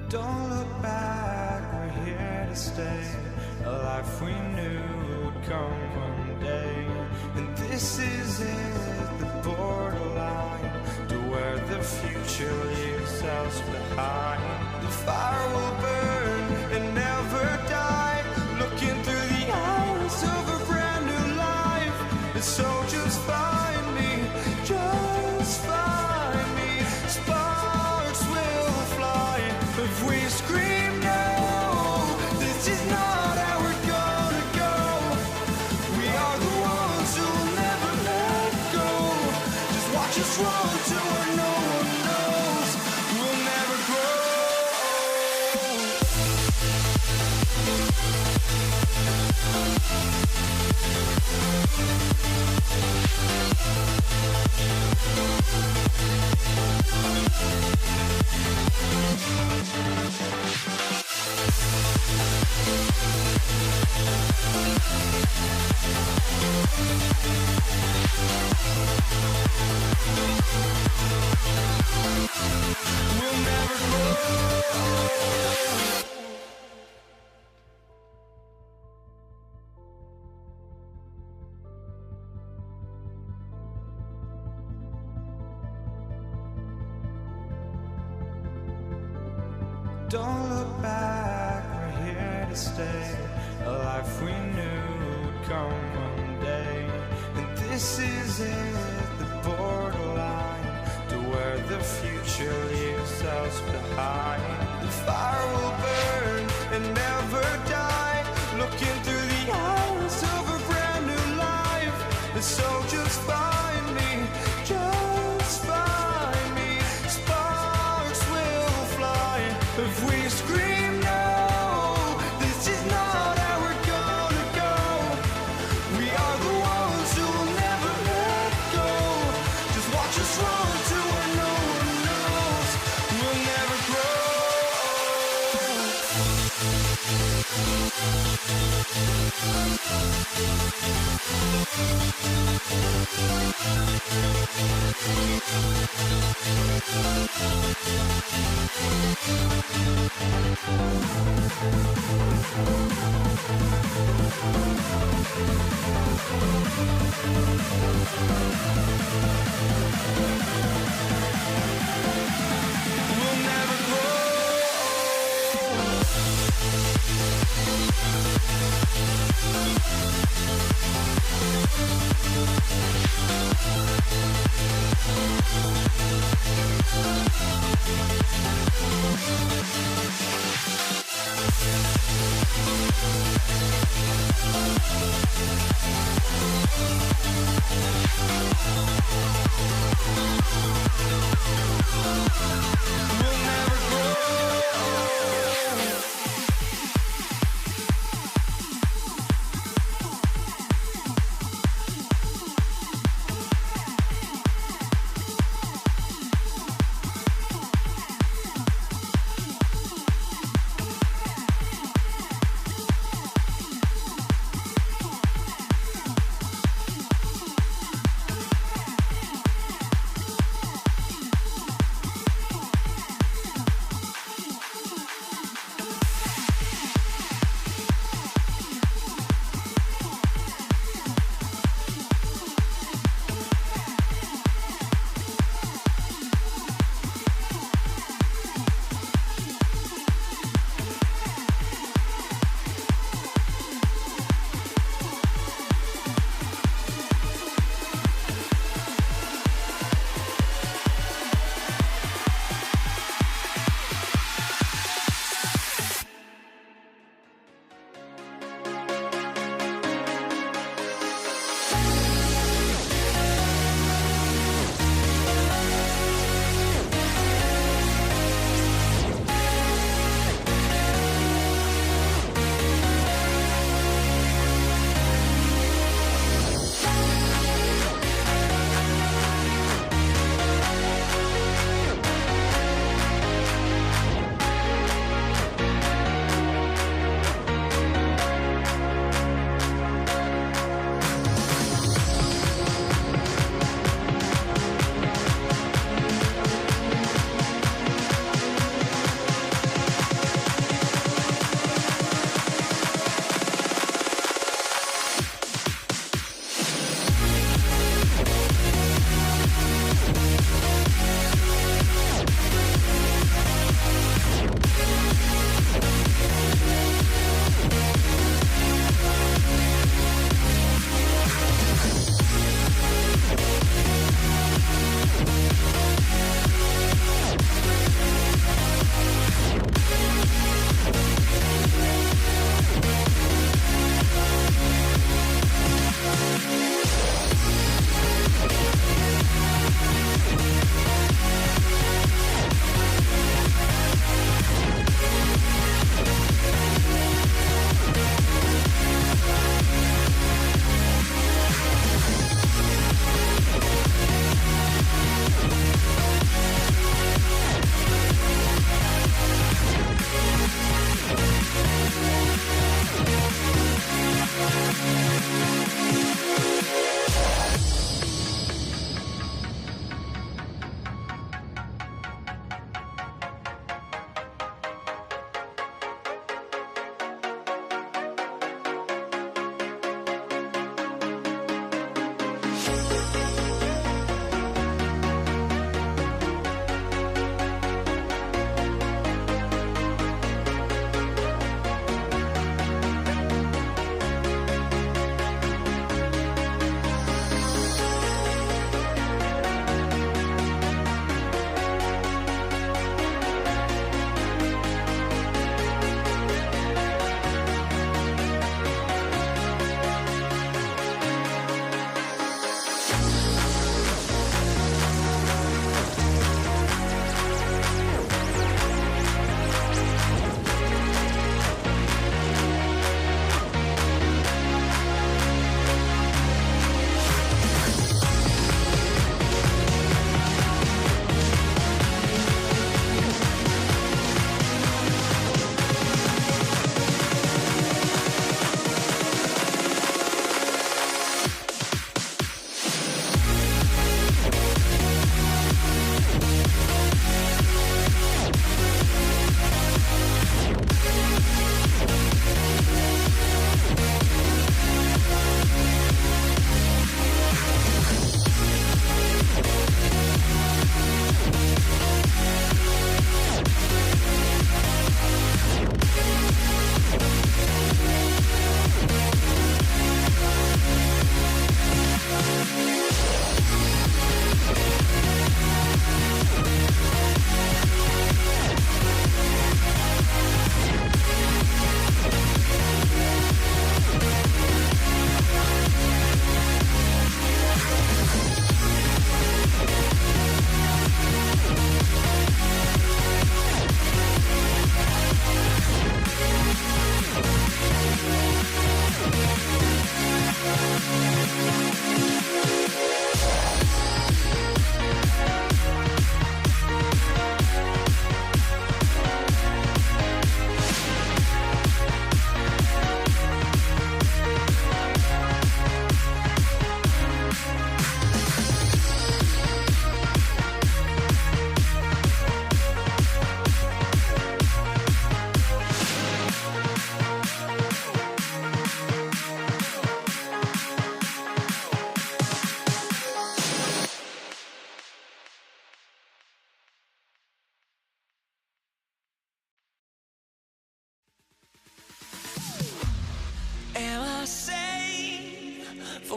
Don't look back, we're here to stay. A life we knew would come one day. And this is it, the borderline to where the future leaves us behind. The fire will burn and never die, looking through the eyes of a brand new life. And so just find me, just find me. Sparks will fly if we scream no. This is not how Don't look back, we're here to stay. A life we knew would come one day. And this is it, the borderline to where the future leaves us behind. The fire will burn and never die, looking through the eyes of a brand new life. And so just find me, just find me. Sparks will fly if we scream no. This is not how we're gonna go. We are the ones who will never let go. Just watch us run to where no one knows. We'll never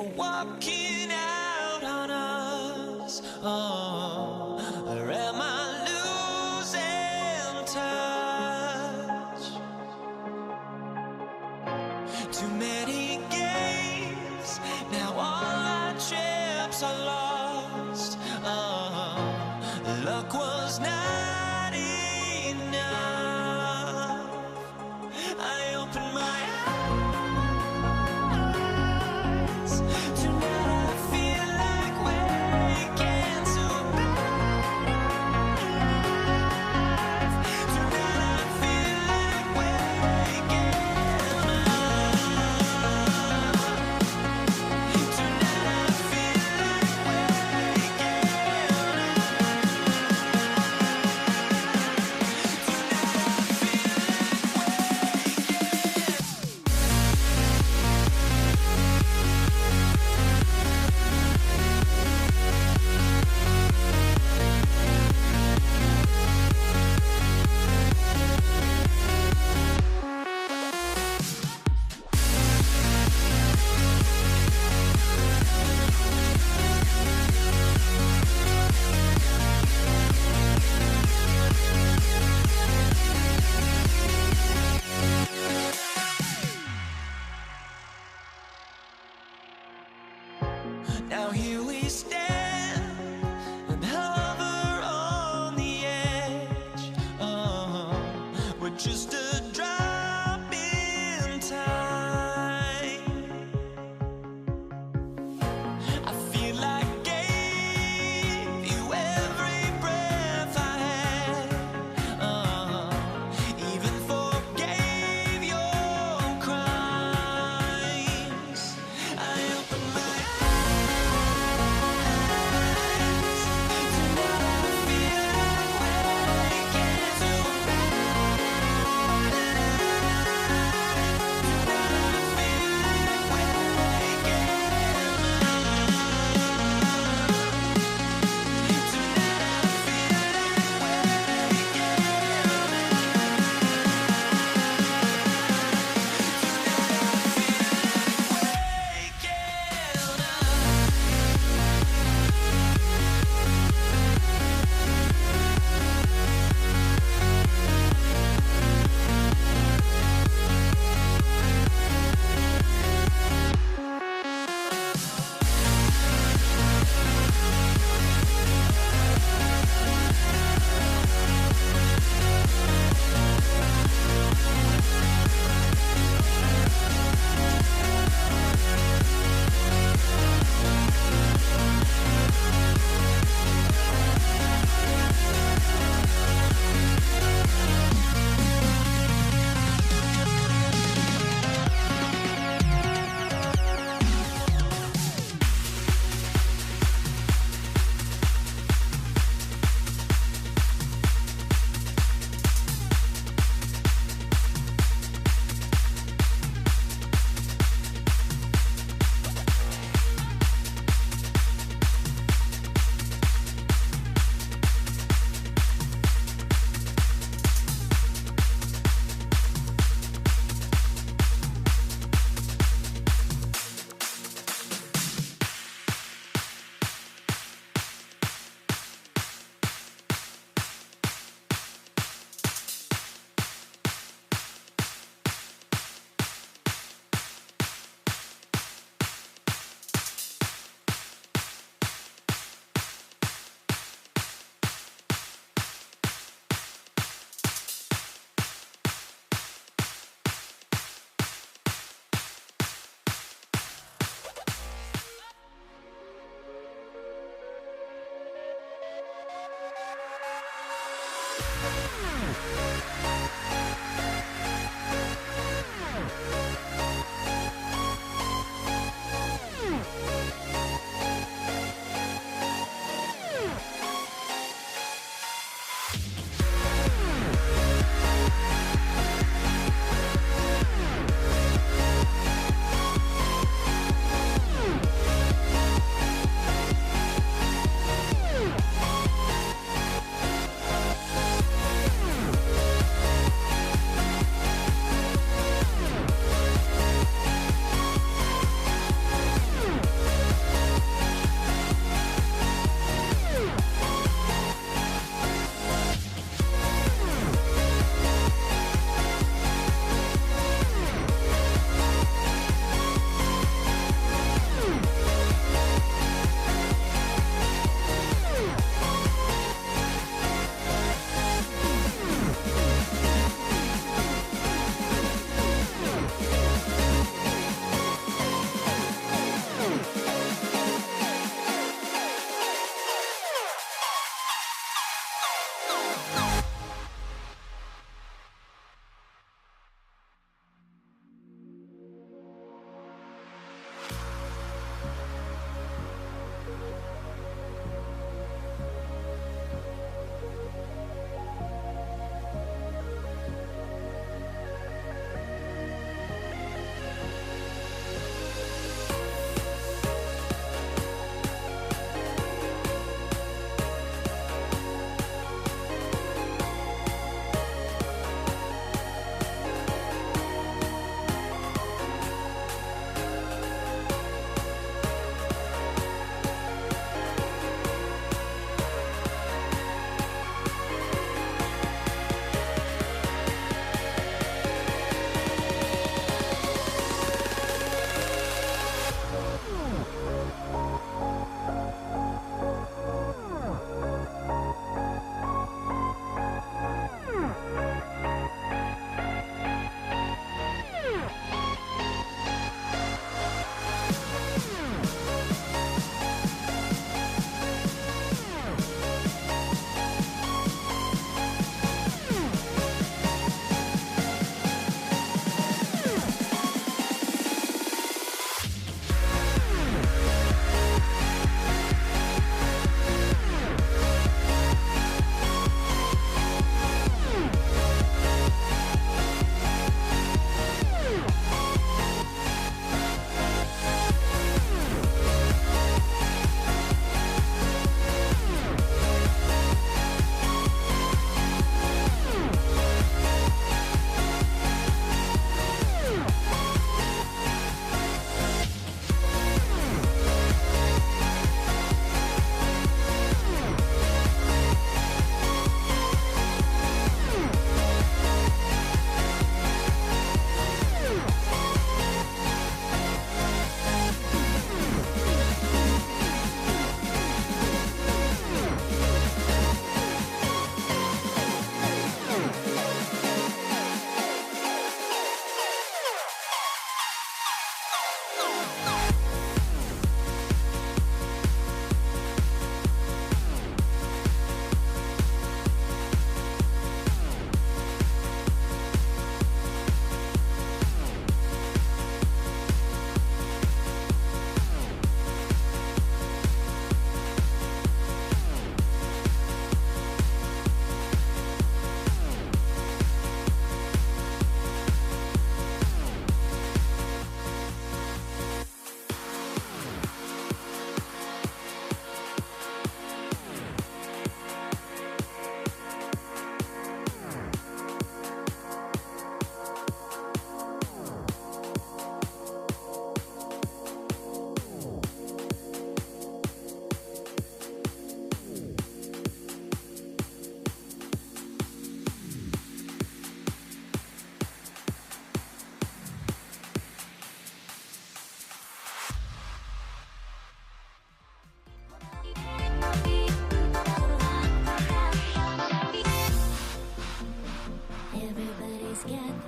walking out on us. Oh, or am I losing touch? Too many games, now all our chips are lost. Oh, luck was not enough. I opened my eyes. Tonight I feel like waking to life. Tonight I feel like waking up. Tonight I feel like waking now here we stand and hover on the edge. Oh, we're just a drop in time. I feel like I gave you every breath I had. Oh, even forgave your crimes. I opened my tonight I feel like waking to life.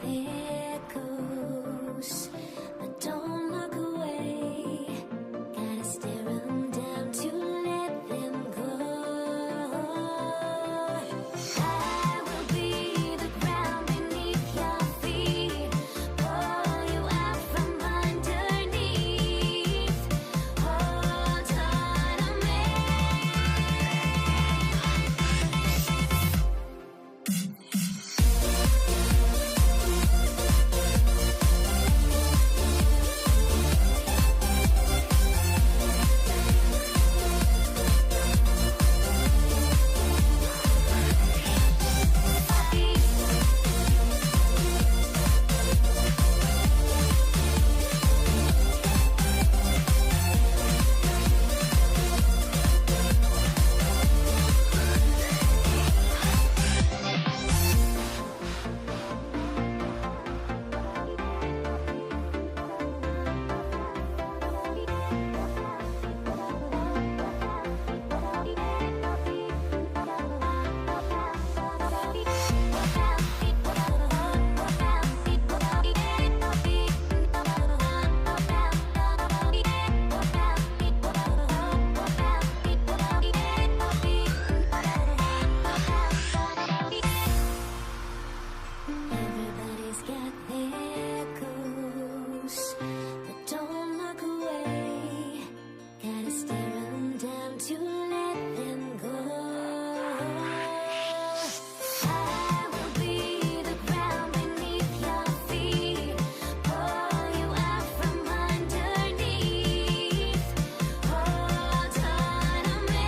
there it goes. But don't look away. Gotta stare 'em down to let them go. I will be the ground beneath your feet. Pull you out from underneath. Hold on to me. Everybody's got their goals, but don't look away. Gotta stare 'em down to let them go. I will be the ground beneath your feet. Pull you out from underneath. Hold on to me.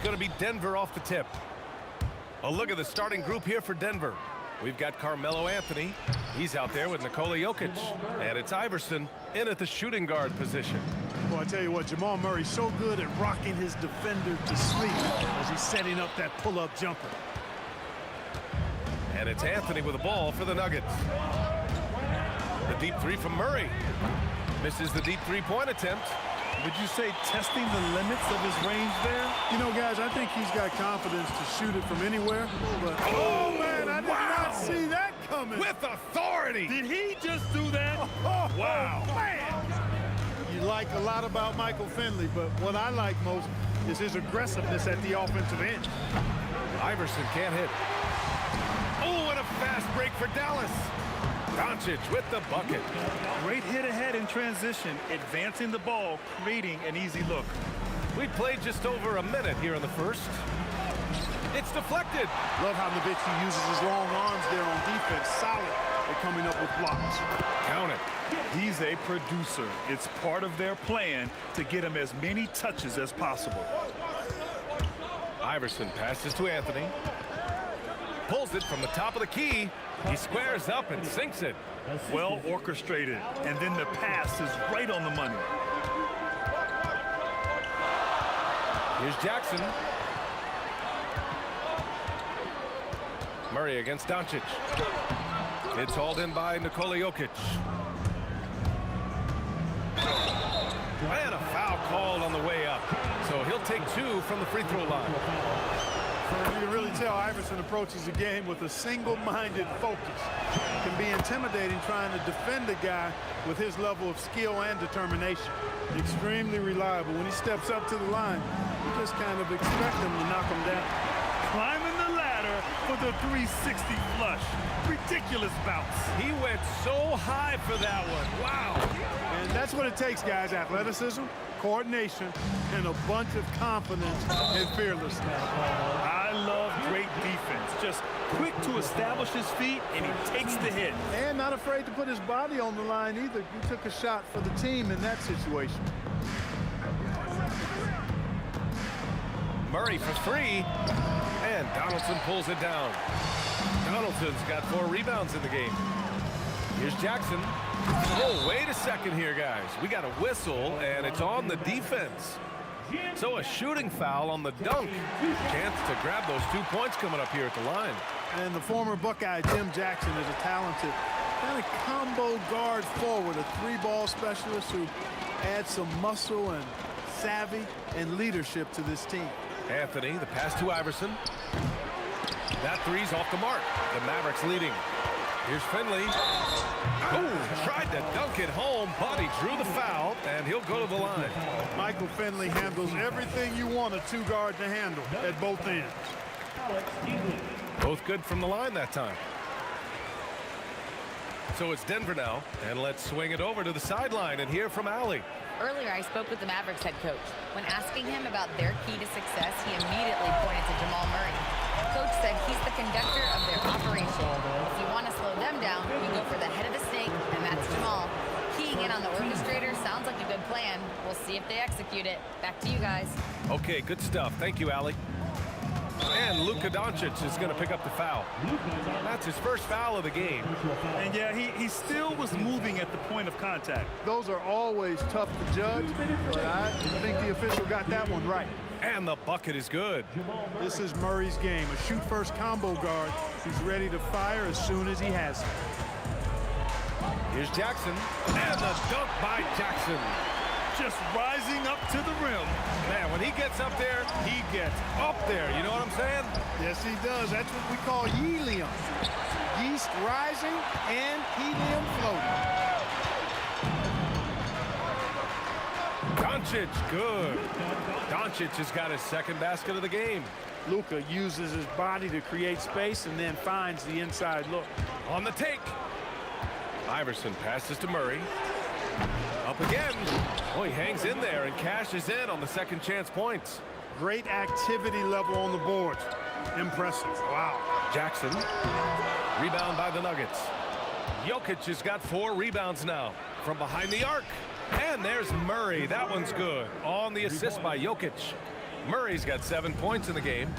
going to be Denver off the tip. A look at the starting group here for Denver. We've got Carmelo Anthony. He's out there with Nikola Jokic. And it's Iverson in at the shooting guard position. Well, I tell you what, Jamal Murray's so good at rocking his defender to sleep as he's setting up that pull-up jumper. And it's Anthony with the ball for the Nuggets. The deep three from Murray. Misses the deep three-point attempt. Would you say testing the limits of his range there? You know, guys, I think he's got confidence to shoot it from anywhere. But, oh, man, I did not see that coming. With authority. Did he just do that? Wow. Man. You like a lot about Michael Finley, but what I like most is his aggressiveness at the offensive end. Iverson can't hit. Oh, and a fast break for Dallas. Doncic with the bucket. Great hit ahead in transition, advancing the ball, creating an easy look. We played just over a minute here in the first. It's deflected. Love how Nowitzki uses his long arms there on defense. Solid at coming up with blocks. Count it. He's a producer. It's part of their plan to get him as many touches as possible. Iverson passes to Anthony. Pulls it from the top of the key. He squares up and sinks it. Well orchestrated. And then the pass is right on the money. Here's Jackson. Murray against Doncic. It's hauled in by Nikola Jokic. And a foul called on the way up. So he'll take 2 from the free throw line. You can really tell Iverson approaches the game with a single-minded focus. It can be intimidating trying to defend a guy with his level of skill and determination. Extremely reliable. When he steps up to the line, you just kind of expect him to knock him down. Climbing the ladder for the 360 flush. Ridiculous bounce. He went so high for that one. Wow. And that's what it takes, guys. Athleticism, coordination, and a bunch of confidence and fearlessness. I love great defense. Just quick to establish his feet, and he takes the hit. And not afraid to put his body on the line either. He took a shot for the team in that situation. Murray for 3. And Donaldson pulls it down. Donaldson's got 4 rebounds in the game. Here's Jackson. Oh, wait a second here, guys. We got a whistle, and it's on the defense. So a shooting foul on the dunk. Chance to grab those 2 points coming up here at the line. And the former Buckeye, Jim Jackson, is a talented kind of combo guard forward, a 3-ball specialist who adds some muscle and savvy and leadership to this team. Anthony, the pass to Iverson. That 3's off the mark. The Mavericks leading. Here's Finley. Oh, tried to dunk it home, but he drew the foul, and he'll go to the line. Michael Finley handles everything you want a 2-guard to handle at both ends. Both good from the line that time. So it's Denver now, and let's swing it over to the sideline and hear from Allie. Earlier, I spoke with the Mavericks head coach. When asking him about their key to success, he immediately pointed to Jamal Murray. Coach said he's the conductor of their operation. If you want to slow them down, you go for the head of the snake, and that's Jamal. Keying in on the orchestrator sounds like a good plan. We'll see if they execute it. Back to you guys. Okay, good stuff. Thank you, Allie. And Luka Doncic is going to pick up the foul. That's his first foul of the game. And yeah, he still was moving at the point of contact. Those are always tough to judge, but I think the official got that one right. And the bucket is good. This is Murray's game, a shoot-first combo guard who's ready to fire as soon as he has it. Here's Jackson, and the dunk by Jackson. Just rising up to the rim. Man, when he gets up there, he gets up there. You know what I'm saying? Yes, he does. That's what we call helium. Yeast rising and helium floating. Doncic, good. Doncic has got his second basket of the game. Luka uses his body to create space and then finds the inside look. On the take. Iverson passes to Murray. Up again. Oh, he hangs in there and cashes in on the second chance points. Great activity level on the boards. Impressive. Wow. Jackson. Rebound by the Nuggets. Jokic has got 4 rebounds now from behind the arc. And there's Murray. That one's good. On the assist by Jokic. Murray's got 7 points in the game.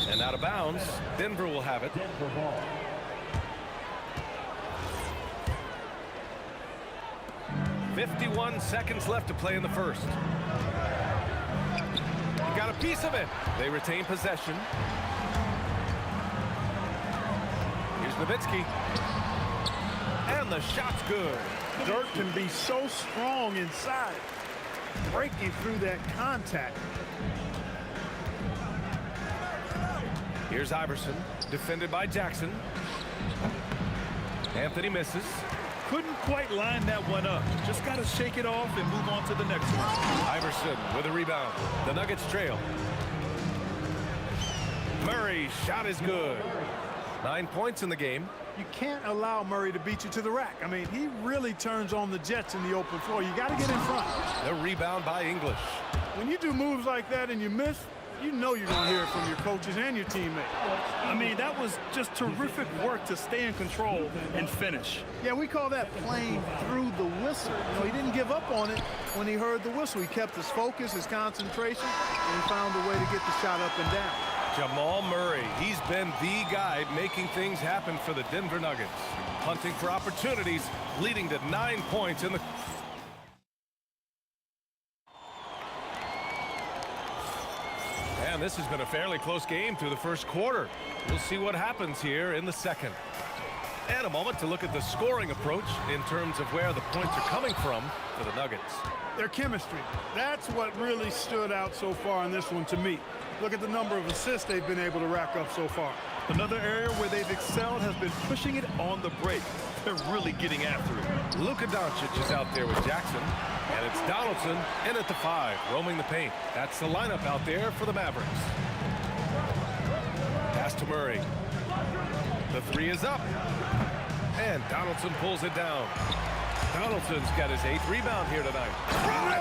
And out of bounds, Denver will have it. 51 seconds left to play in the first. He got a piece of it. They retain possession. Here's Nowitzki. And the shot's good. Dirk can be so strong inside, breaking through that contact. Here's Iverson, defended by Jackson. Anthony misses. Couldn't quite line that one up. Just got to shake it off and move on to the next one. Iverson with a rebound. The Nuggets trail. Murray's shot is good. 9 points in the game. You can't allow Murray to beat you to the rack. I mean, he really turns on the Jets in the open floor. You got to get in front. The rebound by English. When you do moves like that and you miss, you know you're going to hear it from your coaches and your teammates. I mean, that was just terrific work to stay in control and finish. Yeah, we call that playing through the whistle. You know, he didn't give up on it when he heard the whistle. He kept his focus, his concentration, and he found a way to get the shot up and down. Jamal Murray, he's been the guy making things happen for the Denver Nuggets. Hunting for opportunities, leading to 9 points in the... And this has been a fairly close game through the first quarter. We'll see what happens here in the second. And a moment to look at the scoring approach in terms of where the points are coming from for the Nuggets. Their chemistry. That's what really stood out so far in this one to me. Look at the number of assists they've been able to rack up so far. Another area where they've excelled has been pushing it on the break. They're really getting after it. Luka Doncic is out there with Jackson. And it's Donaldson in at the 5, roaming the paint. That's the lineup out there for the Mavericks. Pass to Murray. The 3 is up. And Donaldson pulls it down. Donaldson's got his 8th rebound here tonight.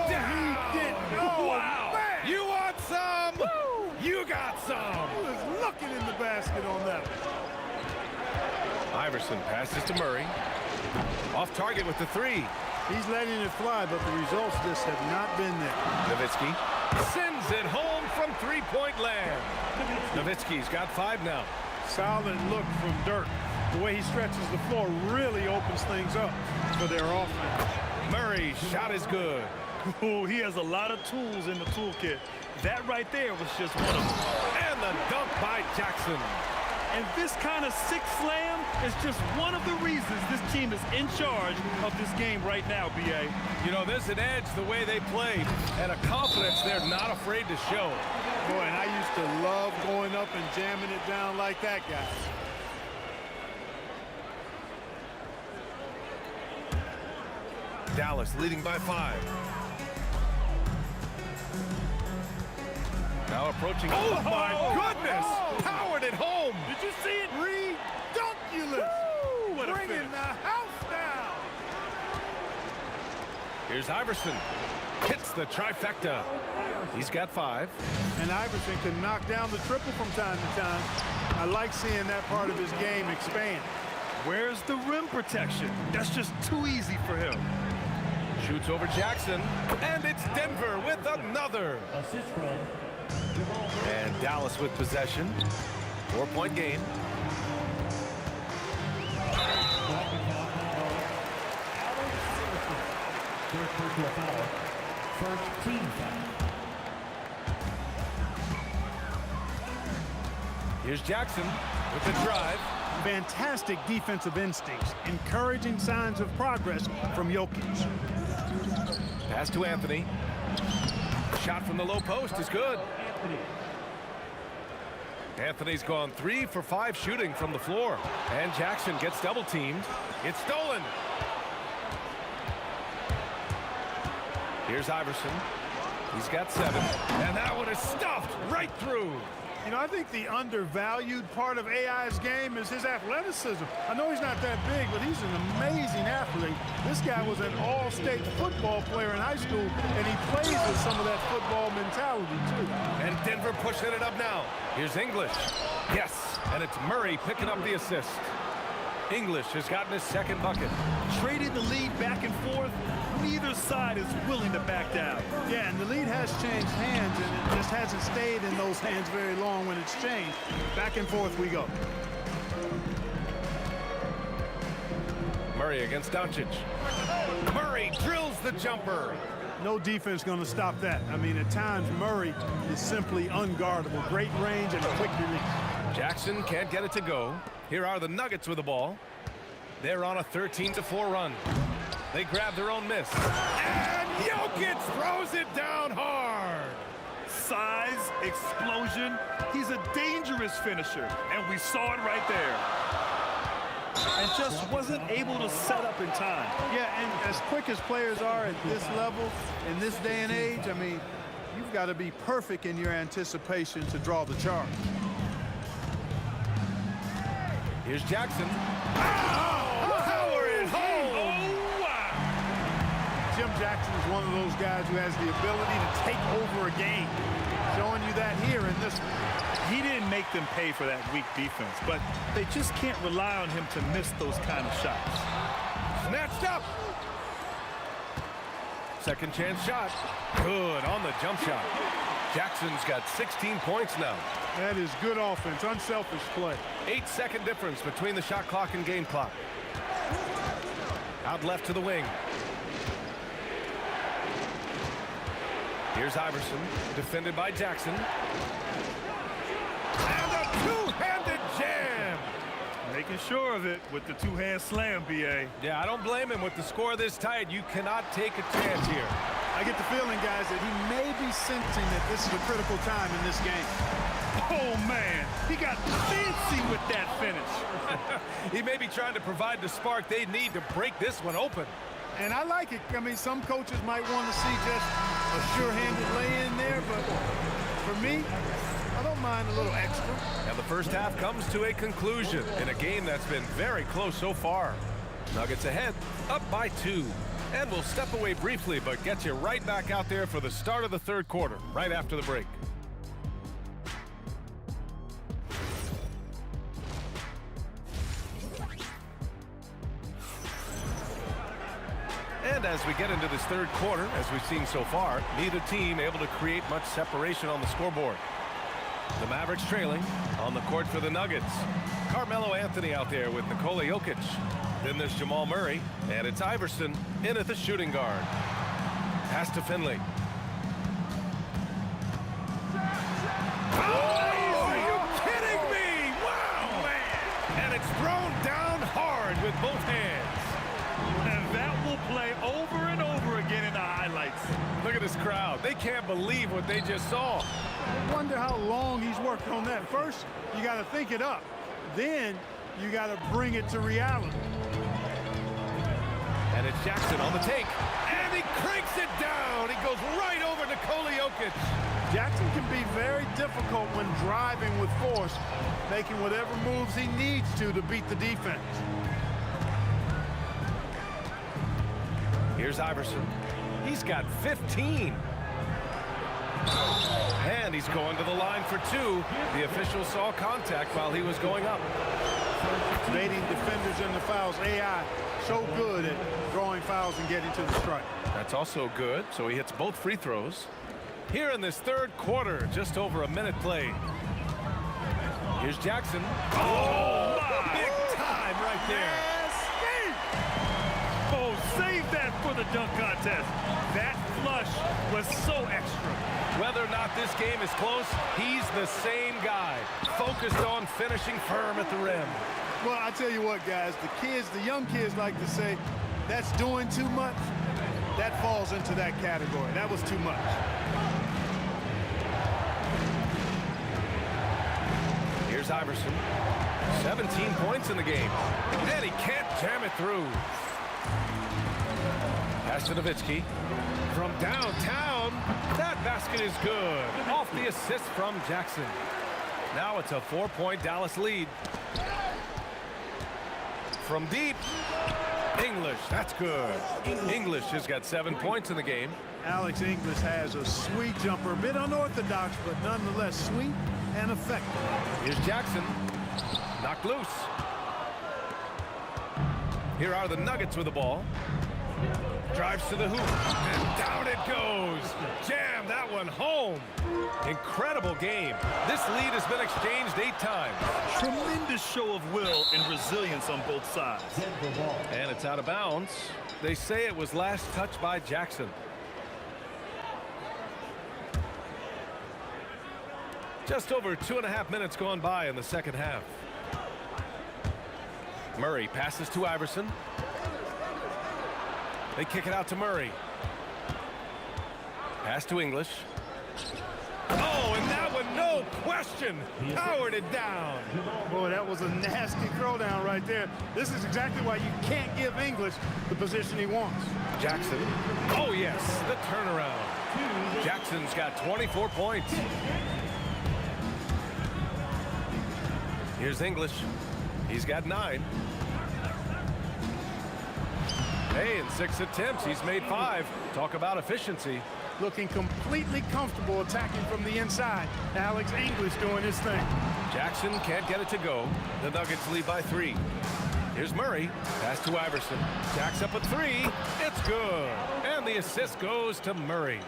He did. Oh, wow. Man. You want some? Woo. You got some. He was looking in the basket on that one. Iverson passes to Murray. Off target with the 3. He's letting it fly, but the results just have not been there. Nowitzki sends it home from 3-point land. Nowitzki's got 5 now. Solid look from Dirk. The way he stretches the floor really opens things up for their offense. Murray's shot is good. Oh, he has a lot of tools in the toolkit. That right there was just one of them. And the dunk by Jackson. And this kind of sick slam is just one of the reasons this team is in charge of this game right now, B.A. You know, there's an edge the way they played and a confidence they're not afraid to show. Boy, and I used to love going up and jamming it down like that guy. Dallas leading by 5. Now approaching. Oh, my goodness! Powered it home! Did you see it? Redunculous! What a Bringing finish. the house down! Here's Iverson. Hits the trifecta. He's got 5. And Iverson can knock down the triple from time to time. I like seeing that part of his game expand. Where's the rim protection? That's just too easy for him. Shoots over Jackson. And it's Denver with another. And Dallas with possession. 4-point game. First team foul. Here's Jackson with the drive. Fantastic defensive instincts, encouraging signs of progress from Jokic. Pass to Anthony. Shot from the low post is good. Anthony's gone 3 for 5 shooting from the floor. And Jackson gets double teamed. It's stolen. Here's Iverson. He's got 7. And that one is stuffed right through. You know, I think the undervalued part of AI's game is his athleticism. I know he's not that big, but he's an amazing athlete. This guy was an all-state football player in high school, and he plays with some of that football mentality, too. And Denver pushing it up now. Here's English. Yes, and it's Murray picking up the assist. English has gotten his second bucket. Trading the lead back and forth, neither side is willing to back down. Yeah, and the lead has changed hands, and it just hasn't stayed in those hands very long when it's changed. Back and forth we go. Murray against Doncic. Murray drills the jumper. No defense going to stop that. I mean, at times, Murray is simply unguardable. Great range and a quick release. Jackson can't get it to go. Here are the Nuggets with the ball. They're on a 13-4 run. They grab their own miss. And Jokic throws it down hard. Size, explosion. He's a dangerous finisher, and we saw it right there. And just wasn't able to set up in time. Yeah, and as quick as players are at this level, in this day and age, I mean, you've got to be perfect in your anticipation to draw the charge. Here's Jackson. Oh, power it home. Oh, wow. Jim Jackson is one of those guys who has the ability to take over a game. Showing you that here in this one. He didn't make them pay for that weak defense, but they just can't rely on him to miss those kind of shots. Snatched up. Second chance shot. Good on the jump shot. Jackson's got 16 points now. That is good offense, unselfish play. 8-second difference between the shot clock and game clock. Out left to the wing. Here's Iverson, defended by Jackson. And a two-handed jam. Making sure of it with the two-hand slam, B.A. Yeah, I don't blame him. With the score this tight, you cannot take a chance here. I get the feeling, guys, that he may be sensing that this is a critical time in this game. Oh, man. He got fancy with that finish. He may be trying to provide the spark they need to break this one open. And I like it. I mean, some coaches might want to see just a sure-handed lay-in there, but for me, I don't mind a little extra. And the first half comes to a conclusion in a game that's been very close so far. Nuggets ahead, up by 2. And we'll step away briefly, but get you right back out there for the start of the third quarter, right after the break. And as we get into this third quarter, as we've seen so far, neither team able to create much separation on the scoreboard. The Mavericks trailing on the court for the Nuggets. Carmelo Anthony out there with Nikola Jokic. Then there's Jamal Murray, and it's Iverson in at the shooting guard. Pass to Finley. Oh, are you kidding me? Wow, man! And it's thrown down hard with both hands. And that will play over and over again in the highlights. Look at this crowd. They can't believe what they just saw. I wonder how long he's worked on that. First, you got to think it up. Then, you got to bring it to reality. And it's Jackson on the take. And he cranks it down. He goes right over Nikola Jokic. Jackson can be very difficult when driving with force, making whatever moves he needs to beat the defense. Here's Iverson. He's got 15. And he's going to the line for 2. The official saw contact while he was going up. Baiting defenders in the fouls. AI so good at drawing fouls and getting to the strike. That's also good, so he hits both free throws. Here in this third quarter, just over a minute played. Here's Jackson. Oh, big time right there. Oh, save that for the dunk contest. That flush was so extra. Whether or not this game is close, he's the same guy, focused on finishing firm at the rim. Well, I tell you what, guys, the young kids like to say, that's doing too much. That falls into that category. That was too much. Here's Iverson. 17 points in the game. And he can't jam it through. Pass to Nowitzki. From downtown, that basket is good. Off the assist from Jackson. Now it's a 4-point Dallas lead. From deep, English, that's good. English has got 7 points in the game. Alex English has a sweet jumper, a bit unorthodox, but nonetheless sweet and effective. Here's Jackson, knocked loose. Here are the Nuggets with the ball. Drives to the hoop, and down it goes. Jam that one home. Incredible game. This lead has been exchanged 8 times. Tremendous show of will and resilience on both sides. And it's out of bounds. They say it was last touched by Jackson. Just over 2.5 minutes gone by in the second half. Murray passes to Iverson. They kick it out to Murray. Pass to English. Oh, and that one, no question, powered it down. Boy, that was a nasty throwdown right there. This is exactly why you can't give English the position he wants. Jackson. Oh, yes, the turnaround. Jackson's got 24 points. Here's English. He's got 9. Hey, in 6 attempts, he's made 5. Talk about efficiency. Looking completely comfortable attacking from the inside. Alex English doing his thing. Jackson can't get it to go. The Nuggets lead by 3. Here's Murray. Pass to Iverson. Jacks up a 3. It's good. And the assist goes to Murray.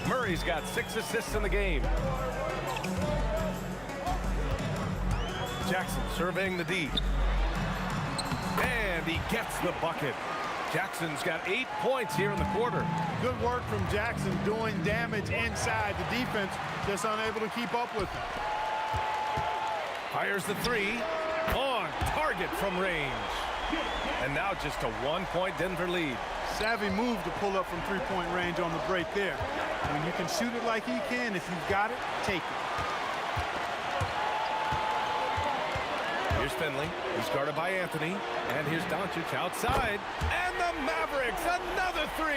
Murray's got 6 assists in the game. Jackson surveying the D. And he gets the bucket. Jackson's got 8 points here in the quarter. Good work from Jackson doing damage inside. The defense just unable to keep up with him. Fires the 3. On target from range. And now just a 1-point Denver lead. Savvy move to pull up from 3-point range on the break there. When you can shoot it like he can, if you've got it, take it. Here's Finley. He's guarded by Anthony. And here's Doncic outside. And the Mavericks, another 3.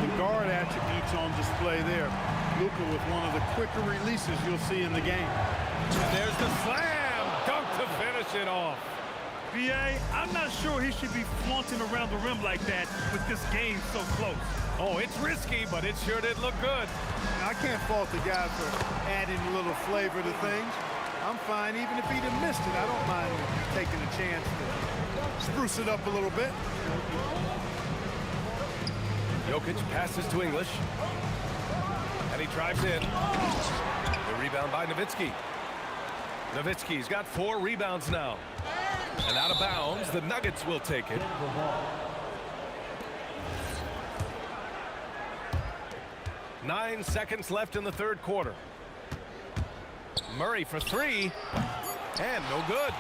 The guard attributes on display there. Luka with one of the quicker releases you'll see in the game. And there's the slam. Dunk to finish it off. B.A., I'm not sure he should be flaunting around the rim like that with this game so close. Oh, it's risky, but it sure did look good. I can't fault the guy for adding a little flavor to things. I'm fine even if he'd have missed it. I don't mind taking a chance to spruce it up a little bit. Jokic passes to English. And he drives in. The rebound by Nowitzki. Nowitzki's got 4 rebounds now. And out of bounds, the Nuggets will take it. Nine seconds left in the third quarter. Murray for 3, and no good.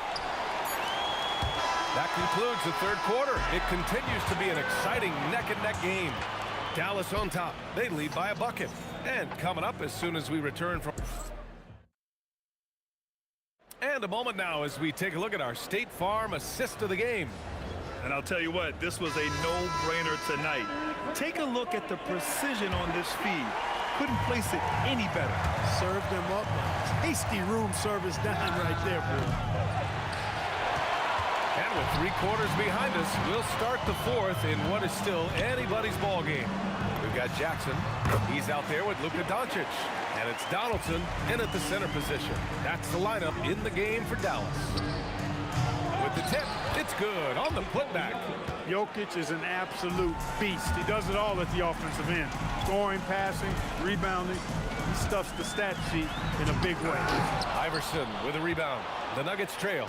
That concludes the third quarter. It continues to be an exciting neck-and-neck game. Dallas on top. They lead by a bucket. And coming up as soon as we return from... And a moment now as we take a look at our State Farm assist of the game. And I'll tell you what, this was a no-brainer tonight. Take a look at the precision on this feed. Couldn't place it any better. Served them up. Hasty room service dime right there, boy. And with 3 quarters behind us, we'll start the fourth in what is still anybody's ball game. We've got Jackson. He's out there with Luka Doncic. And it's Donaldson in at the center position. That's the lineup in the game for Dallas. With the tip, it's good on the putback. Jokic is an absolute beast. He does it all at the offensive end. Scoring, passing, rebounding. He stuffs the stat sheet in a big way. Iverson with a rebound. The Nuggets trail.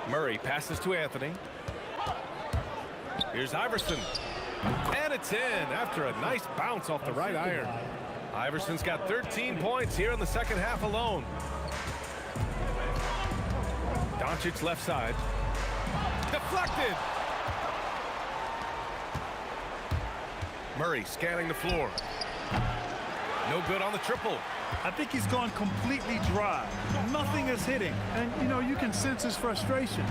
Murray passes to Anthony. Here's Iverson. And it's in after a nice bounce off the right iron. Iverson's got 13 points here in the second half alone. Doncic left side. Deflected. Murray scanning the floor. No good on the triple. I think he's gone completely dry. Nothing is hitting. And, you know, you can sense his frustration.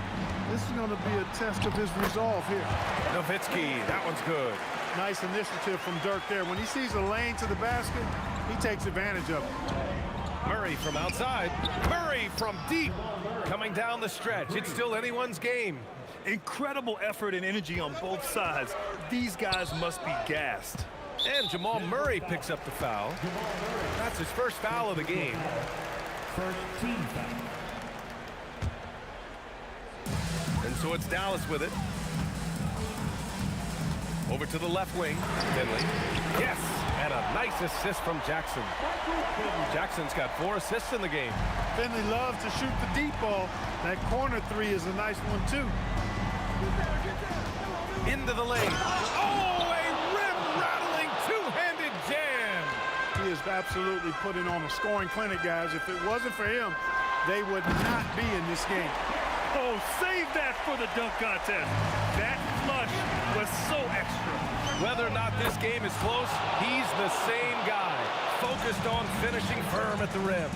This is going to be a test of his resolve here. Nowitzki, that one's good. Nice initiative from Dirk there. When he sees a lane to the basket, he takes advantage of it. Murray from outside. Murray from deep. Coming down the stretch. It's still anyone's game. Incredible effort and energy on both sides. These guys must be gassed. And Jamal Murray picks up the foul. That's his first foul of the game. First team foul. so it's Dallas with it. Over to the left wing, Finley. Yes, and a nice assist from Jackson. Jackson's got 4 assists in the game. Finley loves to shoot the deep ball. That corner 3 is a nice one, too. Into the lane. Oh, a rim-rattling two-handed jam. He is absolutely putting on a scoring clinic, guys. If it wasn't for him, they would not be in this game. Oh, save that for the dunk contest. That flush was so extra. Whether or not this game is close, he's the same guy, focused on finishing firm at the rim.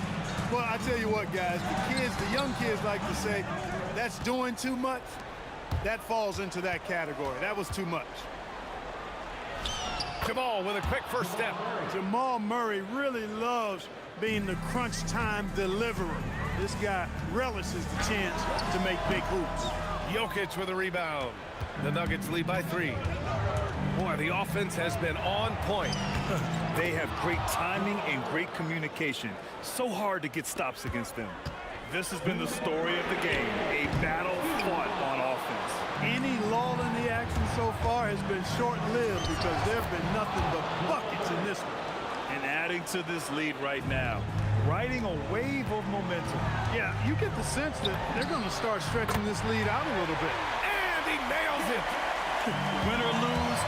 Well, I tell you what, guys, the young kids like to say, that's doing too much. That falls into that category. That was too much. Jamal with a quick first step. Jamal Murray really loves being the crunch time deliverer. This guy relishes the chance to make big hoops. Jokic with a rebound. The Nuggets lead by 3. Boy, the offense has been on point. They have great timing and great communication. So hard to get stops against them. This has been the story of the game, a battle fought on offense. Any lull in the action so far has been short-lived because there have been nothing but buckets in this one. And adding to this lead right now, riding a wave of momentum. Yeah, you get the sense that they're going to start stretching this lead out a little bit. And he nails it. Win or lose,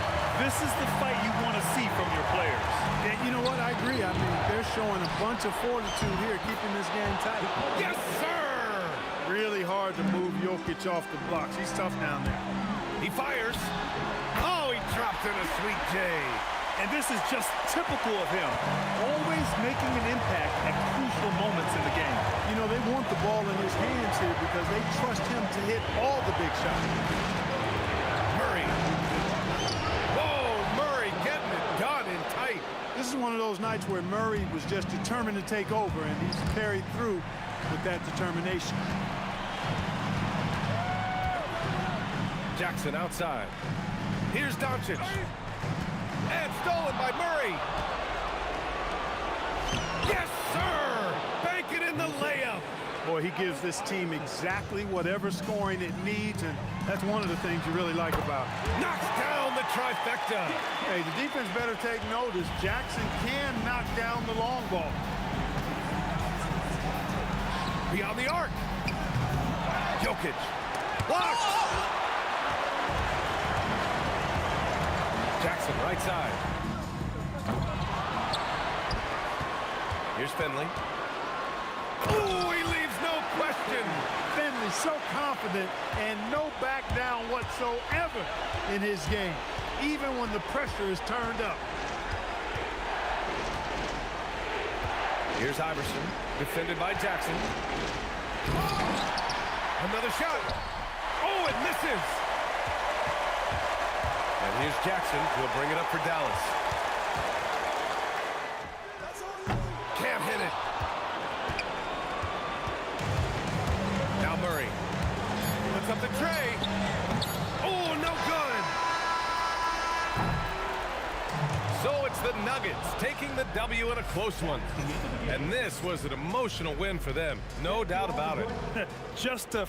this is the fight you want to see from your players. And you know what? I agree. I mean, they're showing a bunch of fortitude here, keeping this game tight. Yes, sir. Really hard to move Jokic off the blocks. He's tough down there. He fires. Oh, he dropped in a sweet J. And this is just typical of him, always making an impact at crucial moments in the game. You know, they want the ball in his hands here because they trust him to hit all the big shots. Murray. Whoa, Murray getting it done in tight. This is one of those nights where Murray was just determined to take over, and he's carried through with that determination. Jackson outside. Here's Doncic. And stolen by Murray. Yes, sir! Bank it in the layup. Boy, he gives this team exactly whatever scoring it needs, and that's one of the things you really like about it. Knocks down the trifecta. Hey, the defense better take notice. Jackson can knock down the long ball. Beyond the arc. Jokic. Blocked. Jackson, right side. Here's Finley. Ooh, he leaves no question. Finley so confident and no back down whatsoever in his game, even when the pressure is turned up. Here's Iverson, defended by Jackson. Another shot. Oh, it misses. And here's Jackson, who will bring it up for Dallas. Can't hit it. Now Murray. Puts up the tray. Oh, no good. So it's the Nuggets taking the W in a close one. And this was an emotional win for them. No doubt about it. Just a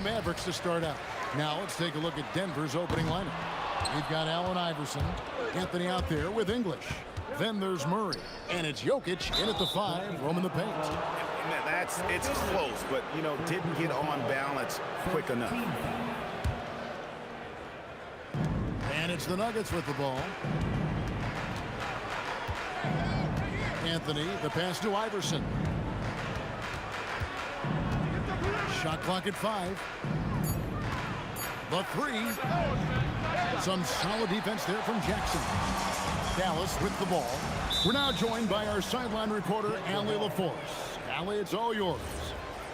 Mavericks to start out. Now let's take a look at Denver's opening lineup. We've got Allen Iverson, Anthony out there with English. Then there's Murray, and it's Jokic in at the 5, roaming the paint. It's close, but, you know, didn't get on balance quick enough. And it's the Nuggets with the ball. Anthony, the pass to Iverson. Shot clock at 5. The 3. Some solid defense there from Jackson. Dallas with the ball. We're now joined by our sideline reporter, Allie LaForce. Allie, it's all yours.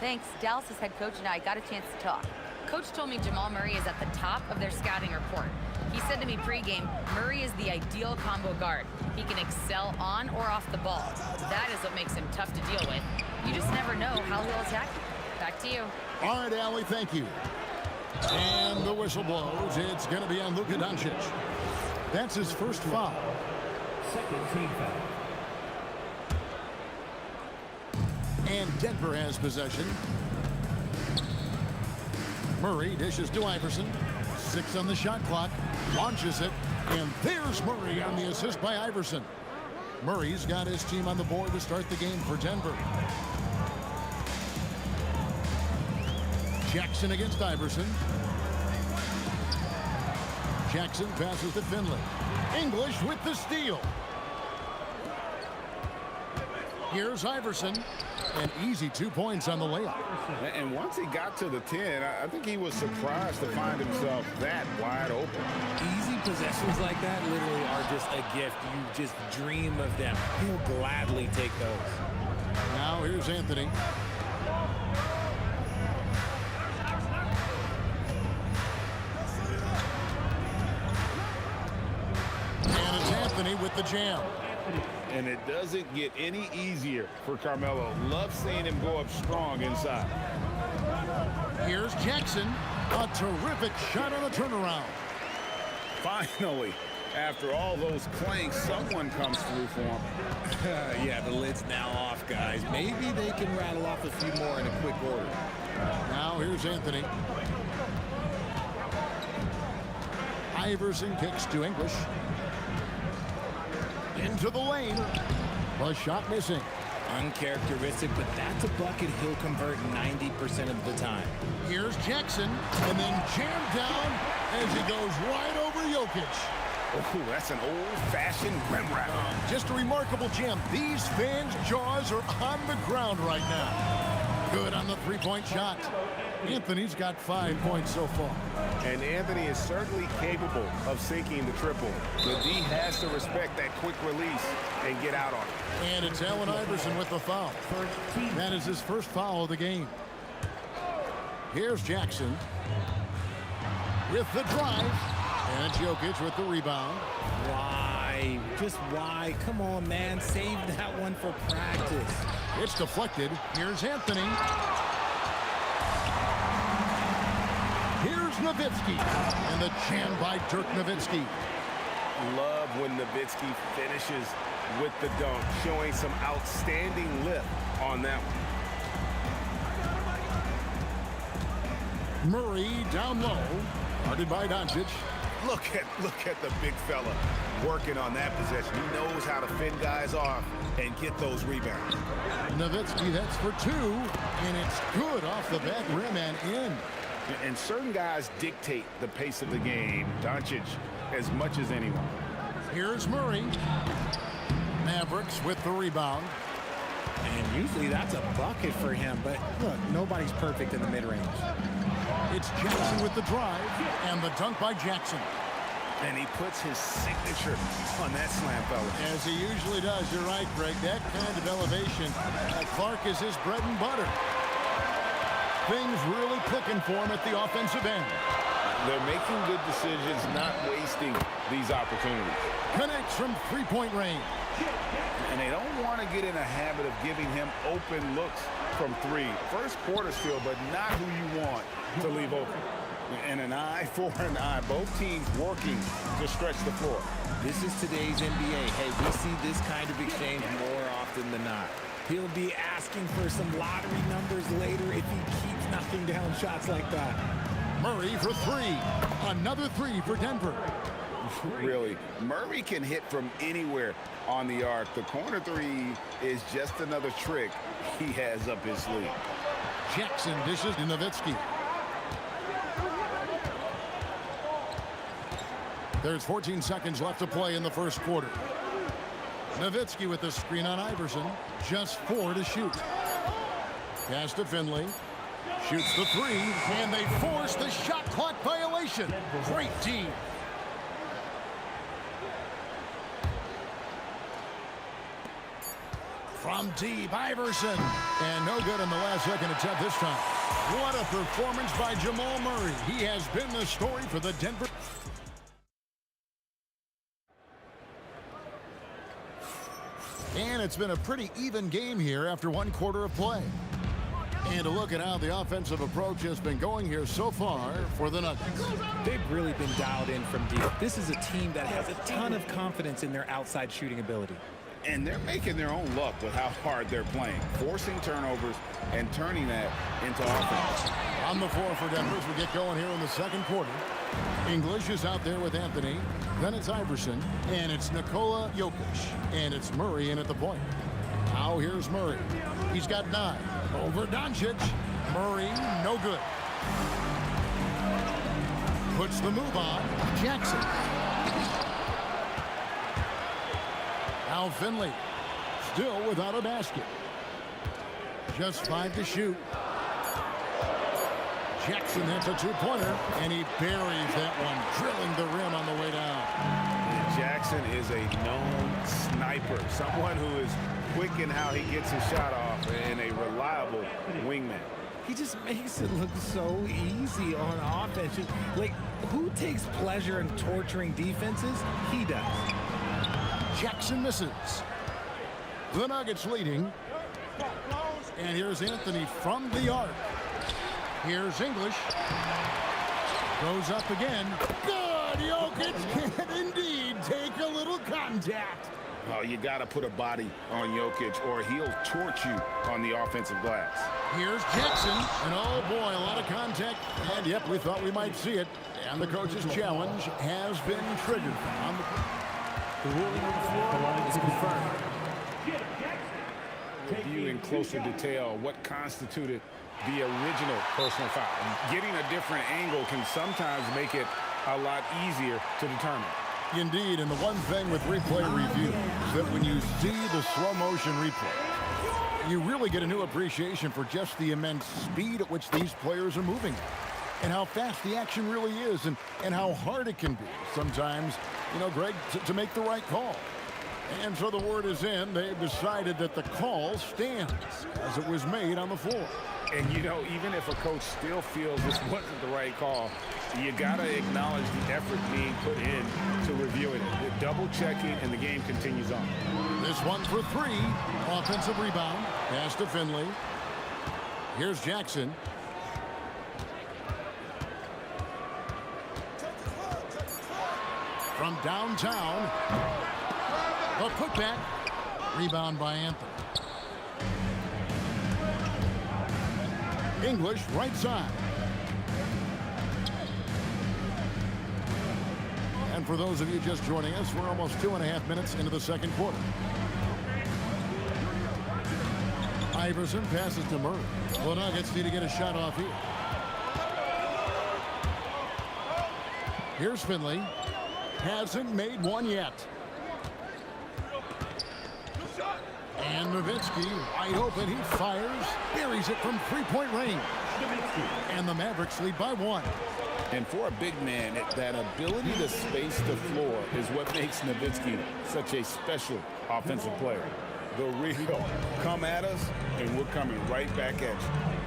Thanks. Dallas's head coach and I got a chance to talk. Coach told me Jamal Murray is at the top of their scouting report. He said to me pregame, Murray is the ideal combo guard. He can excel on or off the ball. That is what makes him tough to deal with. You just never know how he'll attack you. Back to you. All right, Allie, thank you. And the whistle blows. It's going to be on Luka Doncic. That's his first foul. Second team foul. And Denver has possession. Murray dishes to Iverson. 6 on the shot clock. Launches it. And there's Murray on the assist by Iverson. Murray's got his team on the board to start the game for Denver. Jackson against Iverson. Jackson passes to Finley. English with the steal. Here's Iverson. An easy 2 points on the layup. And once he got to the 10, I think he was surprised to find himself that wide open. Easy possessions like that literally are just a gift. You just dream of them. He'll gladly take those. Now here's Anthony. And it's Anthony with the jam. And it doesn't get any easier for Carmelo. Love seeing him go up strong inside. Here's Jackson. A terrific shot on the turnaround. Finally, after all those clanks, someone comes through for him. Yeah, the lid's now off, guys. Maybe they can rattle off a few more in a quick order. Now here's Anthony. Iverson kicks to English. Into the lane. The shot missing. Uncharacteristic, but that's a bucket he'll convert 90% of the time. Here's Jackson, and then jammed down as he goes right over Jokic. Oh, that's an old-fashioned rim wrap. Just a remarkable jam. These fans' jaws are on the ground right now. Good on the three-point shot. Anthony's got 5 points so far. And Anthony is certainly capable of sinking the triple. The D has to respect that quick release and get out on it. And it's Allen Iverson with the foul. That is his first foul of the game. Here's Jackson with the drive. And Jokic with the rebound. Why? Just why? Come on, man. Save that one for practice. It's deflected. Here's Anthony. Here's Nowitzki. And the jam by Dirk Nowitzki. Love when Nowitzki finishes with the dunk, showing some outstanding lift on that one. Murray down low. Guarded by Doncic. Look at the big fella working on that possession. He knows how to fend guys off and get those rebounds. Nowitzki, that's for 2, and it's good off the back rim and in. And certain guys dictate the pace of the game. Doncic as much as anyone. Here's Murray. Mavericks with the rebound. And usually that's a bucket for him, but look, nobody's perfect in the mid-range. It's Jackson with the drive, and the dunk by Jackson. And he puts his signature on that slam, fella. As he usually does. You're right, Greg. That kind of elevation, Clark is his bread and butter. Things really clicking for him at the offensive end. They're making good decisions, not wasting these opportunities. Connects from three-point range. And they don't want to get in a habit of giving him open looks from 3. First quarter's feel, but not who you want to leave open. And an eye for an eye. Both teams working to stretch the floor. This is today's NBA. Hey, we see this kind of exchange more often than not. He'll be asking for some lottery numbers later if he keeps knocking down shots like that. Murray for three. Another three for Denver. Really, Murray can hit from anywhere on the arc. The corner three is just another trick he has up his sleeve. Jackson dishes to Nowitzki. There's 14 seconds left to play in the first quarter. Nowitzki with the screen on Iverson. Just 4 to shoot. Pass to Finley. Shoots the three, and they force the shot clock violation. Great team. From deep, Iverson. And no good in the last second attempt this time. What a performance by Jamal Murray. He has been the story for the Denver. And it's been a pretty even game here after one quarter of play. And a look at how the offensive approach has been going here so far for the Nuggets. They've really been dialed in from deep. This is a team that has a ton of confidence in their outside shooting ability. And they're making their own luck with how hard they're playing, forcing turnovers and turning that into offense. On the floor for Denver as we get going here in the second quarter. English is out there with Anthony. Then it's Iverson. And it's Nikola Jokic. And it's Murray in at the point. Now here's Murray. He's got 9. Over Doncic. Murray, no good. Puts the move on. Jackson. Now Finley. Still without a basket. Just 5 to shoot. Jackson hits a two-pointer, and he buries that one, drilling the rim on the way down. Jackson is a known sniper, someone who is quick in how he gets his shot off, and a reliable wingman. He just makes it look so easy on offense. Like, who takes pleasure in torturing defenses? He does. Jackson misses. The Nuggets leading. And here's Anthony from the arc. Here's English. Goes up again. Good! Jokic can indeed take a little contact. Oh, you got to put a body on Jokic or he'll torch you on the offensive glass. Here's Jackson. And oh boy, a lot of contact. And yep, we thought we might see it. And the coach's challenge has been triggered. The ruling on the floor is confirmed. Review in closer detail what constituted the original personal foul. Getting a different angle can sometimes make it a lot easier to determine. Indeed, and the one thing with replay review is that when you see the slow motion replay, you really get a new appreciation for just the immense speed at which these players are moving and how fast the action really is and how hard it can be sometimes, you know, Greg, to make the right call. And so the word is in. They've decided that the call stands as it was made on the floor. And, you know, even if a coach still feels this wasn't the right call, you got to acknowledge the effort being put in to reviewing it. The double checking, and the game continues on. This one for 3. Offensive rebound. Pass to Finley. Here's Jackson. From downtown. A putback. Rebound by Anthony. English right side. And for those of you just joining us, we're almost 2.5 minutes into the second quarter. Iverson passes to Murray. The Nuggets need to get a shot off here. Here's Finley. Hasn't made one yet. And Nowitzki wide open. He fires. Buries it from three-point range. And the Mavericks lead by 1. And for a big man, that ability to space the floor is what makes Nowitzki such a special offensive player. The real come at us, and we're coming right back at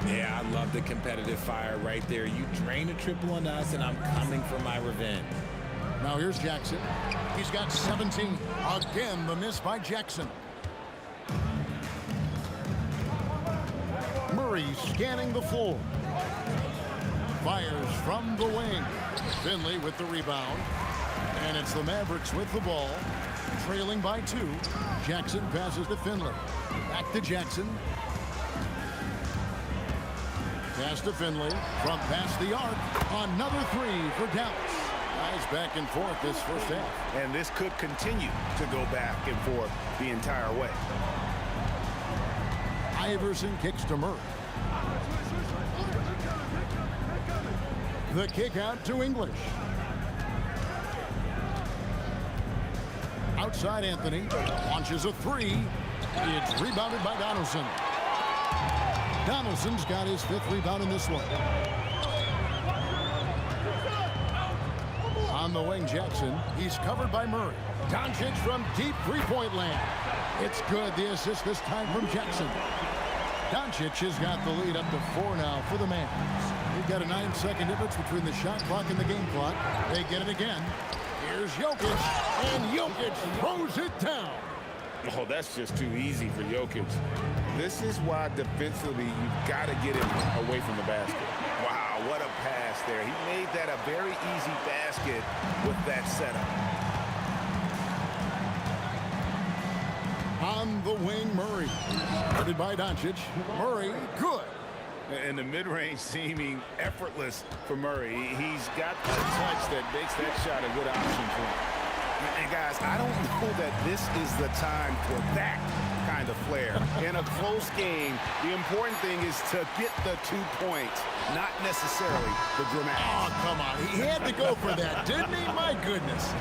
you. Yeah, I love the competitive fire right there. You drain a triple on us, and I'm coming for my revenge. Now here's Jackson. He's got 17. Again, the miss by Jackson. Murray scanning the floor. Fires from the wing. Finley with the rebound. And it's the Mavericks with the ball. Trailing by 2. Jackson passes to Finley. Back to Jackson. Pass to Finley. From past the arc. Another 3 for Dallas. Guys back and forth this first half. And this could continue to go back and forth the entire way. Iverson kicks to Murray. The kick out to English. Outside Anthony. Launches a 3. It's rebounded by Donaldson. Donaldson's got his 5th rebound in this one. On the wing, Jackson. He's covered by Murray. Doncic from deep three-point land. It's good. The assist this time from Jackson. Doncic has got the lead up to 4 now for the Mavs. We've got a 9-second difference between the shot clock and the game clock. They get it again. Here's Jokic, and Jokic throws it down. Oh, that's just too easy for Jokic. This is why defensively you've got to get him away from the basket. Wow, what a pass there. He made that a very easy basket with that setup. On the wing, Murray. Guarded by Doncic. Murray, good. And the mid-range seeming effortless for Murray. He's got a touch that makes that shot a good option for him. And guys, I don't know that this is the time for that kind of flair. In a close game, the important thing is to get the 2 points, not necessarily the dramatics. Oh, come on. He had to go for that, didn't he? My goodness.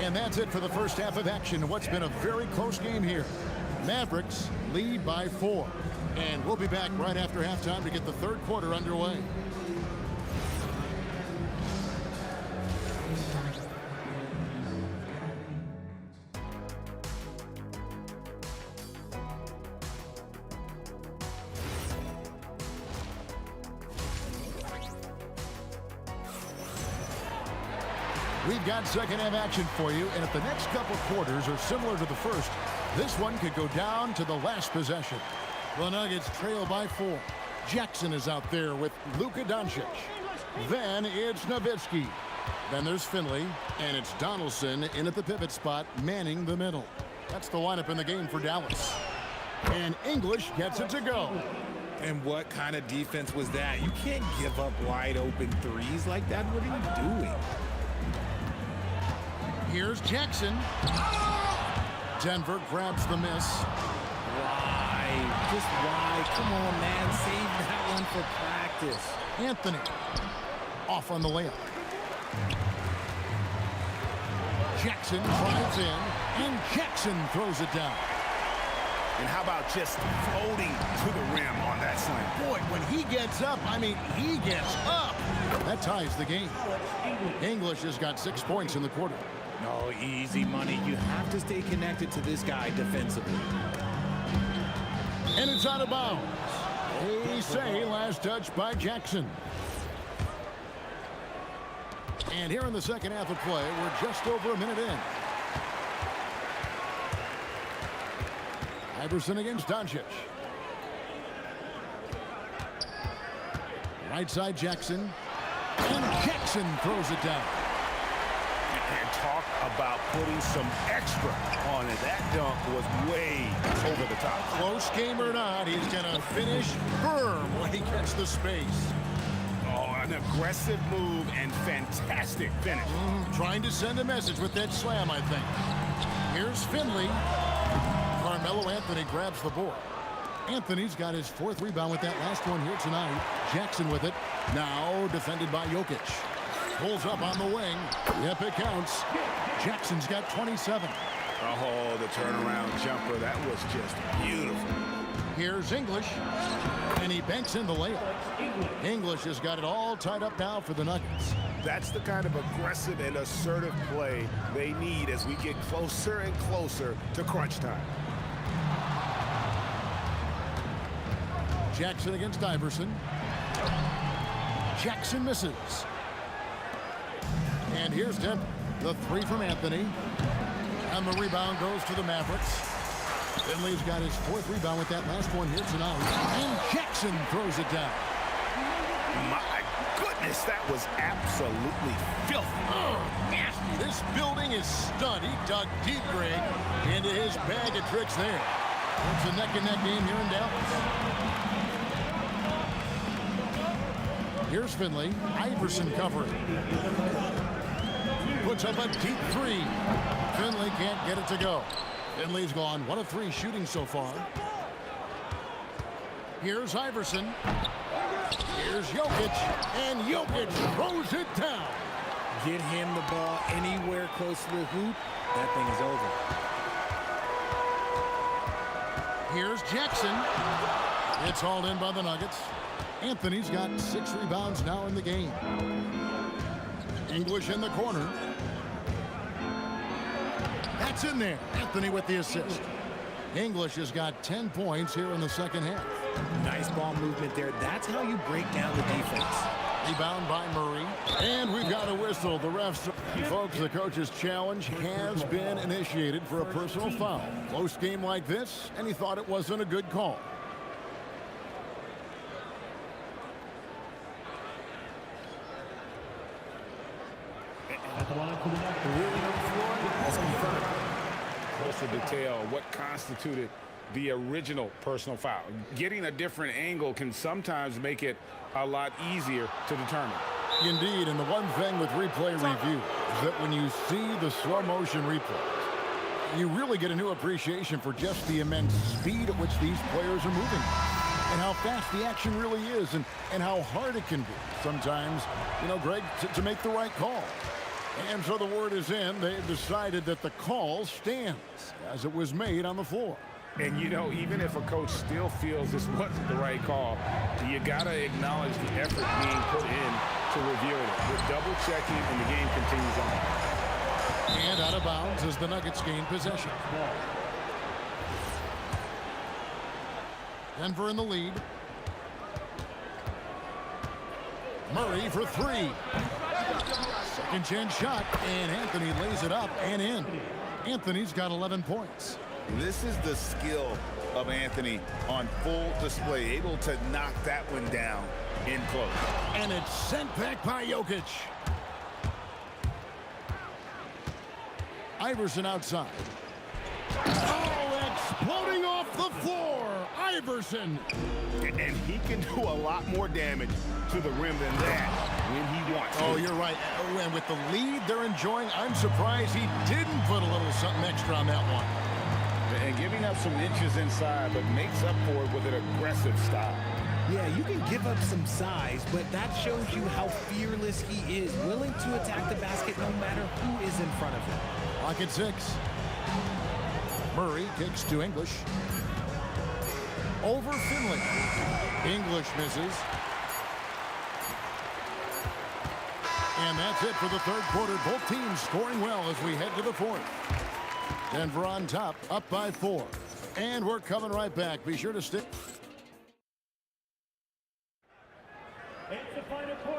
And that's it for the first half of action. What's been a very close game here. Mavericks lead by 4. And we'll be back right after halftime to get the third quarter underway. We've got second half action for you, and if the next couple quarters are similar to the first, this one could go down to the last possession. The Nuggets trail by 4. Jackson is out there with Luka Doncic. Then it's Nowitzki. Then there's Finley, and it's Donaldson in at the pivot spot, manning the middle. That's the lineup in the game for Dallas. And English gets it to go. And what kind of defense was that? You can't give up wide open threes like that. What are you doing? Here's Jackson. Denver grabs the miss. Why? Just why? Come on, man. Save that one for practice. Anthony off on the layup. Jackson drives in, and Jackson throws it down. And how about just floating to the rim on that slam? Boy, when he gets up, I mean, he gets up. That ties the game. English has got 6 points in the quarter. No, easy money. You have to stay connected to this guy defensively. And it's out of bounds. They say last touch by Jackson. And here in the second half of play, we're just over a minute in. Iverson against Doncic. Right side Jackson. And Jackson throws it down. And talk about putting some extra on it. That dunk was way over the top. Close game or not, he's going to finish firm when he gets the space. Oh, an aggressive move and fantastic finish. Trying to send a message with that slam, I think. Here's Finley. Carmelo Anthony grabs the board. Anthony's got his 4th rebound with that last one here tonight. Jackson with it. Now defended by Jokic. Pulls up on the wing. Yep, it counts. Jackson's got 27. Oh, the turnaround jumper. That was just beautiful. Here's English. And he banks in the layup. English has got it all tied up now for the Nuggets. That's the kind of aggressive and assertive play they need as we get closer and closer to crunch time. Jackson against Iverson. Jackson misses. And here's Denver. The 3 from Anthony. And the rebound goes to the Mavericks. Finley's got his 4th rebound with that last one here tonight. And Jackson throws it down. My goodness. goodness, that was absolutely filthy. Oh, nasty. This building is stud. He dug deep, Greg, into his bag of tricks there. It's a neck-and-neck game here in Dallas. Here's Finley. Iverson covering. Puts up a deep three. Finley can't get it to go. Finley's gone 1 of 3 shooting so far. Here's Iverson. Here's Jokic. And Jokic throws it down. Get him the ball anywhere close to the hoop. That thing is over. Here's Jackson. It's hauled in by the Nuggets. Anthony's got 6 rebounds now in the game. English in the corner. That's in there. Anthony with the assist. English has got 10 points here in the second half. Nice ball movement there. That's how you break down the defense. Rebound by Murray. And we've got a whistle. The refs. Folks, the coach's challenge has been initiated for a personal foul. Close game like this, and he thought it wasn't a good call. Closer detail, what constituted the original personal foul. Getting a different angle can sometimes make it a lot easier to determine. Indeed, and the one thing with replay review is that when you see the slow motion replays, you really get a new appreciation for just the immense speed at which these players are moving and how fast the action really is and how hard it can be sometimes, you know, Greg, to make the right call. And so the word is in. They've decided that the call stands as it was made on the floor. And, you know, even if a coach still feels this wasn't the right call, you got to acknowledge the effort being put in to reviewing it. We're double-checking, and the game continues on. And out of bounds as the Nuggets gain possession. Denver in the lead. Murray for 3. Second chance shot, and Anthony lays it up and in. Anthony's got 11 points. This is the skill of Anthony on full display, able to knock that one down in close. And it's sent back by Jokic. Iverson outside. Oh, exploding off the floor. Iverson. And he can do a lot more damage to the rim than that when he wants. Oh, you're right. And with the lead they're enjoying, I'm surprised he didn't put a little something extra on that one. And giving up some inches inside, but makes up for it with an aggressive style. Yeah, you can give up some size, but that shows you how fearless he is, willing to attack the basket no matter who is in front of him. Lock at 6. Murray kicks to English. Over Finley. English misses. And that's it for the third quarter. Both teams scoring well as we head to the fourth. Denver on top, up by 4. And we're coming right back. Be sure to stick.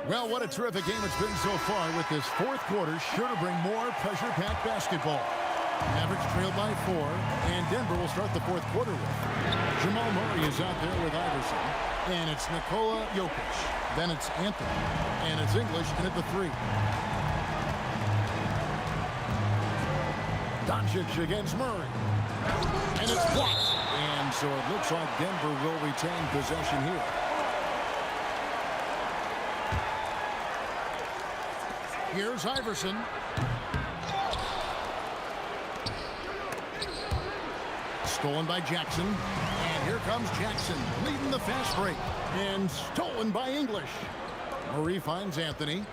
Well, what a terrific game it's been so far, with this fourth quarter sure to bring more pressure-packed basketball. Mavericks trail by 4, and Denver will start the fourth quarter with. Jamal Murray is out there with Iverson, and it's Nikola Jokic. Then it's Anthony, and it's English in at the 3. Doncic against Murray, and it's blocked. And so it looks like Denver will retain possession here. Here's Iverson. Stolen by Jackson. And here comes Jackson leading the fast break. And stolen by English. Murray finds Anthony.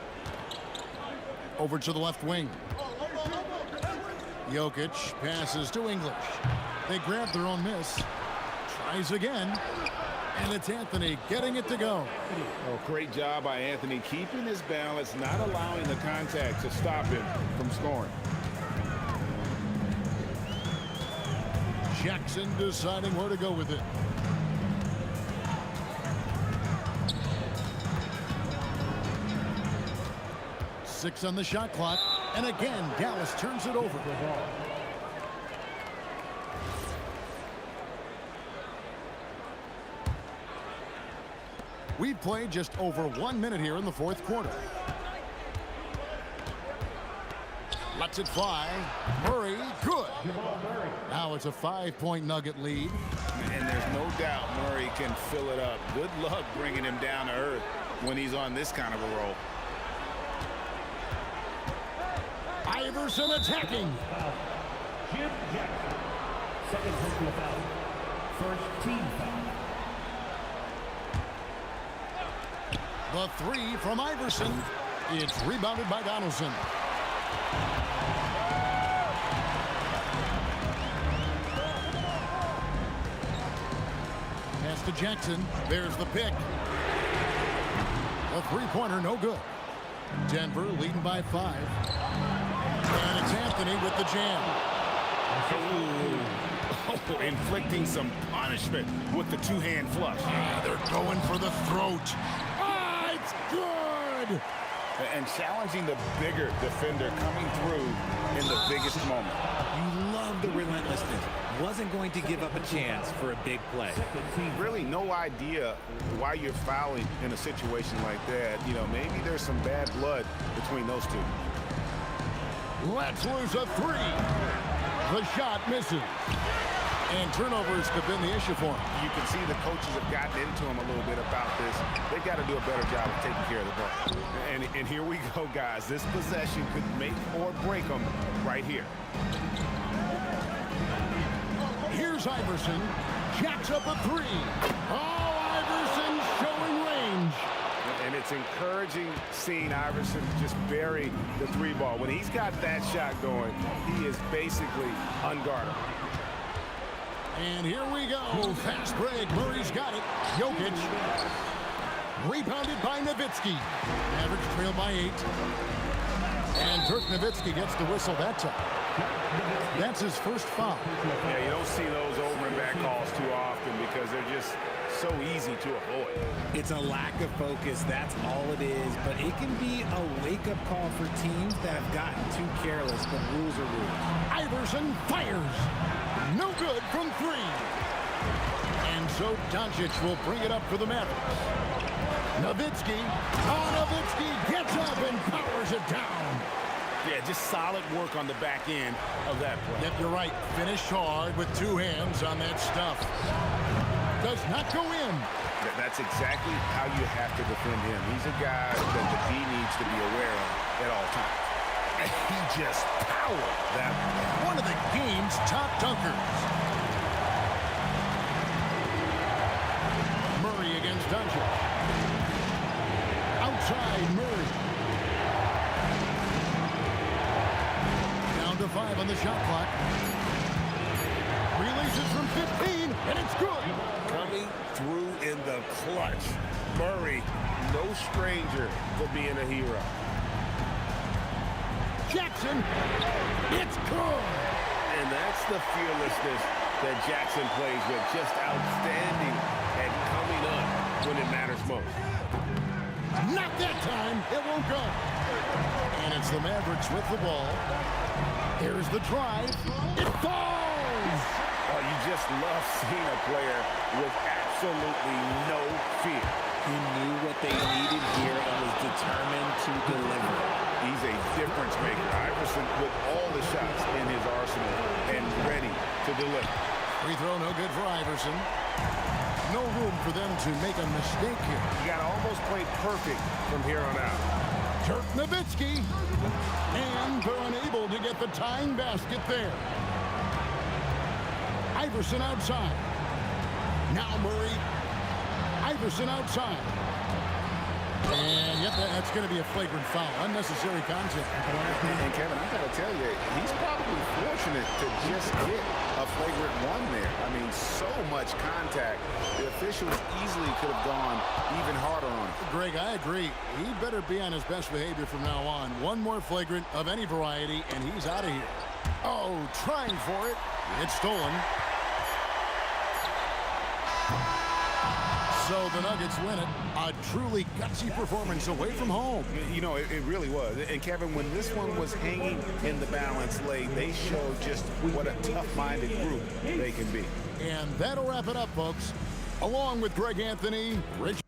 Over to the left wing. Jokic passes to English. They grab their own miss. Tries again. And it's Anthony getting it to go. Oh, great job by Anthony, keeping his balance, not allowing the contact to stop him from scoring. Jackson deciding where to go with it. Six on the shot clock. And again, Dallas turns it over. We've played just over 1 minute here in the fourth quarter. Lets it fly. Murray, good. Now it's a 5-point Nugget lead. And there's no doubt Murray can fill it up. Good luck bringing him down to earth when he's on this kind of a roll. Iverson attacking. Jim Jackson, second personal foul, first team foul. The three from Iverson. It's rebounded by Donaldson. Pass to Jackson. There's the pick. A three-pointer, no good. Denver leading by 5. And it's Anthony with the jam. Oh, inflicting some punishment with the two-hand flush. They're going for the throat. Ah, it's good! And challenging the bigger defender coming through in the biggest moment. You love the relentlessness. Wasn't going to give up a chance for a big play. Really no idea why you're fouling in a situation like that. You know, maybe there's some bad blood between those two. Let's lose a 3. The shot misses. And turnovers have been the issue for him. You can see the coaches have gotten into him a little bit about this. They've got to do a better job of taking care of the ball. And here we go, guys. This possession could make or break them right here. Here's Iverson. Jacks up a 3. Oh, Iverson showing range. And it's encouraging seeing Iverson just bury the 3-ball. When he's got that shot going, he is basically unguardable. And here we go. Fast break. Murray's got it. Jokic. Rebounded by Nowitzki. Mavericks trail by 8. And Dirk Nowitzki gets the whistle that time. That's his first foul. Yeah, you don't see those over and back calls too often because they're just so easy to avoid. It's a lack of focus, that's all it is, but it can be a wake-up call for teams that have gotten too careless, but rules are rules. Iverson fires. No good from 3. And so Doncic will bring it up for the Mavericks. Nowitzki. Oh, Nowitzki gets up and powers it down. Yeah, just solid work on the back end of that play. Yep, you're right. Finish hard with 2 hands on that stuff. Does not go in. That's exactly how you have to defend him. He's a guy that the D needs to be aware of at all times. And he just powered that one of the game's top dunkers. Murray against Doncic. Outside Murray. Down to 5 on the shot clock. Releases from 15, and it's good. Coming through in the clutch. Murray, no stranger for being a hero. Jackson, it's good. And that's the fearlessness that Jackson plays with. Just outstanding at coming up when it matters most. Not that time. It won't go. And it's the Mavericks with the ball. Here's the drive. It falls. Oh, you just love seeing a player with absolutely no fear. He knew what they needed here and was determined to deliver. He's a difference maker. Iverson with all the shots in his arsenal and ready to deliver. Free throw no good for Iverson. No room for them to make a mistake here. You got to almost play perfect from here on out. Dirk Nowitzki. And they're unable to get the tying basket there. Iverson outside. Now Murray. Iverson outside. And yep, that's going to be a flagrant foul. Unnecessary contact. And Kevin, I got to tell you, he's probably fortunate to just get a flagrant 1 there. I mean, so much contact. The officials easily could have gone even harder on it. Greg, I agree. He better be on his best behavior from now on. One more flagrant of any variety, and he's out of here. Oh, trying for it. It's stolen. So the Nuggets win it. A truly gutsy performance away from home. You know, it really was. And Kevin, when this one was hanging in the balance late, they showed just what a tough-minded group they can be. And that'll wrap it up, folks. Along with Greg Anthony, Rich.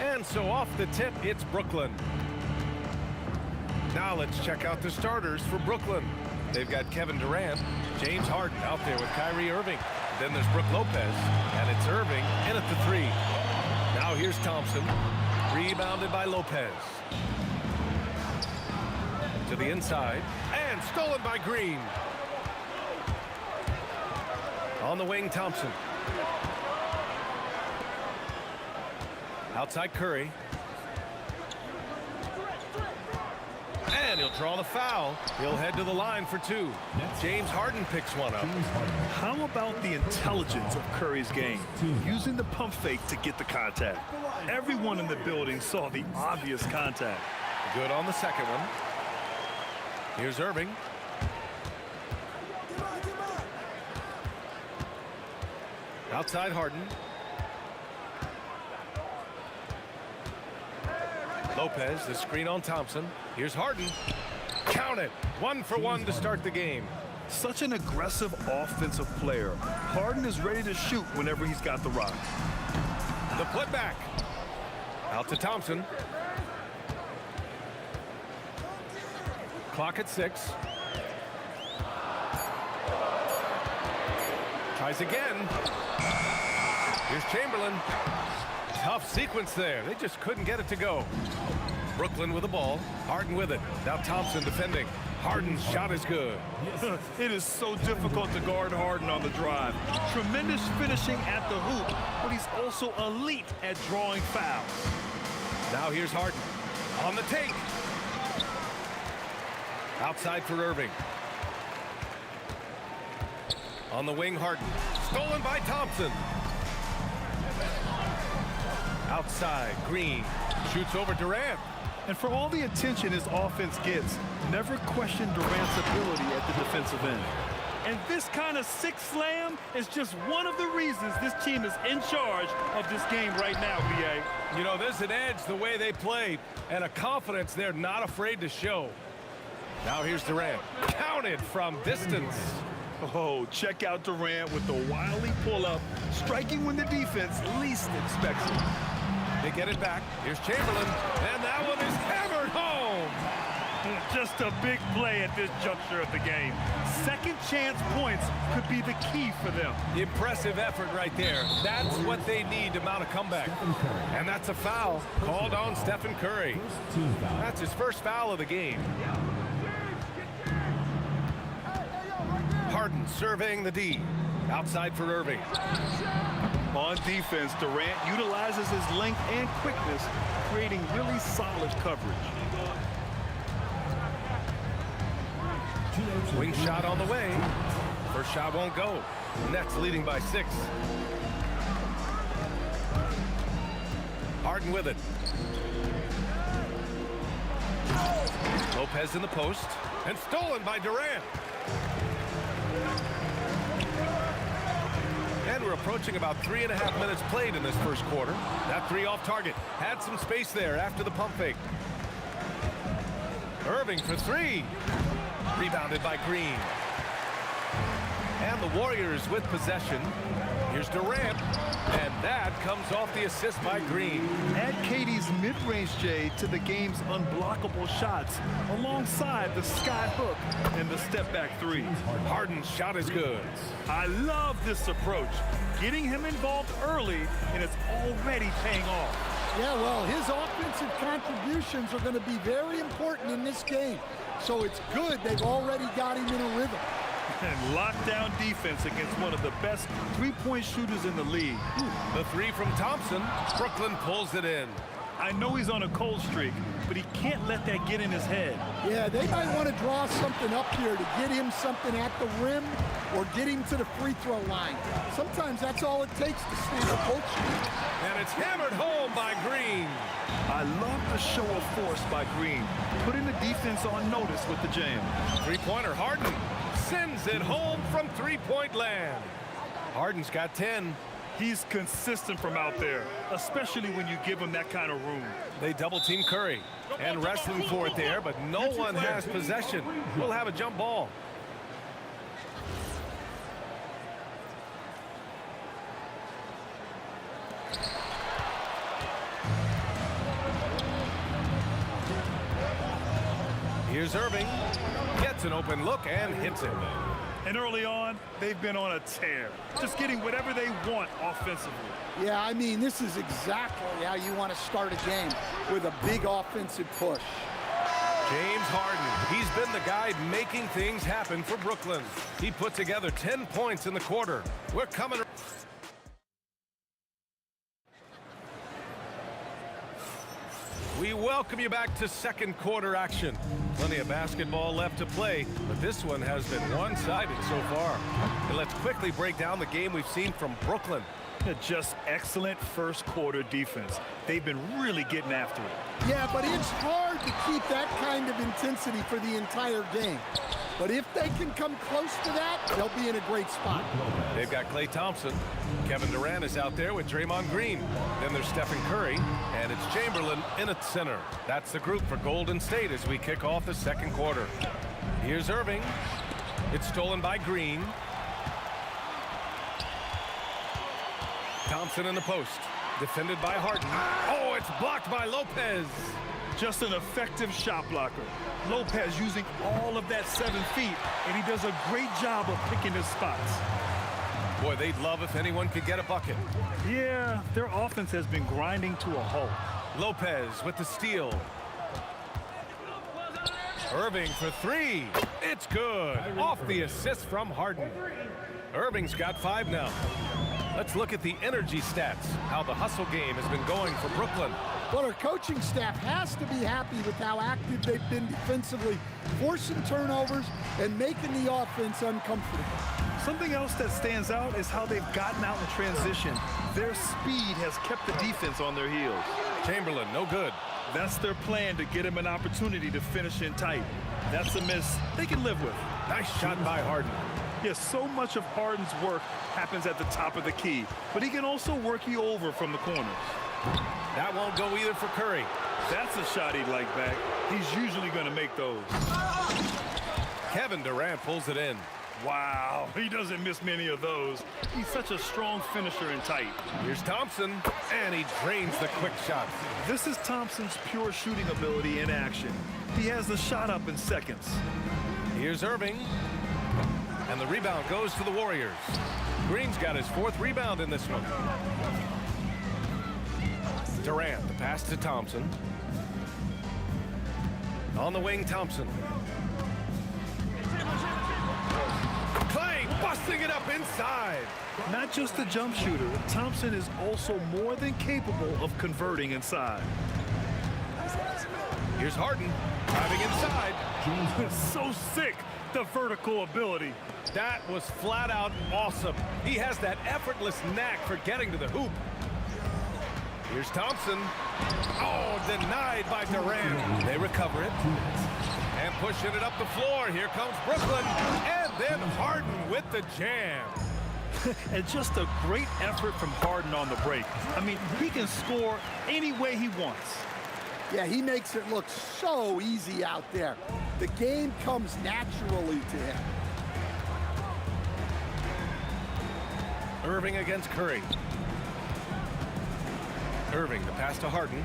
And so off the tip, it's Brooklyn. Now let's check out the starters for Brooklyn. They've got Kevin Durant, James Harden out there with Kyrie Irving. Then there's Brook Lopez, and it's Irving in at the three. Now here's Thompson, rebounded by Lopez. To the inside, and stolen by Green. On the wing, Thompson. Outside Curry. And he'll draw the foul. He'll head to the line for two. James Harden picks one up. How about the intelligence of Curry's game? Using the pump fake to get the contact. Everyone in the building saw the obvious contact. Good on the second one. Here's Irving. Outside Harden. Lopez, the screen on Thompson. Here's Harden. Count it. 1 for 1 to start the game. Such an aggressive offensive player. Harden is ready to shoot whenever he's got the rock. The putback. Out to Thompson. Clock at 6. Tries again. Here's Chamberlain. Tough sequence there. They just couldn't get it to go. Brooklyn with the ball. Harden with it. Now Thompson defending. Harden's shot is good. It is so difficult to guard Harden on the drive. Tremendous finishing at the hoop, but he's also elite at drawing fouls. Now here's Harden. On the take. Outside for Irving. On the wing, Harden. Stolen by Thompson. Outside, Green. Shoots over Durant. And for all the attention his offense gets, never question Durant's ability at the defensive end. And this kind of six slam is just one of the reasons this team is in charge of this game right now, B.A. You know, there's an edge the way they play and a confidence they're not afraid to show. Now here's Durant. Counted from distance. Oh, check out Durant with the wily pull-up, striking when the defense least expects it. They get it back. Here's Chamberlain, and that one is hammered home. Just a big play at this juncture of the game. Second chance points could be the key for them. Impressive effort right there. That's what they need to mount a comeback. And that's a foul called on Stephen Curry. That's his first foul of the game. Harden surveying the D. Outside for Irving. On defense, Durant utilizes his length and quickness, creating really solid coverage. Wing shot on the way. First shot won't go. Nets leading by 6. Harden with it. Lopez in the post. And stolen by Durant. And we're approaching about 3.5 minutes played in this first quarter. That three off target. Had some space there after the pump fake. Irving for 3. Rebounded by Green. And the Warriors with possession. Here's Durant. And that comes off the assist by Green. Add KD's mid-range J to the game's unblockable shots alongside the sky hook and the step-back 3. Harden's shot is good. I love this approach. Getting him involved early, and it's already paying off. Yeah, well, his offensive contributions are going to be very important in this game. So it's good they've already got him in a rhythm. And lockdown defense against one of the best three-point shooters in the league. The 3 from Thompson. Brooklyn pulls it in. I know he's on a cold streak, but he can't let that get in his head. Yeah, they might want to draw something up here to get him something at the rim or get him to the free throw line. Sometimes that's all it takes to stand a cold streak. And it's hammered home by Green. I love the show of force by Green, putting the defense on notice with the jam. Three-pointer Harden sends it home from three-point land. Harden's got 10. He's consistent from out there, especially when you give him that kind of room. They double-team Curry and wrestling for it there, but no one has possession. We'll have a jump ball. Here's Irving. Gets an open look and hits him. And early on, they've been on a tear, just getting whatever they want offensively. Yeah, I mean, this is exactly how you want to start a game, with a big offensive push. James Harden, he's been the guy making things happen for Brooklyn. He put together 10 points in the quarter. We're coming. We welcome you back to second quarter action. Plenty of basketball left to play, but this one has been one-sided so far. And let's quickly break down the game we've seen from Brooklyn. Just excellent first quarter defense. They've been really getting after it. Yeah, but it's hard to keep that kind of intensity for the entire game. But if they can come close to that, they'll be in a great spot. They've got Klay Thompson. Kevin Durant is out there with Draymond Green. Then there's Stephen Curry, and it's Chamberlain in at center. That's the group for Golden State as we kick off the second quarter. Here's Irving. It's stolen by Green. Thompson in the post. Defended by Harden. Oh, it's blocked by Lopez. Just an effective shot blocker. Lopez using all of that 7 feet, and he does a great job of picking his spots. Boy, they'd love if anyone could get a bucket. Yeah, their offense has been grinding to a halt. Lopez with the steal. Irving for three. It's good. Off the assist from Harden. Irving's got 5 now. Let's look at the energy stats, how the hustle game has been going for Brooklyn. Well, our coaching staff has to be happy with how active they've been defensively, forcing turnovers and making the offense uncomfortable. Something else that stands out is how they've gotten out in transition. Their speed has kept the defense on their heels. Chamberlain, no good. That's their plan, to get him an opportunity to finish in tight. That's a miss they can live with. Nice shot by Harden. Yes, so much of Harden's work happens at the top of the key, but he can also work you over from the corners. That won't go either for Curry. That's a shot he'd like back. He's usually going to make those. Kevin Durant pulls it in. Wow, he doesn't miss many of those. He's such a strong finisher in tight. Here's Thompson, and he drains the quick shot. This is Thompson's pure shooting ability in action. He has the shot up in seconds. Here's Irving, and the rebound goes to the Warriors. Green's got his 4th rebound in this one. Durant, the pass to Thompson. On the wing, Thompson. Klay busting it up inside. Not just a jump shooter, Thompson is also more than capable of converting inside. Here's Harden, driving inside. So sick, the vertical ability. That was flat out awesome. He has that effortless knack for getting to the hoop. Here's Thompson. Oh, denied by Durant. They recover it. And pushing it up the floor. Here comes Brooklyn. And then Harden with the jam. And just a great effort from Harden on the break. I mean, he can score any way he wants. Yeah, he makes it look so easy out there. The game comes naturally to him. Irving against Curry. Irving, the pass to Harden.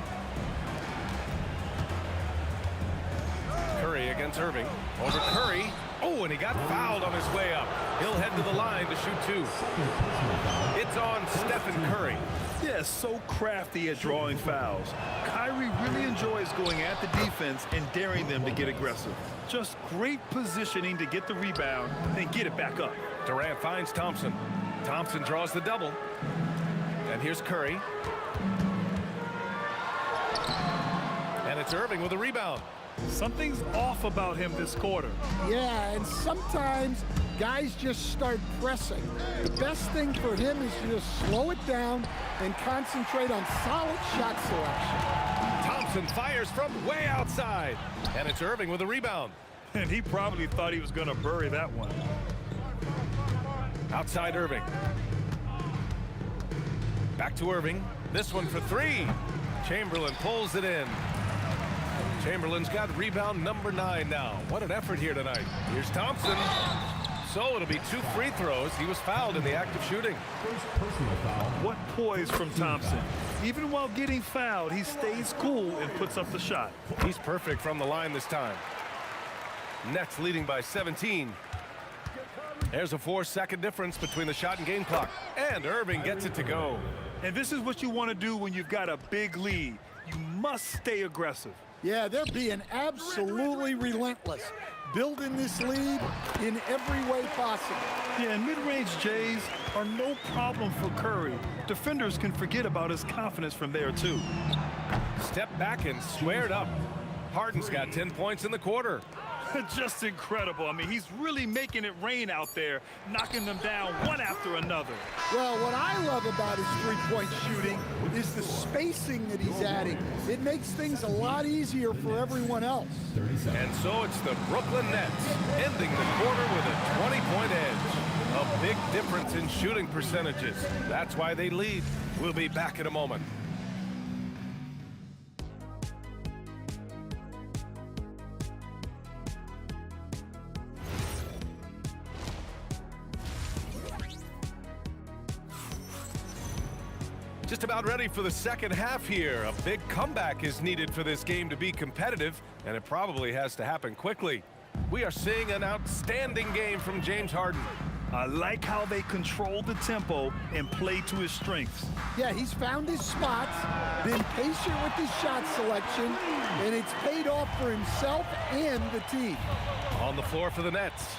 Curry against Irving. Over Curry. Oh, and he got fouled on his way up. He'll head to the line to shoot 2. It's on Stephen Curry. Yeah, so crafty at drawing fouls. Kyrie really enjoys going at the defense and daring them to get aggressive. Just great positioning to get the rebound and get it back up. Durant finds Thompson. Thompson draws the double. And here's Curry. And it's Irving with a rebound. Something's off about him this quarter. Yeah, and sometimes guys just start pressing. The best thing for him is to just slow it down and concentrate on solid shot selection. Thompson fires from way outside. And it's Irving with a rebound. And he probably thought he was going to bury that one. Outside Irving. Back to Irving. This one for three. Chamberlain pulls it in. Chamberlain's got rebound number 9 now. What an effort here tonight. Here's Thompson. So it'll be 2 free throws. He was fouled in the act of shooting. First personal foul. What poise from Thompson. Even while getting fouled, he stays cool and puts up the shot. He's perfect from the line this time. Nets leading by 17. There's a 4-second difference between the shot and game clock. And Irving gets it to go. And this is what you want to do when you've got a big lead. You must stay aggressive. Yeah, they're being absolutely relentless, building this lead in every way possible. Yeah, and mid-range Jays are no problem for Curry. Defenders can forget about his confidence from there, too. Step back and squared up. Harden's got 10 points in the quarter. Just incredible. I mean, he's really making it rain out there, knocking them down one after another. Well, what I love about his three-point shooting is the spacing that he's adding. It makes things a lot easier for everyone else. And so it's the Brooklyn Nets ending the quarter with a 20-point edge. A big difference in shooting percentages. That's why they lead. We'll be back in a moment. Just about ready for the second half here. A big comeback is needed for this game to be competitive, and it probably has to happen quickly. We are seeing an outstanding game from James Harden. I like how they control the tempo and play to his strengths. Yeah, he's found his spots, been patient with his shot selection, and it's paid off for himself and the team. On the floor for the Nets,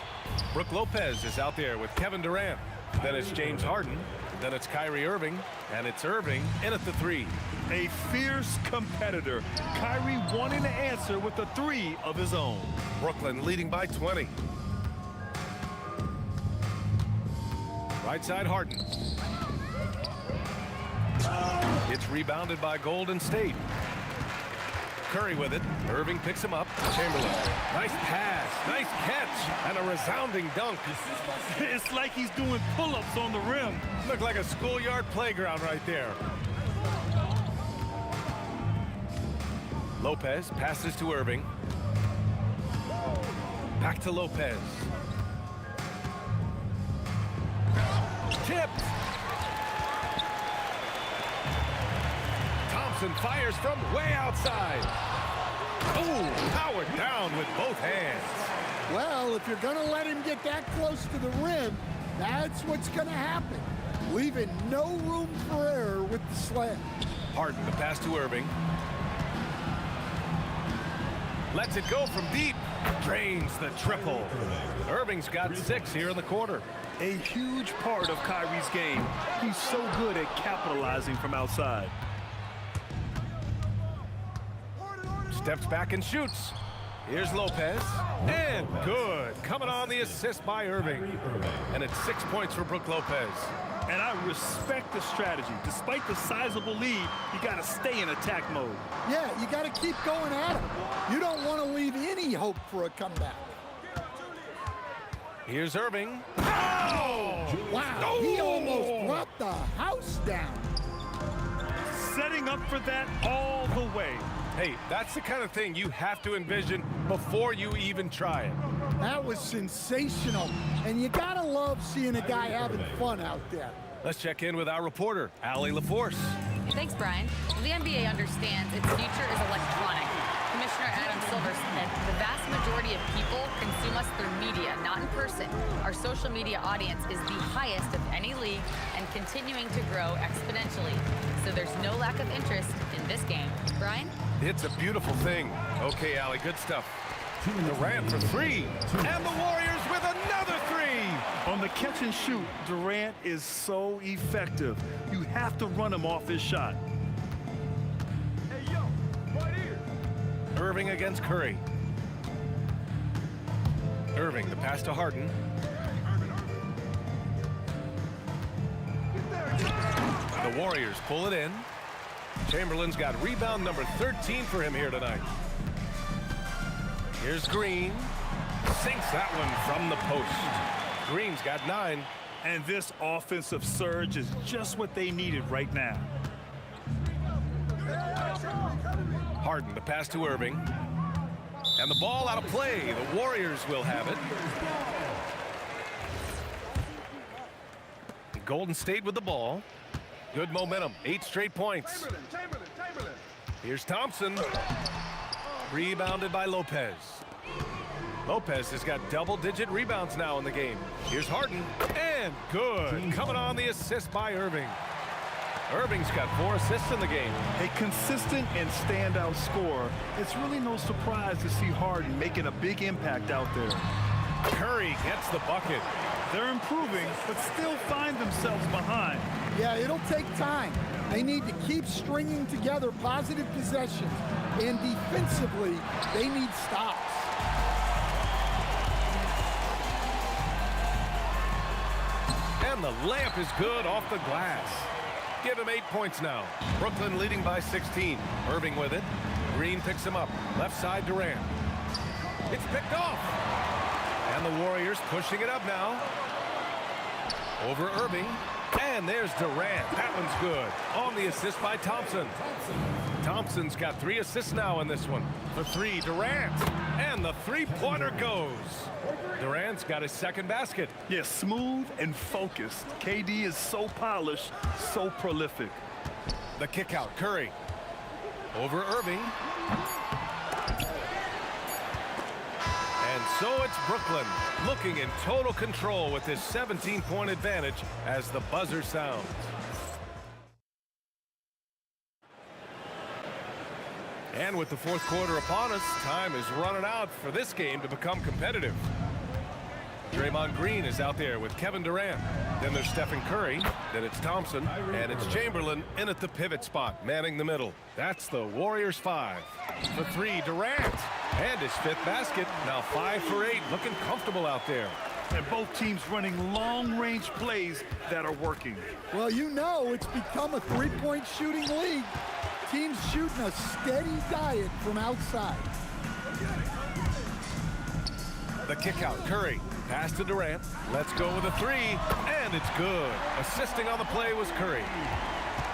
Brook Lopez is out there with Kevin Durant. Then it's James Harden. Then it's Kyrie Irving, and it's Irving in at the 3. A fierce competitor. Kyrie wanting to answer with a 3 of his own. Brooklyn leading by 20. Right side Harden. It's rebounded by Golden State. Curry with it. Irving picks him up. Chamberlain. Nice pass. Nice catch. And a resounding dunk. It's like he's doing pull-ups on the rim. Looked like a schoolyard playground right there. Lopez passes to Irving. Back to Lopez. Tipped. Thompson fires from way outside. Oh, powered down with both hands. Well, if you're going to let him get that close to the rim, that's what's going to happen. Leaving no room for error with the slam. Harden, the pass to Irving. Lets it go from deep. Drains the triple. Irving's got 6 here in the quarter. A huge part of Kyrie's game. He's so good at capitalizing from outside. Steps back and shoots. Here's Lopez. And good. Coming on the assist by Irving. And it's 6 points for Brook Lopez. And I respect the strategy. Despite the sizable lead, you got to stay in attack mode. Yeah, you got to keep going at him. You don't want to leave any hope for a comeback. Here's Irving. Oh! Wow, he almost brought the house down. Setting up for that all the way. Hey, that's the kind of thing you have to envision before you even try it. That was sensational, and you gotta love seeing a guy having fun out there. Let's check in with our reporter, Allie LaForce. Thanks, Brian. Well, the NBA understands its future is electronic. Commissioner Adam Silver said the vast majority of people consume us through media, not in person. Our social media audience is the highest of any league and continuing to grow exponentially. So there's no lack of interest in this game. Brian? It's a beautiful thing. Okay, Allie, good stuff. Durant for 3. And the Warriors with another 3. On the catch and shoot, Durant is so effective. You have to run him off his shot. Irving against Curry. Irving, the pass to Harden. The Warriors pull it in. Chamberlain's got rebound number 13 for him here tonight. Here's Green. Sinks that one from the post. Green's got 9. And this offensive surge is just what they needed right now. Harden, the pass to Irving. And the ball out of play. The Warriors will have it. Golden State with the ball. Good momentum. 8 straight points. Here's Thompson. Rebounded by Lopez. Lopez has got double-digit rebounds now in the game. Here's Harden. And good. Coming on the assist by Irving. Irving's got 4 assists in the game. A consistent and standout scorer. It's really no surprise to see Harden making a big impact out there. Curry gets the bucket. They're improving, but still find themselves behind. Yeah, it'll take time. They need to keep stringing together positive possessions. And defensively, they need stops. And the layup is good off the glass. Give him 8 points now. Brooklyn leading by 16. Irving with it. Green picks him up. Left side Durant. It's picked off. And the Warriors pushing it up now. Over Irving. And there's Durant. That one's good. On the assist by Thompson. Thompson's got 3 assists now in this one. For 3, Durant. And the three-pointer goes. Durant's got his second basket. Yeah, smooth and focused. KD is so polished, so prolific. The kick out, Curry. Over Irving. And so it's Brooklyn looking in total control with this 17-point advantage as the buzzer sounds. And with the fourth quarter upon us, time is running out for this game to become competitive. Draymond Green is out there with Kevin Durant. Then there's Stephen Curry. Then it's Thompson. And it's Chamberlain in at the pivot spot, manning the middle. That's the Warriors 5. For 3, Durant. And his 5th basket. Now 5 for 8. Looking comfortable out there. And both teams running long-range plays that are working. Well, you know it's become a three-point shooting league. Teams shooting a steady diet from outside. The kick out, Curry. Pass to Durant. Let's go with a 3. And it's good. Assisting on the play was Curry.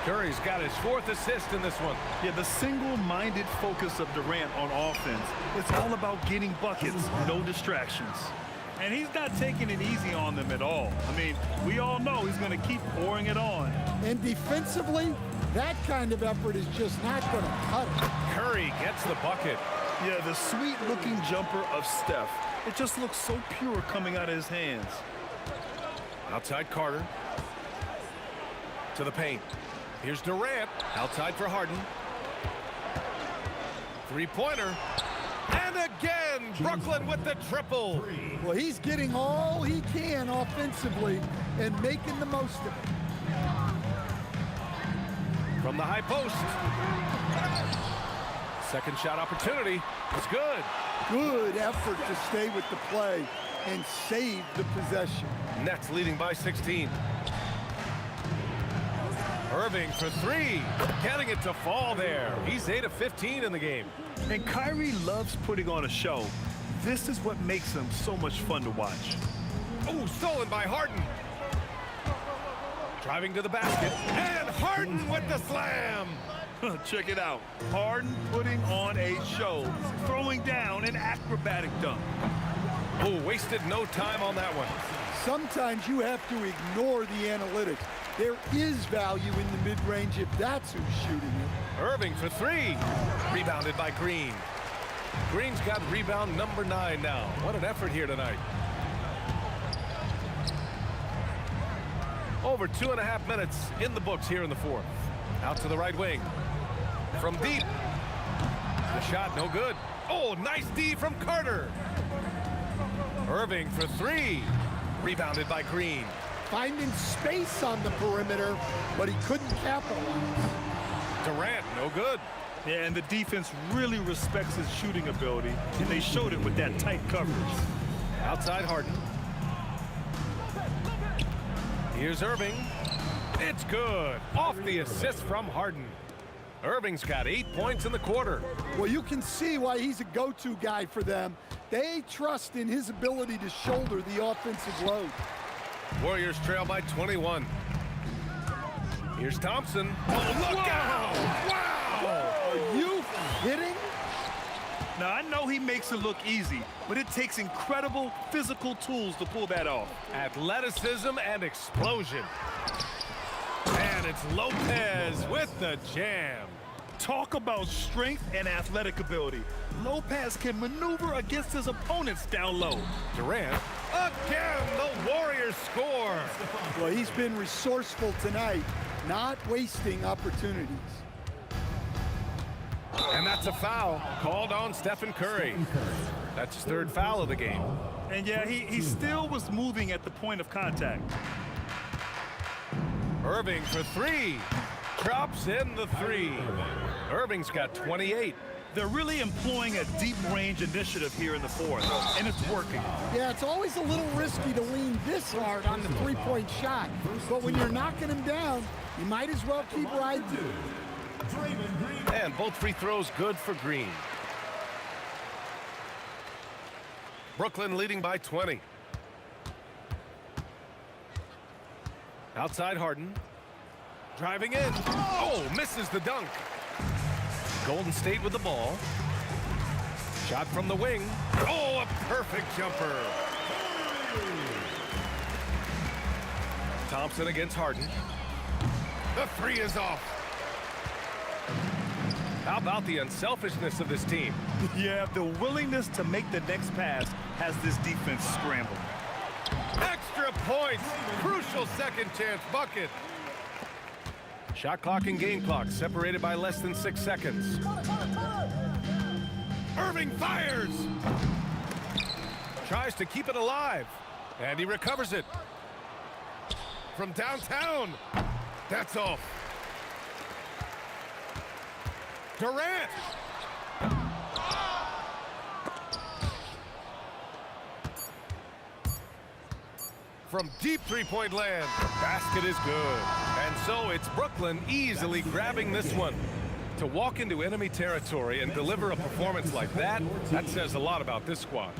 Curry's got his 4th assist in this one. Yeah, the single-minded focus of Durant on offense. It's all about getting buckets, no distractions. And he's not taking it easy on them at all. I mean, we all know he's going to keep pouring it on. And defensively, that kind of effort is just not going to cut it. Curry gets the bucket. Yeah, the sweet-looking jumper of Steph. It just looks so pure coming out of his hands. Outside Carter. To the paint. Here's Durant. Outside for Harden. Three-pointer. And again, Brooklyn with the triple. Well, he's getting all he can offensively and making the most of it. From the high post. Second shot opportunity. It's good. Good effort to stay with the play and save the possession. Nets leading by 16. Irving for 3. Getting it to fall there. He's 8 of 15 in the game. And Kyrie loves putting on a show. This is what makes him so much fun to watch. Oh, stolen by Harden. Driving to the basket. And Harden with the slam. Check it out. Harden putting on a show, throwing down an acrobatic dunk. Oh, wasted no time on that one. Sometimes you have to ignore the analytics. There is value in the mid-range if that's who's shooting it. Irving for 3. Rebounded by Green. Green's got rebound number 9 now. What an effort here tonight. Over 2.5 minutes in the books here in the fourth. Out to the right wing. From deep. The shot no good. Oh, nice D from Carter. Irving for 3. Rebounded by Green. Finding space on the perimeter, but he couldn't capitalize. Durant, no good. Yeah, and the defense really respects his shooting ability, and they showed it with that tight coverage. Outside Harden. Here's Irving. It's good. Off the assist from Harden. Irving's got 8 points in the quarter. Well, you can see why he's a go-to guy for them. They trust in his ability to shoulder the offensive load. Warriors trail by 21. Here's Thompson. Oh, look out! Wow! Are you kidding? Now, I know he makes it look easy, but it takes incredible physical tools to pull that off. Athleticism and explosion. And it's Lopez with the jam. Talk about strength and athletic ability. Lopez can maneuver against his opponents down low. Durant. Again, the Warriors score. Well, he's been resourceful tonight, not wasting opportunities. And that's a foul called on Stephen Curry. That's his third foul of the game. And yeah, he still was moving at the point of contact. Irving for three. Drops in the three. Irving's got 28. They're really employing a deep range initiative here in the fourth, and it's working. Yeah, it's always a little risky to lean this hard on the three-point shot. But when you're knocking him down, you might as well keep riding. And both free throws good for Green. Brooklyn leading by 20. Outside Harden. Driving in. Oh, misses the dunk. Golden State with the ball. Shot from the wing. Oh, a perfect jumper. Thompson against Harden. The three is off. How about the unselfishness of this team? Yeah, the willingness to make the next pass has this defense scrambled. Extra points. Crucial second chance bucket. Shot clock and game clock separated by less than 6 seconds. Irving fires. Tries to keep it alive. And he recovers it. From downtown. That's off. Durant. From deep three-point land. Basket is good. And so it's Brooklyn easily grabbing this one. To walk into enemy territory and deliver a performance like that says a lot about this squad.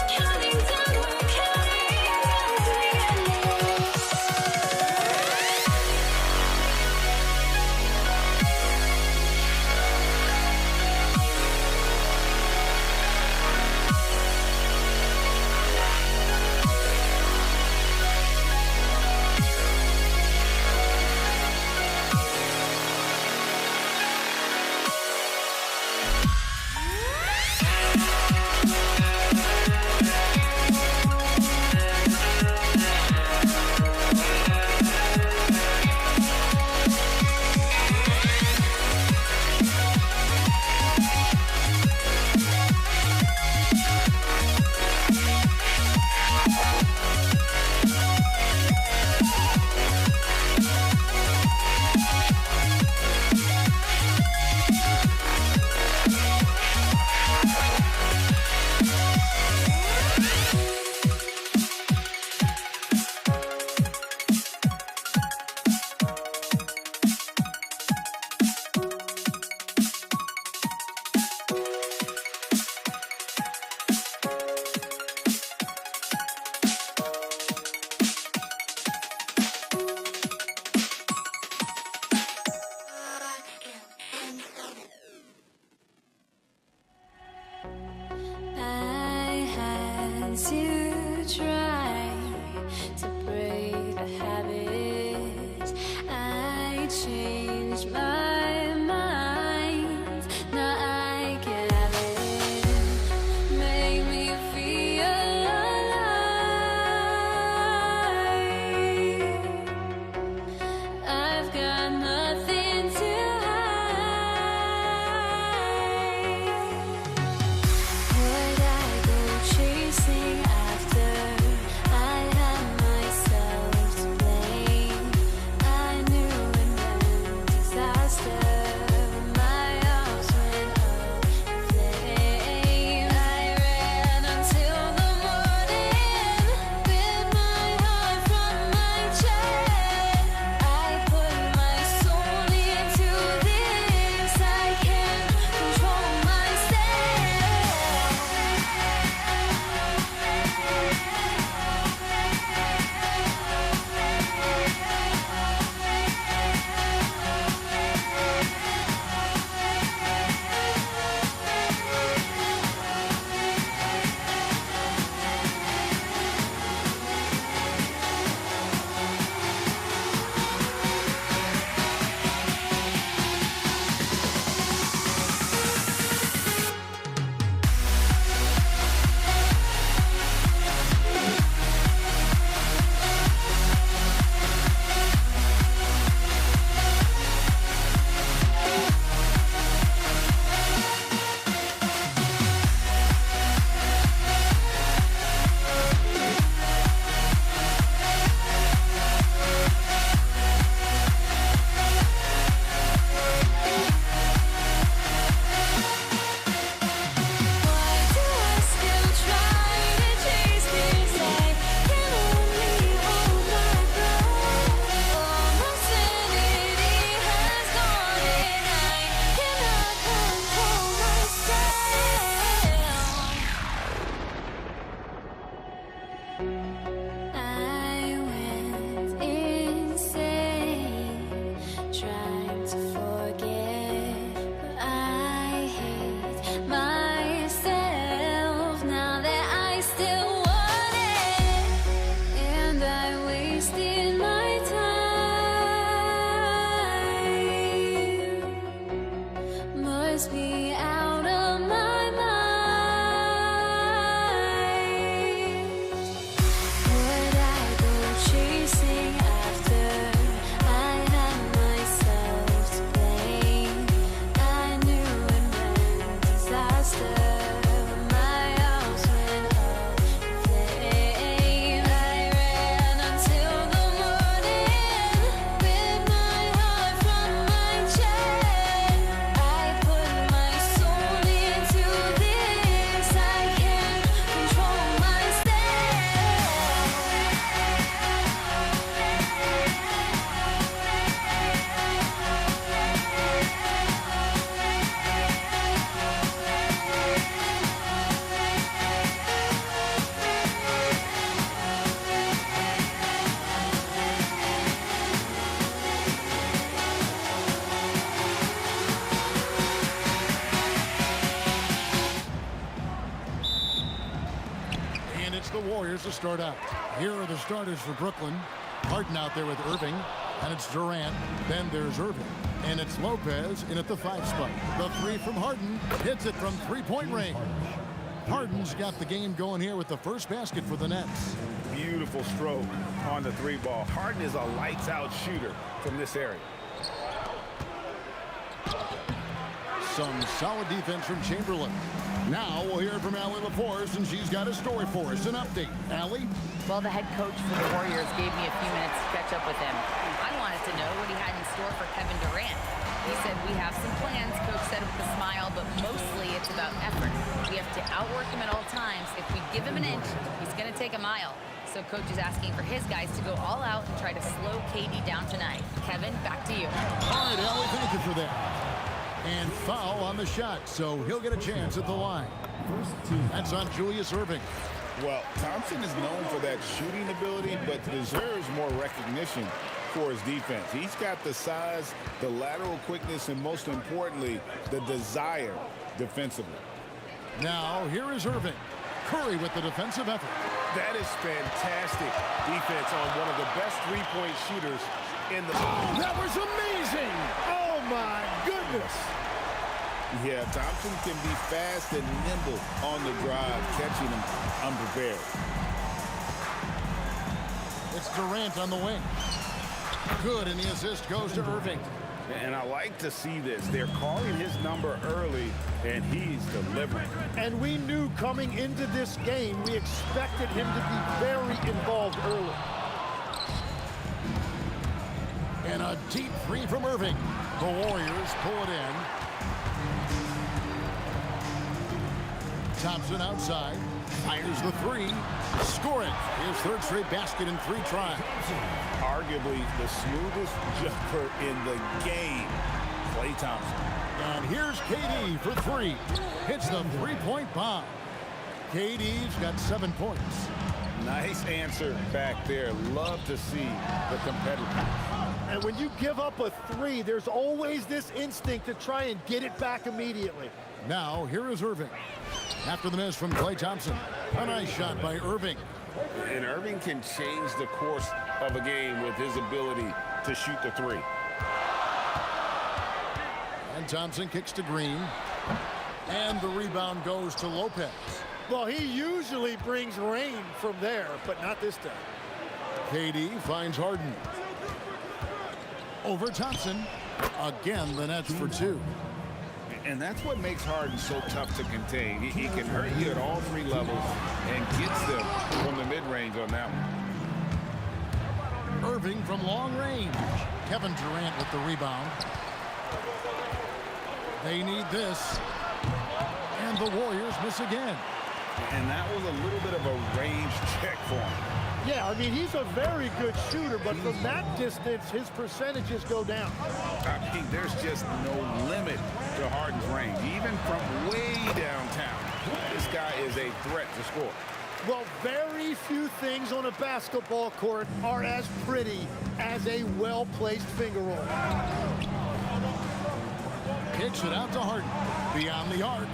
Counting down, we're counting. start out. Here are the starters for Brooklyn. Harden out there with Irving, and it's Durant. Then there's Irving, and it's Lopez in at the 5 spot. The 3 from Harden hits it from 3-point range. Harden's got the game going here with the first basket for the Nets. Beautiful stroke on the 3 ball. Harden is a lights-out shooter from this area. Some solid defense from Chamberlain. Now we'll hear from Allie LaForce, and she's got a story for us. An update. Allie? Well, the head coach for the Warriors gave me a few minutes to catch up with him. I wanted to know what he had in store for Kevin Durant. He said, we have some plans, coach said with a smile, but mostly it's about effort. We have to outwork him at all times. If we give him an inch, he's going to take a mile. So coach is asking for his guys to go all out and try to slow KD down tonight. Kevin, back to you. All right, Allie, thank you for that. And foul on the shot, so he'll get a chance at the line. That's on Julius Irving. Well, Thompson is known for that shooting ability, but deserves more recognition for his defense. He's got the size, the lateral quickness, and most importantly, the desire defensively. Now, here is Irving. Curry with the defensive effort. That is fantastic defense on one of the best three-point shooters in the league. That was amazing! Oh, my goodness! Yeah, Thompson can be fast and nimble on the drive, catching him unprepared. It's Durant on the wing. Good, and the assist goes to Irving. And I like to see this. They're calling his number early, and he's delivering. And we knew coming into this game, we expected him to be very involved early. And a deep 3 from Irving. The Warriors pull it in. Thompson outside, fires the 3, score it. His 3rd straight basket in 3 tries. Arguably the smoothest jumper in the game, Klay Thompson. And here's KD for 3. Hits the 3-point bomb. KD's got 7 points. Nice answer back there. Love to see the competitor. And when you give up a 3, there's always this instinct to try and get it back immediately. Now, here is Irving. After the miss from Klay Thompson. A nice shot by Irving. And Irving can change the course of a game with his ability to shoot the 3. And Thompson kicks to Green. And the rebound goes to Lopez. Well, he usually brings rain from there, but not this time. KD finds Harden. Over Thompson. Again, the Nets for 2. And that's what makes Harden so tough to contain. He can hurt you at all 3 levels and gets them from the mid-range on that one. Irving from long range. Kevin Durant with the rebound. They need this. And the Warriors miss again. And that was a little bit of a range check for him. Yeah, I mean, he's a very good shooter, but from that distance, his percentages go down. I mean, there's just no limit to Harden's range. Even from way downtown, this guy is a threat to score. Well, very few things on a basketball court are as pretty as a well-placed finger roll. Kicks it out to Harden. Beyond the arc.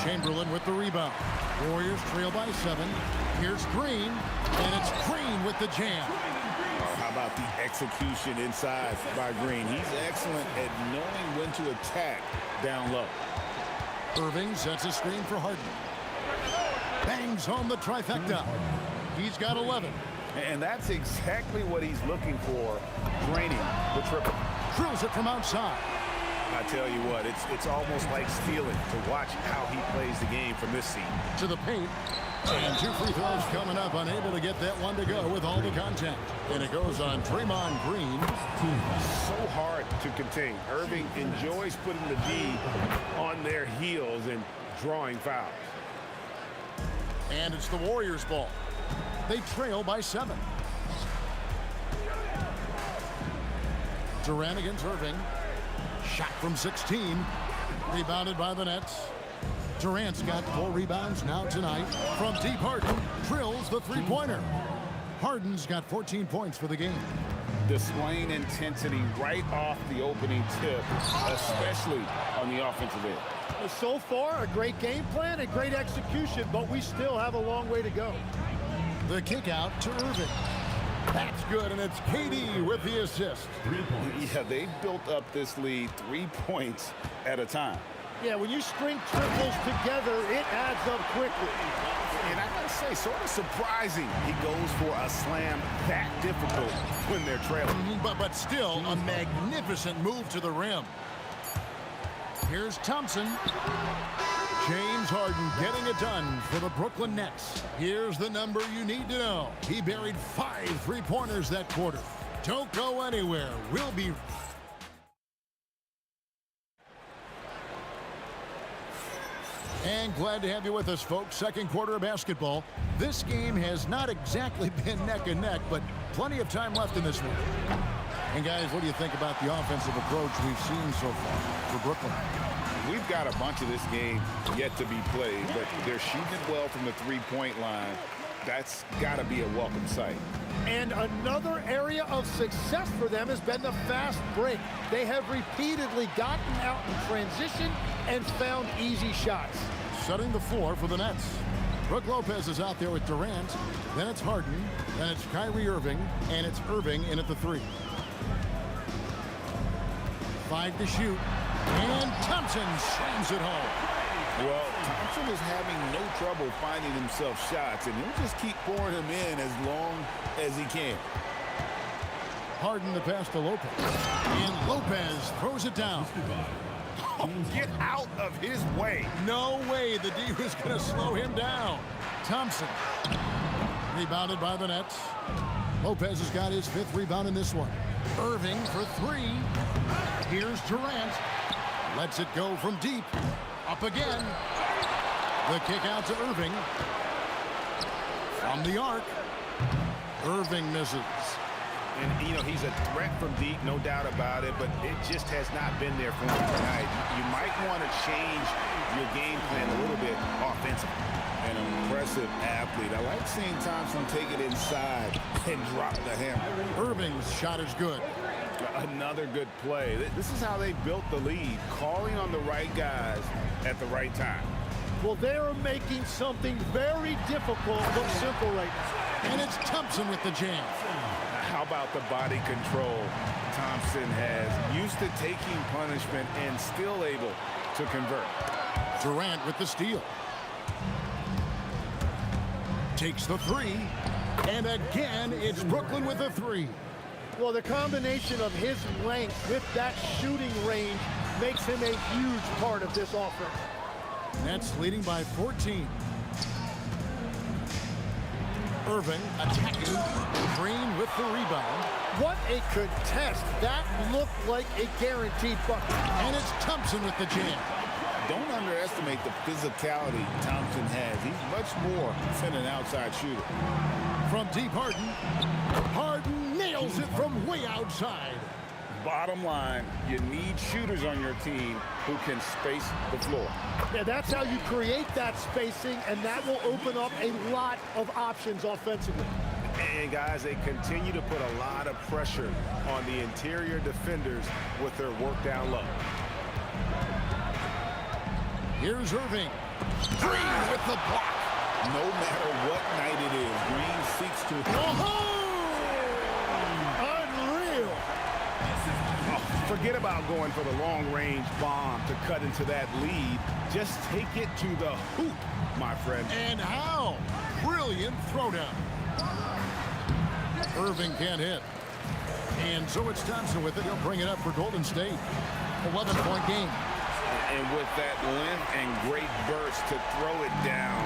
Chamberlain with the rebound. Warriors trail by 7. Here's Green, and it's Green with the jam. Oh, how about the execution inside by Green? He's excellent at knowing when to attack down low. Irving sets a screen for Harden. Bangs home the trifecta. He's got 11. And that's exactly what he's looking for, draining the triple. Drills it from outside. I tell you what, it's almost like stealing to watch how he plays the game from this seat. To the paint. And 2 free throws coming up, unable to get that one to go with all the contact. And it goes on Draymond Green. So hard to contain. Irving enjoys putting the D on their heels and drawing fouls. And it's the Warriors' ball. They trail by 7. Durant against Irving. Shot from 16. Rebounded by the Nets. Durant's got 4 rebounds now tonight. From deep, Harden drills the 3-pointer. Harden's got 14 points for the game. Displaying intensity right off the opening tip, especially on the offensive end. So far, a great game plan and great execution, but we still have a long way to go. The kick out to Irving. That's good, and it's KD with the assist. 3 points. Yeah, they built up this lead 3 points at a time. Yeah, when you string triples together, it adds up quickly. And I gotta say, sort of surprising he goes for a slam that difficult when they're trailing. But still a magnificent move to the rim. Here's Thompson. James Harden getting it done for the Brooklyn Nets. Here's the number you need to know. He buried 5 three-pointers that quarter. Don't go anywhere. We'll be... And glad to have you with us, folks. Second quarter of basketball. This game has not exactly been neck and neck, but plenty of time left in this one. And guys, what do you think about the offensive approach we've seen so far for Brooklyn? We've got a bunch of this game yet to be played, but they're shooting it well from the three-point line. That's got to be a welcome sight. And another area of success for them has been the fast break. They have repeatedly gotten out in transition and found easy shots. Setting the floor for the Nets. Brook Lopez is out there with Durant. Then it's Harden. Then it's Kyrie Irving. And it's Irving in at the 3. 5 to shoot. And Thompson slams it home. Well, Thompson is having no trouble finding himself shots, and he'll just keep pouring them in as long as he can. Harden the pass to Lopez. And Lopez throws it down. Oh, get out of his way. No way the D was going to slow him down. Thompson. Rebounded by the Nets. Lopez has got his 5th rebound in this one. Irving for 3. Here's Durant. Lets it go from deep. Up again. The kick out to Irving. From the arc. Irving misses. And, you know, he's a threat from deep, no doubt about it, but it just has not been there for him tonight. You might want to change your game plan a little bit offensively. An impressive athlete. I like seeing Thompson take it inside and drop the hammer. Irving's shot is good. Another good play. This is how they built the lead, calling on the right guys at the right time. Well, they're making something very difficult look simple right now. And it's Thompson with the jam. How about the body control Thompson has? Used to taking punishment and still able to convert. Durant with the steal. Takes the 3. And again, it's Brooklyn with the 3. Well, the combination of his length with that shooting range makes him a huge part of this offense. Nets leading by 14. Irving attacking. Green with the rebound. What a contest. That looked like a guaranteed bucket. And it's Thompson with the jam. Don't underestimate the physicality Thompson has. He's much more than an outside shooter. From deep, Harden. Harden nails it from way outside. Bottom line, you need shooters on your team who can space the floor. Yeah, that's how you create that spacing, and that will open up a lot of options offensively. And guys, they continue to put a lot of pressure on the interior defenders with their work down low. Here's Irving. Green with the block. No matter what night it is, Green seeks to... Unreal! Oh, forget about going for the long-range bomb to cut into that lead. Just take it to the hoop, my friend. And how? Brilliant throwdown. Irving can't hit. And so it's Thompson with it. He'll bring it up for Golden State. 11-point game. And with that length and great burst to throw it down,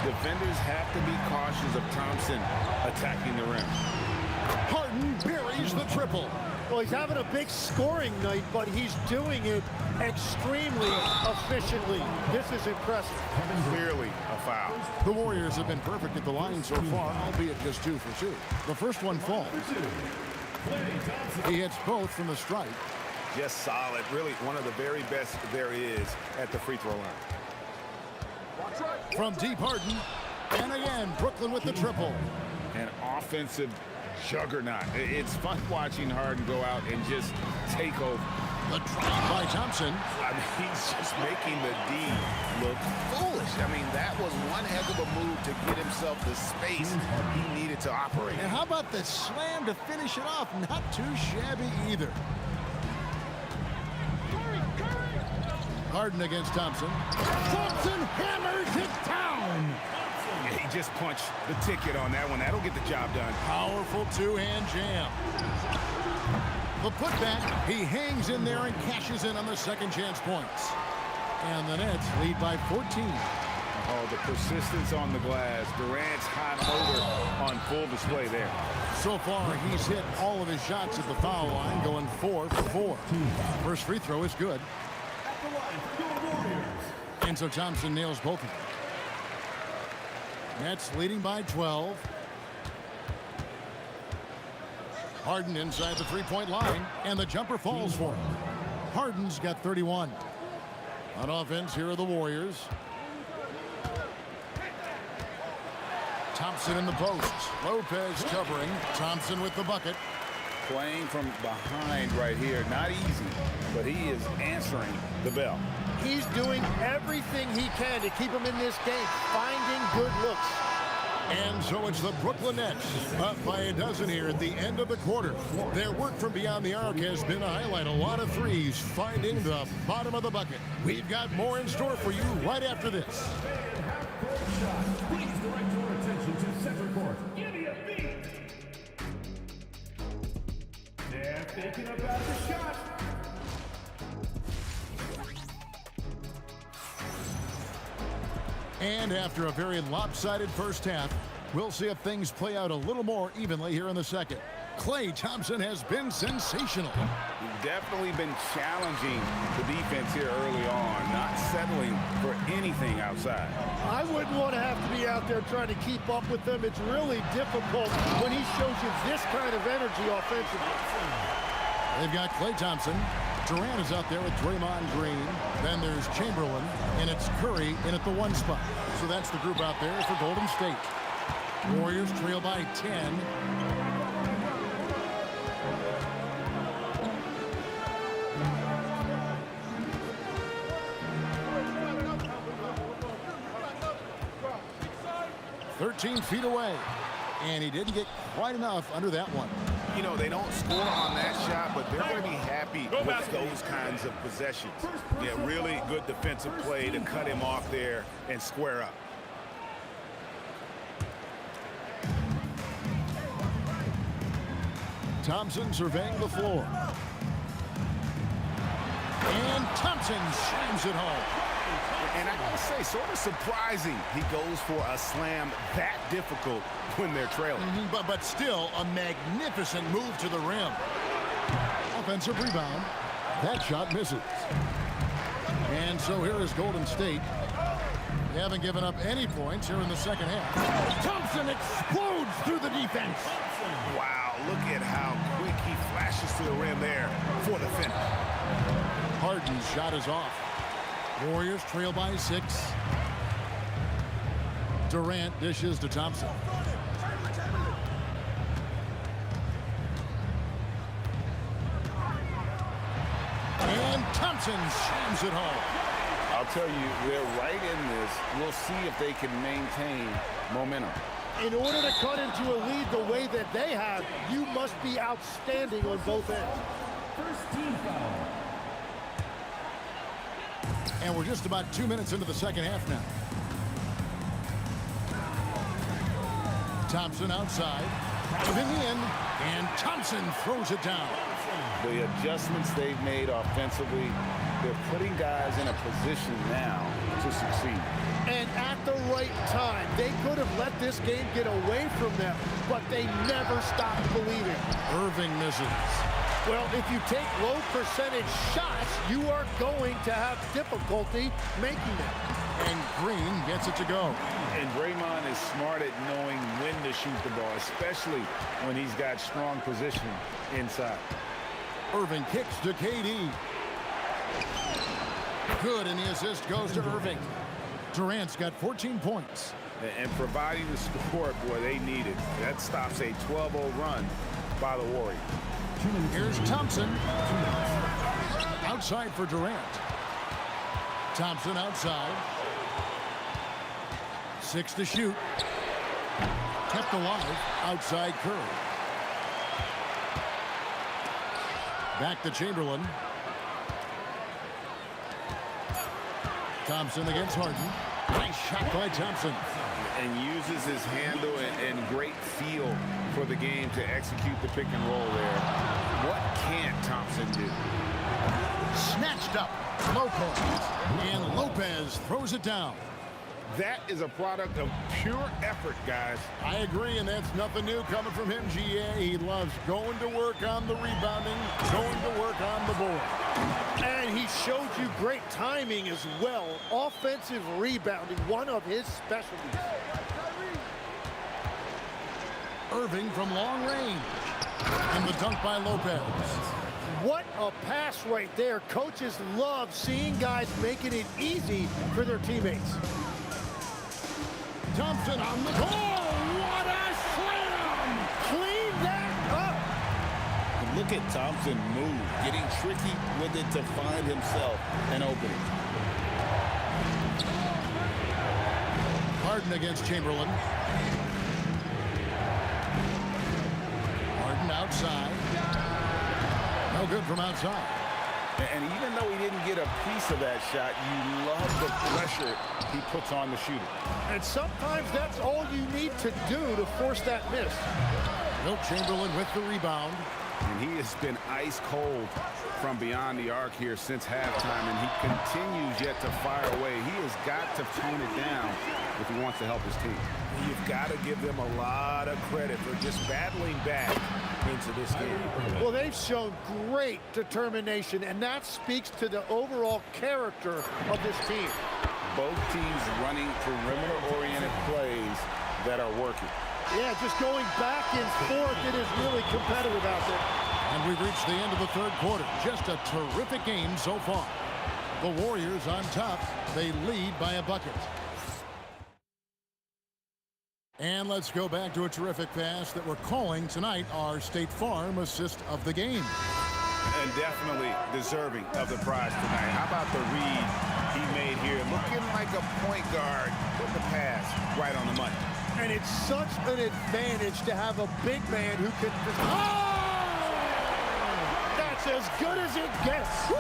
defenders have to be cautious of Thompson attacking the rim. Harden buries the triple. Well, he's having a big scoring night, but he's doing it extremely efficiently. This is impressive. Clearly a foul. The Warriors have been perfect at the line so far, albeit just 2 for 2. The first one falls. He hits both from the stripe. Just solid. Really one of the very best there is at the free throw line. From deep, Harden. And again, Brooklyn with the triple. An offensive juggernaut. It's fun watching Harden go out and just take over. The drive by Thompson. I mean, he's just making the D look foolish. I mean, that was one heck of a move to get himself the space he needed to operate. And how about the slam to finish it off? Not too shabby either. Harden against Thompson. Thompson hammers it down. Yeah, he just punched the ticket on that one. That'll get the job done. Powerful two-hand jam. The putback, he hangs in there and cashes in on the second chance points. And the Nets lead by 14. Oh, the persistence on the glass. Durant's hot motor on full display there. So far, he's hit all of his shots at the foul line, going 4 for 4. First free throw is good. And so Thompson nails both of them. Nets leading by 12. Harden inside the three-point line, and the jumper falls for him. Harden's got 31. On offense, here are the Warriors. Thompson in the post. Lopez covering. Thompson with the bucket. Playing from behind right here. Not easy, but he is answering the bell. He's doing everything he can to keep him in this game, finding good looks. And so it's the Brooklyn Nets up by a dozen here at the end of the quarter. Their work from beyond the arc has been a highlight. A lot of threes finding the bottom of the bucket. We've got more in store for you right after this. Please direct your attention to center court. Give me a beat. They're thinking about the shot. And after a very lopsided first half, we'll see if things play out a little more evenly here in the second. Klay Thompson has been sensational. He's definitely been challenging the defense here early on, not settling for anything outside. I wouldn't want to have to be out there trying to keep up with them. It's really difficult when he shows you this kind of energy offensively. They've got Klay Thompson. Durant is out there with Draymond Green. Then there's Chamberlain, and it's Curry in at the 1 spot. So that's the group out there for Golden State. Warriors trail by 10. "13 feet away." And he didn't get quite enough under that one. You know, they don't score on that shot, but they're going to be happy with those kinds of possessions. Yeah, really good defensive play to cut him off there and square up. Thompson surveying the floor. And Thompson slams it home. And I gotta say, sort of surprising he goes for a slam that difficult when they're trailing. But still a magnificent move to the rim. Offensive rebound. That shot misses. And so here is Golden State. They haven't given up any points here in the second half. Thompson explodes through the defense. Wow, look at how quick he flashes to the rim there for the finish. Harden's shot is off. Warriors trail by 6. Durant dishes to Thompson. And Thompson shams it home. I'll tell you, they're right in this. We'll see if they can maintain momentum. In order to cut into a lead the way that they have, you must be outstanding on both ends. First team foul. And we're just about 2 minutes into the second half now. Thompson outside, driving in, and Thompson throws it down. The adjustments they've made offensively, they're putting guys in a position now to succeed. And at the right time, they could have let this game get away from them, but they never stopped believing. Irving misses. Well, if you take low percentage shots, you are going to have difficulty making them. And Green gets it to go. And Draymond is smart at knowing when to shoot the ball, especially when he's got strong position inside. Irving kicks to KD. Good, and the assist goes to Irving. Durant's got 14 points. And providing the support, boy, they need it. That stops a 12-0 run by the Warriors. Here's Thompson. outside for Durant. Thompson outside. 6 to shoot. Kept alive outside Curry. Back to Chamberlain. Thompson against Harden. Nice shot by Thompson. And uses his handle and great feel for the game to execute the pick and roll there. What can't Thompson do? Snatched up. Lopez. And Lopez throws it down. That is a product of pure effort, guys. I agree, and that's nothing new coming from him, GA. He loves going to work on the rebounding, going to work on the board. And he showed you great timing as well. Offensive rebounding, one of his specialties. Irving from long range. And the dunk by Lopez. What a pass right there. Coaches love seeing guys making it easy for their teammates. Thompson on the goal. What a slam! Clean that up. And look at Thompson move, getting tricky with it to find himself an opening. Harden against Chamberlain. Harden outside. No good from outside. And even though he didn't get a piece of that shot, you love the pressure he puts on the shooter. And sometimes that's all you need to do to force that miss. Wilt Chamberlain with the rebound. And he has been ice cold from beyond the arc here since halftime, and he continues yet to fire away. He has got to tone it down if he wants to help his team. You've got to give them a lot of credit for just battling back into this game. Well, they've shown great determination, and that speaks to the overall character of this team. Both teams running perimeter-oriented plays that are working. Yeah, just going back and forth, it is really competitive out there. And we've reached the end of the third quarter. Just a terrific game so far. The Warriors on top. They lead by a bucket. And let's go back to a terrific pass that we're calling tonight our State Farm assist of the game. And definitely deserving of the prize tonight. How about the read he made here? Looking like a point guard with the pass right on the money. And it's such an advantage to have a big man who can... Oh! That's as good as it gets. Woo!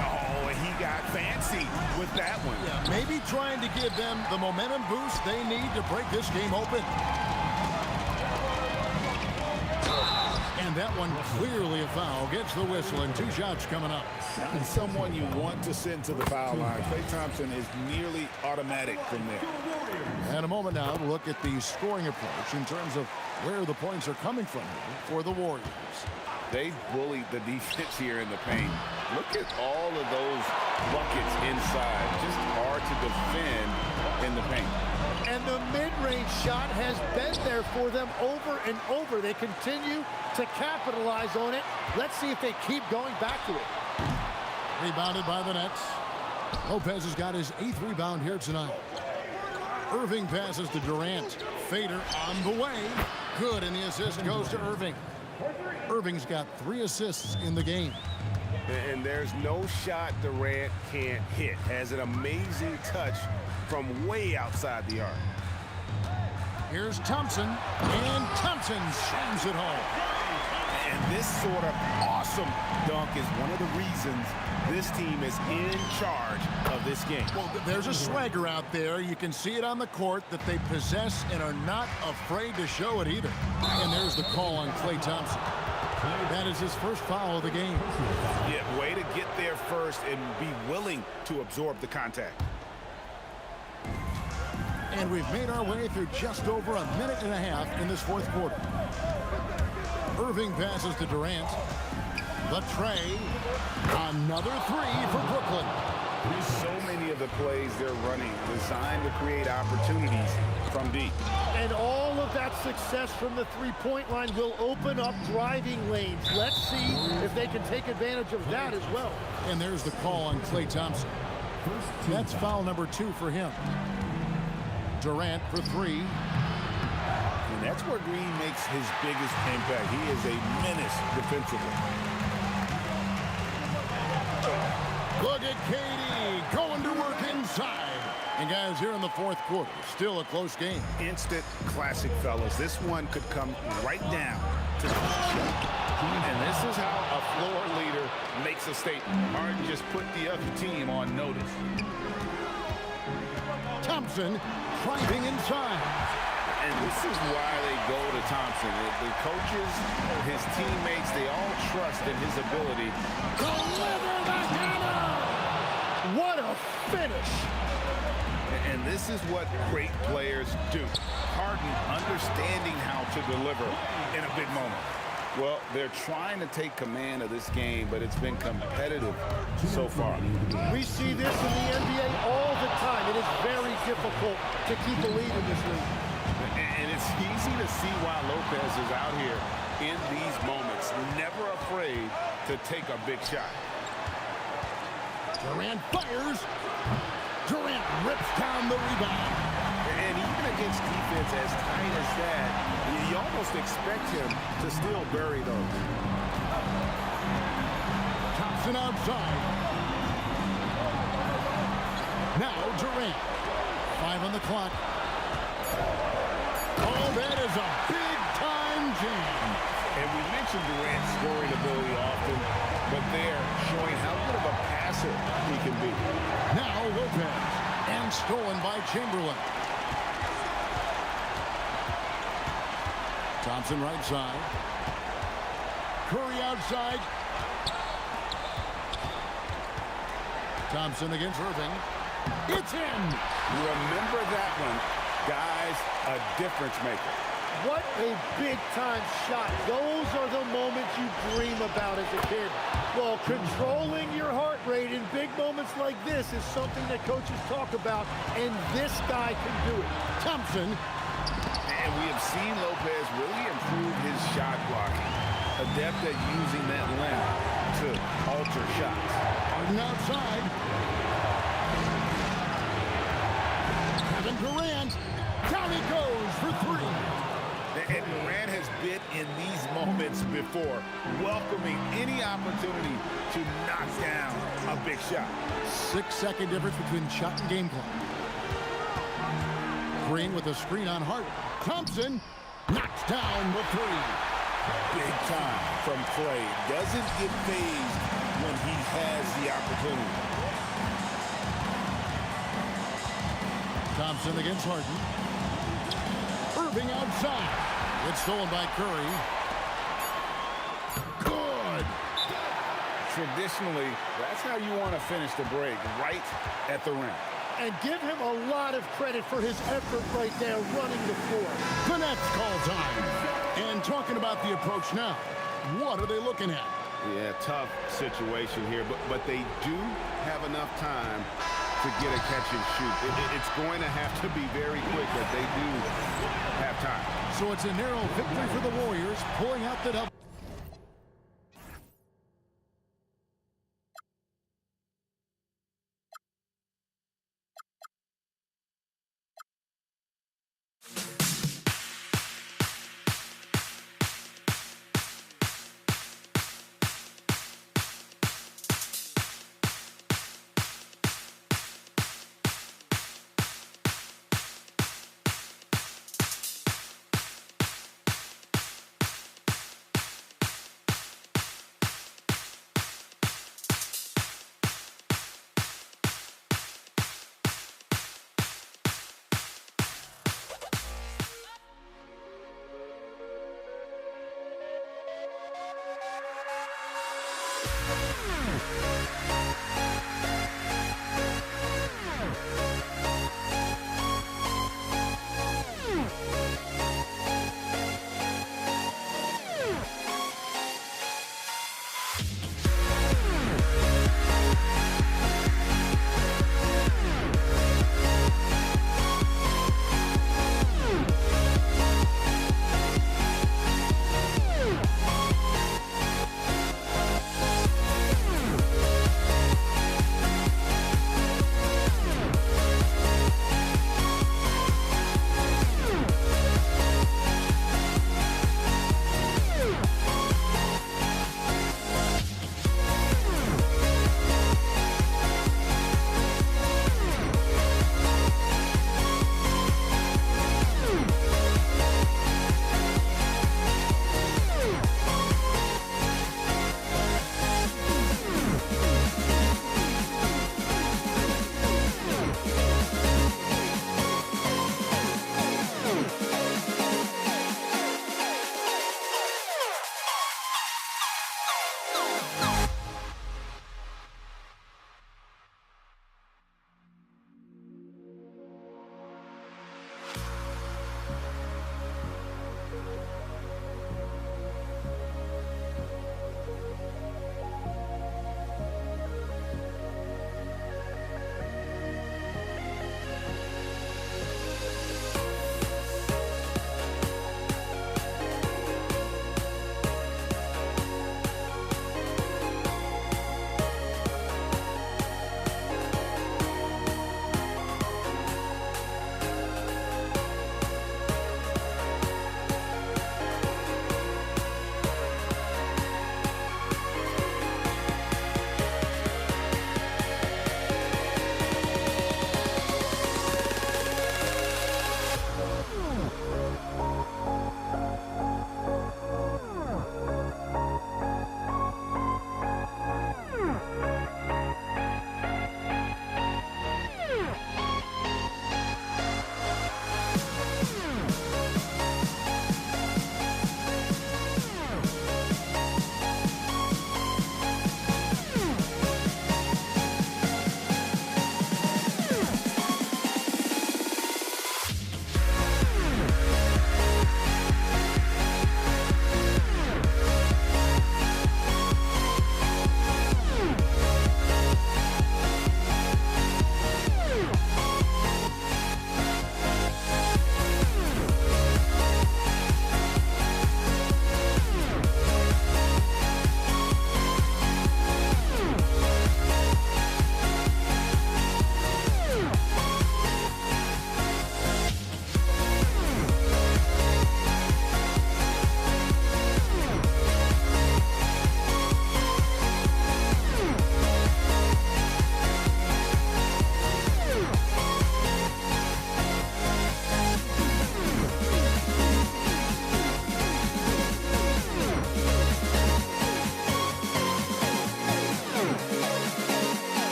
Oh, and he got fancy with that one. Yeah, maybe trying to give them the momentum boost they need to break this game open. And that one clearly a foul. Gets the whistle, and 2 shots coming up. And someone you want to send to the foul line. Klay Thompson is nearly automatic from there. And a moment now to look at the scoring approach in terms of where the points are coming from for the Warriors. They bullied the defense here in the paint. Look at all of those buckets inside. Just hard to defend in the paint. And the mid-range shot has been there for them over and over. They continue to capitalize on it. Let's see if they keep going back to it. Rebounded by the Nets. Lopez has got his 8th rebound here tonight. Irving passes to Durant. Fader on the way. Good, and the assist goes to Irving. Irving's got 3 assists in the game. And there's no shot Durant can't hit. Has an amazing touch from way outside the arc. Here's Thompson, and Thompson slams it home. And this sort of awesome dunk is one of the reasons this team is in charge of this game. Well, there's a swagger out there. You can see it on the court that they possess and are not afraid to show it either. And there's the call on Klay Thompson. That is his first foul of the game. Yeah, way to get there first and be willing to absorb the contact. And we've made our way through just over a minute and a half in this fourth quarter. Irving passes to Durant. The tray. Another 3 for Brooklyn. So many of the plays they're running designed to create opportunities from deep. And all of that success from the three-point line will open up driving lanes. Let's see if they can take advantage of that as well. And there's the call on Klay Thompson. That's foul number 2 for him. Durant for 3. And that's where Green makes his biggest impact. He is a menace defensively. Look at Katie going to work inside. And guys, here in the fourth quarter, still a close game. Instant classic, fellas. This one could come right down to the shot. And this is how a floor leader makes a statement. Harden just put the other team on notice. Thompson driving inside. And this is why they go to Thompson. The coaches, his teammates, they all trust in his ability. Deliver the hammer! What a finish! And this is what great players do. Harden understanding how to deliver in a big moment. Well, they're trying to take command of this game, but it's been competitive so far. We see this in the NBA all the time. It is very difficult to keep a lead in this league. And it's easy to see why Lopez is out here in these moments, never afraid to take a big shot. Durant fires. Durant rips down the rebound. And even against defense as tight as that, you almost expect him to still bury those. Thompson outside. Now Durant. 5 on the clock. Oh, that is a big-time jam. And we mentioned Durant's scoring ability often, but they're showing how good of a passer he can be. Now Lopez. And stolen by Chamberlain. Thompson right side. Curry outside. Thompson against Irving. It's in. Remember that one. Guys, a difference maker. What a big-time shot. Those are the moments you dream about as a kid. Well, controlling your heart rate in big moments like this is something that coaches talk about, and this guy can do it. Thompson. And we have seen Lopez really improve his shot blocking. Adept at using that length to alter shots. Harden outside. Kevin Durant. Down he goes for 3. And Durant has been in these moments before, welcoming any opportunity to knock down a big shot. 6-second difference between shot and game clock. Green with a screen on Harden. Thompson knocks down the 3. Big time from Clay. Doesn't get phased when he has the opportunity. Thompson against Harden. Irving outside. It's stolen by Curry. Good. Traditionally, that's how you want to finish the break, right at the rim. And give him a lot of credit for his effort right there running the floor. The Nets call time. And talking about the approach now, what are they looking at? Yeah, tough situation here, but they do have enough time to get a catch and shoot. It's going to have to be very quick, but they do have time. So it's a narrow victory for the Warriors, pulling out the double.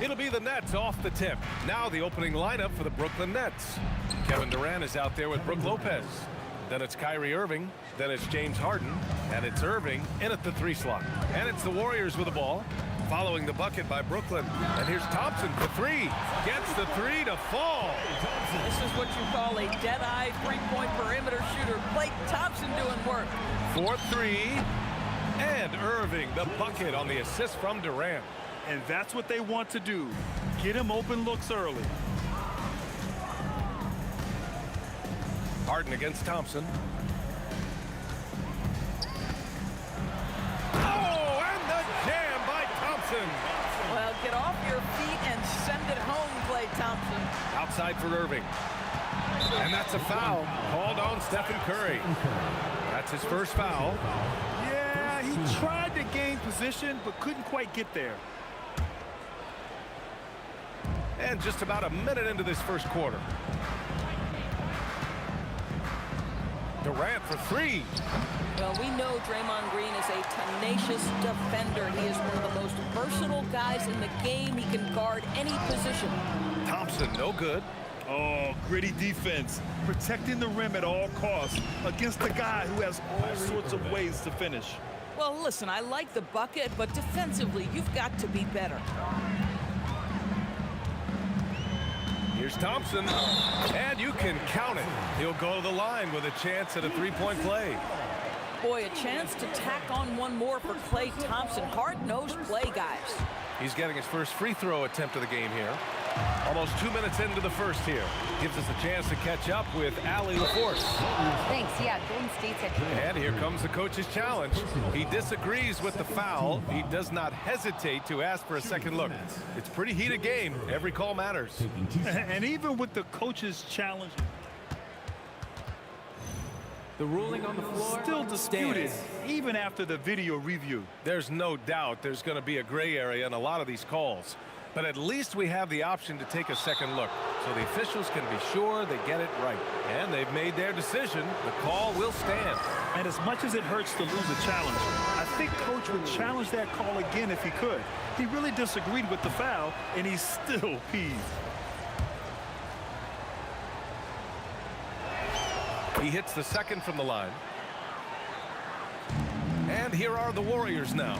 It'll be the Nets off the tip. Now the opening lineup for the Brooklyn Nets. Kevin Durant is out there with Brook Lopez. Then it's Kyrie Irving. Then it's James Harden. And it's Irving in at the 3 slot. And it's the Warriors with the ball, following the bucket by Brooklyn. And here's Thompson for 3. Gets the 3 to fall. This is what you call a dead-eye three-point perimeter shooter. Klay Thompson doing work. 4-3. And Irving, the bucket on the assist from Durant. And that's what they want to do. Get him open looks early. Harden against Thompson. Oh, and the jam by Thompson. Well, get off your feet and send it home, Klay Thompson. Outside for Irving. And that's a foul called on Stephen Curry. That's his first foul. Yeah, he tried to gain position, but couldn't quite get there. And just about a minute into this first quarter. Durant for 3. Well, we know Draymond Green is a tenacious defender. He is one of the most versatile guys in the game. He can guard any position. Thompson, no good. Oh, gritty defense. Protecting the rim at all costs against a guy who has all sorts of ways to finish. Well, listen, I like the bucket, but defensively, you've got to be better. Here's Thompson, and you can count it. He'll go to the line with a chance at a 3-point play. Boy, a chance to tack on one more for Klay Thompson. Hard-nosed play, guys. He's getting his first free throw attempt of the game here. Almost 2 minutes into the first here. Gives us a chance to catch up with Allie LaForce. Thanks. Yeah, Golden State's at... And here comes the coach's challenge. He disagrees with the foul. He does not hesitate to ask for a second look. It's a pretty heated game. Every call matters. And even with the coach's challenge, The ruling on the floor still disputed, stands. even after the video review. There's no doubt there's going to be a gray area in a lot of these calls. But at least we have the option to take a second look, so the officials can be sure they get it right. And they've made their decision. The call will stand. And as much as it hurts to lose a challenge, I think Coach would challenge that call again if he could. He really disagreed with the foul, and he's still peeved. He hits the second from the line. And here are the Warriors now.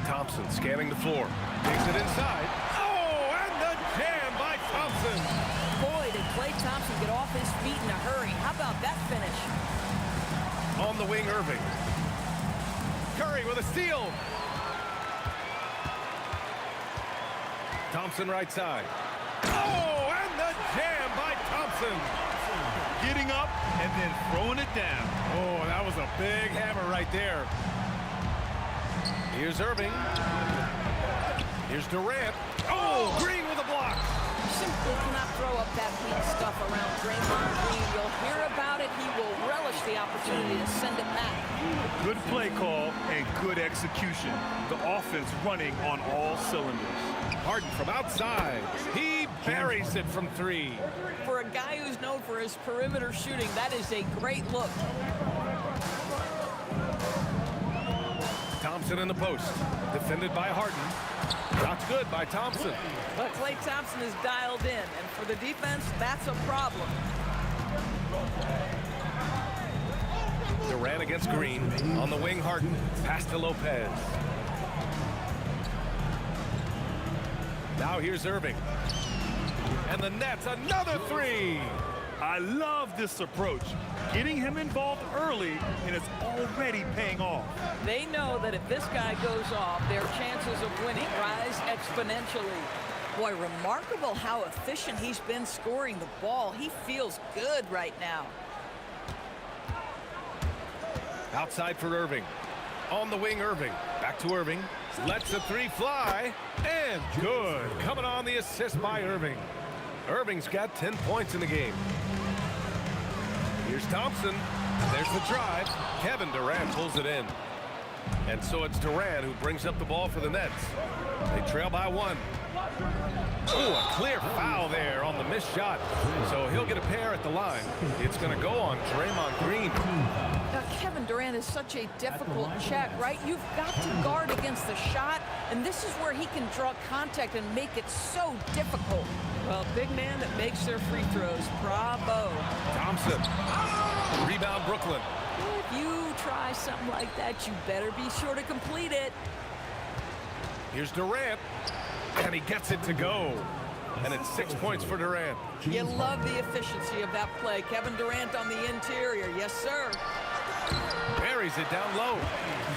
Thompson scanning the floor. Takes it inside. Oh, and the jam by Thompson. Boy, did Klay Thompson get off his feet in a hurry. How about that finish? On the wing, Irving. Curry with a steal. Thompson right side. Oh, and the jam by Thompson. Getting up and then throwing it down. Oh, that was a big hammer right there. Here's Irving. Here's Durant. Oh, Green with a block. Simply cannot throw up that weak stuff around Draymond Green. You'll hear about it. He will relish the opportunity to send it back. Good play call and good execution. The offense running on all cylinders. Harden from outside. He buries it from 3. For a guy who's known for his perimeter shooting, that is a great look. Thompson in the post. Defended by Harden. Not good by Thompson. But Klay Thompson is dialed in, and for the defense, that's a problem. Durant against Green. On the wing, Harden. Pass to Lopez. Now here's Irving. And the Nets, another 3. I love this approach. Getting him involved early, and it's already paying off. They know that if this guy goes off, their chances of winning rise exponentially. Boy, remarkable how efficient he's been scoring the ball. He feels good right now. Outside for Irving. On the wing, Irving. Back to Irving. Lets the three fly. And good. Coming on the assist by Irving. Irving's got 10 points in the game. Here's Thompson. There's the drive. Kevin Durant pulls it in. And so it's Durant who brings up the ball for the Nets. They trail by 1. Oh, a clear foul there on the missed shot. So he'll get a pair at the line. It's going to go on Draymond Green. Now, Kevin Durant is such a difficult check, right? You've got to guard against the shot, and this is where he can draw contact and make it so difficult. Well, big man that makes their free throws. Bravo. Thompson. Rebound, Brooklyn. If you try something like that, you better be sure to complete it. Here's Durant. And he gets it to go. And it's 6 points for Durant. You love the efficiency of that play. Kevin Durant on the interior. Yes, sir. Buries it down low.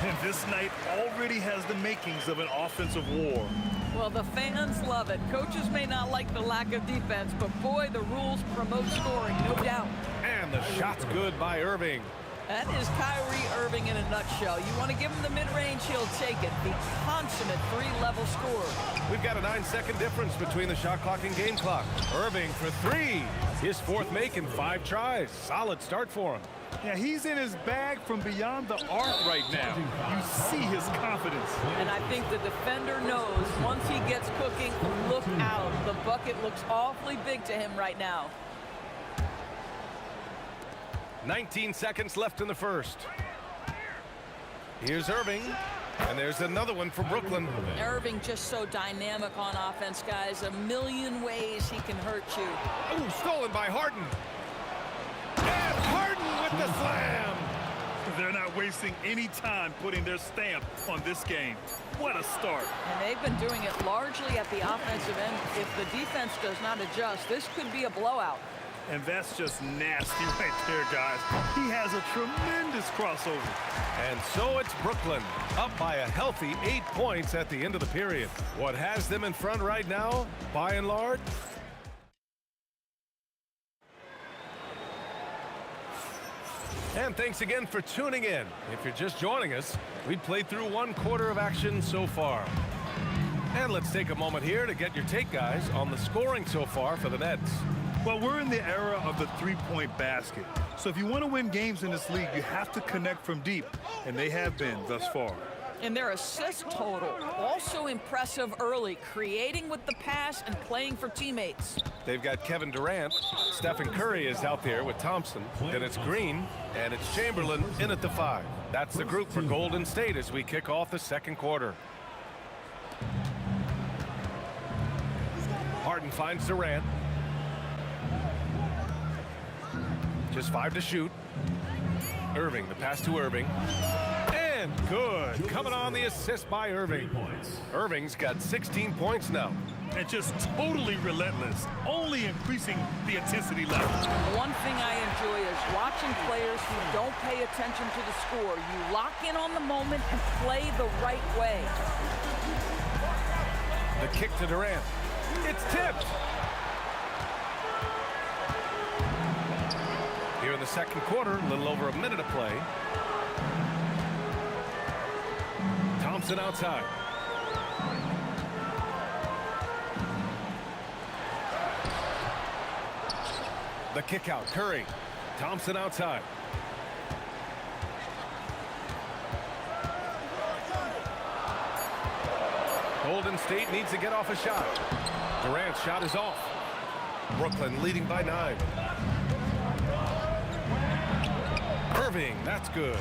And this night already has the makings of an offensive war. Well, the fans love it. Coaches may not like the lack of defense, but boy, the rules promote scoring, no doubt. And the shot's good by Irving. That is Kyrie Irving in a nutshell. You want to give him the mid-range, he'll take it. The consummate three-level scorer. We've got a 9-second difference between the shot clock and game clock. Irving for 3. His 4th make in 5 tries. Solid start for him. Yeah, he's in his bag from beyond the arc right now. You see his confidence. And I think the defender knows once he gets cooking, look out. The bucket looks awfully big to him right now. 19 seconds left in the first. Here's Irving. And there's another one for Brooklyn. Irving just so dynamic on offense, guys. A million ways he can hurt you. Oh, stolen by Harden. And Harden with the slam. They're not wasting any time putting their stamp on this game. What a start. And they've been doing it largely at the offensive end. If the defense does not adjust, this could be a blowout. And that's just nasty right there, guys. He has a tremendous crossover. And so it's Brooklyn, up by a healthy 8 points at the end of the period. What has them in front right now, by and large? And thanks again for tuning in. If you're just joining us, we've played through 1 quarter of action so far. And let's take a moment here to get your take, guys, on the scoring so far for the Nets. Well, we're in the era of the three-point basket. So if you want to win games in this league, you have to connect from deep, and they have been thus far. And their assist total, also impressive early, creating with the pass and playing for teammates. They've got Kevin Durant. Stephen Curry is out there with Thompson. Then it's Green, and it's Chamberlain in at the 5. That's the group for Golden State as we kick off the second quarter. Harden finds Durant. Just 5 to shoot. Irving, the pass to Irving. And good. Coming on the assist by Irving. Irving's got 16 points now. And just totally relentless, only increasing the intensity level. One thing I enjoy is watching players who don't pay attention to the score. You lock in on the moment and play the right way. The kick to Durant. It's tipped. Here in the second quarter, a little over a minute of play. Thompson outside. The kick out, Curry. Thompson outside. Golden State needs to get off a shot. Durant's shot is off. Brooklyn leading by 9. Irving, that's good.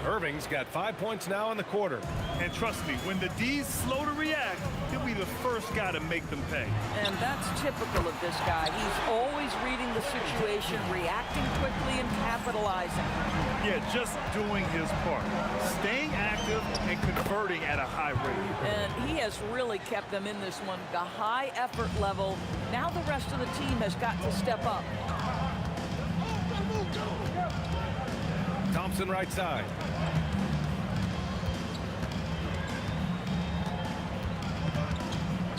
Irving's got 5 points now in the quarter. And trust me, when the D's slow to react, he'll be the first guy to make them pay. And that's typical of this guy. He's always reading the situation, reacting quickly and capitalizing. Yeah, just doing his part. Staying active and converting at a high rate. And he has really kept them in this one. The high effort level. Now the rest of the team has got to step up. Thompson right side.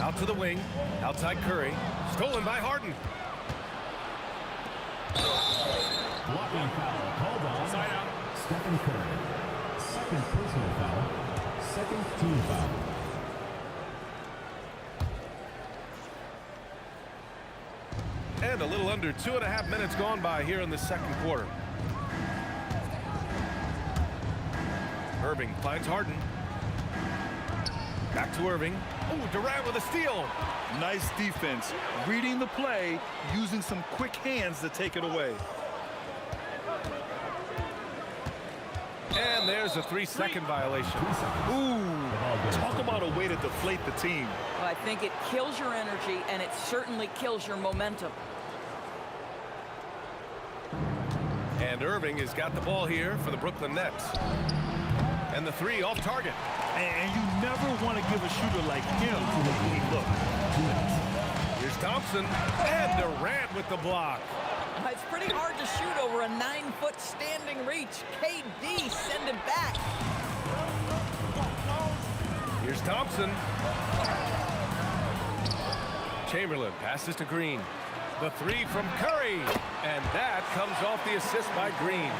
Out to the wing. Outside Curry. Stolen by Harden. Blocking foul called on Stephen Curry. Second personal foul. Second team foul. And a little under 2.5 minutes gone by here in the second quarter. Irving finds Harden. Back to Irving. Oh, Durant with a steal. Nice defense. Reading the play, using some quick hands to take it away. And there's a 3-second violation. Ooh, talk about a way to deflate the team. Well, I think it kills your energy, and it certainly kills your momentum. And Irving has got the ball here for the Brooklyn Nets. And the 3 off target. And you never want to give a shooter like him a clean look. Here's Thompson. And Durant with the block. It's pretty hard to shoot over a 9-foot standing reach. KD, send it back. Here's Thompson. Chamberlain passes to Green. The 3 from Curry. And that comes off the assist by Green.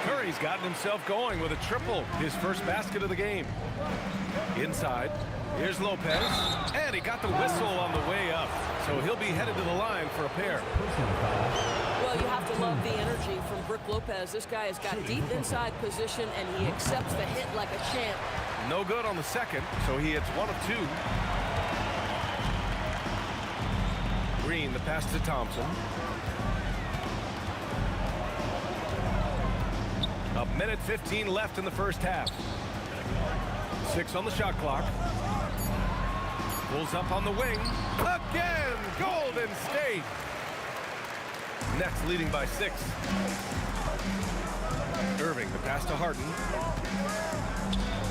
Curry's gotten himself going with a triple, his first basket of the game. Inside, here's Lopez, and he got the whistle on the way up, so he'll be headed to the line for a pair. Well, you have to love the energy from Brook Lopez. This guy has got deep inside position, and he accepts the hit like a champ. No good on the second, so he hits 1 of 2. Green, the pass to Thompson. A minute 15 left in the first half. 6 on the shot clock. Pulls up on the wing. Again, Golden State. Nets leading by 6. Irving, the pass to Harden.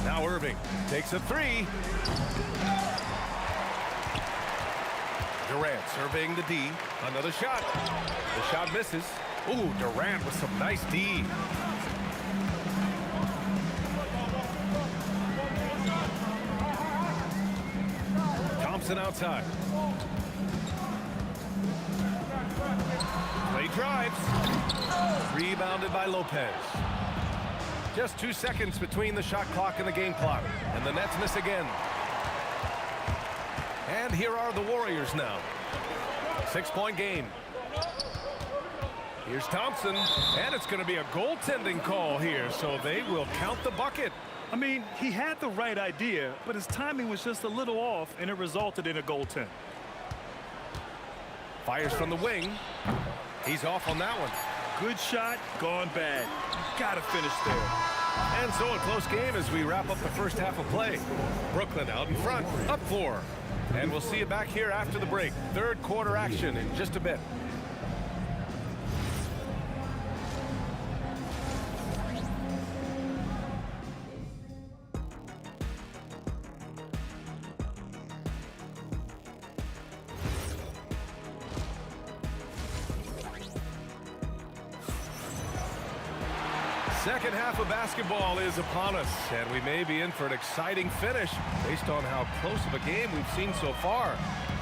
Now Irving takes a 3. Durant surveying the D. Another shot. The shot misses. Ooh, Durant with some nice D. Thompson outside. Play drives. Rebounded by Lopez. Just 2 seconds between the shot clock and the game clock. And the Nets miss again. And here are the Warriors now. 6-point game. Here's Thompson. And it's going to be a goaltending call here, so they will count the bucket. I mean, he had the right idea, but his timing was just a little off, and it resulted in a goaltend. Fires from the wing. He's off on that one. Good shot, gone bad. Gotta finish there. And so a close game as we wrap up the first half of play. Brooklyn out in front, up 4. And we'll see you back here after the break. Third quarter action in just a bit. Second half of basketball is upon us, and we may be in for an exciting finish based on how close of a game we've seen so far.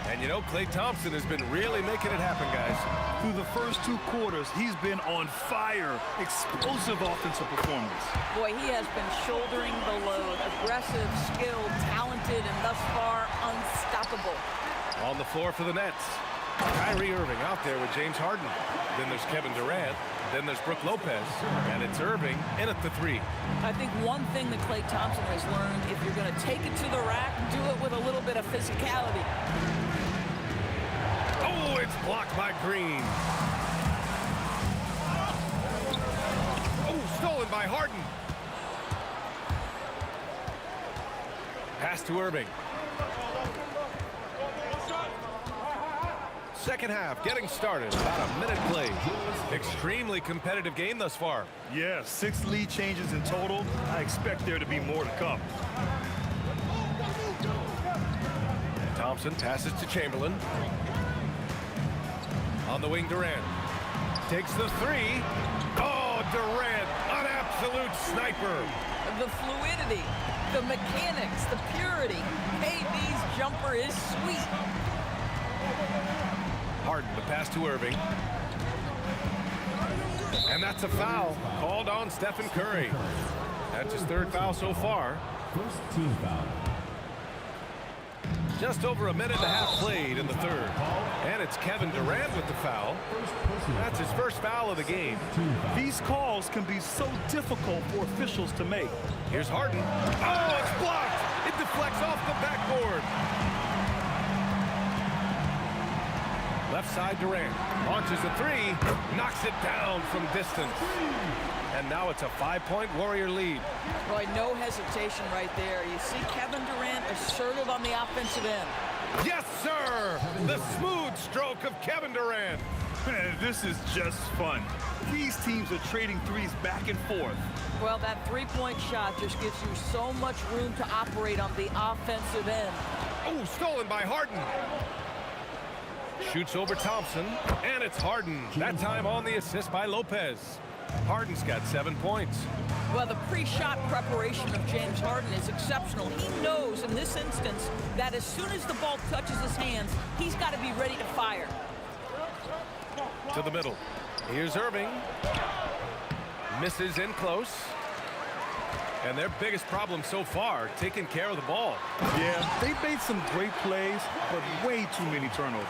And you know, Klay Thompson has been really making it happen, guys. Through the first 2 quarters, he's been on fire. Explosive offensive performance. Boy, he has been shouldering the load. Aggressive, skilled, talented, and thus far unstoppable. On the floor for the Nets. Kyrie Irving out there with James Harden. Then there's Kevin Durant. Then there's Brook Lopez. And it's Irving in at the 3. I think one thing that Klay Thompson has learned, if you're going to take it to the rack, do it with a little bit of physicality. Oh, it's blocked by Green. Oh, stolen by Harden. Pass to Irving. Second half getting started. About a minute played. Extremely competitive game thus far. Yeah, 6 lead changes in total. I expect there to be more to come. Thompson passes to Chamberlain. On the wing, Durant. Takes the 3. Oh, Durant, an absolute sniper. The fluidity, the mechanics, the purity. KD's jumper is sweet. Harden, the pass to Irving. And that's a foul called on Stephen Curry. That's his third foul so far. First team foul. Just over a minute and a half played in the third. And it's Kevin Durant with the foul. That's his first foul of the game. These calls can be so difficult for officials to make. Here's Harden. Oh, it's blocked. It deflects off the backboard. Left side Durant. Launches a three. Knocks it down from distance. And now it's a 5-point Warrior lead. Roy, no hesitation right there. You see Kevin Durant assertive on the offensive end. Yes, sir! The smooth stroke of Kevin Durant. Man, this is just fun. These teams are trading threes back and forth. Well, that three-point shot just gives you so much room to operate on the offensive end. Oh, stolen by Harden. Shoots over Thompson, and it's Harden. That time on the assist by Lopez. Harden's got 7 points. Well, the pre-shot preparation of James Harden is exceptional. He knows in this instance that as soon as the ball touches his hands, he's got to be ready to fire. To the middle. Here's Irving. Misses in close. And their biggest problem so far, taking care of the ball. Yeah, they made some great plays, but way too many turnovers.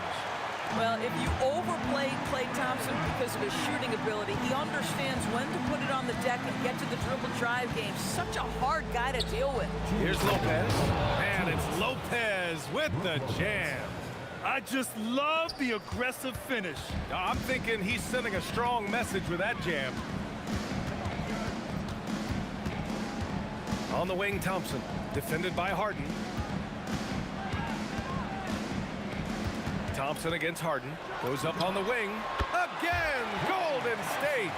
Well, if you overplay Klay Thompson because of his shooting ability, he understands when to put it on the deck and get to the dribble drive game. Such a hard guy to deal with. Here's Lopez. And it's Lopez with the jam. I just love the aggressive finish. I'm thinking he's sending a strong message with that jam. On the wing, Thompson. Defended by Harden. Thompson against Harden. Goes up on the wing. Again, Golden State.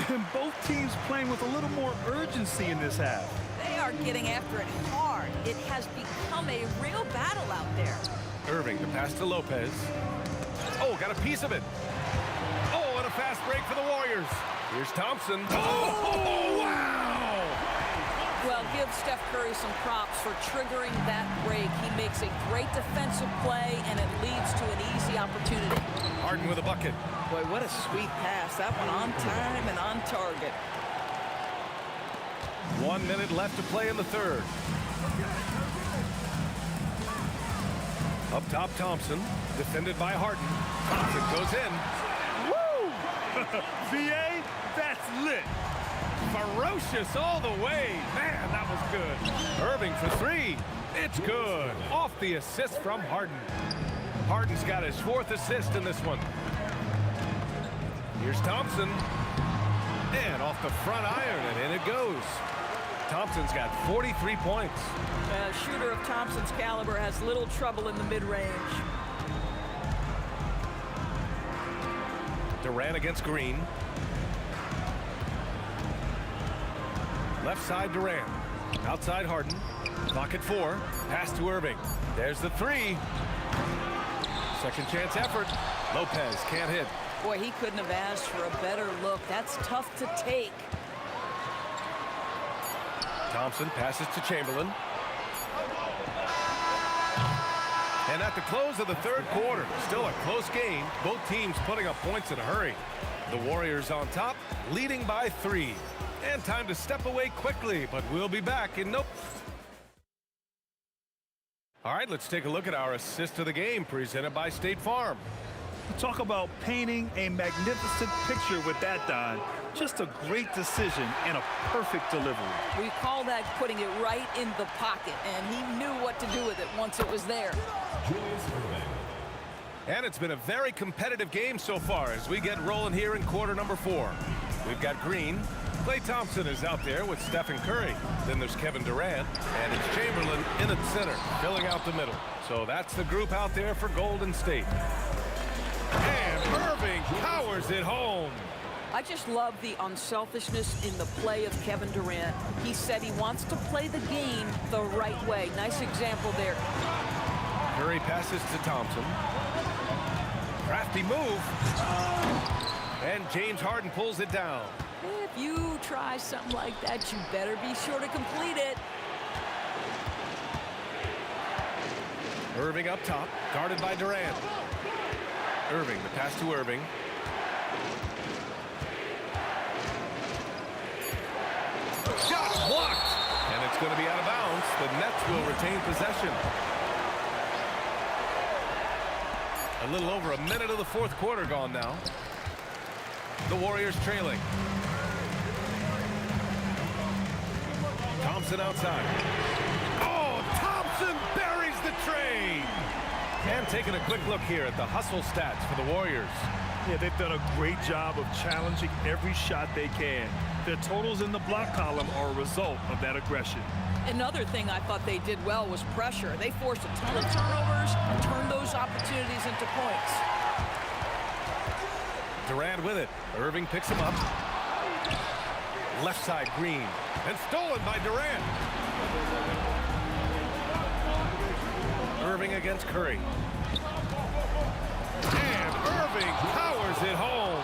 And both teams playing with a little more urgency in this half. They are getting after it hard. It has become a real battle out there. Irving, the pass to Lopez. Oh, got a piece of it. Oh, and a fast break for the Warriors. Here's Thompson. Oh, wow! Well, give Steph Curry some props for triggering that break. He makes a great defensive play, and it leads to an easy opportunity. Harden with a bucket. Boy, what a sweet pass. That one on time and on target. 1 minute left to play in the third. Up top, Thompson. Defended by Harden. Thompson goes in. Woo! VA, that's lit. Ferocious all the way. Man, that was good. Irving for three. It's good. Off the assist from Harden. Harden's got his 4th assist in this one. Here's Thompson. And off the front iron, and in it goes. Thompson's got 43 points. A shooter of Thompson's caliber has little trouble in the mid-range. Durant against Green. Left side Durant. Outside Harden. Clock at 4. Pass to Irving. There's the three. Second chance effort. Lopez can't hit. Boy, he couldn't have asked for a better look. That's tough to take. Thompson passes to Chamberlain. And at the close of the third quarter, still a close game. Both teams putting up points in a hurry. The Warriors on top, leading by 3. And time to step away quickly, but we'll be back in no... All right, let's take a look at our assist of the game presented by State Farm. Talk about painting a magnificent picture with that, Don. Just a great decision and a perfect delivery. We call that putting it right in the pocket, and he knew what to do with it once it was there. And it's been a very competitive game so far as we get rolling here in quarter number 4. We've got Green. Klay Thompson is out there with Stephen Curry. Then there's Kevin Durant, and it's Chamberlain in the center, filling out the middle. So that's the group out there for Golden State. And Irving powers it home. I just love the unselfishness in the play of Kevin Durant. He said he wants to play the game the right way. Nice example there. Curry passes to Thompson. Crafty move. And James Harden pulls it down. If you try something like that, you better be sure to complete it. Irving up top, guarded by Durant. Irving, the pass to Irving. Shot blocked. going to be out of bounds. The Nets will retain possession. A little over a minute of the fourth quarter gone now. The Warriors trailing. Thompson outside. Oh, Thompson buries the trade. And taking a quick look here at the hustle stats for the Warriors. Yeah, they've done a great job of challenging every shot they can. Their totals in the block column are a result of that aggression. Another thing I thought they did well was pressure. They forced a ton of turnovers and turned those opportunities into points. Durant with it. Irving picks him up. Left side, Green. And stolen by Durant. Irving against Curry. And Irving powers it home.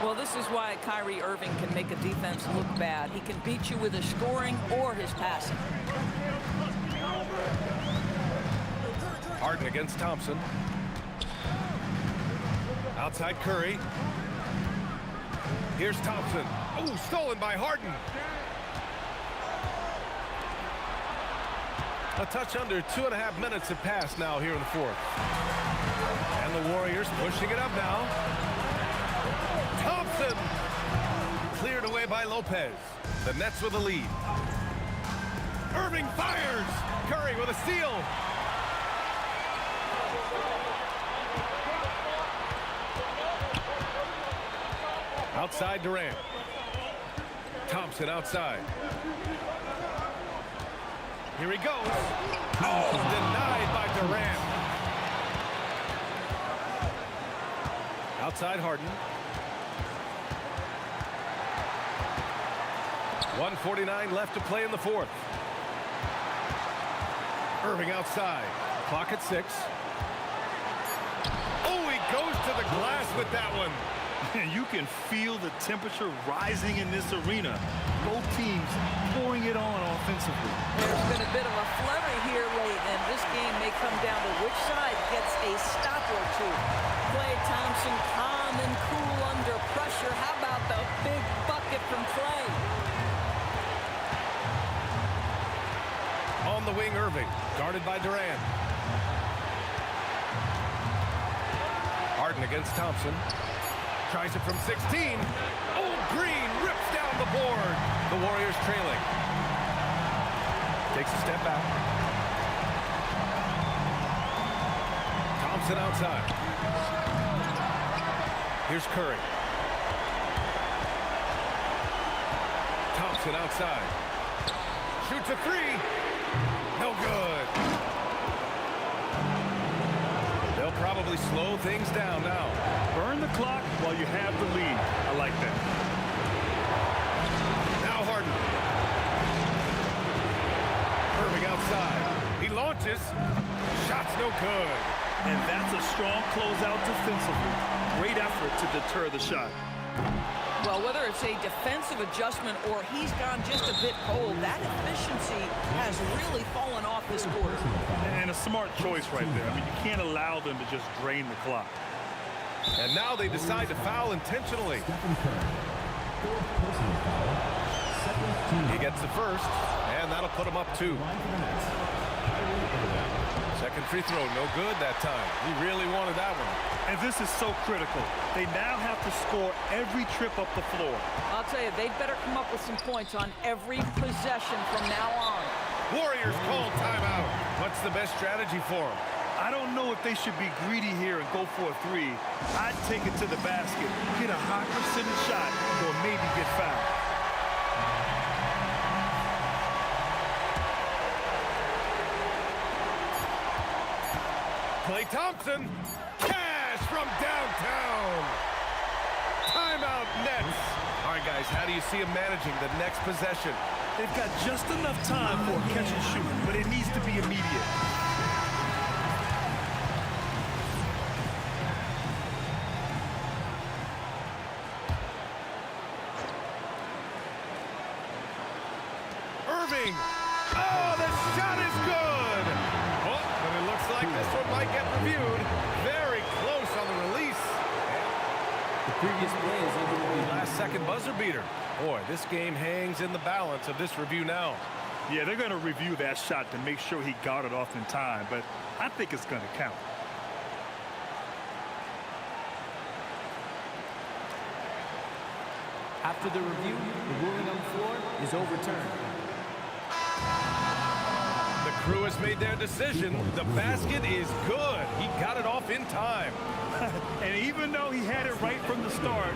Well, this is why Kyrie Irving can make a defense look bad. He can beat you with his scoring or his passing. Harden against Thompson. Outside Curry. Here's Thompson. Oh, stolen by Harden. A touch under 2.5 minutes have passed now here in the fourth. And the Warriors pushing it up now. Thompson cleared away by Lopez. The Nets with the lead. Irving fires. Curry with a steal. Outside Durant. Thompson outside. Here he goes. Oh, denied by Durant. Outside Harden. 1:49 left to play in the fourth. Irving outside. Clock at 6. Oh, he goes to the glass with that one. You can feel the temperature rising in this arena. Both teams pouring it on offensively. There's been a bit of a flurry here late, and this game may come down to which side gets a stop or two. Klay Thompson calm and cool under pressure. How about the big bucket from Klay? On the wing, Irving, guarded by Durant. Harden against Thompson. Tries it from 16. Oh, Green rips down the board. The Warriors trailing. Takes a step back. Thompson outside. Here's Curry. Thompson outside. Shoots a 3. No good. They'll probably slow things down now. Burn the clock while you have the lead. I like that. Now Harden. Irving outside. He launches. Shot's no good. And that's a strong closeout defensively. Great effort to deter the shot. Well, whether it's a defensive adjustment or he's gone just a bit cold, that efficiency has really fallen off this quarter. And a smart choice right there. I mean, you can't allow them to just drain the clock. And now they decide to foul intentionally. He gets the first, and that'll put him up 2. Second free throw, no good that time. He really wanted that one. And this is so critical. They now have to score every trip up the floor. I'll tell you, they'd better come up with some points on every possession from now on. Warriors call timeout. What's the best strategy for them? I don't know if they should be greedy here and go for a 3. I'd take it to the basket, get a high percentage shot, or maybe get fouled. Klay Thompson. Cash from downtown. Timeout Nets. All right, guys, how do you see him managing the next possession? They've got just enough time for a catch and shoot, but it needs to be immediate. Irving. Oh, the shot is good. Oh, but it looks like this one might get reviewed. Very close on the release. The previous play is able to be last second buzzer beater. Boy, this game hangs in the balance of this review now. Yeah, they're going to review that shot to make sure he got it off in time, but I think it's going to count. After the review, the ruling on the floor is overturned. The crew has made their decision. The basket is good. He got it off in time. And even though he had it right from the start,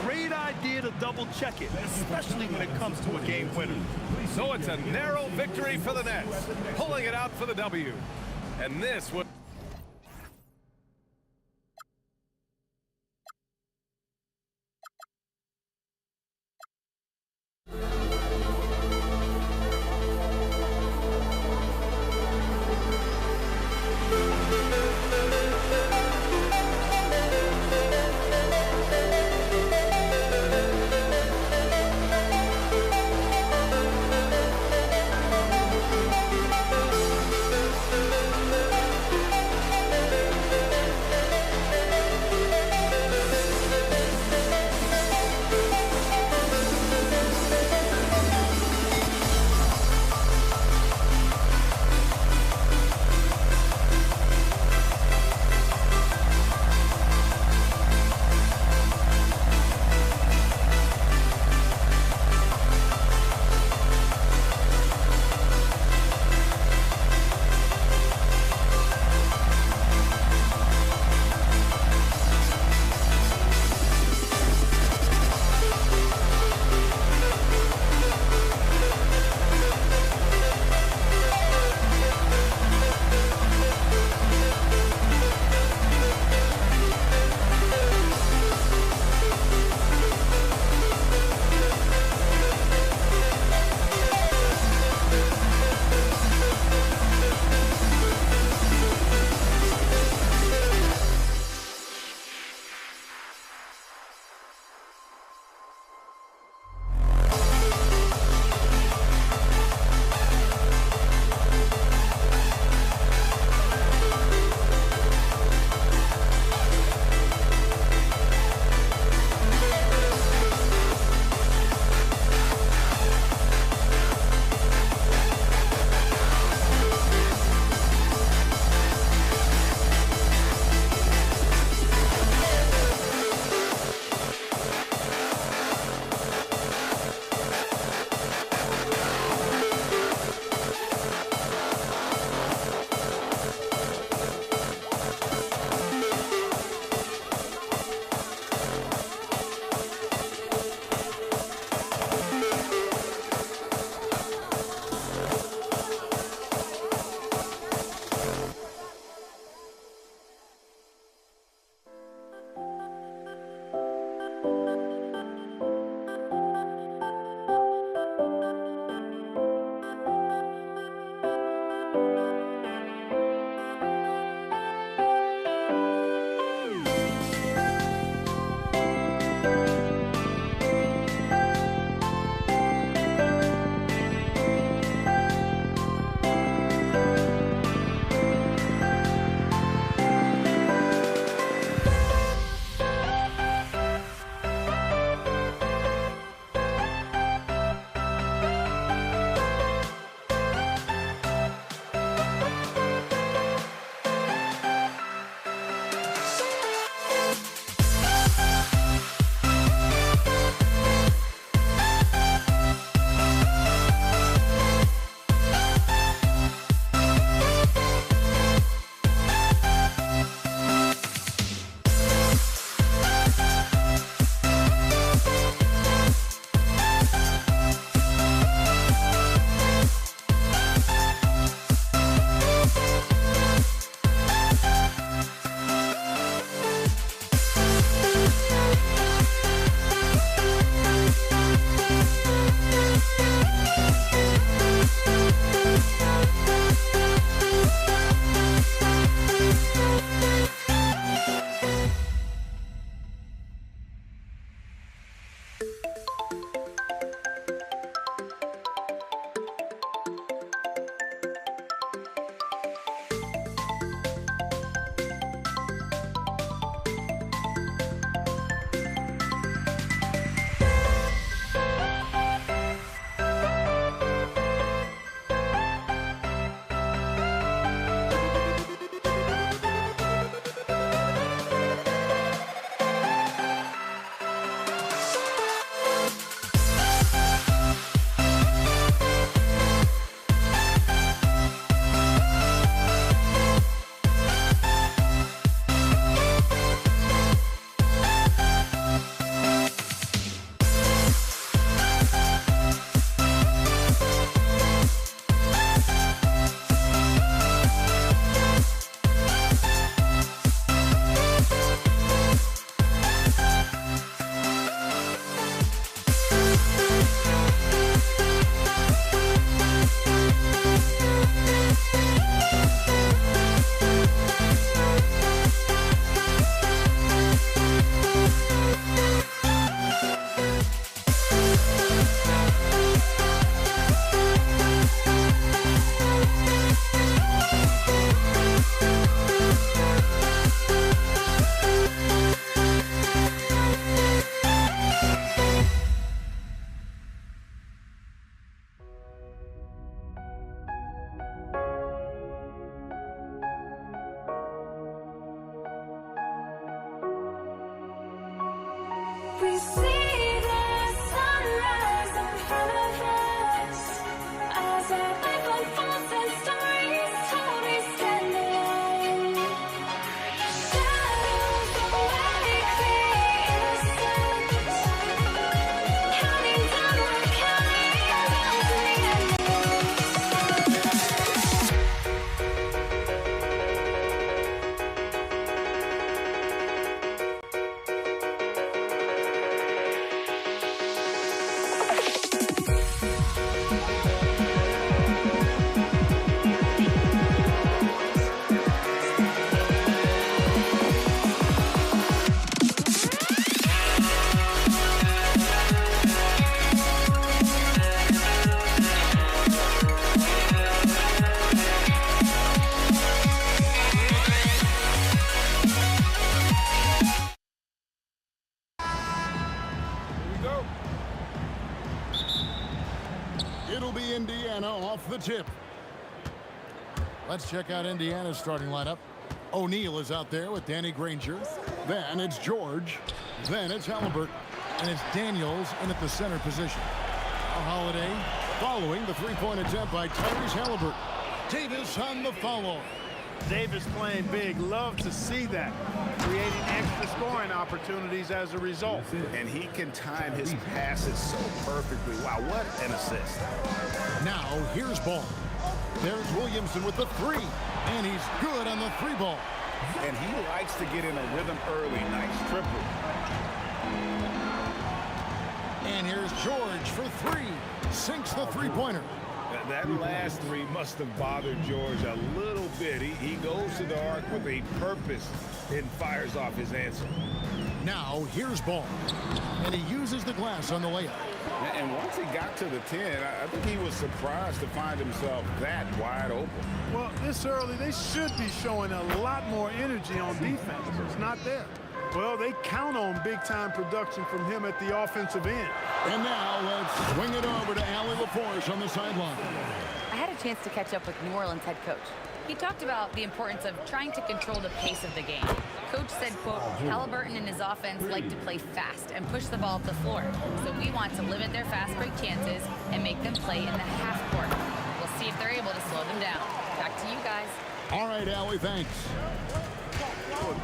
great idea to double check it, especially when it comes to a game winner. So it's a narrow victory for the Nets, pulling it out for the W. And this was... we see the sunrise in front of us. As our life unfolds and stories told, we stand alone. Shadows awake the innocence, counting down, we're counting down to the end. It'll be Indiana off the tip. Let's check out Indiana's starting lineup. O'Neal is out there with Danny Granger. Then it's George. Then it's Halliburton. And it's Daniels in at the center position. Holiday following the three-point attempt by Tyrese Halliburton. Davis on the follow. Davis playing big. Love to see that. Creating extra scoring opportunities as a result. And he can time his passes so perfectly. Wow, what an assist. Now here's Ball. There's Williamson with the three. And he's good on the three ball. And he likes to get in a rhythm early. Nice triple. And here's George for three. Sinks the three-pointer. That last three must have bothered George a little bit. He goes to the arc with a purpose and fires off his answer. Now here's Ball. And he uses the glass on the layup. And once he got to the 10, I think he was surprised to find himself that wide open. Well, this early, they should be showing a lot more energy on defense. It's not there. Well, they count on big-time production from him at the offensive end. And now let's swing it over to Allie LaForce on the sideline. I had a chance to catch up with New Orleans head coach. He talked about the importance of trying to control the pace of the game. Coach said, quote, Halliburton and his offense like to play fast and push the ball up the floor. So we want to limit their fast break chances and make them play in the half court. We'll see if they're able to slow them down. Back to you guys. All right, Allie, thanks.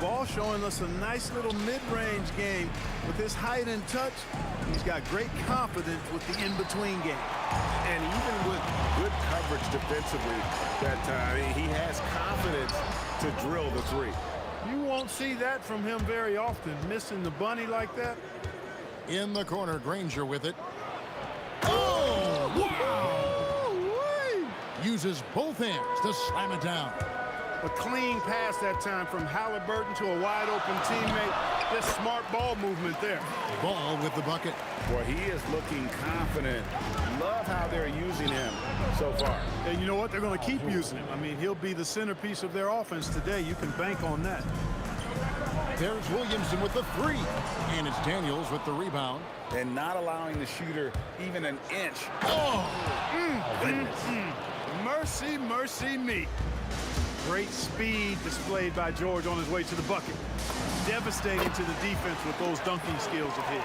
Ball showing us a nice little mid-range game. With his height and touch, he's got great confidence with the in-between game. And even with good coverage defensively that time, he has confidence to drill the three. You won't see that from him very often, missing the bunny like that. In the corner, Granger with it. Oh! Wow! Uses both hands to slam it down. A clean pass that time from Halliburton to a wide-open teammate. Just smart ball movement there. Ball with the bucket. Well, he is looking confident. Love how they're using him so far. And you know what? They're going to keep using him. I mean, he'll be the centerpiece of their offense today. You can bank on that. There's Williamson with the three. And it's Daniels with the rebound. And not allowing the shooter even an inch. Oh! Mercy, mercy me. Great speed displayed by George on his way to the bucket. Devastating to the defense with those dunking skills of his.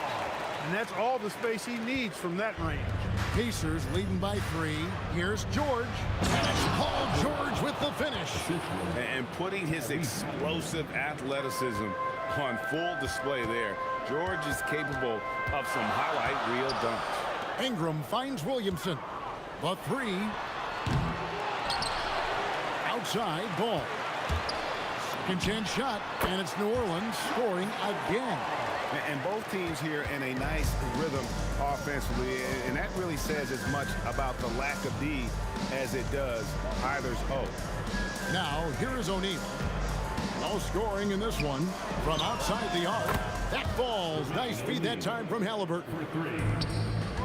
And that's all the space he needs from that range. Pacers leading by three. Here's George. And it's Paul George with the finish. And putting his explosive athleticism on full display there. George is capable of some highlight reel dunks. Ingram finds Williamson. The three. Outside Ball. Second chance shot, and it's New Orleans scoring again. And both teams here in a nice rhythm offensively, and that really says as much about the lack of D as it does either's O. Now, here is O'Neal. No scoring in this one from outside the arc. That falls. Nice feed that time from Halliburton.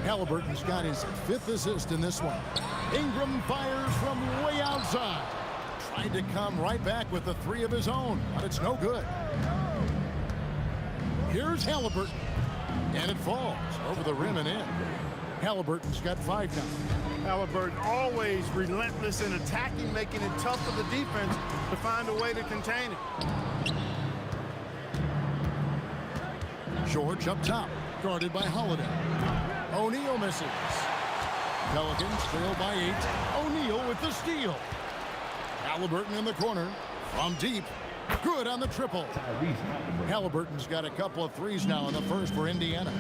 Halliburton's got his 5th assist in this one. Ingram fires from way outside. Tried to come right back with the three of his own, but it's no good. Here's Halliburton, and it falls over the rim and in. Halliburton's got 5 now. Halliburton always relentless in attacking, making it tough for the defense to find a way to contain it. George up top, guarded by Holiday. O'Neal misses. Pelicans trail by 8. O'Neal with the steal. Halliburton in the corner. From deep. Good on the triple. Halliburton's got a couple of threes now in the first for Indiana.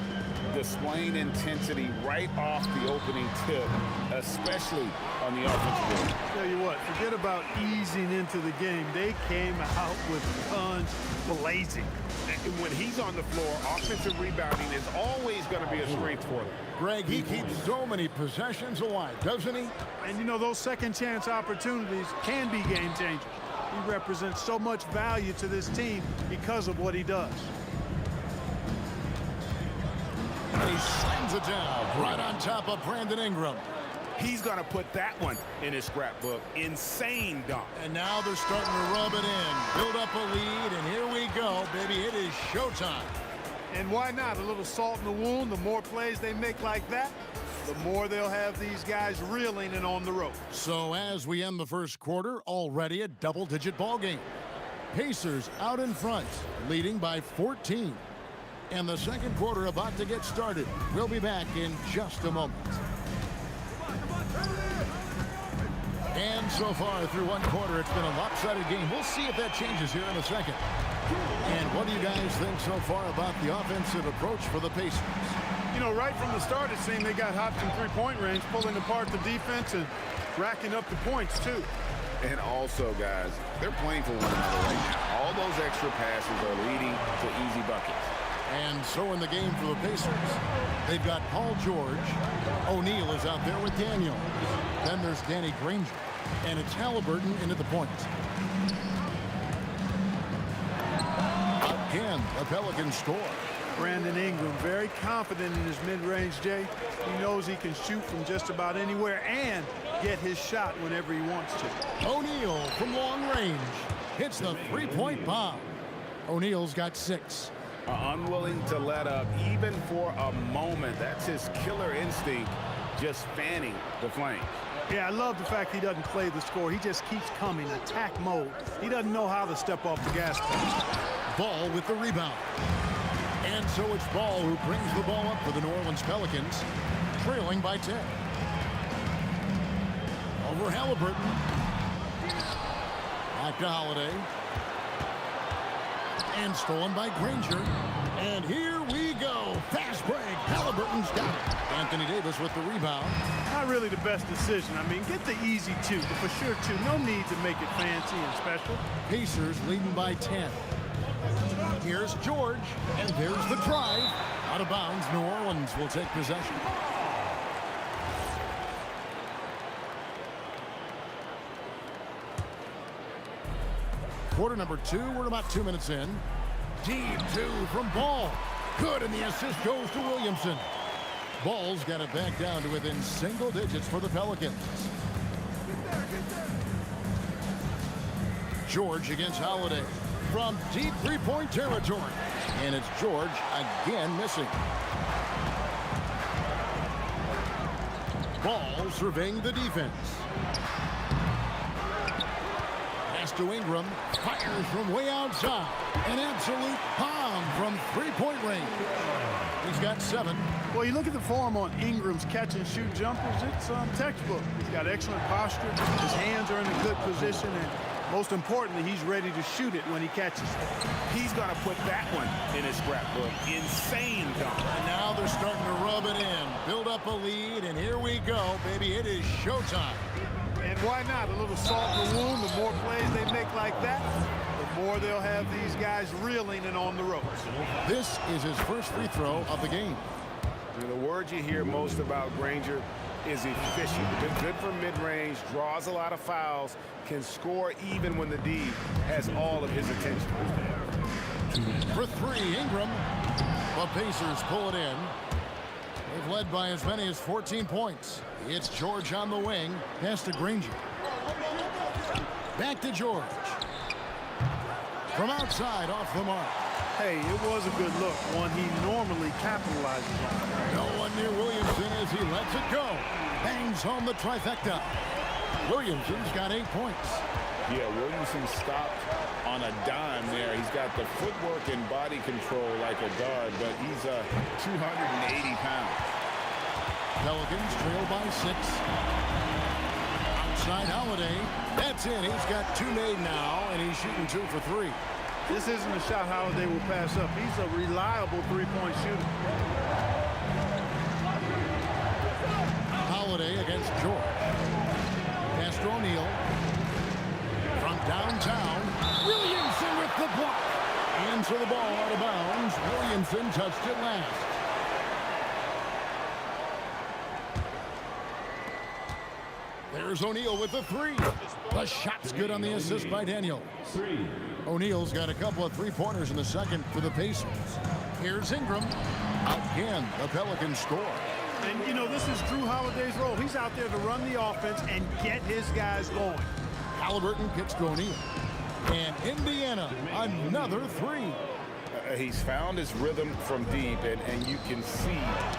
Displaying intensity right off the opening tip, especially on the offensive end. Tell you what, forget about easing into the game. They came out with guns blazing. And when he's on the floor, offensive rebounding is always going to be a strength for them. Greg, he keeps so many possessions alive, doesn't he? And you know, those second chance opportunities can be game changers. He represents so much value to this team because of what he does. He slams it down right on top of Brandon Ingram. He's going to put that one in his scrapbook. Insane dunk. And now they're starting to rub it in. Build up a lead, and here we go, baby. It is showtime. And why not? A little salt in the wound. The more plays they make like that, the more they'll have these guys reeling and on the rope. So as we end the first quarter, already a double-digit ball game. Pacers out in front, leading by 14. And the second quarter about to get started. We'll be back in just a moment. And so far through one quarter, it's been a lopsided game. We'll see if that changes here in a second. And what do you guys think so far about the offensive approach for the Pacers? You know, right from the start, it seemed they got hot from three-point range, pulling apart the defense and racking up the points, too. And also, guys, they're playing for one another right now. All those extra passes are leading to easy buckets. And so in the game for the Pacers, they've got Paul George. O'Neal is out there with Daniel. Then there's Danny Granger. And it's Halliburton into the point. Again, the Pelicans score. Brandon Ingram, very confident in his mid-range, Jay. He knows he can shoot from just about anywhere and get his shot whenever he wants to. O'Neal from long range hits the three-point bomb. O'Neal's got 6. Unwilling to let up even for a moment. That's his killer instinct, just fanning the flames. Yeah, I love the fact he doesn't play the score. He just keeps coming, attack mode. He doesn't know how to step off the gas pedal. Ball with the rebound. And so it's Ball who brings the ball up for the New Orleans Pelicans, trailing by 10. Over Halliburton. Back to Holiday. And stolen by Granger. And here we go. Fast break. Halliburton's got it. Anthony Davis with the rebound. Not really the best decision. I mean, get the easy 2, but for sure 2. No need to make it fancy and special. Pacers leading by 10. Here's George, and there's the drive. Out of bounds, New Orleans will take possession. Quarter number 2, we're about 2 minutes in. Deep 2 from Ball. Good, and the assist goes to Williamson. Ball's got it back down to within single digits for the Pelicans. George against Holiday. From deep three-point territory. And it's George again missing. Ball surveying the defense. Pass to Ingram. Fires from way outside. An absolute bomb from three-point range. He's got 7. Well, you look at the form on Ingram's catch-and-shoot jumpers. It's textbook. He's got excellent posture. His hands are in a good position. And most importantly, he's ready to shoot it when he catches it. He's going to put that one in his scrapbook. Insane dunk. And now they're starting to rub it in. Build up a lead, and here we go, baby. It is showtime. And why not? A little salt in the wound. The more plays they make like that, the more they'll have these guys reeling and on the ropes. This is his first free throw of the game. The word you hear most about Granger is efficient. Good for mid-range, draws a lot of fouls, can score even when the D has all of his attention. For 3, Ingram. The Pacers pull it in. They've led by as many as 14 points. It's George on the wing. Pass to Granger. Back to George. From outside, off the mark. Hey, it was a good look, one he normally capitalizes on. No one near Williamson as he lets it go. Bangs home the trifecta. Williamson's got 8 points. Yeah, Williamson stopped on a a dime there. He's got the footwork and body control like a guard, but he's 280 pounds. Pelicans trail by 6. Outside Holiday. That's in. He's got 2 made now, and he's shooting 2 for 3. This isn't a shot Holiday will pass up. He's a reliable three-point shooter. Holiday against George. Pass to O'Neal. From downtown, Williamson with the block. Into the ball out of bounds. Williamson touched it last. There's O'Neal with the 3. The shot's good on the assist by Daniel. O'Neal's got a couple of three-pointers in the second for the Pacers. Here's Ingram. Again, the Pelicans score. And, you know, this is Drew Holiday's role. He's out there to run the offense and get his guys going. Halliburton kicks to O'Neal. And Indiana, another 3. He's found his rhythm from deep, and you can see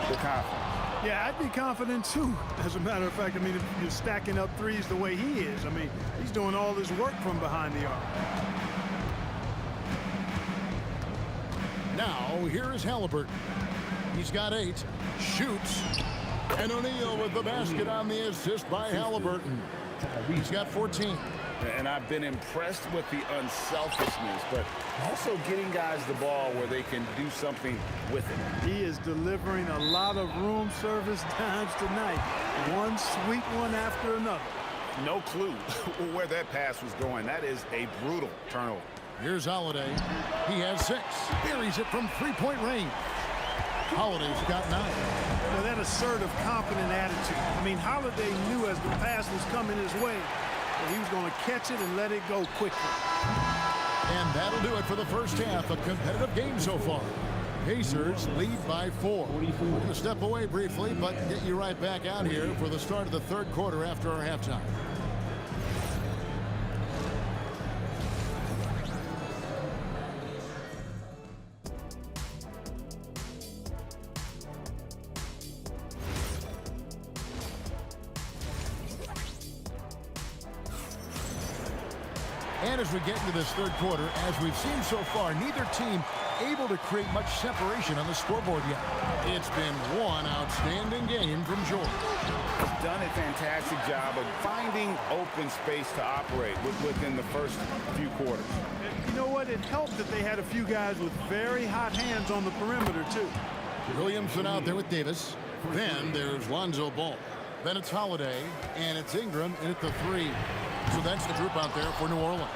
the confidence. Yeah, I'd be confident, too. As a matter of fact, I mean, if you're stacking up threes the way he is, I mean, he's doing all this work from behind the arc. Now, here is Halliburton. He's got 8. Shoots. And O'Neal with the basket on the assist by Halliburton. He's got 14. And I've been impressed with the unselfishness, but also getting guys the ball where they can do something with it. He is delivering a lot of room service times tonight. One sweet one after another. No clue where that pass was going. That is a brutal turnover. Here's Holiday. He has 6. Buries it from three-point range. Holiday's got 9. Now that assertive, confident attitude. I mean, Holiday knew as the pass was coming his way that he was going to catch it and let it go quickly. And that'll do it for the first half. A competitive game so far. Pacers lead by 4. We're going to step away briefly, but get you right back out here for the start of the third quarter after our halftime. And as we get into this third quarter, as we've seen so far, neither team able to create much separation on the scoreboard yet. It's been one outstanding game from George. He's done a fantastic job of finding open space to operate within the first few quarters. You know what? It helped that they had a few guys with very hot hands on the perimeter, too. Williamson out there with Davis. Then there's Lonzo Ball. Then it's Holiday, and it's Ingram, and at the 3. So that's the group out there for New Orleans.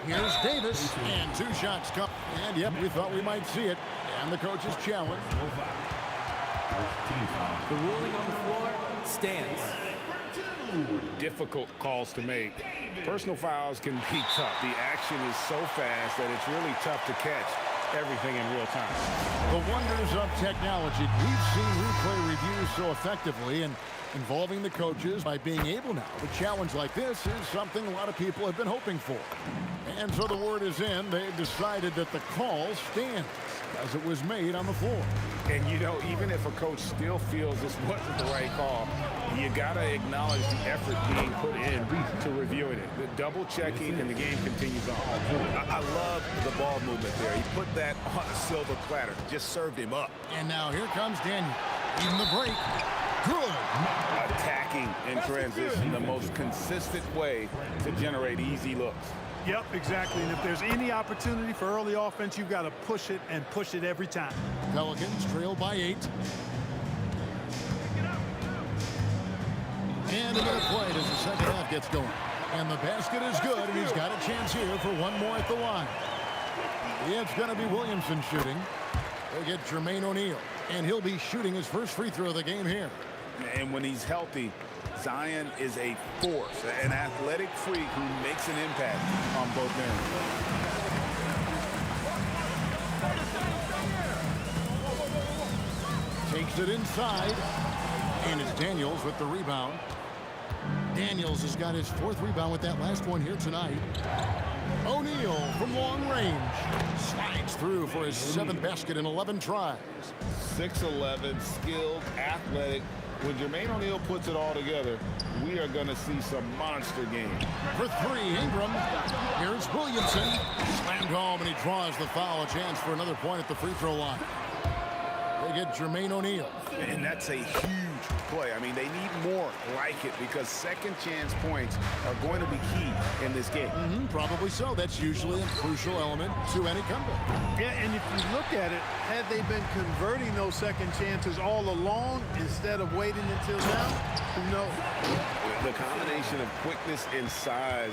Here's Davis, and 2 shots come. And, yep, we thought we might see it. And the coach's challenge. The ruling on the floor stands. Difficult calls to make. Personal fouls can be tough. The action is so fast that it's really tough to catch everything in real time. The wonders of technology. We've seen replay reviews so effectively, and involving the coaches by being able now to challenge like this is something a lot of people have been hoping for. And so the word is in. They've decided that the call stands as it was made on the floor. And, you know, even if a coach still feels this wasn't the right call, you got to acknowledge the effort being put in to reviewing it. The double checking, and the game continues on. I love the ball movement there. He put that on a silver platter, just served him up. And now here comes Daniel. Even the break. Good. Attacking in transition, the most consistent way to generate easy looks. Yep, exactly. And if there's any opportunity for early offense, you've got to push it and push it every time. Pelicans trail by 8. And a minute played as the second half gets going. And the basket is good, and he's got a chance here for one more at the line. It's going to be Williamson shooting. They get Jermaine O'Neal, and he'll be shooting his first free throw of the game here. And when he's healthy, Zion is a force, an athletic freak who makes an impact on both ends. Takes it inside, and it's Daniels with the rebound. Daniels has got his 4th rebound with that last one here tonight. O'Neal from long range slides through for his 7th basket in 11 tries. 6'11", skilled, athletic, When Jermaine O'Neal puts it all together, we are going to see some monster games. For three, Ingram. Here's Williamson. Slammed home, and he draws the foul. A chance for another point at the free throw line. They get Jermaine O'Neal. And that's a huge play. I mean, they need more like it because second chance points are going to be key in this game. Probably so. That's usually a crucial element to any comeback. Yeah, and if you look at it, had they been converting those second chances all along instead of waiting until now, who knows? The combination of quickness and size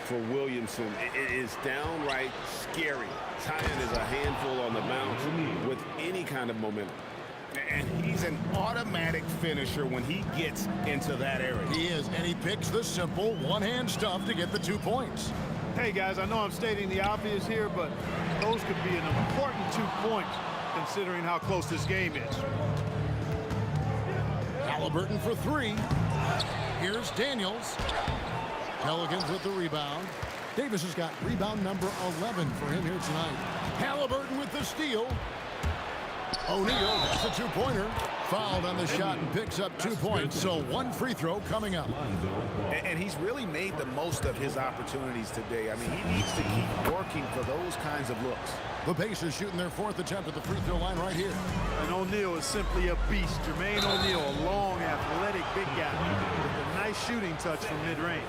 for Williamson is downright scary. Zion is a handful on the bounce with any kind of momentum. And he's an automatic finisher when he gets into that area. He is, and he picks the simple one-hand stuff to get the 2 points. Hey, guys, I know I'm stating the obvious here, but those could be an important 2 points considering how close this game is. Halliburton for three. Here's Daniels. Pelicans with the rebound. Davis has got rebound number 11 for him here tonight. Halliburton with the steal. O'Neal, that's a two-pointer. Fouled on the shot and picks up 2 points, so one free throw coming up. And he's really made the most of his opportunities today. I mean, he needs to keep working for those kinds of looks. The Pacers shooting their fourth attempt at the free throw line right here. And O'Neal is simply a beast. Jermaine O'Neal, a long, athletic, big guy with a nice shooting touch from mid-range.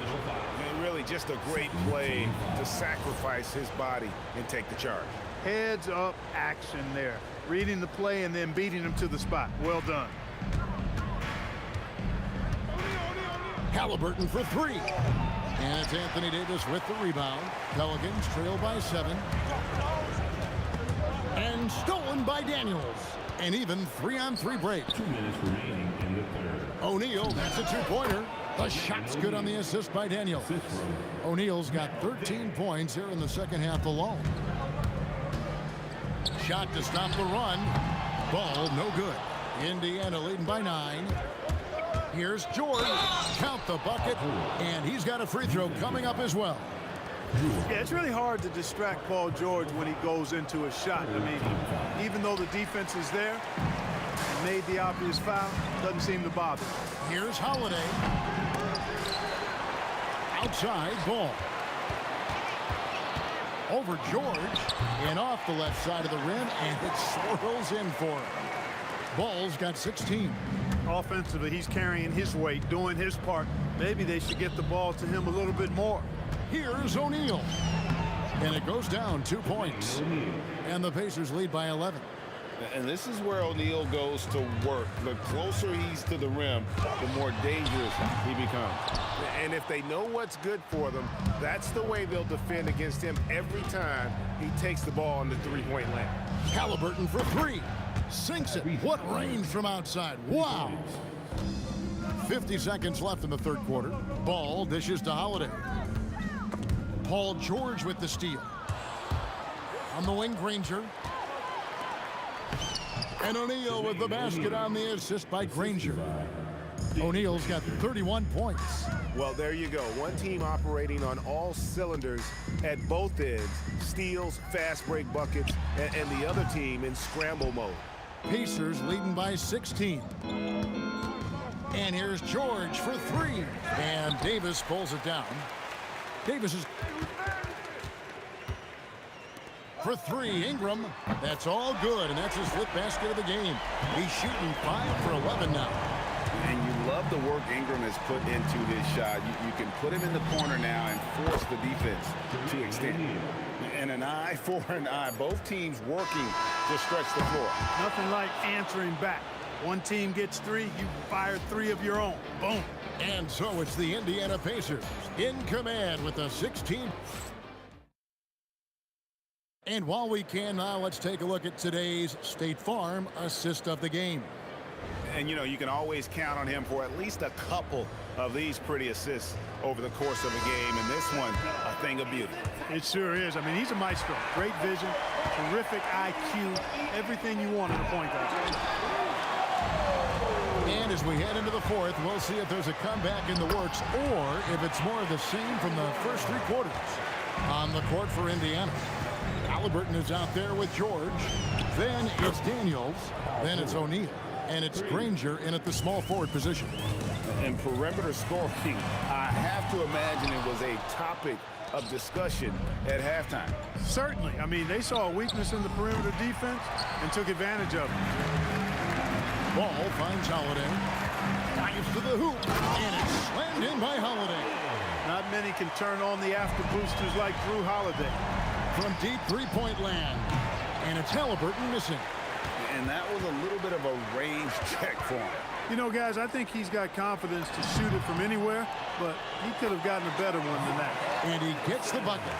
And really just a great play to sacrifice his body and take the charge. Heads-up action there. Reading the play and then beating him to the spot. Well done. Halliburton for three. And it's Anthony Davis with the rebound. Pelicans trail by 7. And stolen by Daniels. An even 3-on-3 break. 2 minutes remaining in the third. O'Neal, that's a two-pointer. The shot's good on the assist by Daniels. O'Neal's got 13 points here in the second half alone. Shot to stop the run. Ball no good. Indiana leading by 9. Here's George. Count the bucket. And he's got a free throw coming up as well. Yeah, it's really hard to distract Paul George when he goes into a shot. I mean, even though the defense is there and made the obvious foul, doesn't seem to bother. Here's Holiday. Outside ball. Over George and off the left side of the rim, and it swirls in for him. Ball's got 16. Offensively, he's carrying his weight, doing his part. Maybe they should get the ball to him a little bit more. Here's O'Neal. And it goes down 2 points. And the Pacers lead by 11. And this is where O'Neal goes to work. The closer he's to the rim, the more dangerous he becomes. And if they know what's good for them, that's the way they'll defend against him every time he takes the ball on the three-point line. Halliburton for three. Sinks it. What range from outside. Wow. 50 seconds left in the third quarter. Ball dishes to Holiday. Paul George with the steal. On the wing, Granger. And O'Neal with the basket on the assist by Granger. O'Neal's got 31 points. Well, there you go. One team operating on all cylinders at both ends. Steals, fast break buckets, and the other team in scramble mode. Pacers leading by 16. And here's George for three. And Davis pulls it down. Davis is for three. Ingram, that's all good, and that's his fifth basket of the game. He's shooting 5 for 11 now. And you love the work Ingram has put into his shot. You can put him in the corner now and force the defense to extend. And an eye for an eye. Both teams working to stretch the floor. Nothing like answering back. One team gets 3, you fire 3 of your own. Boom. And so it's the Indiana Pacers in command with a 16. And while we can now, let's take a look at today's State Farm assist of the game. And, you know, you can always count on him for at least a couple of these pretty assists over the course of a game. And this one, a thing of beauty. It sure is. I mean, he's a maestro. Great vision, terrific IQ, everything you want in a point guard. And as we head into the fourth, we'll see if there's a comeback in the works or if it's more of the same from the first 3 quarters. On the court for Indiana, Halliburton is out there with George. Then it's Daniels. Then it's O'Neal. And it's Granger in at the small forward position. And perimeter scoring, I have to imagine it was a topic of discussion at halftime. Certainly. I mean, they saw a weakness in the perimeter defense and took advantage of it. Ball finds Holiday. Dives to the hoop. And it's slammed in by Holiday. Not many can turn on the after boosters like Drew Holiday. From deep three-point land. And it's Halliburton missing. And that was a little bit of a range check for him. You know, guys, I think he's got confidence to shoot it from anywhere, but he could have gotten a better one than that. And he gets the bucket.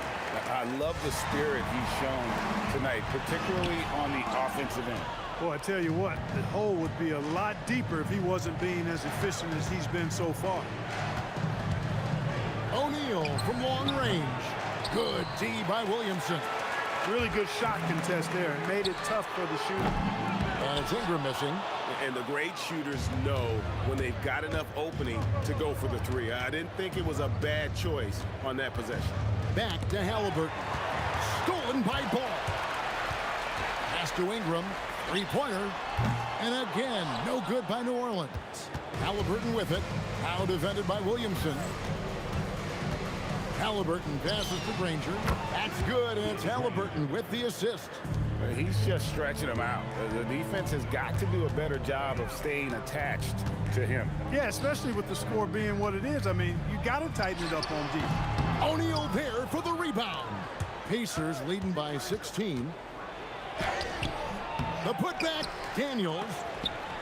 I love the spirit he's shown tonight, particularly on the offensive end. Boy, I tell you what, the hole would be a lot deeper if he wasn't being as efficient as he's been so far. O'Neal from long range. Good D by Williamson. Really good shot contest there. It made it tough for the shooter. And it's Ingram missing. And the great shooters know when they've got enough opening to go for the three. I didn't think it was a bad choice on that possession. Back to Halliburton. Stolen by Ball. Pass to Ingram. Three-pointer. And again, no good by New Orleans. Halliburton with it. Now defended by Williamson. Halliburton passes to Granger. That's good, and it's Halliburton with the assist. He's just stretching him out. The defense has got to do a better job of staying attached to him. Yeah, especially with the score being what it is. I mean, you got to tighten it up on defense. O'Neal there for the rebound. Pacers leading by 16. The putback, Daniels.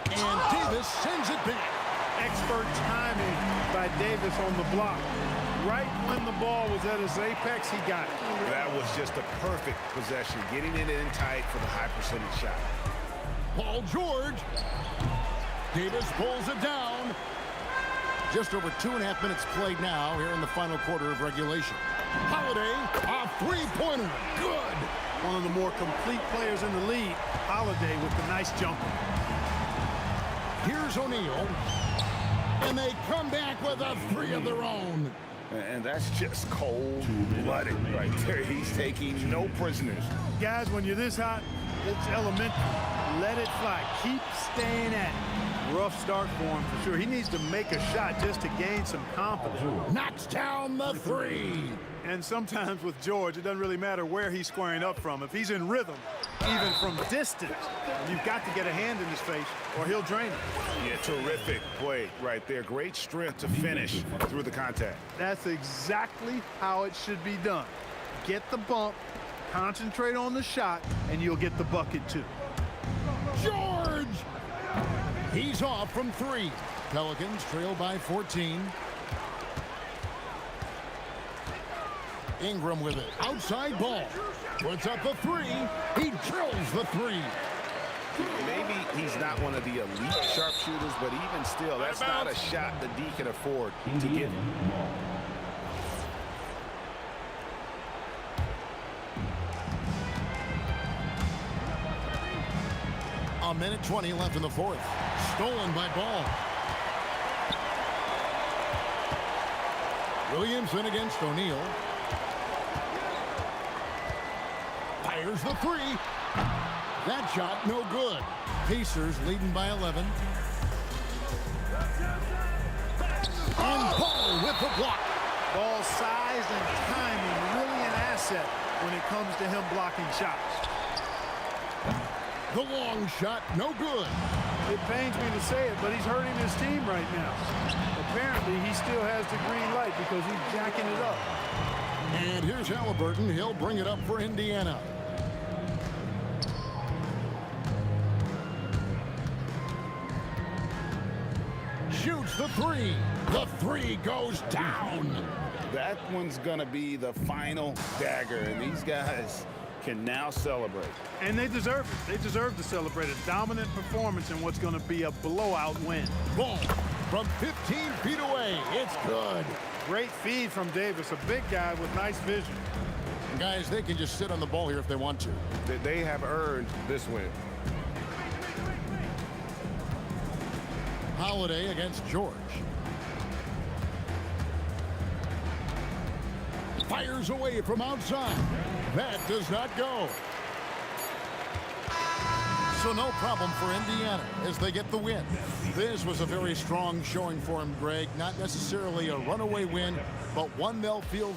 And Davis sends it back. Expert timing by Davis on the block. Right when the ball was at its apex, he got it. That was just a perfect possession, getting it in tight for the high percentage shot. Paul George. Davis pulls it down. Just over 2.5 minutes played now here in the final quarter of regulation. Holiday, a three-pointer. Good. One of the more complete players in the league. Holiday with the nice jumper. Here's O'Neal. And they come back with a three of their own. And that's just cold-blooded right there. He's taking no prisoners. Guys, when you're this hot, it's elementary. Let it fly. Keep staying at it. Rough start for him for sure. He needs to make a shot just to gain some confidence. Knocks down the three. And sometimes with George, it doesn't really matter where he's squaring up from. If he's in rhythm, even from distance, you've got to get a hand in his face or he'll drain it. Yeah, terrific play right there. Great strength to finish through the contact. That's exactly how it should be done. Get the bump, concentrate on the shot, and you'll get the bucket too. George! He's off from three. Pelicans trail by 14. Ingram with it. Outside ball. Puts up a three. He drills the three. Maybe he's not one of the elite sharpshooters, but even still, that's not a shot that D can afford to get. A minute 20 left in the fourth. Stolen by Ball. Williamson against O'Neal. Fires the three. That shot no good. Pacers leading by 11. And Ball with the block. Ball size and timing really an asset when it comes to him blocking shots. The long shot, no good. It pains me to say it, but he's hurting his team right now. Apparently, he still has the green light because he's jacking it up. And here's Halliburton. He'll bring it up for Indiana. Shoots the three. The three goes down. That one's going to be the final dagger, and these guys can now celebrate. And they deserve it. They deserve to celebrate a dominant performance in what's going to be a blowout win. Ball from 15 feet away. It's good. Great feed from Davis, a big guy with nice vision. Guys, they can just sit on the ball here if they want to. They have earned this win. Holiday against George. Fires away from outside. That does not go. So no problem for Indiana as they get the win. This was a very strong showing for him, Greg. Not necessarily a runaway win, but one they'll feel.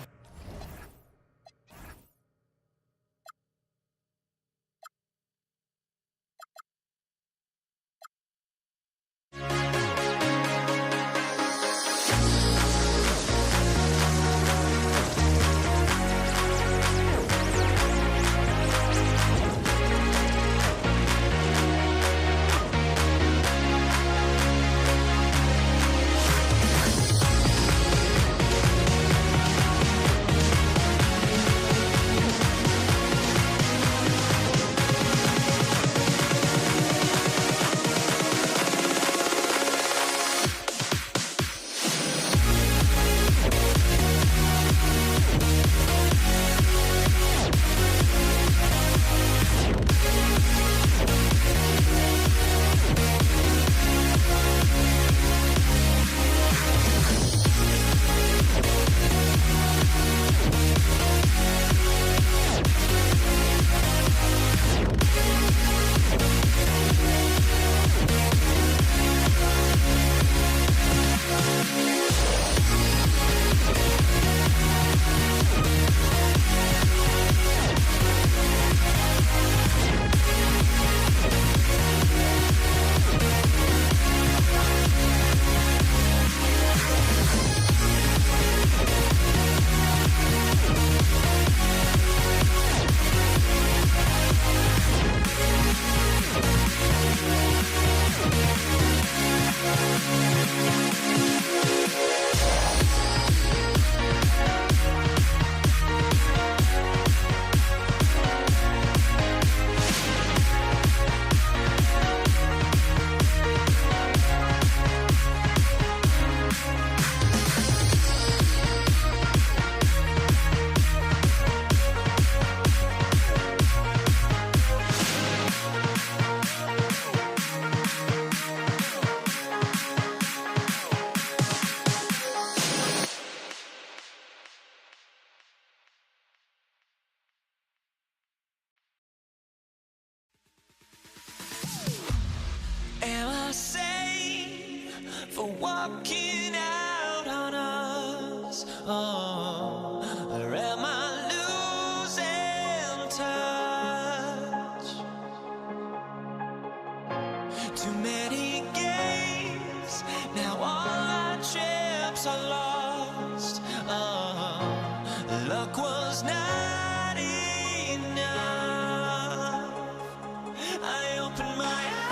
for walking out on us? Oh, or am I losing touch? Too many games, now all our chips are lost. Oh, luck was not enough. I opened my eyes.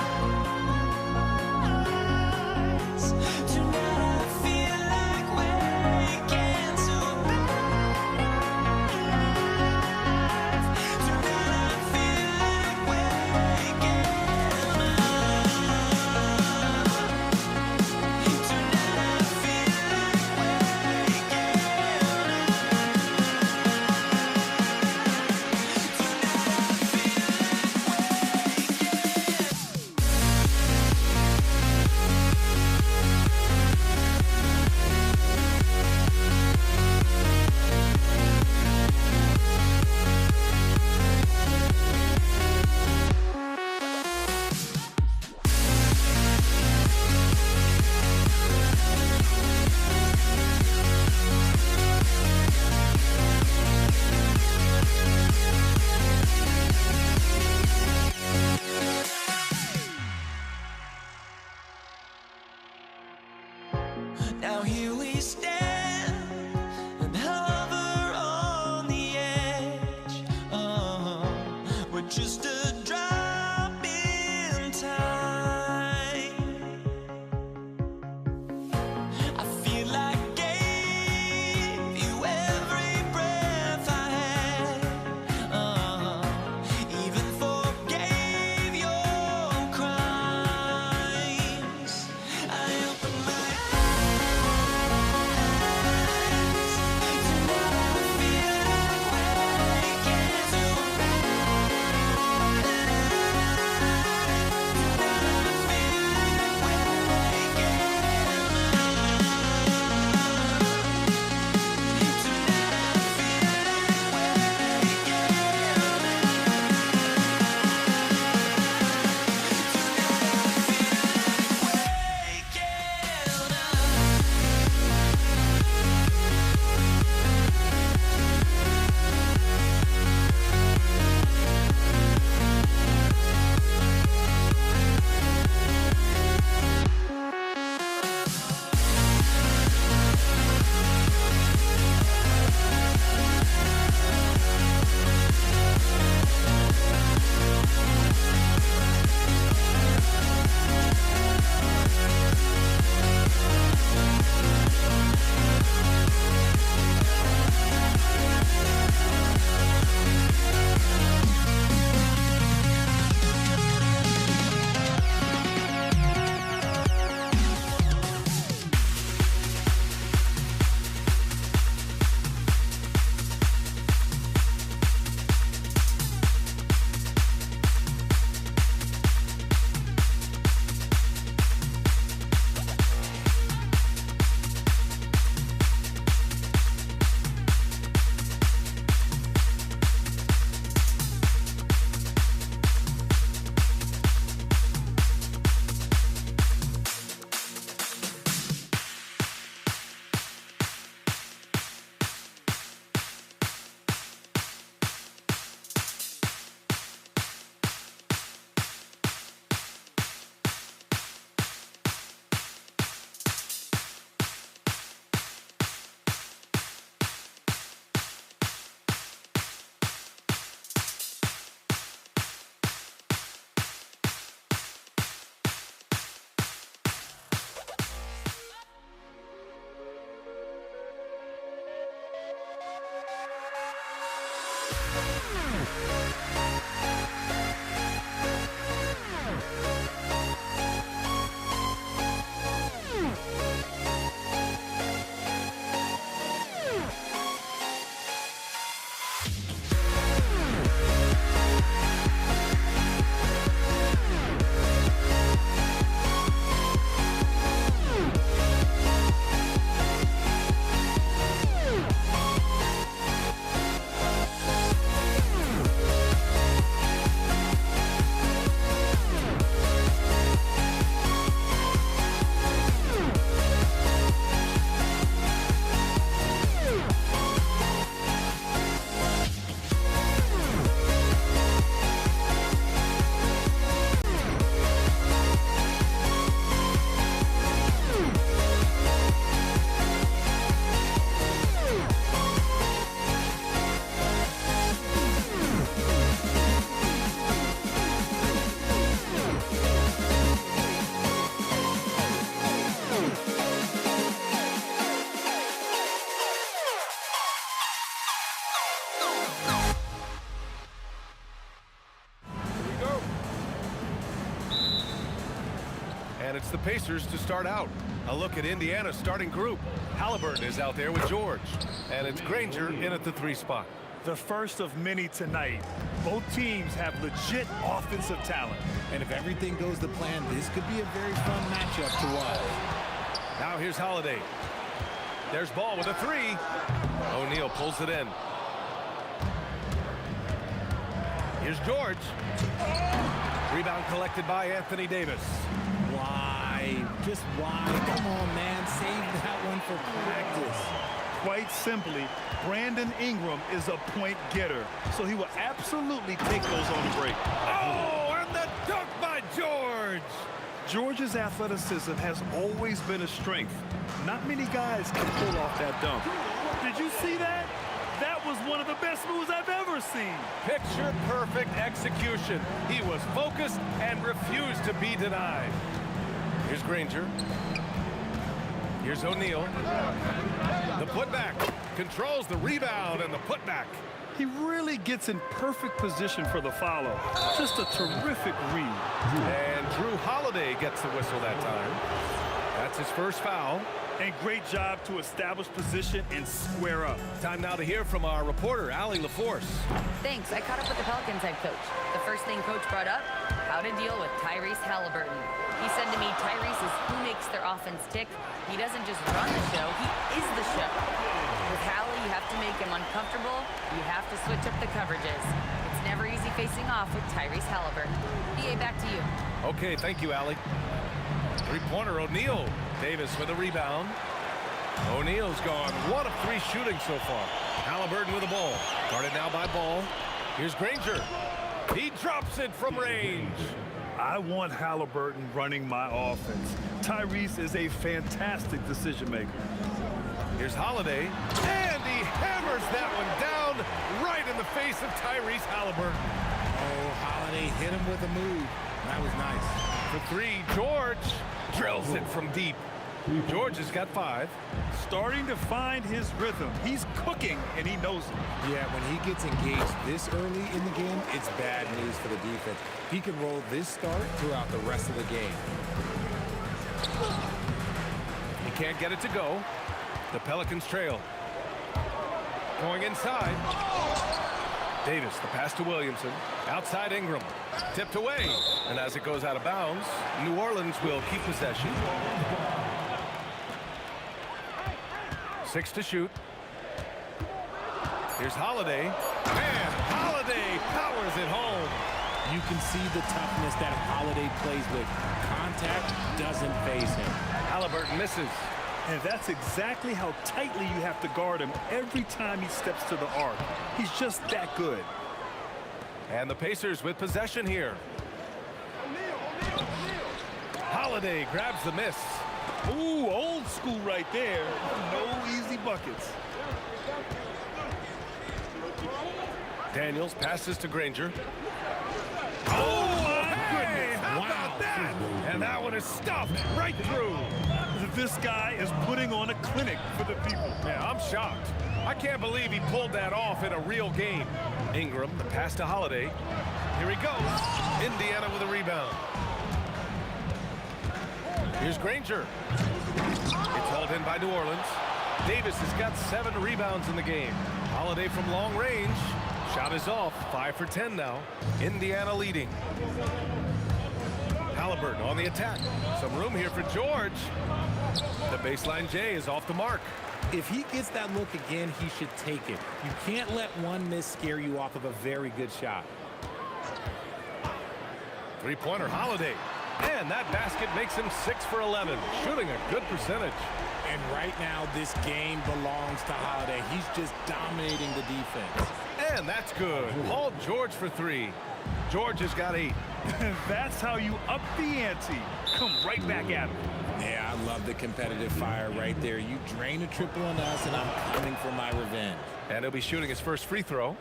Now here we stand and hover on the edge. Oh, we're just a drop in time. I feel like I gave you every breath I had. Even forgave your crimes. I opened my eyes. And it's the Pacers to start out. A look at Indiana's starting group. Halliburton is out there with George. And it's Granger in at the 3 spot. The first of many tonight. Both teams have legit offensive talent. And if everything goes to plan, this could be a very fun matchup to watch. Now here's Holiday. There's Ball with a 3. O'Neal pulls it in. Here's George. Rebound collected by Anthony Davis. Why? Just why? Come on, man. Save that one for practice. Quite simply, Brandon Ingram is a point getter, so he will absolutely take those on the break. Oh, and the dunk by George! George's athleticism has always been a strength. Not many guys can pull off that dunk. Did you see that? That was one of the best moves I've ever seen. Picture perfect execution. He was focused and refused to be denied. Here's Granger. Here's O'Neal. The putback. Controls the rebound and the putback. He really gets in perfect position for the follow. Just a terrific read. And Drew Holiday gets the whistle that time. That's his first foul. And great job to establish position and square up. Time now to hear from our reporter, Allie LaForce. Thanks. I caught up with the Pelicans head coach. The first thing coach brought up, how to deal with Tyrese Halliburton. He said to me, Tyrese is who makes their offense tick. He doesn't just run the show, he is the show. With Hallie, you have to make him uncomfortable. You have to switch up the coverages. It's never easy facing off with Tyrese Halliburton. BA, back to you. Okay, thank you, Allie. Three-pointer, O'Neal. Davis with a rebound. O'Neal's gone 1 of 3 shooting so far. Halliburton with the ball. Guarded now by Ball. Here's Granger. He drops it from range. I want Halliburton running my offense. Tyrese is a fantastic decision maker. Here's Holiday. And he hammers that one down right in the face of Tyrese Halliburton. Oh, Holiday hit him with a move. That was nice. For 3, George drills it from deep. George has got 5. Starting to find his rhythm. He's cooking, and he knows it. Yeah, when he gets engaged this early in the game, it's bad news for the defense. He can roll this start throughout the rest of the game. He can't get it to go. The Pelicans trail. Going inside. Davis, the pass to Williamson. Outside Ingram. Tipped away. And as it goes out of bounds, New Orleans will keep possession. 6 to shoot. Here's Holiday. And Holiday powers it home. You can see the toughness that Holiday plays with. Contact doesn't faze him. Halliburton misses. And that's exactly how tightly you have to guard him every time he steps to the arc. He's just that good. And the Pacers with possession here. Holiday grabs the miss. Ooh, old school right there. No easy buckets. Daniels passes to Granger. Oh, my goodness. How about that? And that one is stuffed right through. This guy is putting on a clinic for the people. Yeah, I'm shocked. I can't believe he pulled that off in a real game. Ingram, the pass to Holiday. Here he goes. Indiana with a rebound. Here's Granger. It's hauled in by New Orleans. Davis has got 7 rebounds in the game. Holiday from long range. Shot is off. 5 for 10 now. Indiana leading. Halliburton on the attack. Some room here for George. The baseline J is off the mark. If he gets that look again, he should take it. You can't let one miss scare you off of a very good shot. Three-pointer Holiday. And that basket makes him 6 for 11, shooting a good percentage. And right now, this game belongs to Holiday. He's just dominating the defense. And that's good. Paul George for 3. George has got 8. That's how you up the ante. Come right back at him. Yeah, I love the competitive fire right there. You drain a triple on us, and I'm coming for my revenge. And he'll be shooting his first free throw.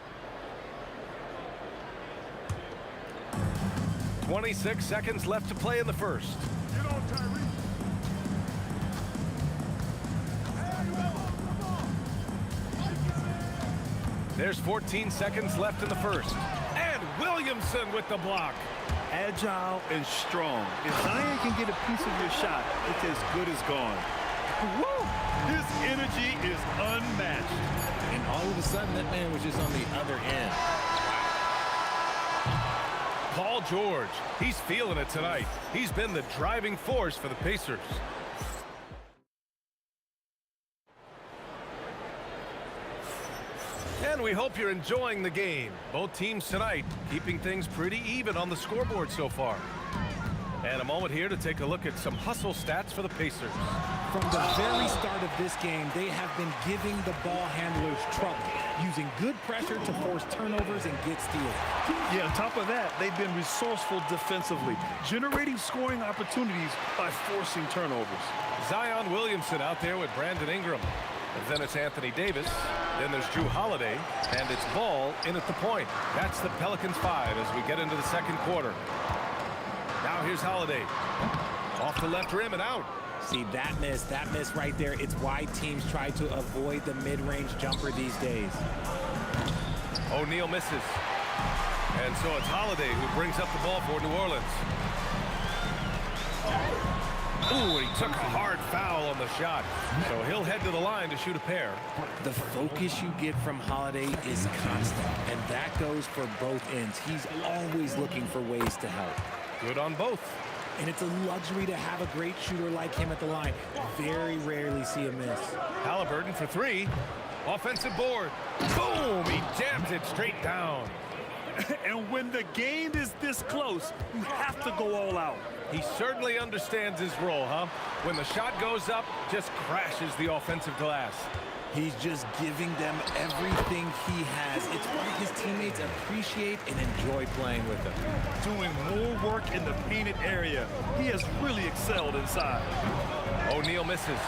26 seconds left to play in the first. Get on, Tyrese. There's 14 seconds left in the first. And Williamson with the block. agile and strong. If Zion can get a piece of your shot, it's as good as gone. Woo! His energy is unmatched. And all of a sudden, that man was just on the other end. Paul George, he's feeling it tonight. He's been the driving force for the Pacers. And we hope you're enjoying the game. Both teams tonight keeping things pretty even on the scoreboard so far. And a moment here to take a look at some hustle stats for the Pacers. From the very start of this game, they have been giving the ball handlers trouble, using good pressure to force turnovers and get steals. Yeah, on top of that, they've been resourceful defensively, generating scoring opportunities by forcing turnovers. Zion Williamson out there with Brandon Ingram. And then it's Anthony Davis. Then there's Drew Holiday. And it's Ball in at the point. That's the Pelicans 5 as we get into the second quarter. Now here's Holiday. Off the left rim and out. See, that miss right there, it's why teams try to avoid the mid-range jumper these days. O'Neal misses. And so it's Holiday who brings up the ball for New Orleans. Ooh, he took a hard foul on the shot. So he'll head to the line to shoot a pair. The focus you get from Holiday is constant, and that goes for both ends. He's always looking for ways to help. Good on both. And it's a luxury to have a great shooter like him at the line. Very rarely see a miss. Halliburton for three. Offensive board. Boom! He jams it straight down. And when the game is this close, you have to go all out. He certainly understands his role, huh? When the shot goes up, just crashes the offensive glass. He's just giving them everything he has. It's why his teammates appreciate and enjoy playing with him. Doing more work in the painted area. He has really excelled inside. O'Neal misses.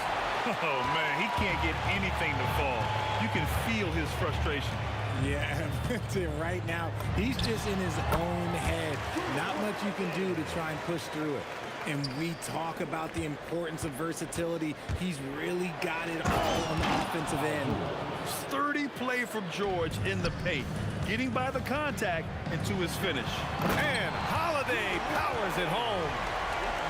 Oh, man, he can't get anything to fall. You can feel his frustration. Yeah, right now, he's just in his own head. Not much you can do to try and push through it. And we talk about the importance of versatility. He's really got it all on the offensive end. Sturdy play from George in the paint, getting by the contact and to his finish. And Holiday powers it home.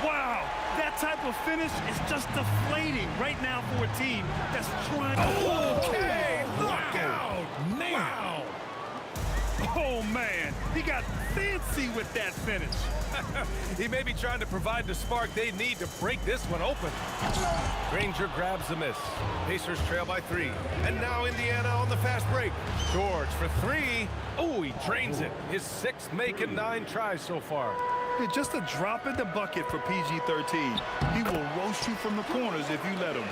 Wow, that type of finish is just deflating right now for a team that's trying to... Okay, look out! Man! Wow. Oh, man, he got fancy with that finish. He may be trying to provide the spark they need to break this one open. Granger grabs the miss. Pacers trail by 3. And now Indiana on the fast break. George for 3. Oh, he drains it. His 6th make and 9 tries so far. Yeah, just a drop in the bucket for PG-13. He will roast you from the corners if you let him.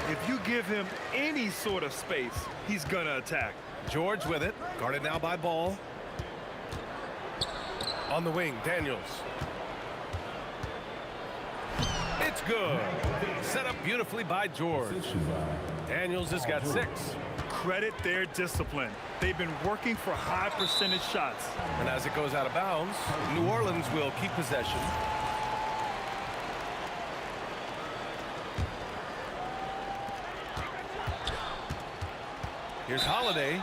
If you give him any sort of space, he's gonna attack. George with it, guarded now by Ball. On the wing, Daniels. It's good. Set up beautifully by George. Daniels has got 6. Credit their discipline. They've been working for high percentage shots. And as it goes out of bounds, New Orleans will keep possession. Here's Holiday.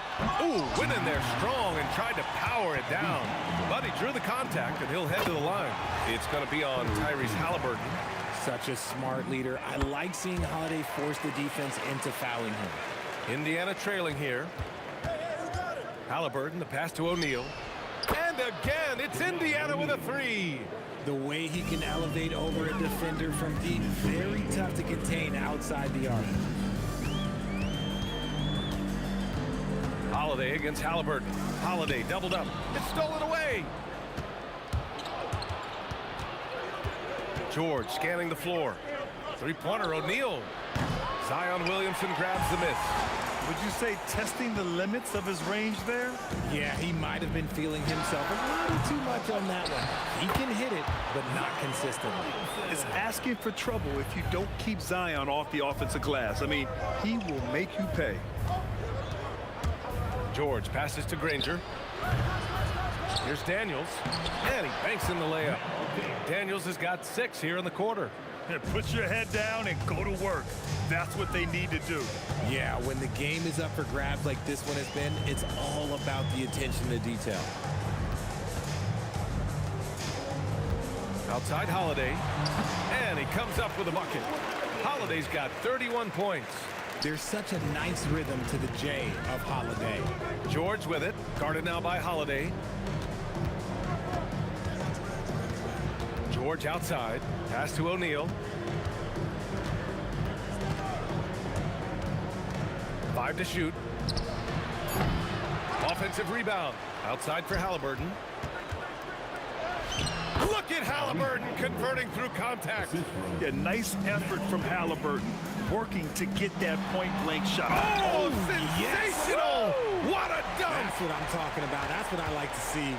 Ooh, went in there strong and tried to power it down. But he drew the contact, and he'll head to the line. It's going to be on Tyrese Halliburton. Such a smart leader. I like seeing Holiday force the defense into fouling him. Indiana trailing here. Halliburton, the pass to O'Neal. And again, it's Indiana with a 3. The way he can elevate over a defender from deep, very tough to contain outside the arc. Holiday against Halliburton. Holiday doubled up. It's stolen away. George scanning the floor. Three-pointer, O'Neal. Zion Williamson grabs the miss. Would you say testing the limits of his range there? Yeah, he might have been feeling himself a little too much on that one. He can hit it, but not consistently. It's asking for trouble if you don't keep Zion off the offensive glass. I mean, he will make you pay. George passes to Granger. Here's Daniels. And he banks in the layup. Daniels has got 6 here in the quarter. Yeah, put your head down and go to work. That's what they need to do. Yeah, when the game is up for grabs like this one has been, it's all about the attention to detail. Outside Holiday. And he comes up with a bucket. Holiday's got 31 points. There's such a nice rhythm to the J of Holiday. George with it. Guarded now by Holiday. George outside. Pass to O'Neal. 5 to shoot. Offensive rebound. Outside for Halliburton. Look at Halliburton converting through contact. Yeah, nice effort from Halliburton, working to get that point-blank shot. Oh, sensational! Yes. What a dunk! That's what I'm talking about. That's what I like to see.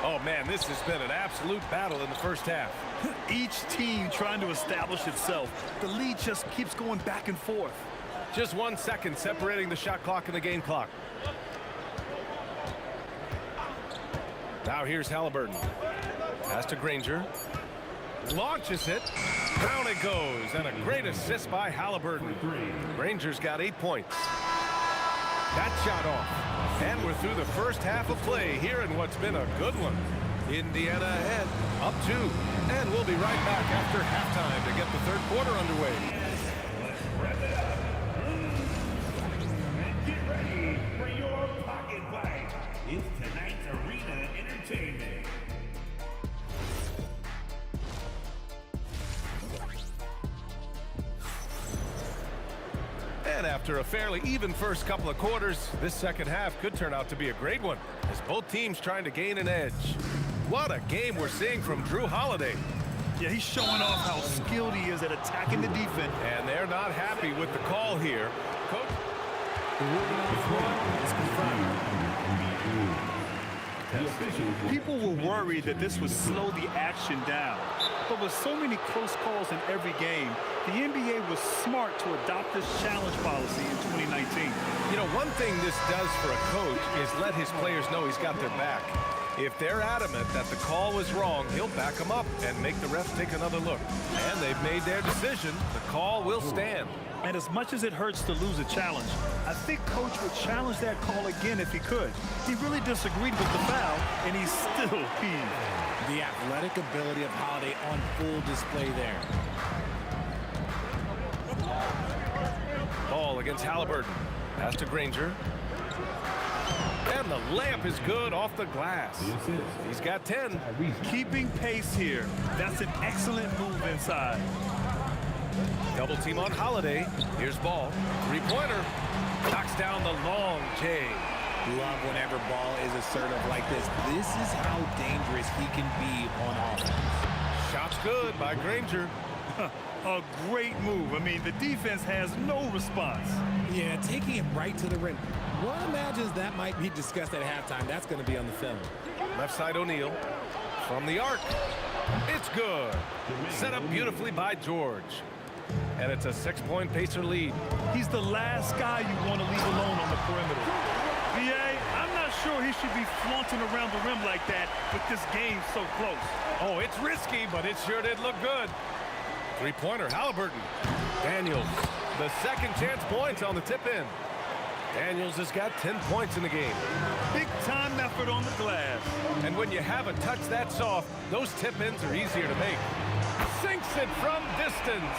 Oh, man, this has been an absolute battle in the first half. Each team trying to establish itself. The lead just keeps going back and forth. Just 1 second separating the shot clock and the game clock. Now here's Halliburton. Pass to Granger. Launches it. Down it goes. And a great assist by Halliburton. Granger's got 8 points. That shot off. And we're through the first half of play here in what's been a good one. Indiana ahead, up 2. And we'll be right back after halftime to get the third quarter underway. Let's wrap it up. And get ready for your pocket fight. It's tonight's Arena Entertainment. And after a fairly even first couple of quarters, this second half could turn out to be a great one as both teams trying to gain an edge. What a game we're seeing from Drew Holiday. Yeah, he's showing off how skilled he is at attacking the defense. And they're not happy with the call here. Coach? The ruling on the floor is confirmed. People were worried that this would slow the action down. But with so many close calls in every game, the NBA was smart to adopt this challenge policy in 2019. You know, one thing this does for a coach is let his players know he's got their back. If they're adamant that the call was wrong, he'll back them up and make the refs take another look. And they've made their decision. The call will stand. And as much as it hurts to lose a challenge, I think Coach would challenge that call again if he could. He really disagreed with the foul, and he's still peeved. The athletic ability of Holiday on full display there. Ball against Halliburton. Pass to Granger. And the layup is good off the glass. He's got 10. Keeping pace here. That's an excellent move inside. Double team on Holiday. Here's Ball. Three-pointer. Knocks down the long J. Love whenever Ball is assertive like this. This is how dangerous he can be on offense. Shot's good by Granger. A great move. I mean, the defense has no response. Yeah, taking it right to the rim. One imagines that might be discussed at halftime. That's going to be on the film. Left side O'Neal. From the arc. It's good. Set up beautifully by George. And it's a 6-point Pacer lead. He's the last guy you want to leave alone on the perimeter. B.A., I'm not sure he should be flaunting around the rim like that with this game so close. Oh, it's risky, but it sure did look good. Three-pointer, Halliburton. Daniels, the second chance points on the tip-in. Daniels has got 10 points in the game. Big-time effort on the glass. And when you have a touch that soft, those tip-ins are easier to make. Sinks it from distance.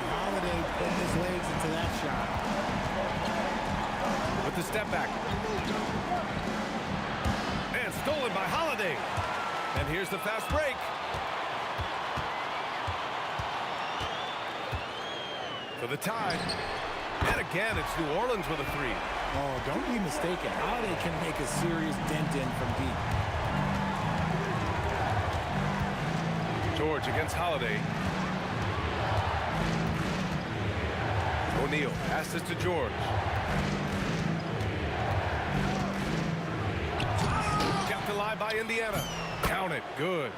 Holiday putting his legs into that shot. With the step back. And stolen by Holiday. And here's the fast break. For the tie. And again, it's New Orleans with a three. Oh, don't be mistaken. Holiday can make a serious dent in from deep. George against Holiday. O'Neal passes to George. Kept alive by Indiana. Count it. Good.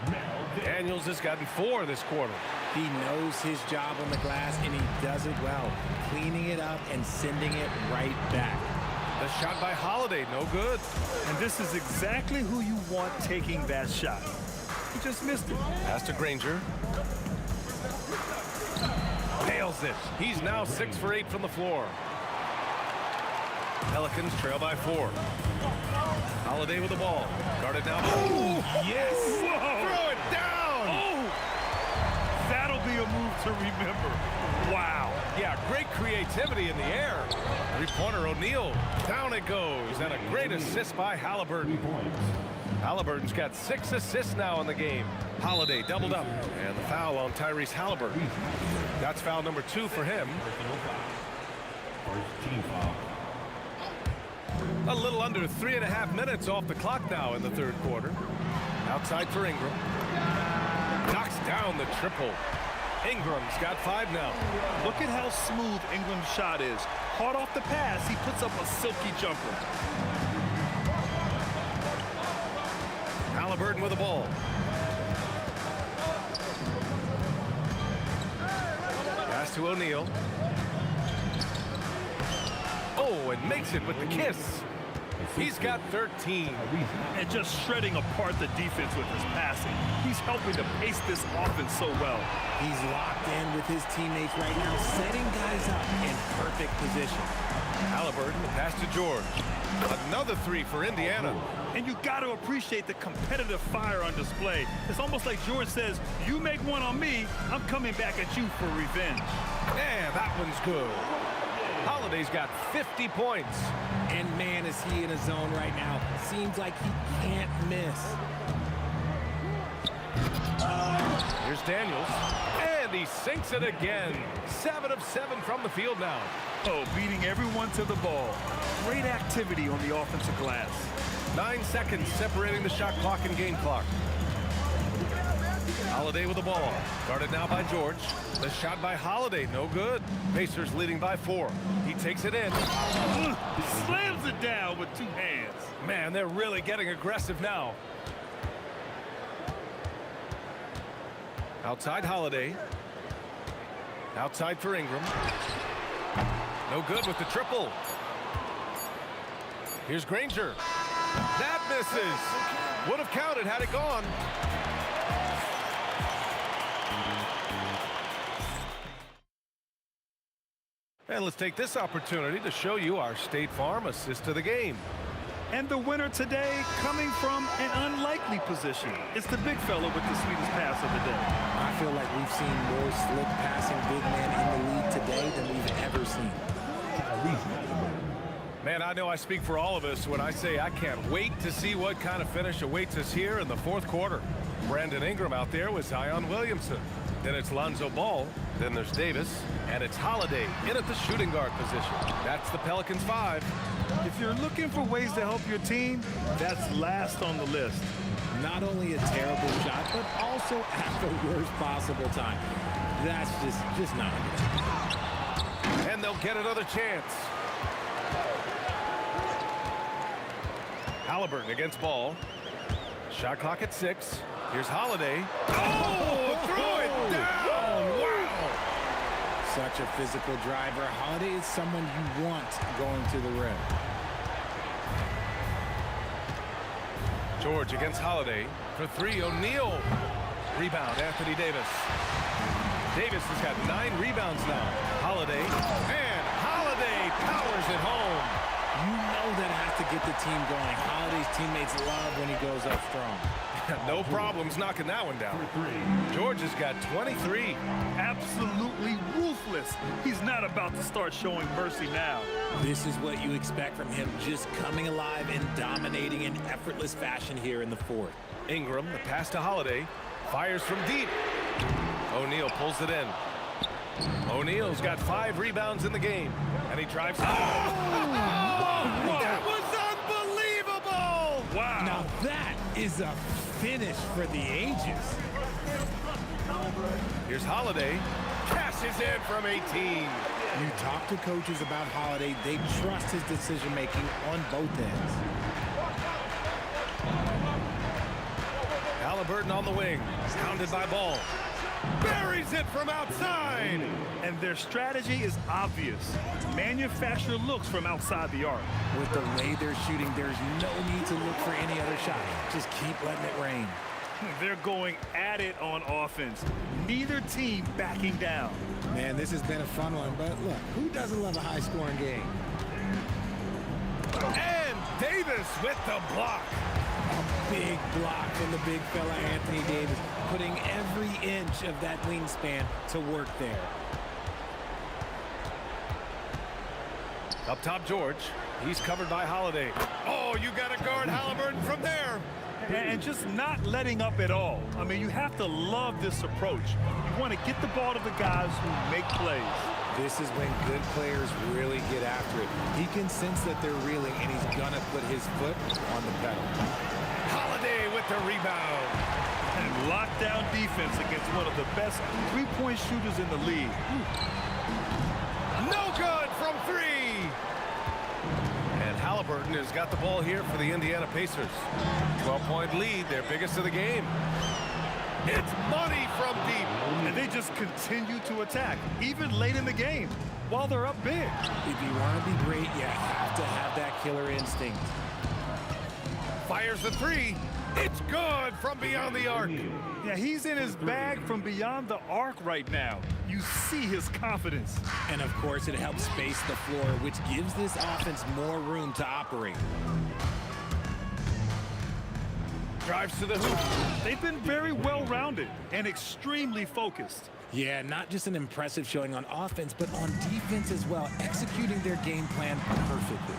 Daniels has gotten 4 this quarter. He knows his job on the glass, and he does it well. Cleaning it up and sending it right back. The shot by Holiday, no good. And this is exactly who you want taking that shot. He just missed it. Pass to Granger. Nails it. He's now 6 for 8 from the floor. Pelicans trail by 4. Holiday with the ball. Guarded now. Oh, yes! Throw it down. move to remember. Wow. Yeah, great creativity in the air. Three-pointer O'Neal. Down it goes. And a great assist by Halliburton. Halliburton's got 6 assists now in the game. Holiday doubled up. And the foul on Tyrese Halliburton. That's foul number 2 for him. A little under 3.5 minutes off the clock now in the third quarter. Outside for Ingram. Knocks down the triple. Ingram's got 5 now. Look at how smooth Ingram's shot is. Hard off the pass, he puts up a silky jumper. Halliburton with the ball. Pass to O'Neal. Oh, and makes it with the kiss. He's got 13. And just shredding apart the defense with his passing. He's helping to pace this offense so well. He's locked in with his teammates right now, setting guys up in perfect position. Halliburton, the pass to George. Another 3 for Indiana. And you got to appreciate the competitive fire on display. It's almost like George says, you make one on me, I'm coming back at you for revenge. Yeah, that one's good. Holiday's got 50 points. And man, is he in a zone right now. Seems like he can't miss. Here's Daniels. And he sinks it again. 7 of 7 from the field now. Oh, beating everyone to the ball. Great activity on the offensive glass. 9 seconds separating the shot clock and game clock. Holiday with the ball. Guarded now by George. The shot by Holiday, no good. Pacers leading by 4. He takes it in. Slams it down with 2 hands. Man, they're really getting aggressive now. Outside Holiday. Outside for Ingram. No good with the triple. Here's Granger. That misses. Would have counted had it gone. And let's take this opportunity to show you our State Farm assist to the game. And the winner today coming from an unlikely position. It's the big fella with the sweetest pass of the day. I feel like we've seen more slick passing big men in the league today than we've ever seen. Man, I know I speak for all of us when I say I can't wait to see what kind of finish awaits us here in the fourth quarter. Brandon Ingram out there with Zion Williamson. Then it's Lonzo Ball. Then there's Davis. And it's Holiday in at the shooting guard position. That's the Pelicans 5. If you're looking for ways to help your team, that's last on the list. Not only a terrible shot, but also at the worst possible time. That's just not good. And they'll get another chance. Halliburton against Ball. Shot clock at 6. Here's Holiday. Oh, throw it down! Wow! Such a physical driver. Holiday is someone you want going to the rim. George against Holiday for 3. O'Neal. Rebound, Anthony Davis. Davis has got 9 rebounds now. Holiday. And Holiday powers it home. You know that has to get the team going. Holiday's teammates love when he goes up strong. No problems knocking that one down. George has got 23. Absolutely ruthless. He's not about to start showing mercy now. This is what you expect from him, just coming alive and dominating in effortless fashion here in the fourth. Ingram, the pass to Holiday, fires from deep. O'Neal pulls it in. O'Neal's got 5 rebounds in the game, and he drives. That was unbelievable! Wow! Now that is a finish for the ages. Here's Holiday. Cashes in from 18. You talk to coaches about Holiday, they trust his decision-making on both ends. Halliburton on the wing. Pounded by Ball. Buries it from outside. And their strategy is obvious. Manufacture looks from outside the arc. With the way they're shooting, there's no need to look for any other shot. Just keep letting it rain. They're going at it on offense. Neither team backing down. Man, this has been a fun one, but look, who doesn't love a high-scoring game? And Davis with the block. A big block from the big fella, Anthony Davis, putting every inch of that wingspan to work there. Up top, George. He's covered by Holiday. Oh, you got to guard Halliburton from there. And just not letting up at all. I mean, you have to love this approach. You want to get the ball to the guys who make plays. This is when good players really get after it. He can sense that they're reeling, and he's going to put his foot on the pedal. Holiday with the rebound. And lockdown defense against one of the best three-point shooters in the league. No good from three. And Halliburton has got the ball here for the Indiana Pacers. 12-point lead, their biggest of the game. It's money from deep. And they just continue to attack, even late in the game, while they're up big. If you want to be great, you have to have that killer instinct. Fires the three. It's good from beyond the arc. Yeah, he's in his bag from beyond the arc right now. You see his confidence. And, of course, it helps space the floor, which gives this offense more room to operate. Drives to the hoop. They've been very well-rounded and extremely focused. Yeah, not just an impressive showing on offense, but on defense as well, executing their game plan perfectly.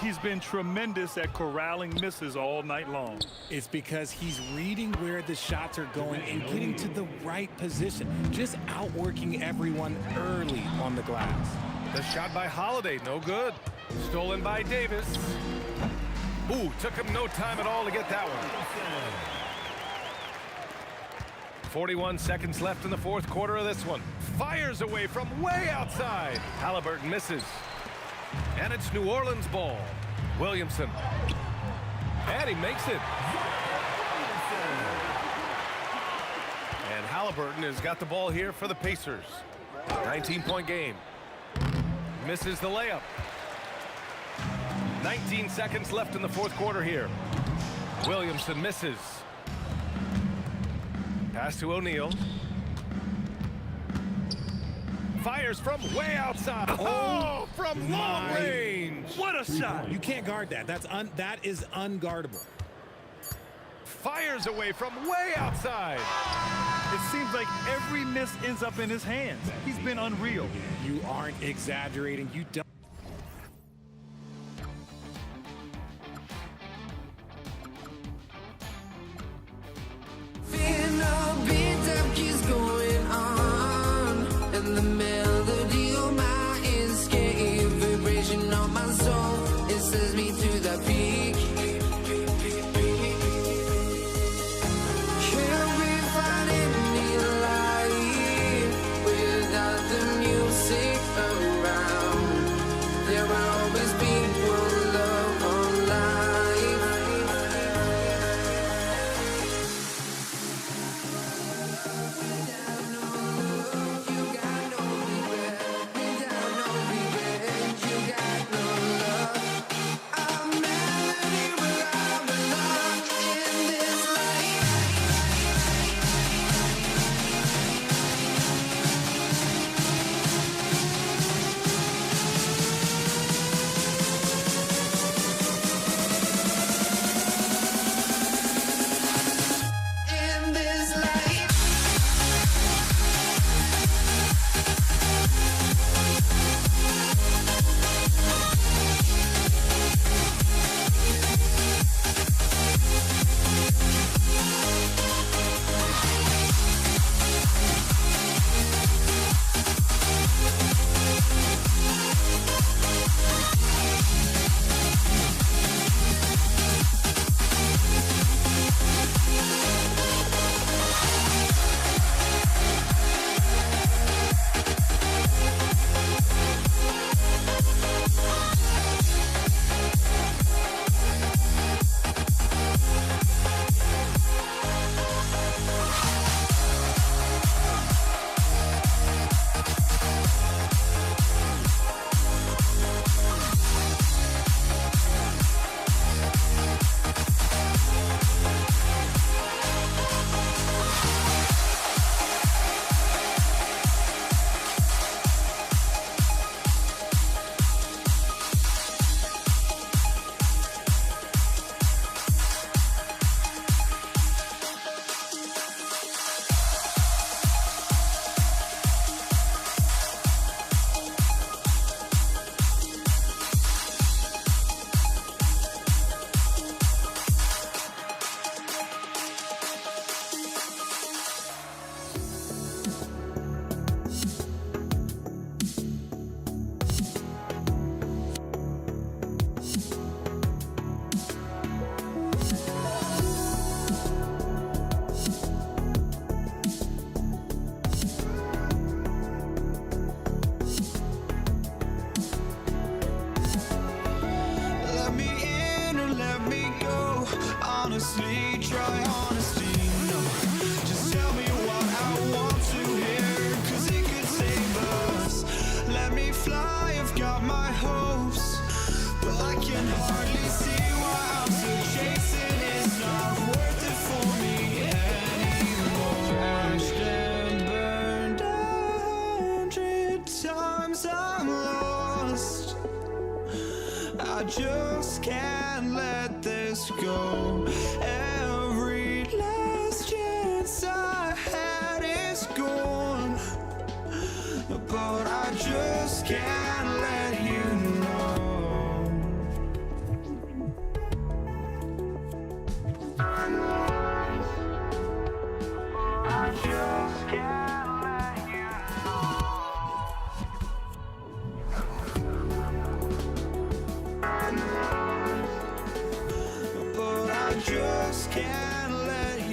He's been tremendous at corralling misses all night long. It's because he's reading where the shots are going and getting to the right position, just outworking everyone early on the glass. The shot by Holiday, no good. Stolen by Davis. Ooh, took him no time at all to get that one. 41 seconds left in the fourth quarter of this one. Fires away from way outside. Halliburton misses. And it's New Orleans ball. Williamson. And he makes it. And Halliburton has got the ball here for the Pacers. 19-point game. Misses the layup. 19 seconds left in the fourth quarter here. Williamson misses. Pass to O'Neal. Fires from way outside. Oh, from long range. What a shot. You can't guard that. That is unguardable. Fires away from way outside. It seems like every miss ends up in his hands. He's been unreal. You aren't exaggerating. You don't. Keeps going on, and the melody of my escape, vibration on my soul, it sends me to the peak. Can't we find any light without the music around? complete dry honesty. No, just tell me what I want to hear, 'cause it could save us. Let me fly, I've got my hopes, but I can hardly see why I'm still chasing. It's not worth it for me anymore. Crashed and burned 100 times, I'm lost. I just can't let this go. Every last chance I had is gone, but I just can't let you know. I just can't let you know. But I just can't let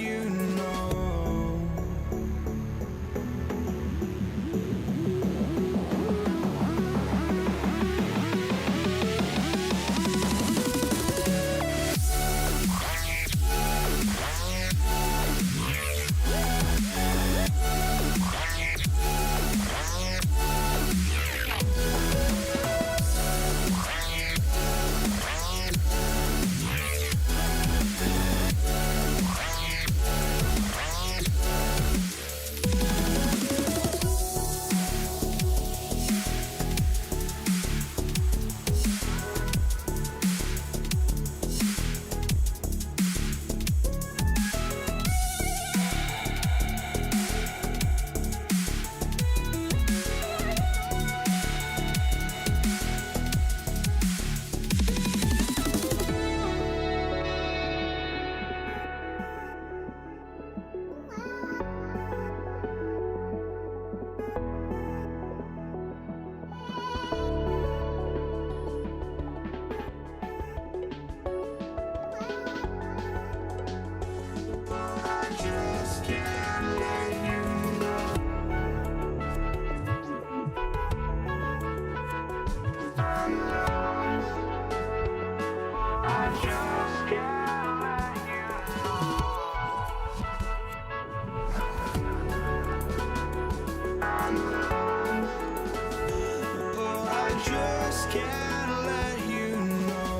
you know.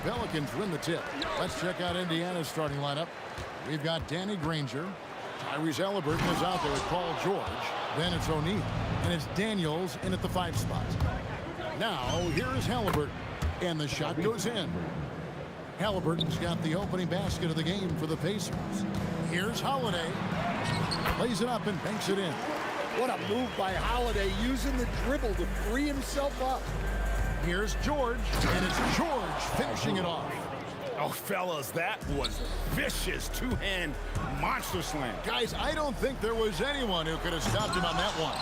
the Pelicans win the tip. Let's check out Indiana's starting lineup. We've got Danny Granger. Tyrese Halliburton is out there with Paul George. Then it's O'Neal. And it's Daniels in at the 5 spot. Now, here is Halliburton. And the shot goes in. Halliburton's got the opening basket of the game for the Pacers. Here's Holiday. Lays it up and banks it in. What a move by Holiday, using the dribble to free himself up. Here's George, and it's George finishing it off. Oh, fellas, that was vicious two-hand monster slam. Guys, I don't think there was anyone who could have stopped him on that one.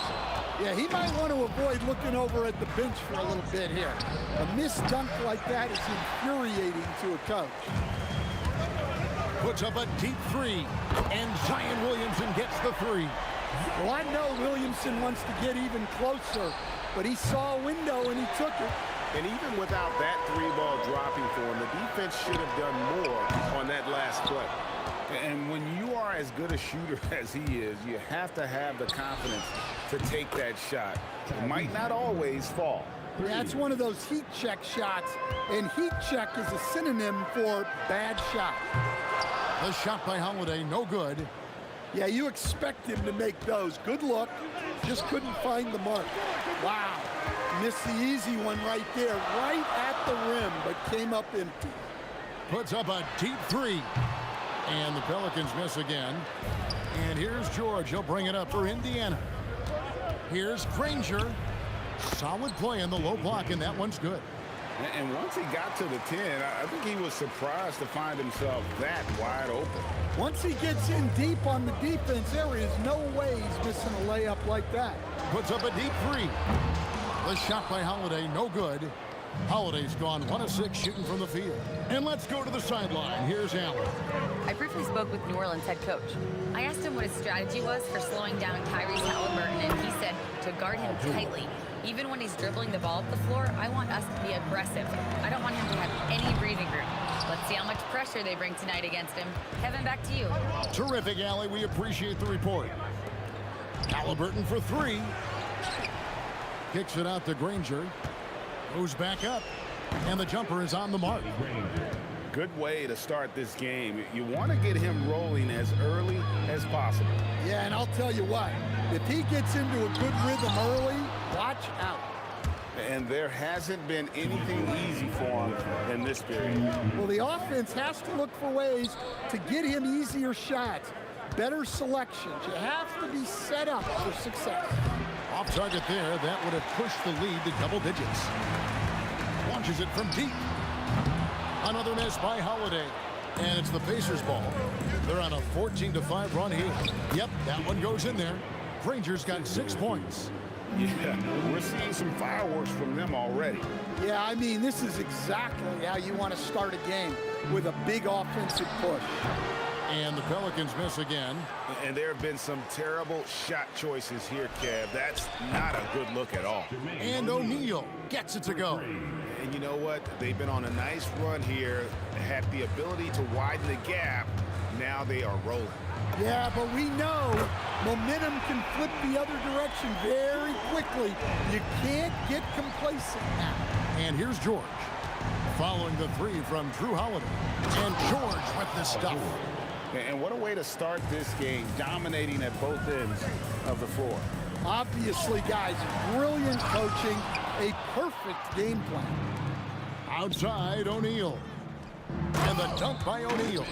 Yeah, he might want to avoid looking over at the bench for a little bit here. A missed dunk like that is infuriating to a coach. Puts up a deep 3, and Zion Williamson gets the 3. Well, I know Williamson wants to get even closer, but he saw a window and he took it. And even without that 3-ball dropping for him, the defense should have done more on that last play. And when you are as good a shooter as he is, you have to have the confidence to take that shot. It might not always fall. Yeah, it's one of those heat check shots, and heat check is a synonym for bad shot. The shot by Holiday, no good. Yeah, you expect him to make those. Good look, just couldn't find the mark. Wow, missed the easy one right there, right at the rim, but came up empty. Puts up a deep 3. And the Pelicans miss again. And here's George. He'll bring it up for Indiana. Here's Granger. Solid play in the low block, and that one's good. And once he got to the 10, I think he was surprised to find himself that wide open. Once he gets in deep on the defense, there is no way he's missing a layup like that. Puts up a deep 3. The shot by Holiday, no good. Holiday's gone 1 of 6 shooting from the field. And let's go to the sideline. Here's Allen. I briefly spoke with New Orleans head coach. I asked him what his strategy was for slowing down Tyrese Halliburton, and he said to guard him tightly. Even when he's dribbling the ball up the floor, I want us to be aggressive. I don't want him to have any breathing room. Let's see how much pressure they bring tonight against him. Kevin, back to you. Terrific, Allie. We appreciate the report. Halliburton for 3. Kicks it out to Granger. Goes back up. And the jumper is on the mark. Good way to start this game. You want to get him rolling as early as possible. Yeah, and I'll tell you what, if he gets into a good rhythm early, watch out. And there hasn't been anything easy for him in this period. Well, the offense has to look for ways to get him easier shots, better selections. You have to be set up for success. Off target there. That would have pushed the lead to double digits. Launches it from deep. Another miss by Holiday. And it's the Pacers' ball. They're on a 14-5 run here. Yep, that one goes in there. Granger's got 6 points. Yeah, we're seeing some fireworks from them already. Yeah, I mean, this is exactly how you want to start a game, with a big offensive push. And the Pelicans miss again. And there have been some terrible shot choices here, Kev. That's not a good look at all. And O'Neal gets it to go. And you know what? They've been on a nice run here, had the ability to widen the gap. Now they are rolling. Yeah, but we know momentum can flip the other direction very quickly. You can't get complacent now. And here's George. Following the 3 from Drew Holiday. And George with the stuff. And what a way to start this game, dominating at both ends of the floor. Obviously, guys, brilliant coaching, a perfect game plan. Outside, O'Neal. And the dunk by O'Neal.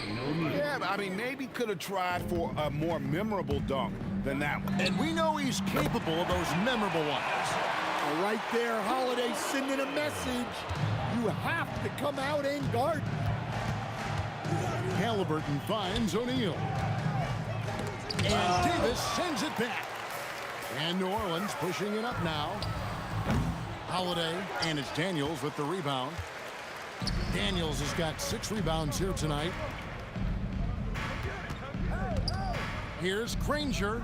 Yeah, I mean, maybe could have tried for a more memorable dunk than that one. And we know he's capable of those memorable ones. Well, right there, Holiday sending a message. You have to come out and guard. Halliburton finds O'Neal. And Davis sends it back. And New Orleans pushing it up now. Holiday, and it's Daniels with the rebound. Daniels has got 6 rebounds here tonight. Here's Granger.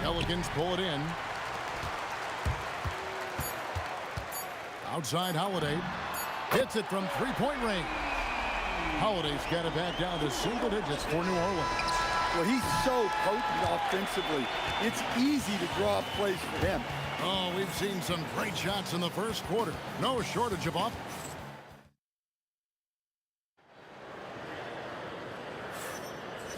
Pelicans pull it in. Outside Holiday. Hits it from 3-point range. Holiday's got it back down to single digits for New Orleans. Well, he's so potent offensively. It's easy to draw up plays for him. Oh, we've seen some great shots in the first quarter. No shortage of offense.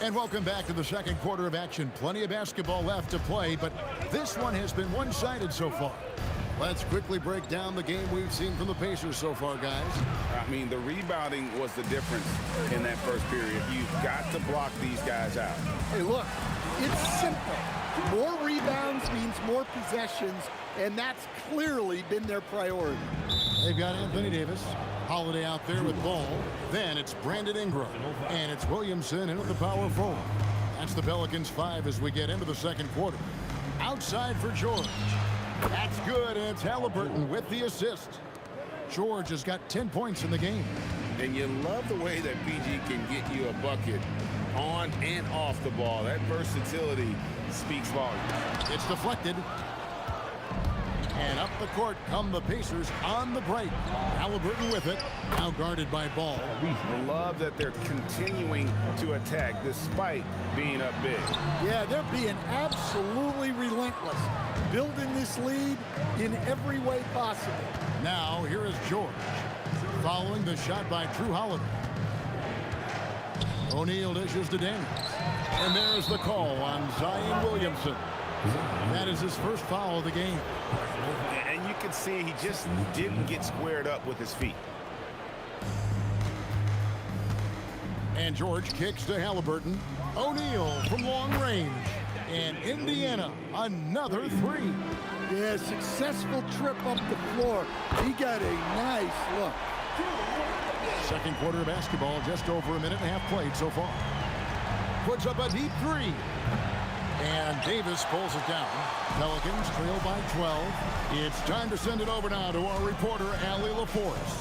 And welcome back to the second quarter of action. Plenty of basketball left to play, but this one has been one-sided so far. Let's quickly break down the game we've seen from the Pacers so far, guys. I mean, the rebounding was the difference in that first period. You've got to block these guys out. Hey, look, it's simple. More rebounds means more possessions, and that's clearly been their priority. They've got Anthony Davis. Holiday out there with ball. Then it's Brandon Ingram. And it's Williamson in at the power forward. That's the Pelicans 5 as we get into the second quarter. Outside for George. That's good, and it's Halliburton with the assist. George has got 10 points in the game. And you love the way that PG can get you a bucket on and off the ball. That versatility speaks volumes. It's deflected. And up the court come the Pacers on the break. Halliburton with it. Now guarded by Ball. I love that they're continuing to attack despite being up big. Yeah, they're being absolutely relentless. Building this lead in every way possible. Now here is George. Following the shot by Drew Holiday. O'Neal dishes to Daniels. And there's the call on Zion Williamson. That is his first foul of the game. And you can see he just didn't get squared up with his feet. And George kicks to Halliburton. O'Neal from long range. And Indiana, another three. Yeah, successful trip up the floor. He got a nice look. Second quarter of basketball, just over a minute and a half played so far. Puts up a deep three. And Davis pulls it down. Pelicans trail by 12. It's time to send it over now to our reporter, Allie LaForce.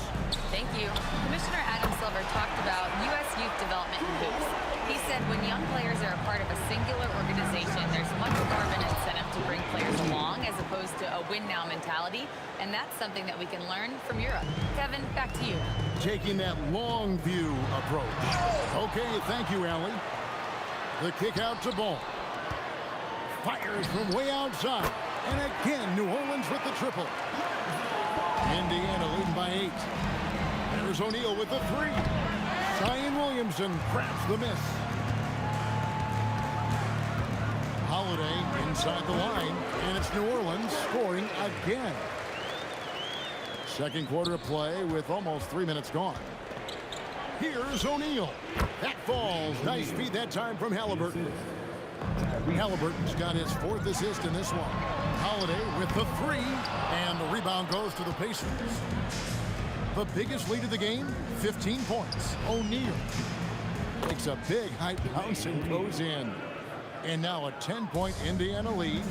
Thank you. Commissioner Adam Silver talked about U.S. youth development in hoops. He said when young players are a part of a singular organization, there's much more of an incentive to bring players along as opposed to a win-now mentality, and that's something that we can learn from Europe. Kevin, back to you. Taking that long view approach. Okay, thank you, Allie. The kick out to Ball. Fires from way outside. And again, New Orleans with the triple. Indiana leading by 8. There's O'Neal with the three. Zion Williamson crafts the miss. Holiday inside the line. And it's New Orleans scoring again. Second quarter of play with almost 3 minutes gone. Here's O'Neal. That falls. Nice feed that time from Halliburton. Halliburton's got his 4th assist in this one. Holiday with the three, and the rebound goes to the Pacers. The biggest lead of the game, 15 points. O'Neal takes a big high bounce and goes in. And now a 10-point Indiana lead.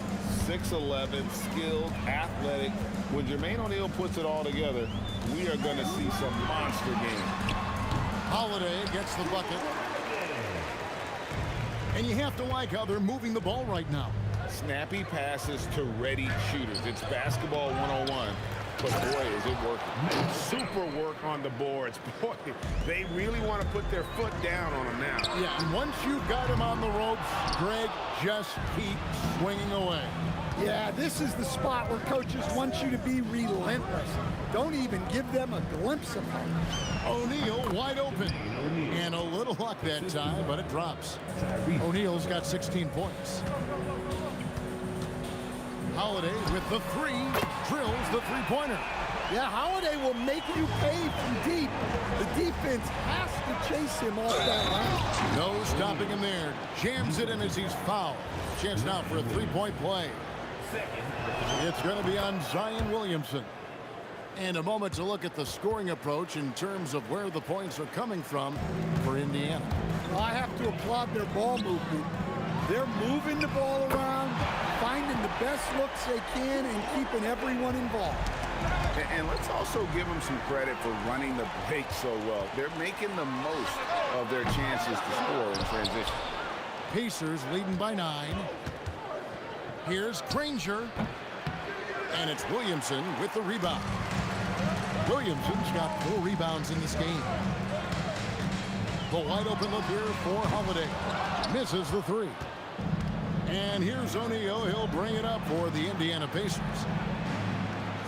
6'11", skilled, athletic. When Jermaine O'Neal puts it all together, we are going to see some monster games. Holiday gets the bucket. And you have to like how they're moving the ball right now. Snappy passes to ready shooters. It's basketball 101. But boy, is it working. Super work on the boards. Boy, they really want to put their foot down on them now. Yeah, and once you've got him on the ropes, Greg, just keep swinging away. Yeah, this is the spot where coaches want you to be relentless. Don't even give them a glimpse of it. O'Neal wide open. And a little luck that time, but it drops. O'Neal's got 16 points. Holiday with the three, drills the three-pointer. Yeah, Holiday will make you pay from deep. The defense has to chase him off that line. No stopping him there. Jams it in as he's fouled. Chance now for a three-point play. It's going to be on Zion Williamson. And a moment to look at the scoring approach in terms of where the points are coming from for Indiana. Well, I have to applaud their ball movement. They're moving the ball around, finding the best looks they can, and keeping everyone involved. And let's also give them some credit for running the break so well. They're making the most of their chances to score in transition. Pacers leading by 9. Here's Granger. And it's Williamson with the rebound. Williamson's got 4 rebounds in this game. The wide open look here for Holiday. Misses the three. And here's O'Neal. He'll bring it up for the Indiana Pacers.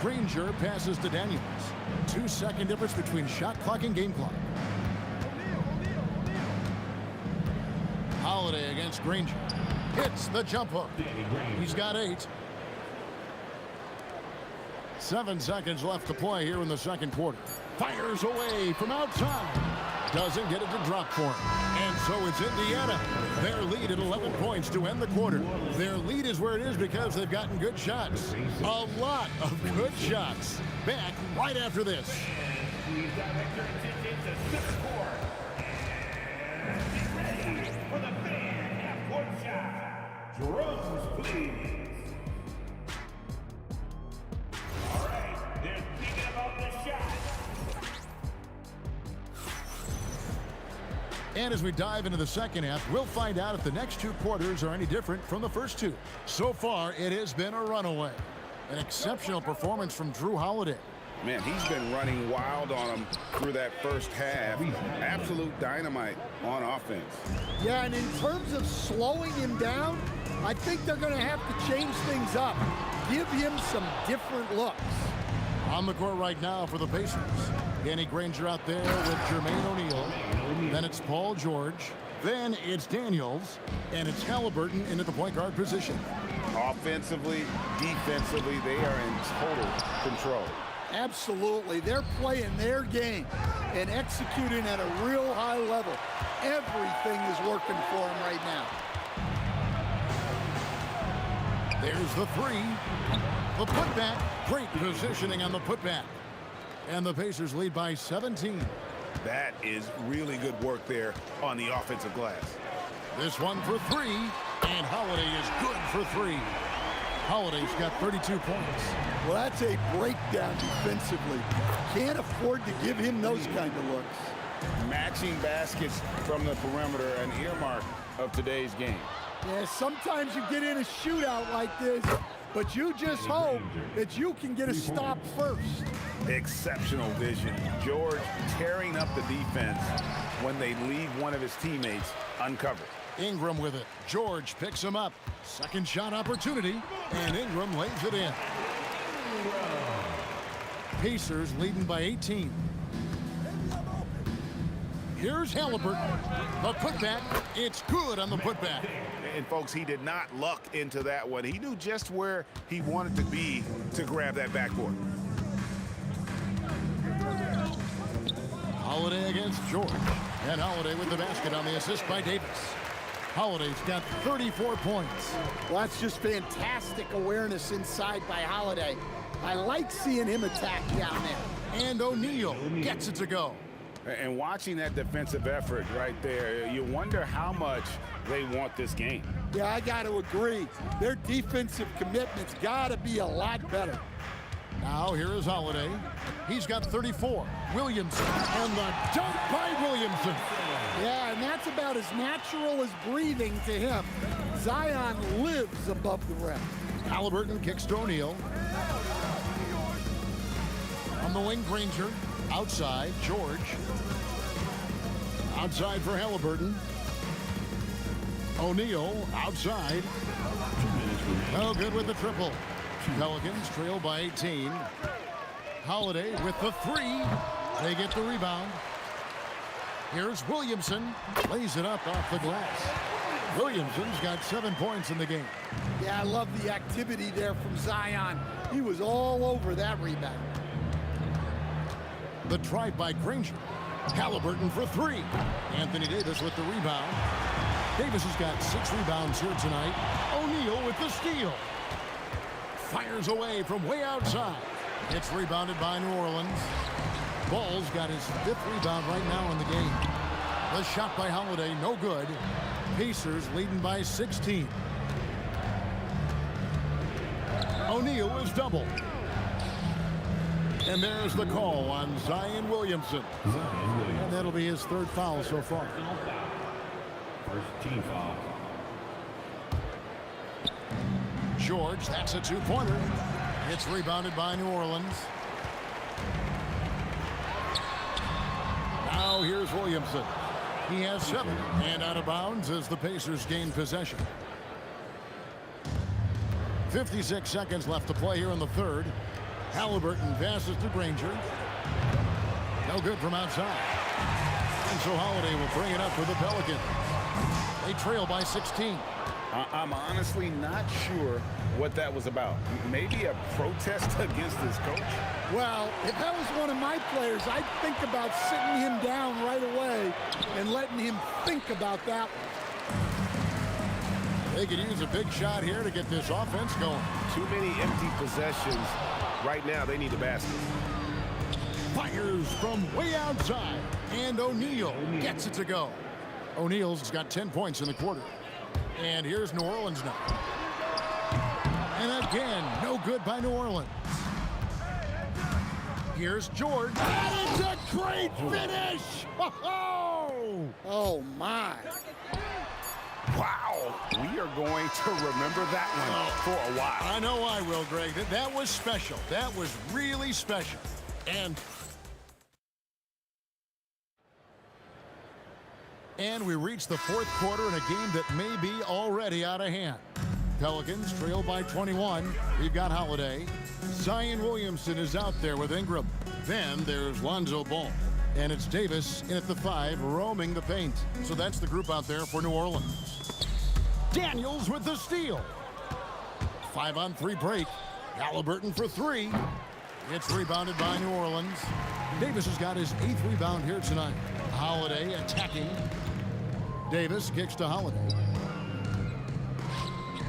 Granger passes to Daniels. 2-second difference between shot clock and game clock. Holiday against Granger. Hits the jump hook. He's got 8. 7 seconds left to play here in the second quarter. Fires away from outside. Doesn't get it to drop for him. And so it's Indiana. Their lead at 11 points to end the quarter. Their lead is where it is because they've gotten good shots. A lot of good shots. Back right after this. Please direct your attention to center court. And be ready for the fan half-court shot. Drums, please. All right, they're thinking about the shot. And as we dive into the second half, we'll find out if the next 2 quarters are any different from the first 2. So far, it has been a runaway. An exceptional performance from Drew Holiday. Man, he's been running wild on him through that first half. Absolute dynamite on offense. Yeah, and in terms of slowing him down, I think they're going to have to change things up. Give him some different looks. On the court right now for the Pacers. Danny Granger out there with Jermaine O'Neal. Then it's Paul George. Then it's Daniels. And it's Halliburton into the point guard position. Offensively, defensively, they are in total control. Absolutely. They're playing their game and executing at a real high level. Everything is working for them right now. There's the 3. The putback. Great positioning on the putback. And the Pacers lead by 17. That is really good work there on the offensive glass. This one for 3. And Holiday is good for 3. Holiday's got 32 points. Well, that's a breakdown defensively. Can't afford to give him those kind of looks. Matching baskets from the perimeter, an earmark of today's game. Yeah, sometimes you get in a shootout like this, but you just hope that you can get a stop first. Exceptional vision. George tearing up the defense when they leave one of his teammates uncovered. Ingram with it. George picks him up. Second shot opportunity, and Ingram lays it in. Pacers leading by 18. Here's Halliburton. The putback. It's good on the putback. And folks, he did not luck into that one. He knew just where he wanted to be to grab that backboard. Holiday against George. And Holiday with the basket on the assist by Davis. Holiday's got 34 points. Well, that's just fantastic awareness inside by Holiday. I like seeing him attack down there. And O'Neal gets it to go. And watching that defensive effort right there, you wonder how much they want this game. Yeah, I got to agree. Their defensive commitment's got to be a lot better. Now here is Holiday. He's got 34. Williamson, and the dunk by Williamson. Yeah, and that's about as natural as breathing to him. Zion lives above the rim. Halliburton kicks to O'Neal. On the wing, Granger. Outside, George. Outside for Halliburton. O'Neal outside. No good with the triple. Pelicans trail by 18. Holiday with the 3. They get the rebound. Here's Williamson. Lays it up off the glass. Williamson's got 7 points in the game. Yeah, I love the activity there from Zion. He was all over that rebound. The try by Granger. Halliburton for 3. Anthony Davis with the rebound. Davis has got 6 rebounds here tonight. O'Neal with the steal. Fires away from way outside. It's rebounded by New Orleans. Ball's got his 5th rebound right now in the game. The shot by Holiday, no good. Pacers leading by 16. O'Neal is doubled. And there's the call on Zion Williamson. And that'll be his 3rd foul so far. First team foul. George, that's a 2-pointer. It's rebounded by New Orleans. Now here's Williamson. He has 7. And out of bounds as the Pacers gain possession. 56 seconds left to play here in the 3rd. Halliburton passes to Granger. No good from outside. And so Holiday will bring it up for the Pelicans. They trail by 16. I'm honestly not sure what that was about. Maybe a protest against his coach? Well, if that was one of my players, I'd think about sitting him down right away and letting him think about that one. They could use a big shot here to get this offense going. Too many empty possessions. Right now, they need a basket. Fires from way outside, and O'Neal gets it to go. O'Neal's got 10 points in the quarter. And here's New Orleans now. And again, no good by New Orleans. Here's George. That is a great finish! Oh, my. Wow. We are going to remember that one for a while. I know I will, Greg. That was special. That was really special. And we reach the fourth quarter in a game that may be already out of hand. Pelicans trail by 21. We've got Holiday. Zion Williamson is out there with Ingram. Then there's Lonzo Ball. And it's Davis in at the 5, roaming the paint. So that's the group out there for New Orleans. Daniels with the steal. 5-on-3 break. Halliburton for 3. It's rebounded by New Orleans. Davis has got his 8th rebound here tonight. Holiday attacking. Davis kicks to Holiday.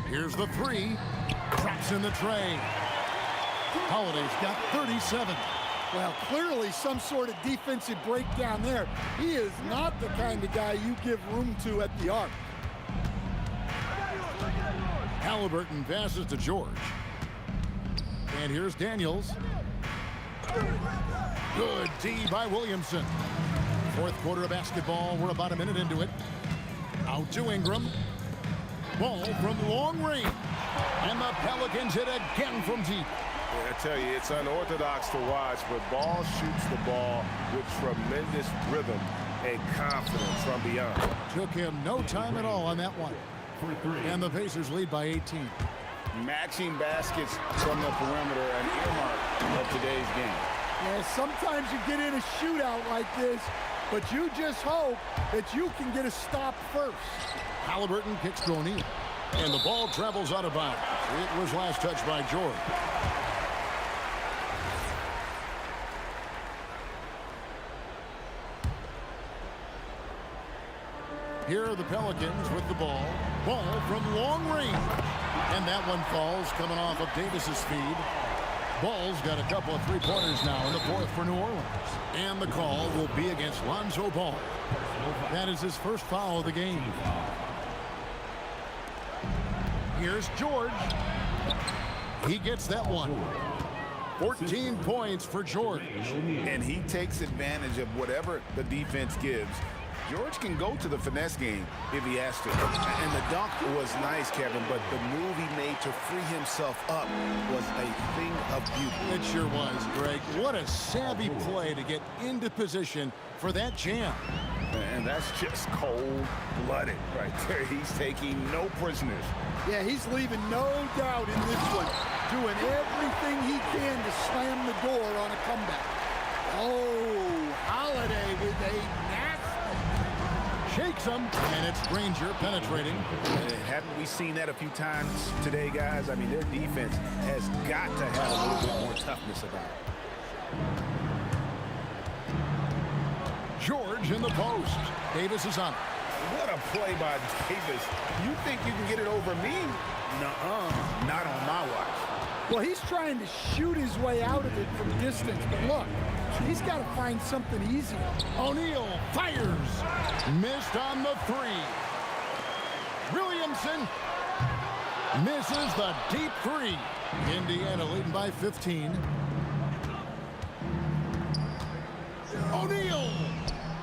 Here's the 3. Drops in the tray. Holiday's got 37. Well, clearly some sort of defensive breakdown there. He is not the kind of guy you give room to at the arc. Halliburton passes to George. And here's Daniels. Good D by Williamson. Fourth quarter of basketball. We're about a minute into it. Out to Ingram. Ball from long range. And the Pelicans hit again from deep. Yeah, I tell you, it's unorthodox to watch, but Ball shoots the ball with tremendous rhythm and confidence from beyond. Took him no time at all on that one. And the Pacers lead by 18. Matching baskets from the perimeter, an earmark of today's game. Yeah, sometimes you get in a shootout like this, but you just hope that you can get a stop first. Halliburton kicks to O'Neal. And the ball travels out of bounds. It was last touched by George. Here are the Pelicans with the ball. Ball from long range. And that one falls coming off of Davis's feed. Ball's got a couple of three-pointers now in the fourth for New Orleans. And the call will be against Lonzo Ball. That is his first foul of the game. Here's George. He gets that one. 14 points for George. And he takes advantage of whatever the defense gives. George can go to the finesse game if he has to. And the dunk was nice, Kevin, but the move he made to free himself up was a thing of beauty. It sure was, Greg. What a savvy play to get into position for that jam. And that's just cold-blooded right there. He's taking no prisoners. Yeah, he's leaving no doubt in this one. Doing everything he can to slam the door on a comeback. Oh, Holiday with a nasty. Shakes him, and it's Granger penetrating. Haven't we seen that a few times today, guys? I mean, their defense has got to have a little bit more toughness about it. George in the post. Davis is on it. What a play by Davis. You think you can get it over me? Nuh-uh. Not on my watch. Well, he's trying to shoot his way out of it from distance, but look, he's got to find something easier. O'Neal fires. Missed on the 3. Williamson misses the deep 3. Indiana leading by 15. O'Neal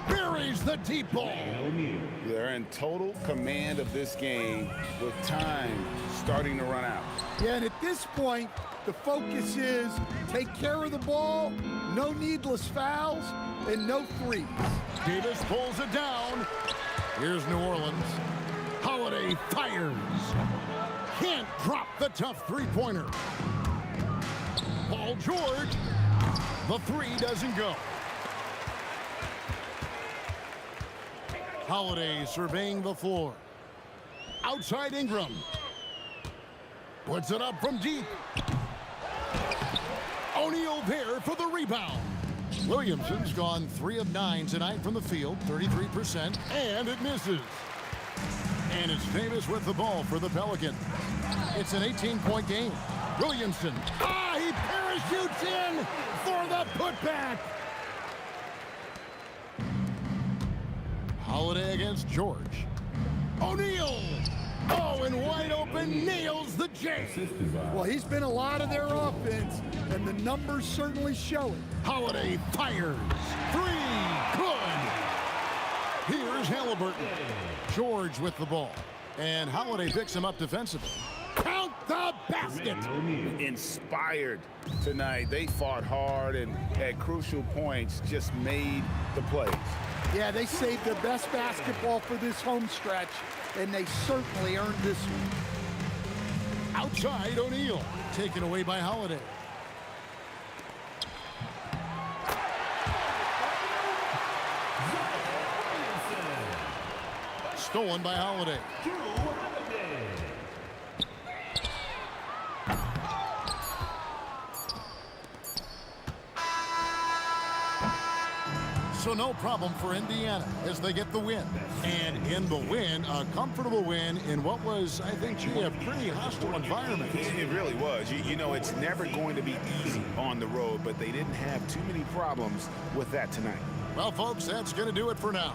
buries the deep ball. They're in total command of this game with time starting to run out. Yeah, and at this point, the focus is take care of the ball, no needless fouls, and no threes. Davis pulls it down. Here's New Orleans. Holiday fires. Can't drop the tough three-pointer. Paul George. The 3 doesn't go. Holiday surveying the floor. Outside Ingram. Puts it up from deep. O'Neal there for the rebound. Williamson's gone 3 of 9 tonight from the field, 33%, and it misses. And it's Davis with the ball for the Pelicans. It's an 18-point game. Williamson, he parachutes in for the putback. Holiday against George. O'Neal. And wide open, nails the J. Well, he's been a lot of their offense, and the numbers certainly show it. Holiday fires. 3. Good. Here's Halliburton. George with the ball. And Holiday picks him up defensively. Count the basket. Inspired tonight. They fought hard and at crucial points just made the plays. Yeah, they saved their best basketball for this home stretch, and they certainly earned this one. Outside O'Neal. Taken away by Holiday. Stolen by Holiday. So no problem for Indiana as they get the win. And in the win, a comfortable win in what was, I think, a pretty hostile environment. It really was. You know, it's never going to be easy on the road, but they didn't have too many problems with that tonight. Well, folks, that's going to do it for now.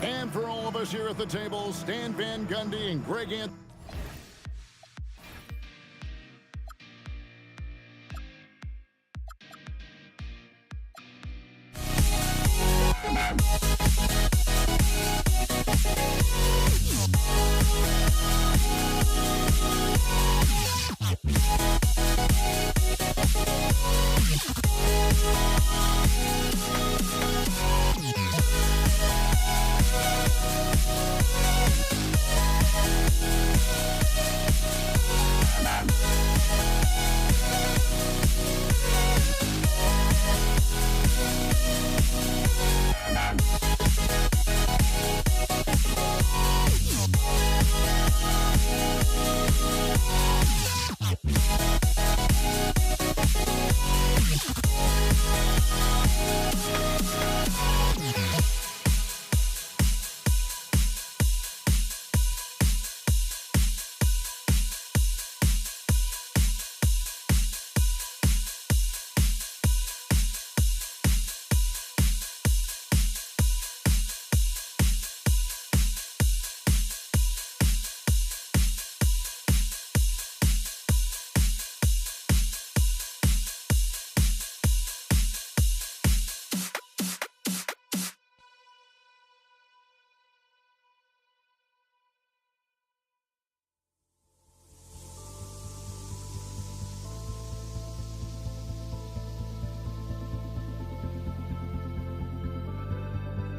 And for all of us here at the table, Stan Van Gundy and Greg Anthony.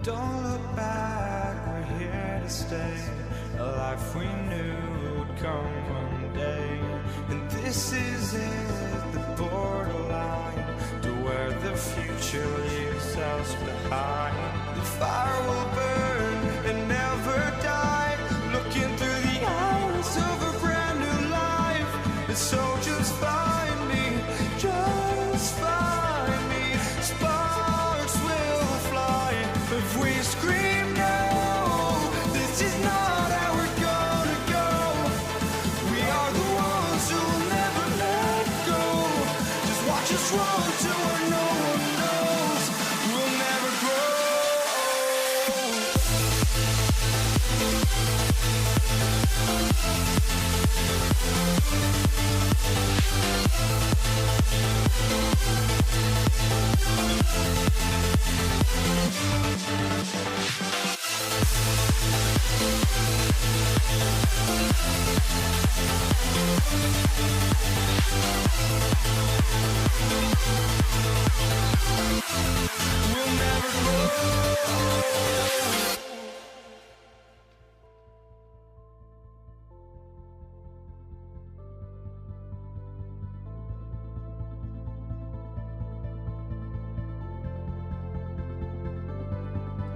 Don't look back, we're here to stay. A life we knew would come one day. And this is it, the borderline to where the future leaves us behind. The fire will burn and never die, looking through the eyes of a brand new life. And so just find me, just find me. Sparks will fly if we scream no. This is not how we're gonna go. We are the ones who will never let go. Just watch us run to where no one knows. We'll never grow. We'll never grow.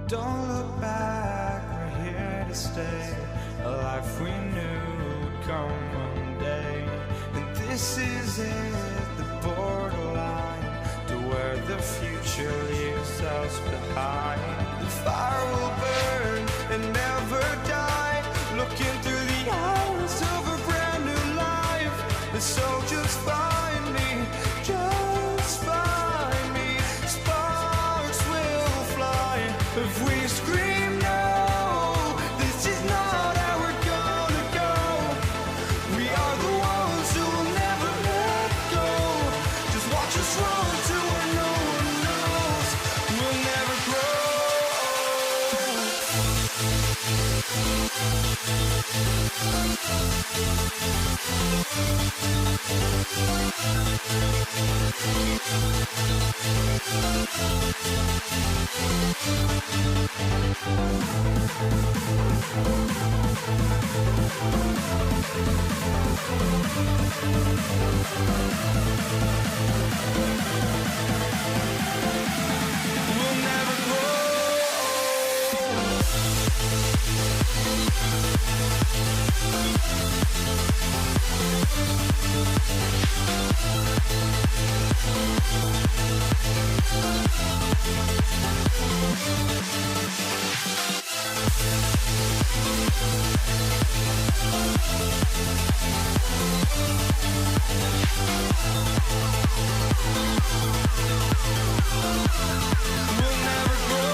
Don't look back, we're here to stay. A life we this is it, the borderline to where the future leaves us behind. The fire will burn and never die, looking through the eyes of a brand new life. And so just find me, just find me. Sparks will fly if we scream no. This is not how we're gonna go. We are the ones who will never let go. Just watch us run to where no one knows. We'll never grow. We'll never grow. We'll never grow.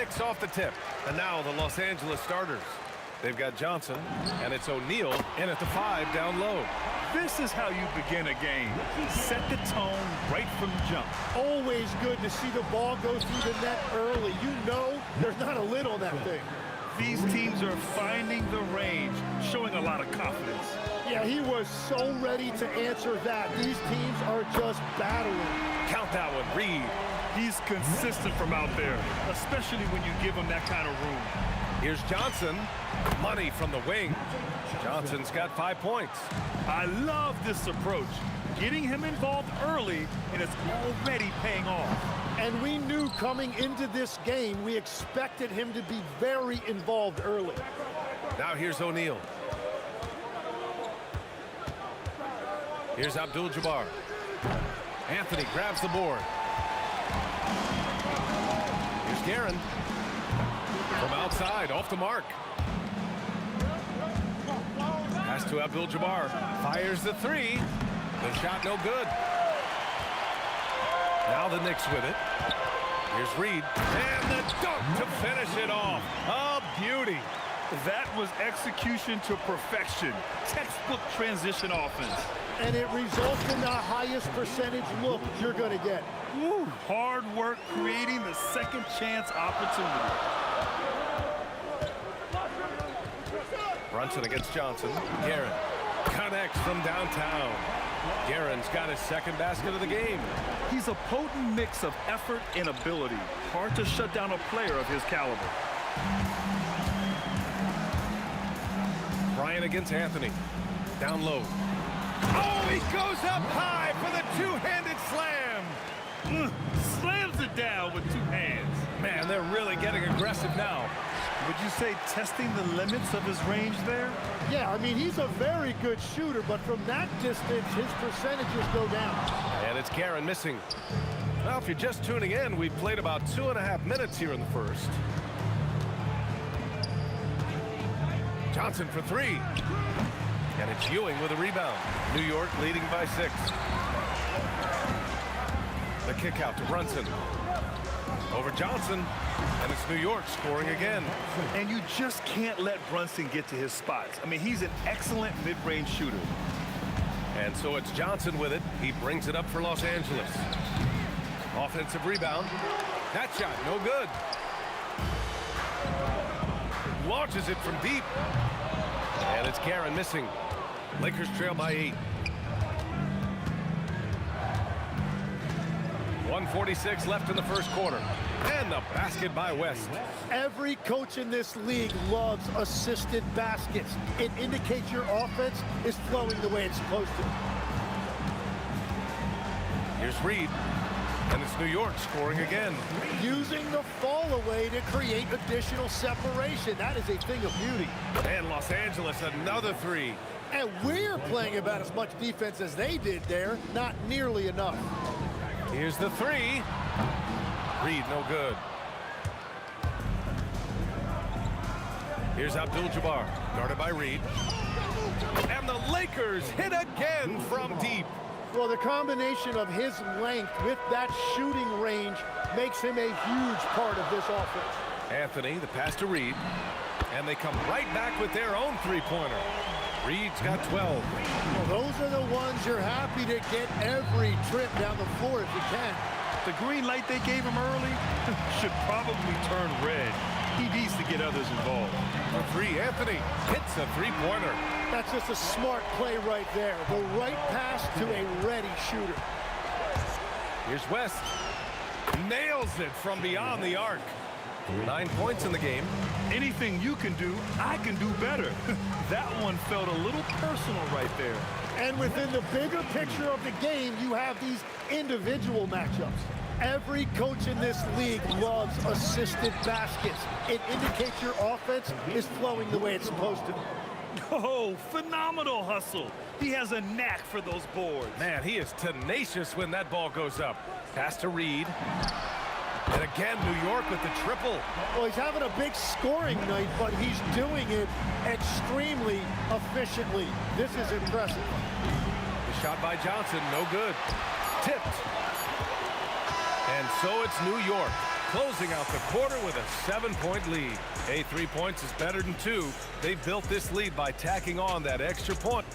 Knicks off the tip. And now the Los Angeles starters. They've got Johnson, and it's O'Neal in at the 5 down low. This is how you begin a game. Set the tone right from jump. Always good to see the ball go through the net early. You know there's not a lid on that thing. These teams are finding the range, showing a lot of confidence. Yeah, he was so ready to answer that. These teams are just battling. Count that one, Reed. He's consistent from out there, especially when you give him that kind of room. Here's Johnson. Money from the wing. Johnson's got 5 points. I love this approach. Getting him involved early, and it's already paying off. And we knew coming into this game, we expected him to be very involved early. Now here's O'Neal. Here's Abdul-Jabbar. Anthony grabs the board. Here's Guerin. From outside, off the mark. Pass to Abdul-Jabbar. Fires the 3. The shot no good. Now the Knicks with it. Here's Reed. And the dunk to finish it off. A beauty. That was execution to perfection. Textbook transition offense. And it results in the highest percentage look you're going to get. Woo, hard work creating the second chance opportunity. Brunson against Johnson. Guerin connects from downtown. Guerin's got his second basket of the game. He's a potent mix of effort and ability. Hard to shut down a player of his caliber. Bryant against Anthony. Down low. Oh, he goes up high for the two-handed slam. Slams it down with 2 hands. Man, they're really getting aggressive now. Would you say testing the limits of his range there? Yeah, I mean, he's a very good shooter, but from that distance, his percentages go down. And it's Guerin missing. Well, if you're just tuning in, we've played about 2.5 minutes here in the first. Johnson for 3. And it's Ewing with a rebound. New York leading by 6. The kick out to Brunson. Over Johnson. And it's New York scoring again. And you just can't let Brunson get to his spots. I mean, he's an excellent mid-range shooter. And so it's Johnson with it. He brings it up for Los Angeles. Offensive rebound. That shot, no good. Launches it from deep. And it's Guerin missing. Lakers trail by 8. 1:46 left in the first quarter. And the basket by West. Every coach in this league loves assisted baskets. It indicates your offense is flowing the way it's supposed to. Here's Reed. And it's New York scoring again. Using the fall away to create additional separation. That is a thing of beauty. And Los Angeles, another 3. And we're playing about as much defense as they did there. Not nearly enough. Here's the 3. Reed, no good. Here's Abdul-Jabbar, guarded by Reed. And the Lakers hit again from deep. Well, the combination of his length with that shooting range makes him a huge part of this offense. Anthony, the pass to Reed. And they come right back with their own 3-pointer. Reed's got 12. Well, those are the ones you're happy to get every trip down the floor if you can. The green light they gave him early should probably turn red. He needs to get others involved. For 3, Anthony hits a 3-pointer. That's just a smart play right there. The right pass to a ready shooter. Here's West. Nails it from beyond the arc. 9 points in the game. Anything you can do, I can do better. That one felt a little personal right there. And within the bigger picture of the game, you have these individual matchups. Every coach in this league loves assisted baskets. It indicates your offense is flowing the way it's supposed to. Oh, phenomenal hustle. He has a knack for those boards. Man, he is tenacious when that ball goes up. Pass to Reed. And again, New York with the triple. Well, he's having a big scoring night, but he's doing it extremely efficiently. This is impressive. The shot by Johnson, no good. Tipped. And so it's New York closing out the quarter with a 7-point lead. Hey, 3 points is better than 2. They've built this lead by tacking on that extra point.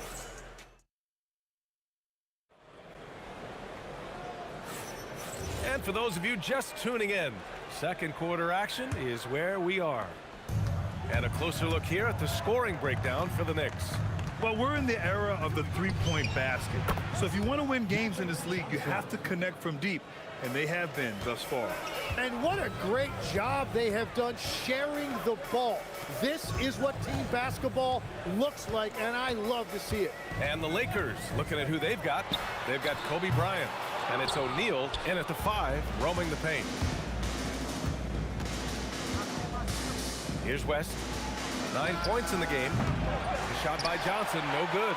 And for those of you just tuning in, second quarter action is where we are. And a closer look here at the scoring breakdown for the Knicks. Well, we're in the era of the three-point basket. So if you want to win games in this league, you have to connect from deep, and they have been thus far. And what a great job they have done sharing the ball. This is what team basketball looks like, and I love to see it. And the Lakers, looking at who they've got Kobe Bryant, and it's O'Neal in at the 5, roaming the paint. Here's West. 9 points in the game. The shot by Johnson, no good.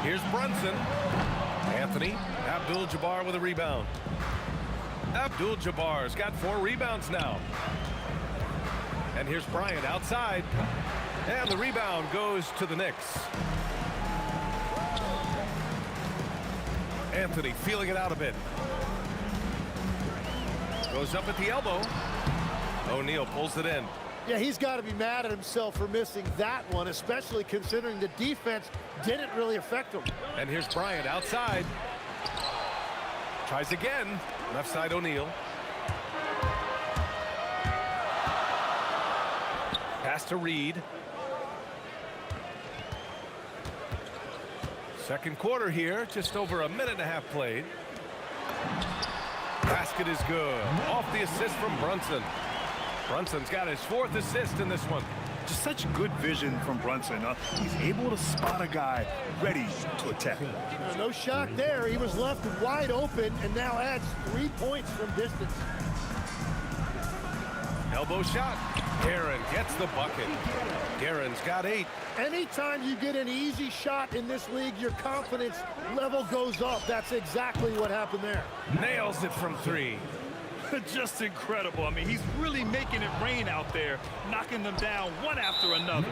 Here's Brunson. Anthony. Abdul-Jabbar with a rebound. Abdul-Jabbar's got 4 rebounds now. And here's Bryant outside. And the rebound goes to the Knicks. Anthony feeling it out a bit. Goes up at the elbow. O'Neal pulls it in. Yeah, he's got to be mad at himself for missing that one, especially considering the defense didn't really affect him. And here's Bryant outside. Tries again. Left side O'Neal. Pass to Reed. Second quarter here, just over a minute and a half played. Basket is good. Off the assist from Brunson. Brunson's got his 4th assist in this one. Just such good vision from Brunson. He's able to spot a guy ready to attack. No shock there. He was left wide open and now adds 3 points from distance. Elbow shot. Guerin gets the bucket. Guerin's got 8. Anytime you get an easy shot in this league, your confidence level goes up. That's exactly what happened there. Nails it from 3. Just incredible. I mean, he's really making it rain out there, knocking them down one after another.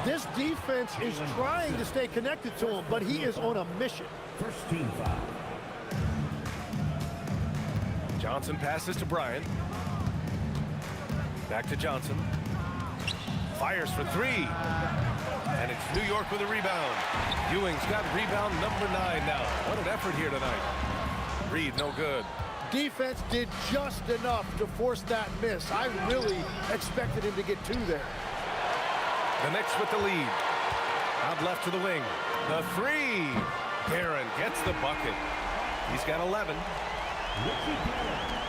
This defense is trying to stay connected to him, but he is on a mission. First team foul. Johnson passes to Bryant. Back to Johnson. Fires for 3. And it's New York with a rebound. Ewing's got rebound number 9 now. What an effort here tonight. Reed, no good. Defense did just enough to force that miss. I really expected him to get 2 there. The Knicks with the lead. Out left to the wing. The 3. Guerin gets the bucket. He's got 11.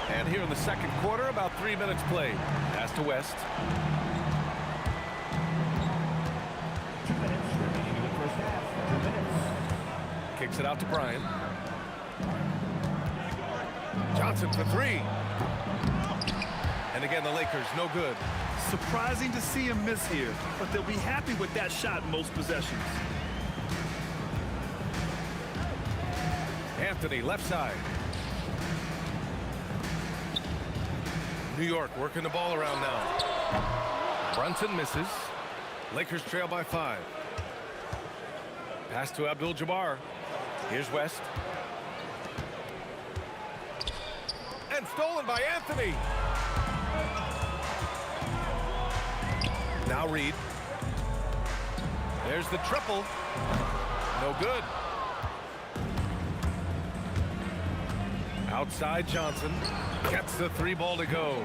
And here in the second quarter, about 3 minutes played. Pass to West. 2 minutes remaining in the first half. 2 minutes. Kicks it out to Bryant. Johnson for 3. And again, the Lakers, no good. Surprising to see him miss here, but they'll be happy with that shot in most possessions. Anthony, left side. New York working the ball around now. Brunson misses. Lakers trail by 5. Pass to Abdul-Jabbar. Here's West. And stolen by Anthony. Now Reed. There's the triple. No good. Outside Johnson. Gets the 3 ball to go.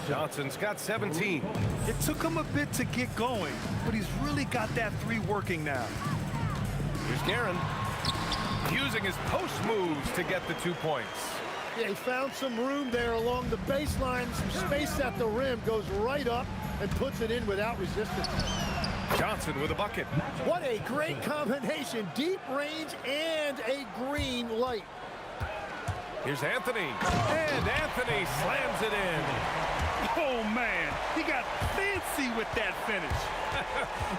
Johnson's got 17. It took him a bit to get going, but he's really got that 3 working now. Here's Guerin. Using his post moves to get the 2 points. Yeah, he found some room there along the baseline, some space at the rim, goes right up and puts it in without resistance. Johnson with a bucket. What a great combination. Deep range and a green light. Here's Anthony. And Anthony slams it in. Oh, man. He got fancy with that finish.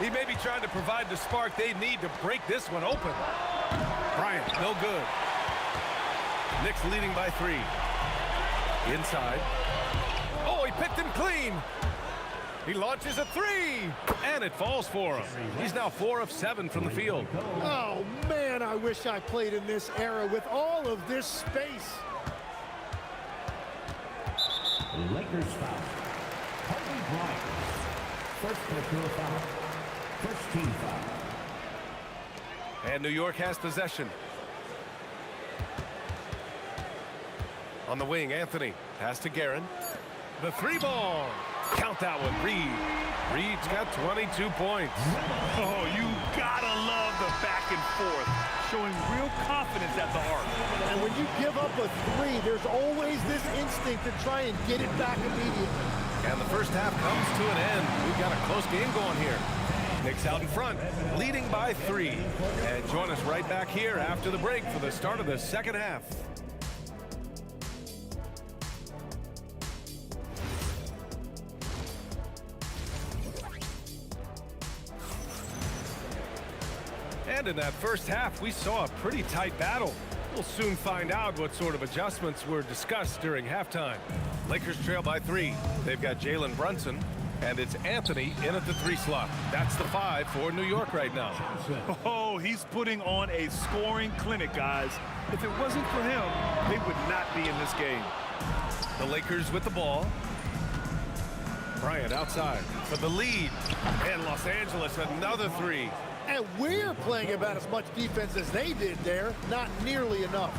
He may be trying to provide the spark they need to break this one open. Bryant, no good. Knicks leading by 3. Inside. Oh, he picked him clean. He launches a 3, and it falls for him. He's now 4 of 7 from the field. Oh, man, I wish I played in this era with all of this space. Lakers foul. Kobe Bryant. First personal foul. First team foul. And New York has possession. On the wing, Anthony. Pass to Guerin. The three ball. Count that one, Reed. Reed's got 22 points. Oh, you gotta love the back and forth, showing real confidence at the arc. And when you give up a three, there's always this instinct to try and get it back immediately. And the first half comes to an end. We've got a close game going here. Knicks out in front, leading by 3. And join us right back here after the break for the start of the second half. And in that first half, we saw a pretty tight battle. We'll soon find out what sort of adjustments were discussed during halftime. Lakers trail by 3. They've got Jalen Brunson, and it's Anthony in at the 3 slot. That's the 5 for New York right now. Oh, he's putting on a scoring clinic, guys. If it wasn't for him, they would not be in this game. The Lakers with the ball. Bryant outside for the lead. And Los Angeles another 3. And we're playing about as much defense as they did there. Not nearly enough.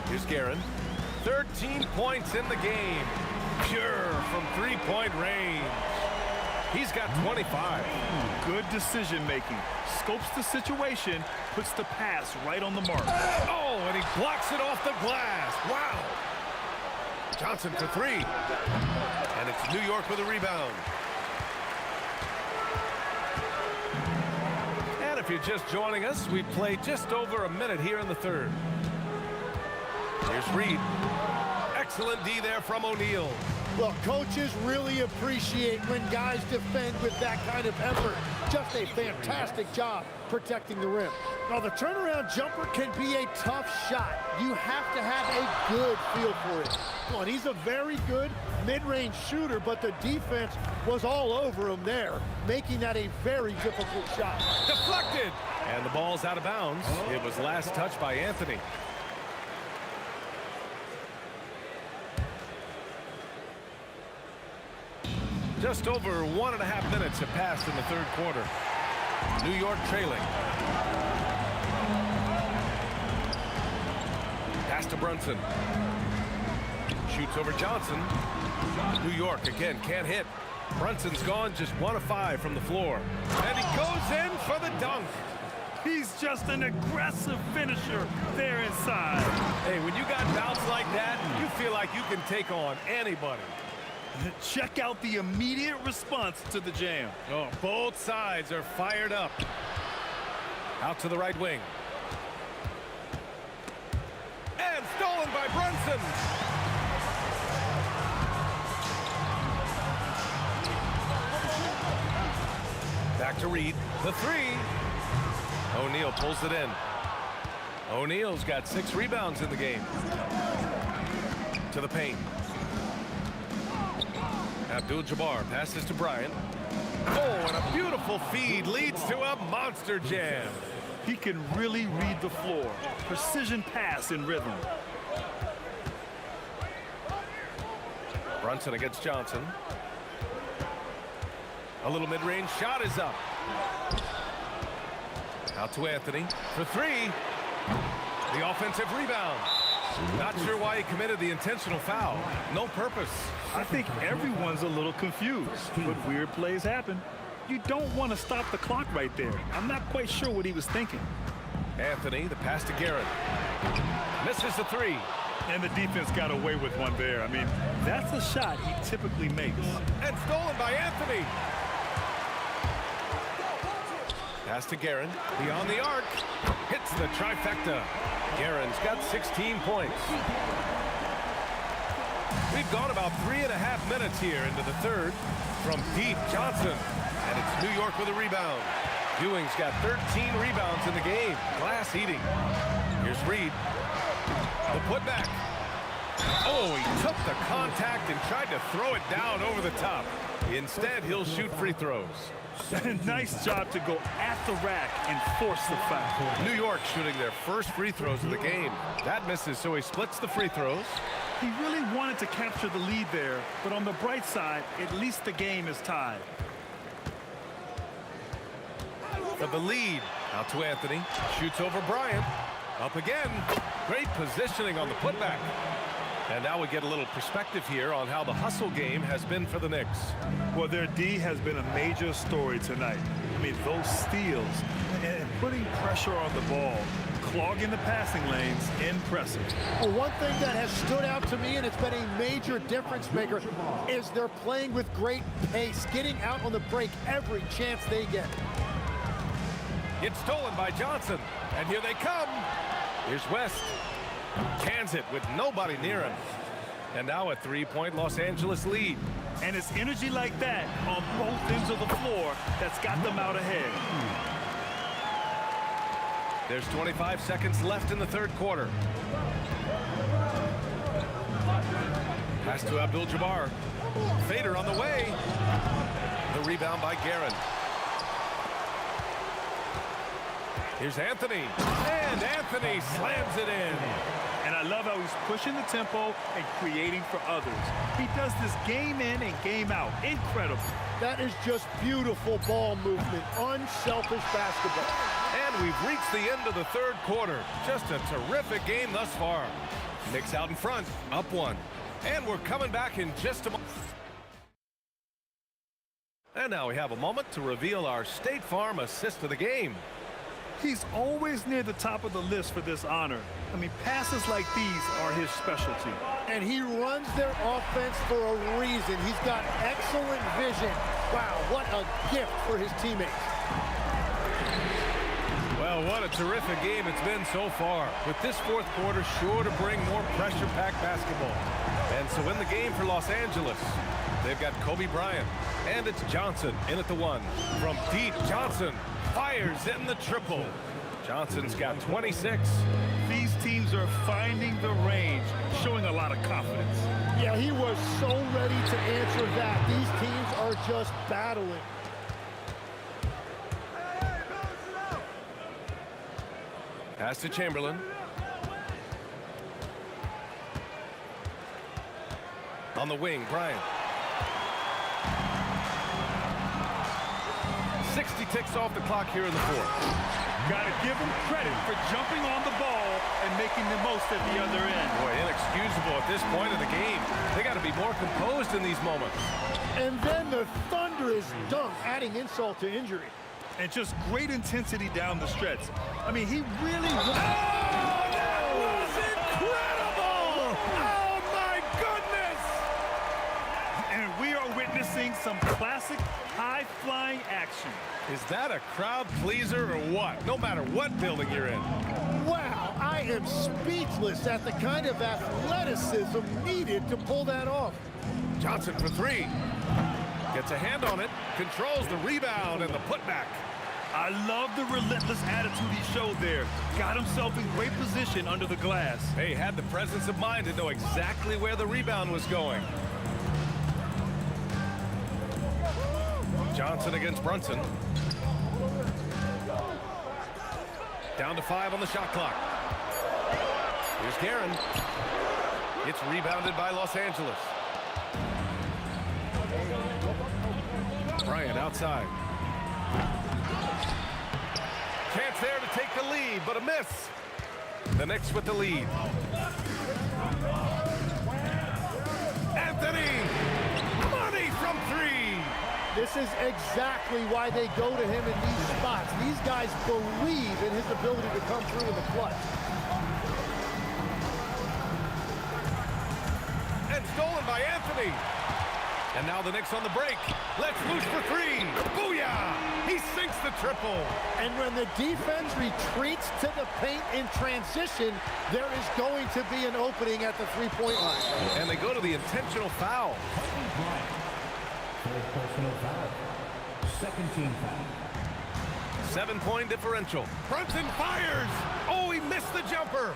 Here's Guerin. 13 points in the game. Pure from three-point range. He's got 25. Good decision making. Scopes the situation, puts the pass right on the mark. Oh, and he blocks it off the glass. Wow. Johnson for 3. And it's New York with a rebound. And if you're just joining us, we play just over a minute here in the third. Here's Reed. Excellent D there from O'Neal. Well, coaches really appreciate when guys defend with that kind of effort. Just a fantastic job protecting the rim. Now, the turnaround jumper can be a tough shot. You have to have a good feel for it. Well, and he's a very good mid-range shooter, but the defense was all over him there, making that a very difficult shot. Deflected! And the ball's out of bounds. It was last touched by Anthony. Just over 1.5 minutes have passed in the third quarter. New York trailing. Pass to Brunson. Shoots over Johnson. New York again can't hit. Brunson's gone just 1 of 5 from the floor. And he goes in for the dunk. He's just an aggressive finisher there inside. Hey, when you got bounce like that, you feel like you can take on anybody. Check out the immediate response to the jam. Oh, both sides are fired up. Out to the right wing. And stolen by Brunson. Back to Reed. The 3. O'Neal pulls it in. O'Neal's got 6 rebounds in the game. To the paint. Abdul-Jabbar passes to Bryant. Oh, and a beautiful feed leads to a monster jam. He can really read the floor. Precision pass in rhythm. Brunson against Johnson. A little mid-range shot is up. Out to Anthony for 3. The offensive rebound. Not sure why he committed the intentional foul. No purpose. I think everyone's a little confused, but weird plays happen. You don't want to stop the clock right there. I'm not quite sure what he was thinking. Anthony, the pass to Guerin. Misses the 3. And the defense got away with one there. I mean, that's a shot he typically makes. And stolen by Anthony. Pass to Guerin. Beyond the arc. Hits the trifecta. Guerin's got 16 points. We've gone about 3.5 minutes here into the third. From deep, Johnson. And it's New York with a rebound. Ewing's got 13 rebounds in the game. Glass eating. Here's Reed. The putback. Oh, he took the contact and tried to throw it down over the top. Instead, he'll shoot free throws. Nice job to go at the rack and force the foul. New York shooting their first free throws of the game. That misses, so he splits the free throws. He really wanted to capture the lead there, but on the bright side, at least the game is tied. For the lead, out to Anthony. Shoots over Bryant. Up again. Great positioning on the putback. And now we get a little perspective here on how the hustle game has been for the Knicks. Well, their D has been a major story tonight. I mean, those steals and putting pressure on the ball, clogging the passing lanes, impressive. Well, one thing that has stood out to me, and it's been a major difference maker, is they're playing with great pace, getting out on the break every chance they get. It's stolen by Johnson, and here they come. Here's West. Cans it with nobody near him. And now a three-point Los Angeles lead. And it's energy like that on both ends of the floor that's got them out ahead. There's 25 seconds left in the third quarter. Pass to Abdul-Jabbar. Fader on the way. The rebound by Guerin. Here's Anthony. And Anthony slams it in. And I love how he's pushing the tempo and creating for others. He does this game in and game out. Incredible. That is just beautiful ball movement. Unselfish basketball. And we've reached the end of the third quarter. Just a terrific game thus far. Knicks out in front, up one. And we're coming back in just a moment. And now we have a moment to reveal our State Farm assist of the game. He's always near the top of the list for this honor. I mean, passes like these are his specialty. And he runs their offense for a reason. He's got excellent vision. Wow, what a gift for his teammates. Well, what a terrific game it's been so far. With this fourth quarter sure to bring more pressure-packed basketball. And so in the game for Los Angeles, they've got Kobe Bryant. And it's Johnson in at the one. From deep, Johnson fires in the triple. Johnson's got 26. These teams are finding the range, showing a lot of confidence. Yeah, he was so ready to answer that. These teams are just battling. Pass to Chamberlain. On the wing, Bryant. 60 ticks off the clock here in the fourth. Got to give him credit for jumping on the ball and making the most at the other end. Boy, inexcusable at this point of the game. They got to be more composed in these moments. And then the thunderous dunk, adding insult to injury. And just great intensity down the stretch. I mean, he really... Oh, that was incredible! Oh, my goodness! And we are witnessing some classic high-flying action. Is that a crowd pleaser or what? No matter what building you're in. Wow, I am speechless at the kind of athleticism needed to pull that off. Johnson for three. Gets a hand on it, controls the rebound and the putback. I love the relentless attitude he showed there. Got himself in great position under the glass. Hey, had the presence of mind to know exactly where the rebound was going. Johnson against Brunson. Down to 5 on the shot clock. Here's Guerin. It's rebounded by Los Angeles. Bryant outside. Chance there to take the lead, but a miss. The Knicks with the lead. Anthony! Money from three! This is exactly why they go to him in these spots. These guys believe in his ability to come through in the clutch. And stolen by Anthony. And now the Knicks on the break. Let's loose for three. Booyah! He sinks the triple. And when the defense retreats to the paint in transition, there is going to be an opening at the three-point line. And they go to the intentional foul. Personal foul. Second team foul. 7-point differential. Brunson fires. Oh, he missed the jumper.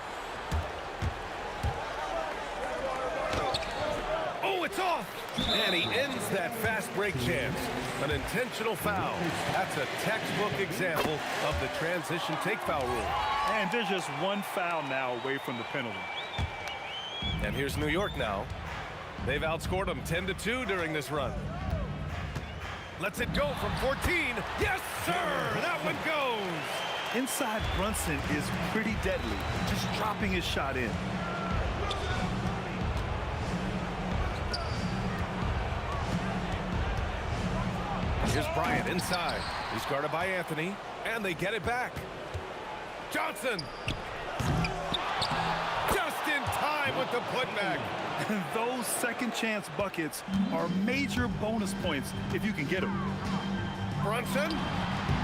It's off! And he ends that fast break chance. An intentional foul. That's a textbook example of the transition take foul rule. And there's just one foul now away from the penalty. And here's New York now. They've outscored them 10-2 during this run. Lets it go from 14. Yes, sir! That one goes! Inside Brunson is pretty deadly, just dropping his shot in. Here's Bryant inside. He's guarded by Anthony, and they get it back. Johnson! Just in time with the putback. And those second chance buckets are major bonus points if you can get them. Brunson?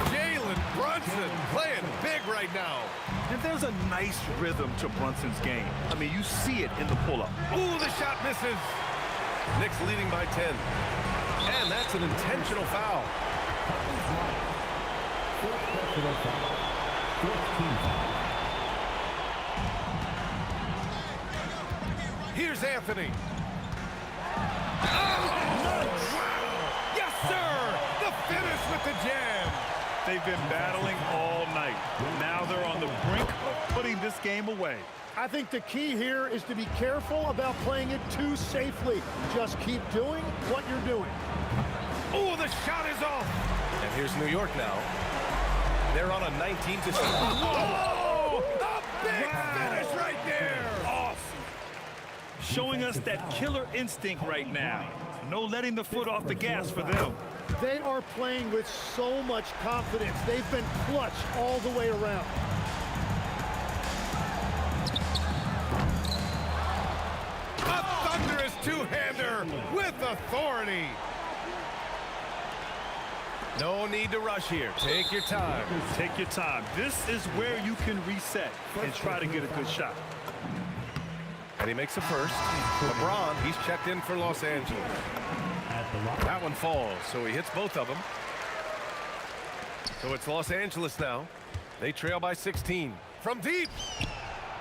Jalen Brunson playing big right now. And there's a nice rhythm to Brunson's game. I mean, you see it in the pull-up. Ooh, the shot misses. Knicks leading by 10. And that's an intentional foul. Here's Anthony. Oh, nice. Yes, sir. The finish with the jam. They've been battling all night. Now they're on the brink of putting this game away. I think the key here is to be careful about playing it too safely. Just keep doing what you're doing. Oh, the shot is off. And here's New York now. They're on a 19-6. Whoa! A big finish right there. Awesome. Showing us that killer instinct right now. No letting the foot off the gas for them. They are playing with so much confidence. They've been clutch all the way around. A thunderous two-hander with authority. No need to rush here. Take your time. Take your time. This is where you can reset and try to get a good shot. And he makes a first. LeBron, he's checked in for Los Angeles. That one falls, so he hits both of them. So it's Los Angeles now. They trail by 16. From deep,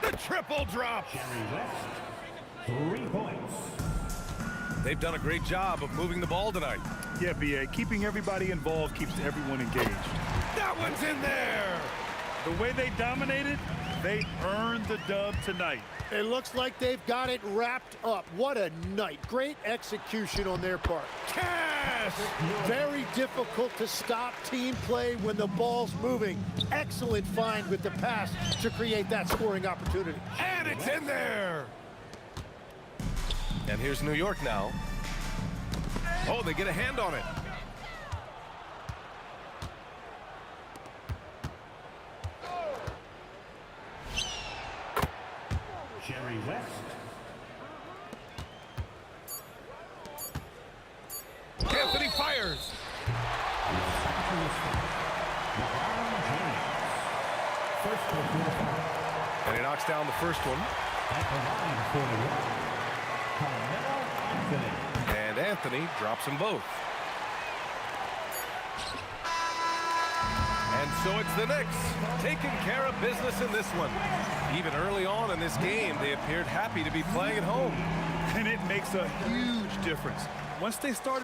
the triple drop. 3 points. They've done a great job of moving the ball tonight. Yeah, B.A., keeping everybody involved keeps everyone engaged. That one's in there. The way they dominated, they earned the dub tonight. It looks like they've got it wrapped up. What a night. Great execution on their part. Cash! Very difficult to stop team play when the ball's moving. Excellent find with the pass to create that scoring opportunity. And it's in there. And here's New York now. Oh, they get a hand on it. Jerry West. Anthony fires. And he knocks down the first one. And Anthony drops them both. And so it's the Knicks taking care of business in this one. Even early on in this game, they appeared happy to be playing at home. And it makes a huge difference. Once they start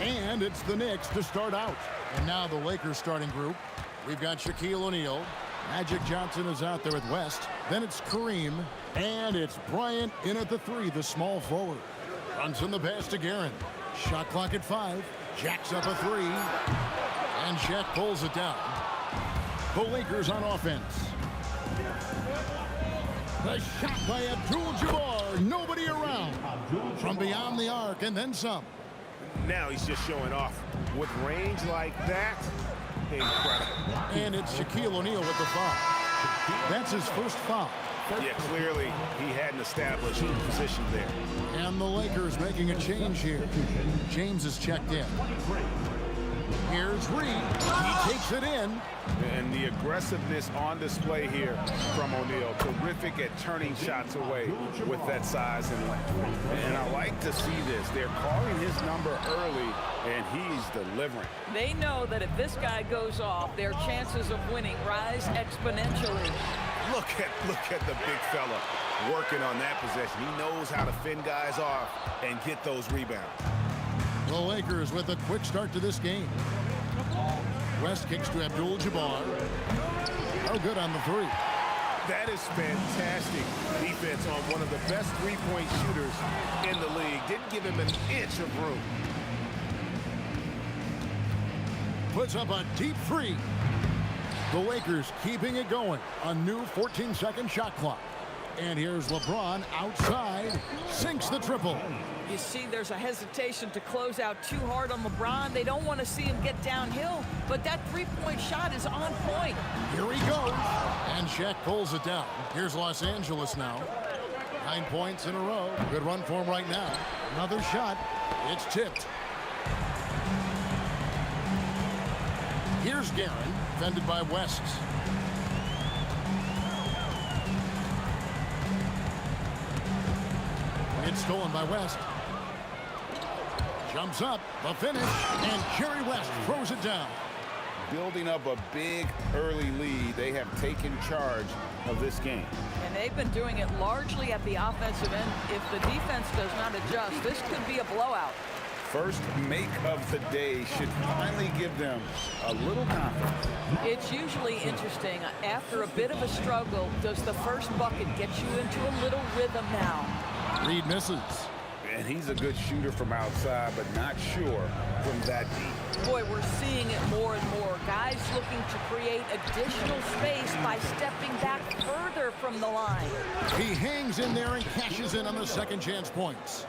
And it's the Knicks to start out. And now the Lakers starting group. We've got Shaquille O'Neal. Magic Johnson is out there with West. Then it's Kareem. And it's Bryant in at the 3, the small forward. Brunson the pass to Guerin. Shot clock at 5. Jacks up a 3. And Shaq pulls it down. The Lakers on offense. The shot by Abdul-Jabbar. Nobody around. From beyond the arc and then some. Now he's just showing off. With range like that, incredible. And it's Shaquille O'Neal with the foul. That's his first foul. Yeah, clearly he hadn't established position there. And the Lakers making a change here. James is checked in. Here's Reed. He takes it in. And the aggressiveness on display here from O'Neal. Terrific at turning shots away with that size and length. And I like to see this. They're calling his number early, and he's delivering. They know that if this guy goes off, their chances of winning rise exponentially. Look at the big fella working on that possession. He knows how to fend guys off and get those rebounds. The Lakers with a quick start to this game. West kicks to Abdul-Jabbar. Oh, good on the 3. That is fantastic defense on one of the best three-point shooters in the league. Didn't give him an inch of room. Puts up a deep 3. The Lakers keeping it going. A new 14-second shot clock. And here's LeBron outside. Sinks the triple. You see, there's a hesitation to close out too hard on LeBron. They don't want to see him get downhill, but that three-point shot is on point. Here he goes. And Shaq pulls it down. Here's Los Angeles now. 9 points in a row. Good run for him right now. Another shot. It's tipped. Here's Guerin, defended by West. It's stolen by West. Jumps up, the finish, and Jerry West throws it down. Building up a big early lead, they have taken charge of this game. And they've been doing it largely at the offensive end. If the defense does not adjust, this could be a blowout. First make of the day should finally give them a little confidence. It's usually interesting. After a bit of a struggle, does the first bucket get you into a little rhythm now? Reed misses. And he's a good shooter from outside, but not sure from that deep. Boy, we're seeing it more and more. Guys looking to create additional space by stepping back further from the line. He hangs in there and cashes in on the second chance points.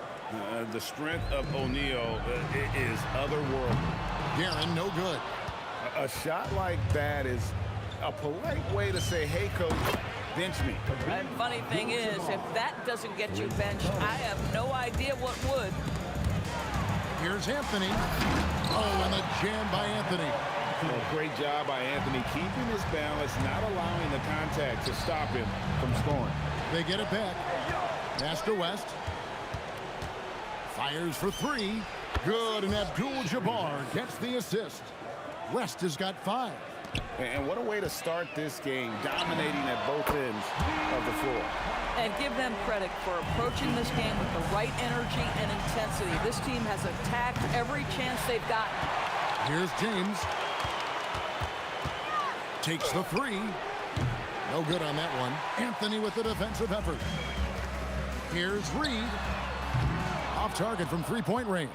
The strength of O'Neal is otherworldly. Guerin, no good. A shot like that is a polite way to say, hey, coach, bench me. And funny thing is, if that doesn't get you benched, I have no idea what would. Here's Anthony. Oh, and a jam by Anthony. Well, great job by Anthony, keeping his balance, not allowing the contact to stop him from scoring. They get it back. Pass to West. Fires for 3. Good, and Abdul-Jabbar gets the assist. West has got 5. And what a way to start this game, dominating at both ends of the floor. And give them credit for approaching this game with the right energy and intensity. This team has attacked every chance they've gotten. Here's James. Takes the 3. No good on that one. Anthony with the defensive effort. Here's Reed. Off target from three-point range.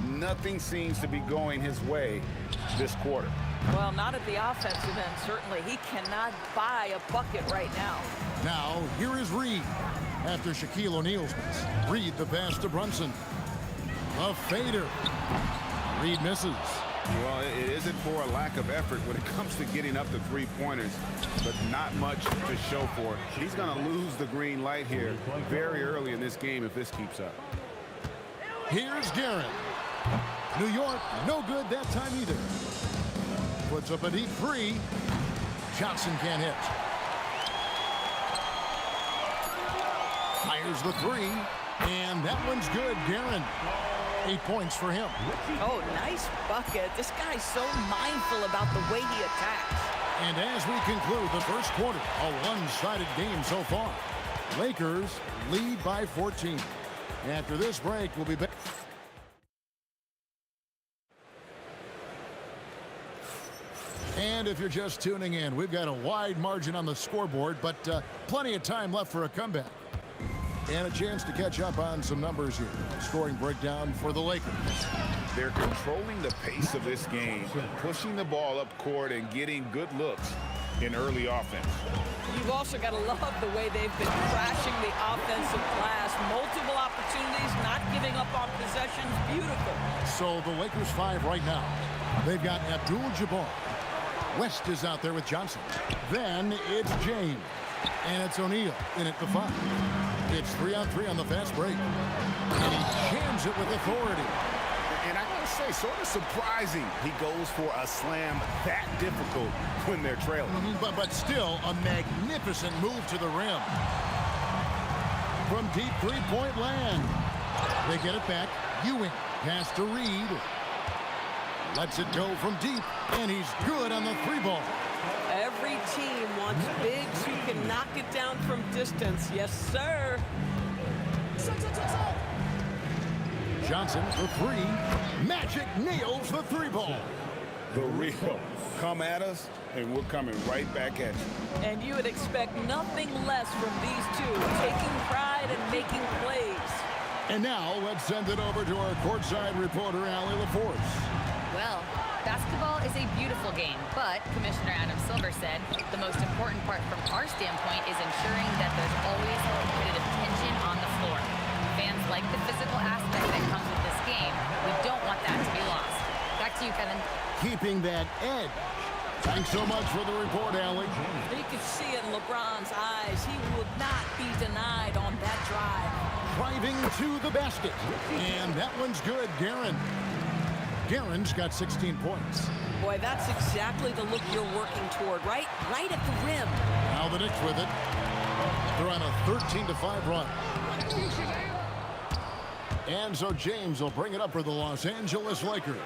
Nothing seems to be going his way this quarter. Well, not at the offensive end, certainly. He cannot buy a bucket right now. Now, here is Reed. After Shaquille O'Neal's miss. Reed the pass to Brunson. A fader. Reed misses. Well, it isn't for a lack of effort when it comes to getting up the three-pointers, but not much to show for it. He's going to lose the green light here very early in this game if this keeps up. Here's Guerin. New York, no good that time either. Puts up a deep 3. Johnson can't hit. Fires the 3. And that one's good, Guerin. 8 points for him. Oh, nice bucket. This guy's so mindful about the way he attacks. And as we conclude the first quarter, a one-sided game so far. Lakers lead by 14. After this break, we'll be back. if you're just tuning in, we've got a wide margin on the scoreboard, but plenty of time left for a comeback. And a chance to catch up on some numbers here. Scoring breakdown for the Lakers. They're controlling the pace of this game, pushing the ball up court and getting good looks in early offense. You've also got to love the way they've been crashing the offensive glass. Multiple opportunities, not giving up on possessions. Beautiful. So the Lakers 5 right now. They've got Abdul-Jabbar. West is out there with Johnson. Then it's James. And it's O'Neal in at the 5. It's 3-on-3 on the fast break. And he jams it with authority. And I gotta say, sort of surprising he goes for a slam that difficult when they're trailing. But still a magnificent move to the rim. From deep three-point land. They get it back. Ewing pass to Reed. Lets it go from deep, and he's good on the 3-ball. Every team wants bigs who can knock it down from distance. Yes, sir. Johnson for 3. Magic nails the 3-ball. The real come at us, and we're coming right back at you. And you would expect nothing less from these two, taking pride and making plays. And now let's send it over to our courtside reporter, Allie LaForce. Well, basketball is a beautiful game, but Commissioner Adam Silver said the most important part from our standpoint is ensuring that there's always competitive tension on the floor. Fans like the physical aspect that comes with this game. We don't want that to be lost. Back to you, Kevin. Keeping that edge. Thanks so much for the report, Allie. You could see it in LeBron's eyes. He would not be denied on that drive. Driving to the basket. And that one's good, Guerin. Guerin's got 16 points. Boy, that's exactly the look you're working toward, right? Right at the rim. Now the Knicks with it. They're on a 13-5 run. And so James will bring it up for the Los Angeles Lakers.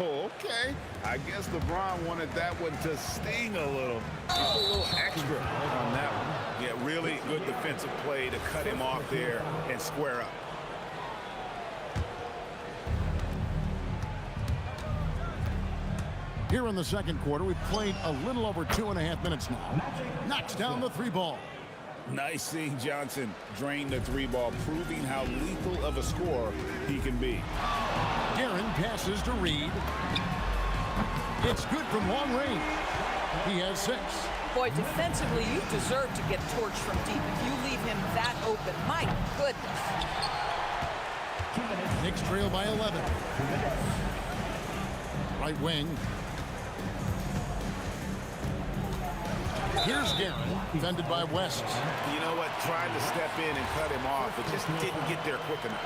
Oh, okay. I guess LeBron wanted that one to sting a little. Just a little extra on that one. Yeah, really good defensive play to cut him off there and square up. Here in the second quarter, we've played a little over 2.5 minutes now. Knocks down the 3-ball. Nice seeing Johnson drain the 3-ball, proving how lethal of a scorer he can be. Guerin passes to Reed. It's good from long range. He has 6. Boy, defensively, you deserve to get torched from deep if you leave him that open. My goodness. Knicks trail by 11. Right wing. Here's Guerin, defended by West. You know what? Tried to step in and cut him off, but just didn't get there quick enough.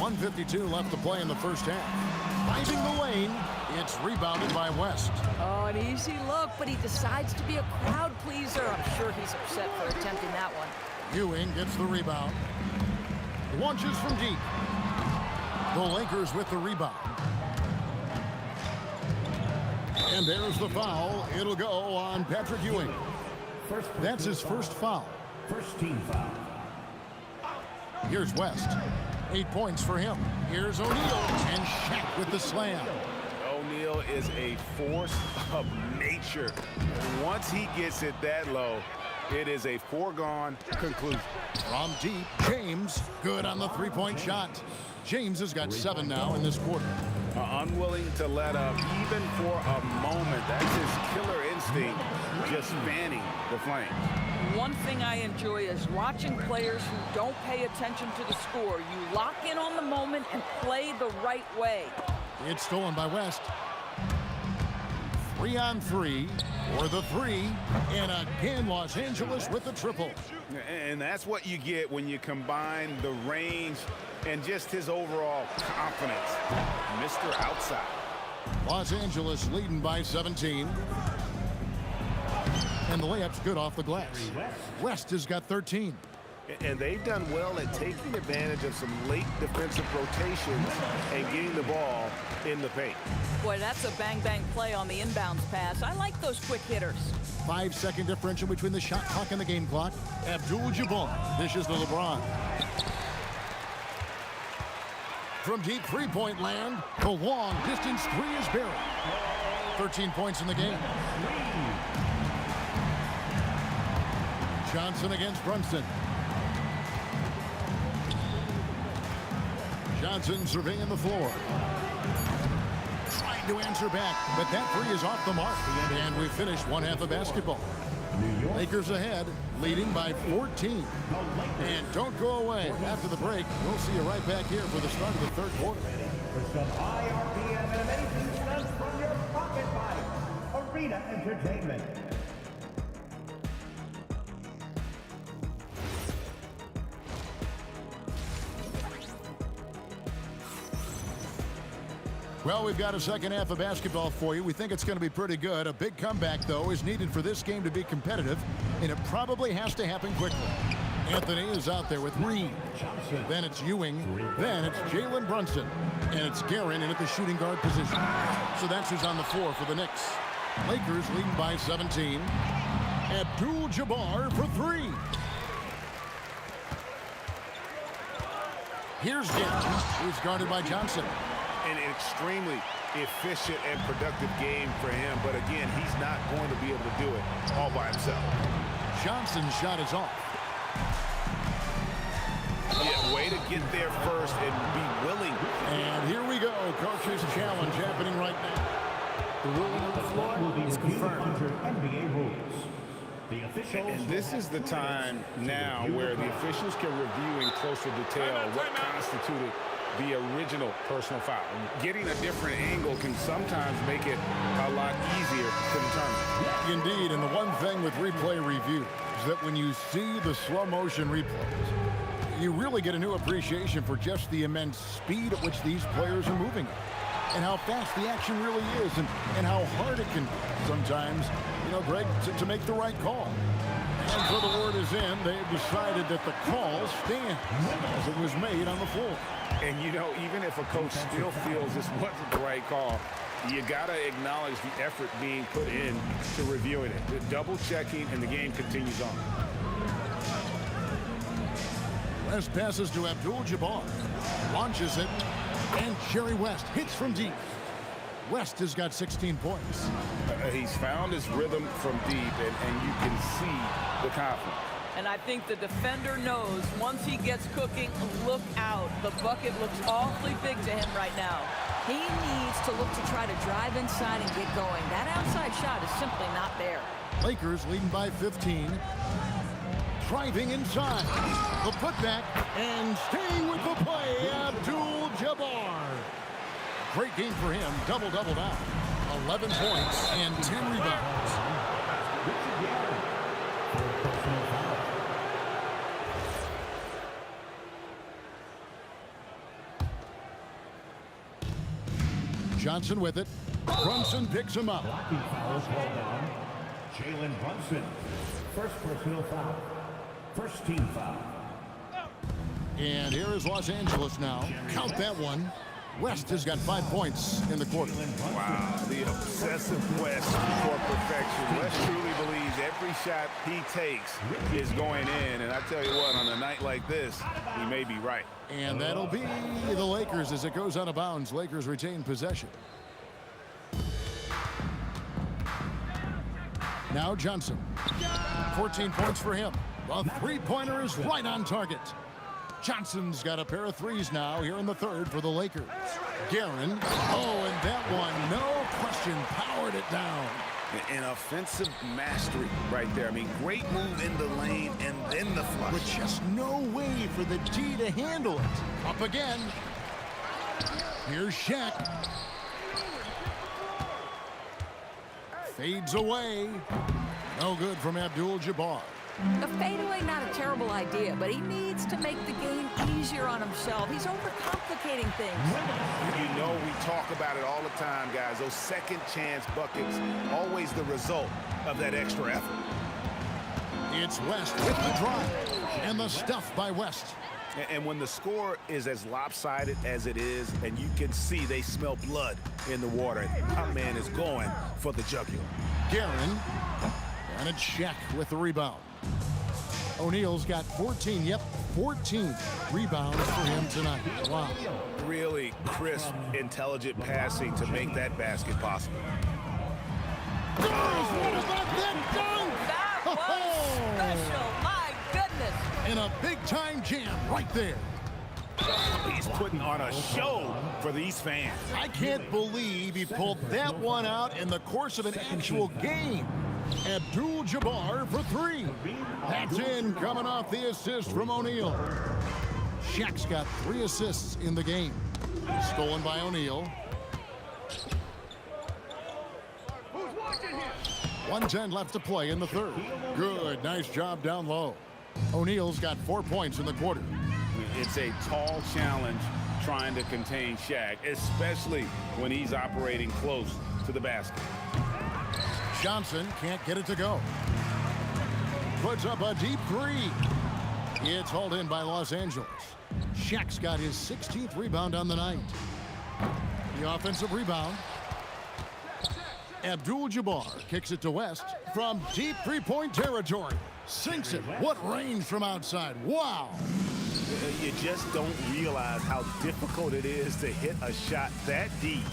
1:52 left to play in the first half. Finding the lane, it's rebounded by West. Oh, an easy look, but he decides to be a crowd pleaser. I'm sure he's upset for attempting that one. Ewing gets the rebound. Launches from deep. The Lakers with the rebound. And there's the foul. It'll go on Patrick Ewing. That's his first foul. First team foul. Here's West. 8 points for him. Here's O'Neal and Shaq with the slam. O'Neal is a force of nature. Once he gets it that low, it is a foregone conclusion. From deep, James, good on the 3-point shot. James has got 7 now in this quarter. Unwilling to let up even for a moment. That's his killer instinct, just fanning the flame. One thing I enjoy is watching players who don't pay attention to the score. You lock in on the moment and play the right way. It's stolen by West. 3-on-3 for the 3. And again, Los Angeles with the triple. And that's what you get when you combine the range and just his overall confidence. Mr. Outside. Los Angeles leading by 17. And the layup's good off the glass. West has got 13. And they've done well at taking advantage of some late defensive rotations and getting the ball in the paint. Boy, that's a bang-bang play on the inbounds pass. I like those quick hitters. 5-second differential between the shot clock and the game clock. Abdul-Jabbar dishes to LeBron. from deep three-point land. The long-distance three is buried. 13 points in the game. Johnson against Brunson. Johnson surveying the floor. Trying to answer back, but that three is off the mark. And we finish one half of basketball. Lakers ahead, leading by 14. And don't go away. After the break, we'll see you right back here for the start of the third quarter. For some IRPM and amazing stunts from your pocket bike. Arena Entertainment. Well, we've got a second half of basketball for you. We think it's going to be pretty good. A big comeback, though, is needed for this game to be competitive, and it probably has to happen quickly. Anthony is out there with Reed. Then it's Ewing. Then it's Jalen Brunson. And it's Guerin in at the shooting guard position. So that's who's on the floor for the Knicks. Lakers leading by 17. Abdul-Jabbar for three. Here's Guerin, who's guarded by Johnson. An extremely efficient and productive game for him. But again, he's not going to be able to do it all by himself. Johnson's shot is off. Yeah, way to get there first and be willing. And here we go. Coach's challenge happening right now. The ruling on the floor is confirmed. Under NBA rules. The officials. And this is the time now where the officials can review in closer detail what constituted the original personal foul. Getting a different angle can sometimes make it a lot easier to determine. Indeed, and the one thing with replay review is that when you see the slow motion replays, you really get a new appreciation for just the immense speed at which these players are moving and how fast the action really is and how hard it can be sometimes, you know, Greg, to make the right call. And so the word is in. They've decided that the call stands as it was made on the floor. And, you know, even if a coach still feels this wasn't the right call, you got to acknowledge the effort being put in to reviewing it. The double checking, and the game continues on. West passes to Abdul-Jabbar. Launches it. And Jerry West hits from deep. West has got 16 points. He's found his rhythm from deep, and you can see the confidence. And I think the defender knows once he gets cooking, look out. The bucket looks awfully big to him right now. He needs to look to try to drive inside and get going. That outside shot is simply not there. Lakers leading by 15. Driving inside. The putback and staying with the play, Abdul-Jabbar. Great game for him. Double-double now. 11 points and 10 rebounds. Johnson with it. Brunson picks him up. Blocking fouls called on Jalen Brunson. First personal foul. First team foul. And here is Los Angeles now. Count that one. West has got 5 points in the quarter. Wow, the obsessive West for perfection. West truly believes every shot he takes is going in. And I tell you what, on a night like this, he may be right. And that'll be the Lakers as it goes out of bounds. Lakers retain possession. Now Johnson. 14 points for him. The three-pointer is right on target. Johnson's got a pair of threes now here in the third for the Lakers. Guerin. Oh, and that one, no question, powered it down. An offensive mastery right there. I mean, great move in the lane and then the flush. With just no way for the D to handle it. Up again. Here's Shaq. Fades away. No good from Abdul-Jabbar. The fadeaway, not a terrible idea, but he needs to make the game easier on himself. He's overcomplicating things. You know, we talk about it all the time, guys. Those second chance buckets, always the result of that extra effort. It's West with the drive and the stuff by West. And when the score is as lopsided as it is, and you can see they smell blood in the water, our man is going for the jugular. Guerin, and it's Shaq with the rebound. O'Neal's got 14, 14 rebounds for him tonight. Wow. Really crisp, intelligent passing to make that basket possible. What about that dunk? That was special. My goodness. And a big-time jam right there. He's putting on a show for these fans. I can't believe he pulled that one out in the course of an actual game. Abdul-Jabbar for three. That's in, coming off the assist from O'Neal. Shaq's got 3 assists in the game. Stolen by O'Neal. 1:10 left to play in the third. Good, nice job down low. O'Neal's got 4 points in the quarter. It's a tall challenge trying to contain Shaq, especially when he's operating close to the basket. Johnson can't get it to go. Puts up a deep three. It's hauled in by Los Angeles. Shaq's got his 16th rebound on the night. The offensive rebound. Abdul-Jabbar kicks it to West from deep three-point territory. Sinks it. What range from outside. Wow. You just don't realize how difficult it is to hit a shot that deep.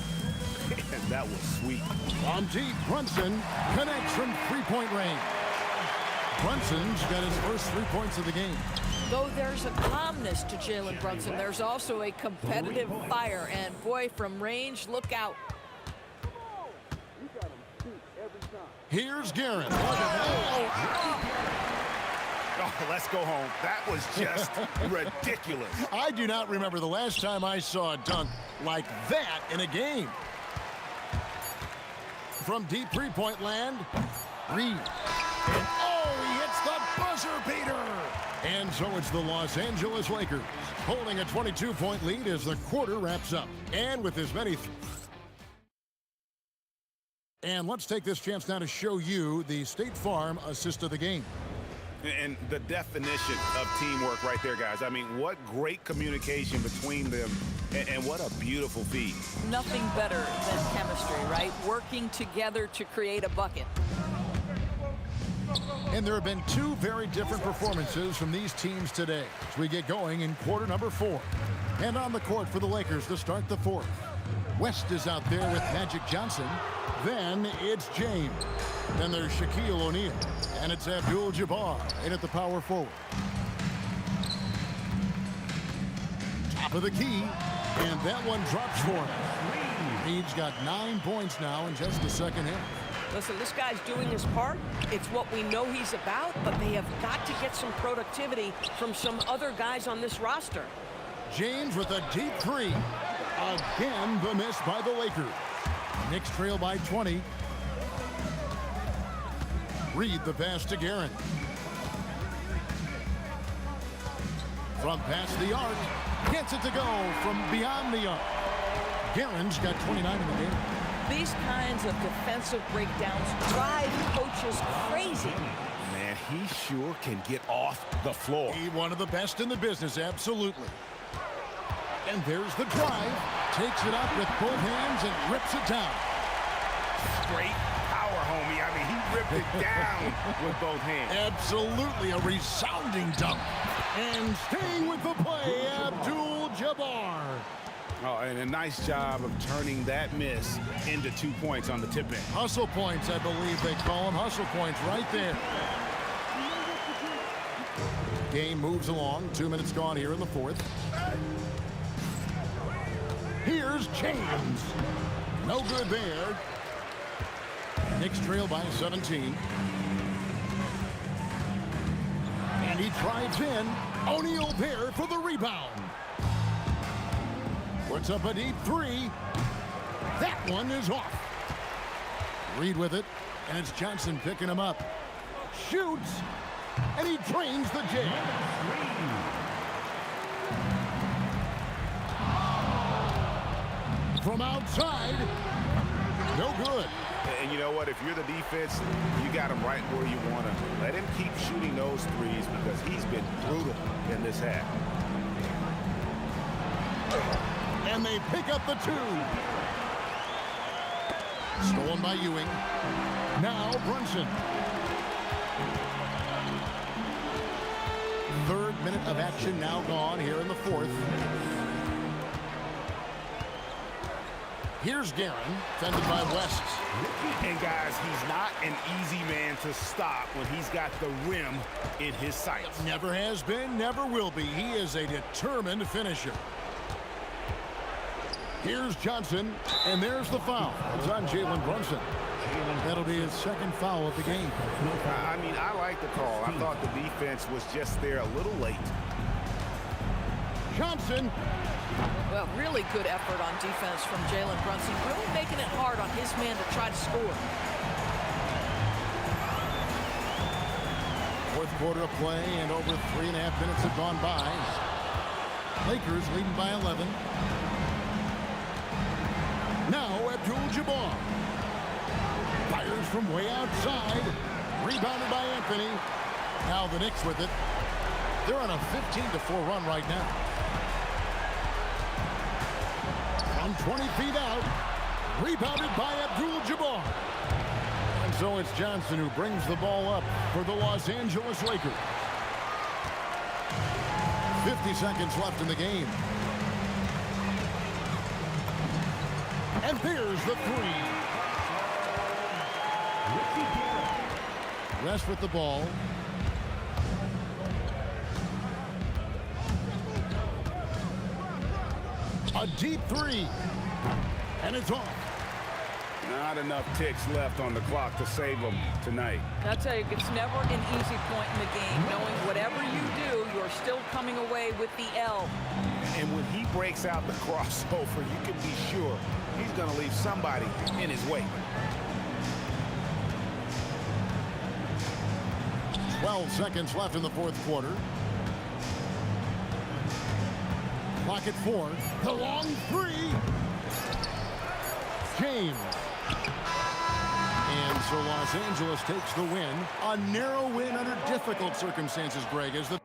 And that was sweet. From deep, Brunson connects from three-point range. Brunson's got his first 3 points of the game. Though there's a calmness to Jalen Brunson, there's also a competitive fire. And boy, from range, look out. Here's Guerin. Oh, let's go home. That was just ridiculous. I do not remember the last time I saw a dunk like that in a game. From deep three-point land, Reed. And he hits the buzzer beater. And so it's the Los Angeles Lakers holding a 22-point lead as the quarter wraps up. And with as many... And let's take this chance now to show you the State Farm assist of the game. And the definition of teamwork right there, guys. I mean, what great communication between them, and what a beautiful feed. Nothing better than chemistry, right? Working together to create a bucket. And there have been 2 very different performances from these teams today as we get going in quarter number 4. And on the court for the Lakers to start the 4th. West is out there with Magic Johnson. Then it's James. Then there's Shaquille O'Neal. And it's Abdul-Jabbar in at the power forward. Top of the key. And that one drops for him. Reed's got 9 points now in just the second half. Listen, this guy's doing his part. It's what we know he's about, but they have got to get some productivity from some other guys on this roster. James with a deep three. Again, the miss by the Lakers. Knicks trail by 20. Reed the pass to Guerin. From past the arc. Gets it to go from beyond the arc. Guerin's got 29 in the game. These kinds of defensive breakdowns drive coaches crazy. Man, he sure can get off the floor. He's one of the best in the business, absolutely. And there's the drive. Takes it up with both hands and rips it down. Straight power, homie. I mean, he ripped it down with both hands. Absolutely a resounding dunk. And staying with the play, Abdul-Jabbar. Oh, and a nice job of turning that miss into 2 points on the tip in. Hustle points, I believe they call them. Hustle points right there. Game moves along. 2 minutes gone here in the 4th. Here's James. No good there. Knicks trail by 17. And he drives in. O'Neal there for the rebound. Puts up a deep three. That one is off. Reed with it. And it's Johnson picking him up. Shoots. And he drains the jam. From outside, no good. And you know what? If you're the defense, you got him right where you want him. Let him keep shooting those threes because he's been brutal in this half. And they pick up the 2. Stolen by Ewing. Now Brunson. Third minute of action now gone here in the fourth. Here's Guerin, defended by West. And guys, he's not an easy man to stop when he's got the rim in his sights. Never has been, never will be. He is a determined finisher. Here's Johnson, and there's the foul. It's on Jalen Brunson. That'll be his second foul of the game. I mean, I like the call. I thought the defense was just there a little late. Johnson. Well, really good effort on defense from Jalen Brunson, really making it hard on his man to try to score. Fourth quarter of play, and over 3.5 minutes have gone by. Lakers leading by 11. Now Abdul-Jabbar. Fires from way outside. Rebounded by Anthony. Now the Knicks with it. They're on a 15-4 run right now. From 20 feet out. Rebounded by Abdul-Jabbar. And so it's Johnson who brings the ball up for the Los Angeles Lakers. 50 seconds left in the game. And there's the three. West with the ball. A deep three. And it's off. Not enough ticks left on the clock to save them tonight. I'll tell you, it's never an easy point in the game, knowing whatever you do, you're still coming away with the L. And when he breaks out the crossover, you can be sure he's going to leave somebody in his way. 12 seconds left in the fourth quarter. Clock at 4. The long three. James. And so Los Angeles takes the win. A narrow win under difficult circumstances, Greg, as the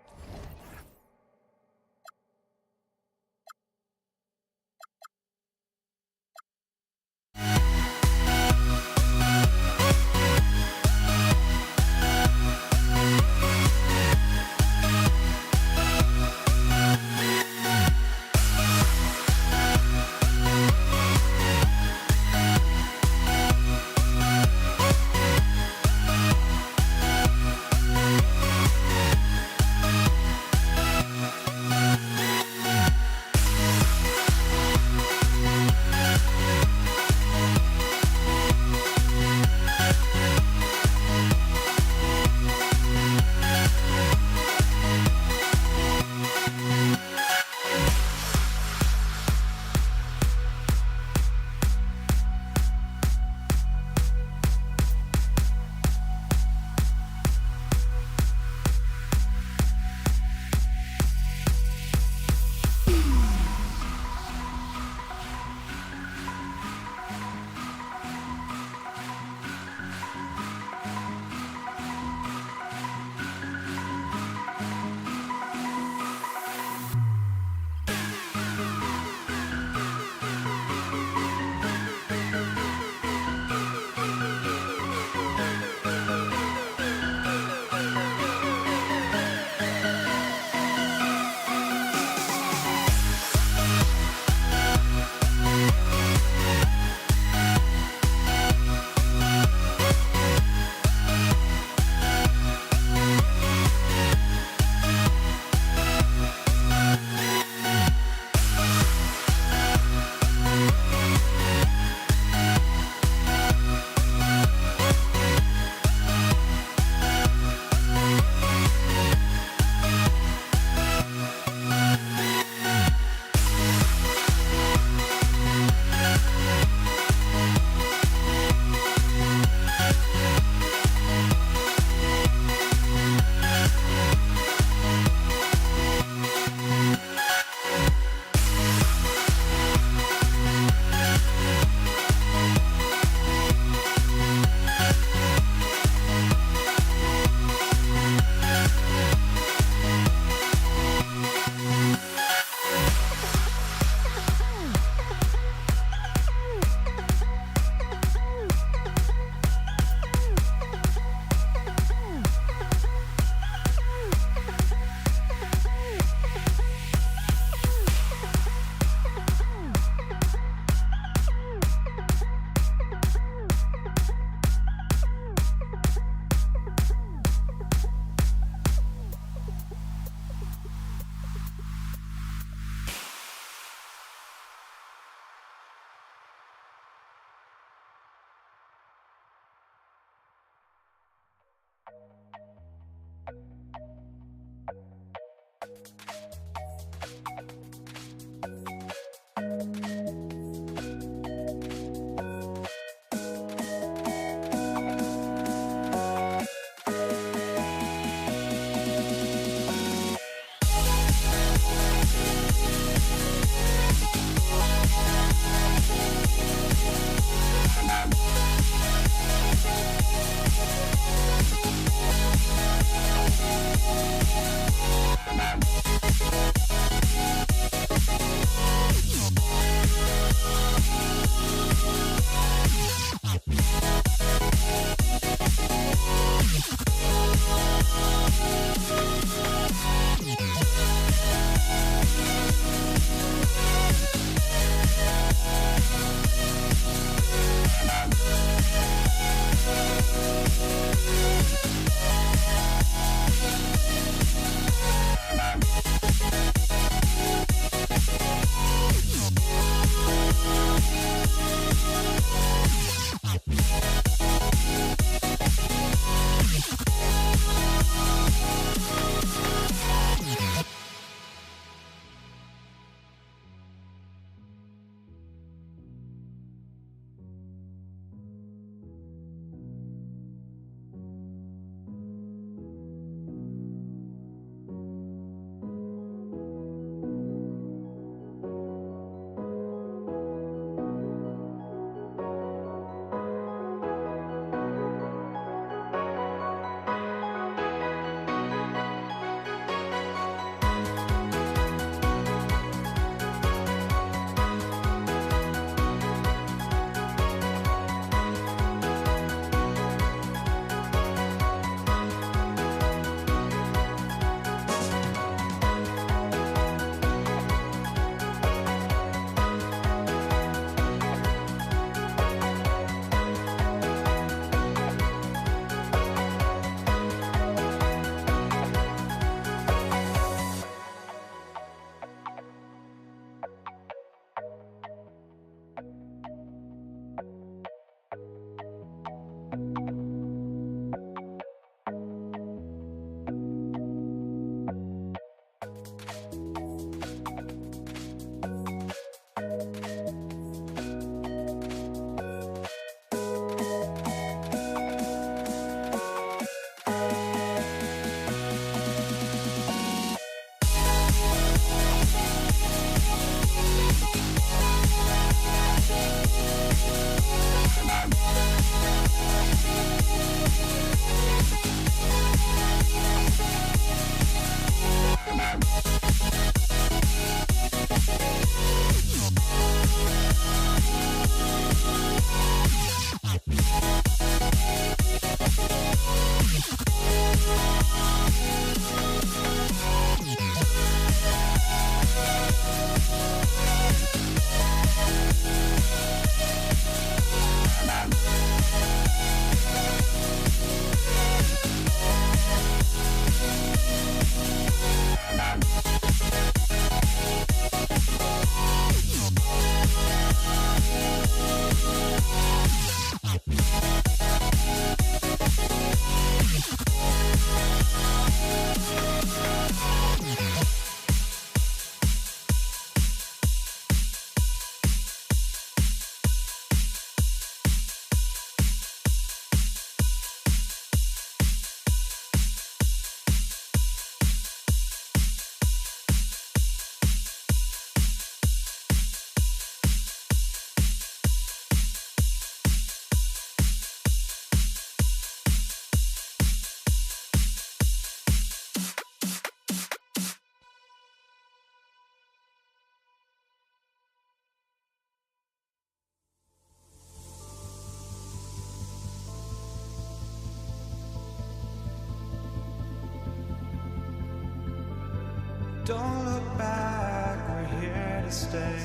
Don't look back, we're here to stay.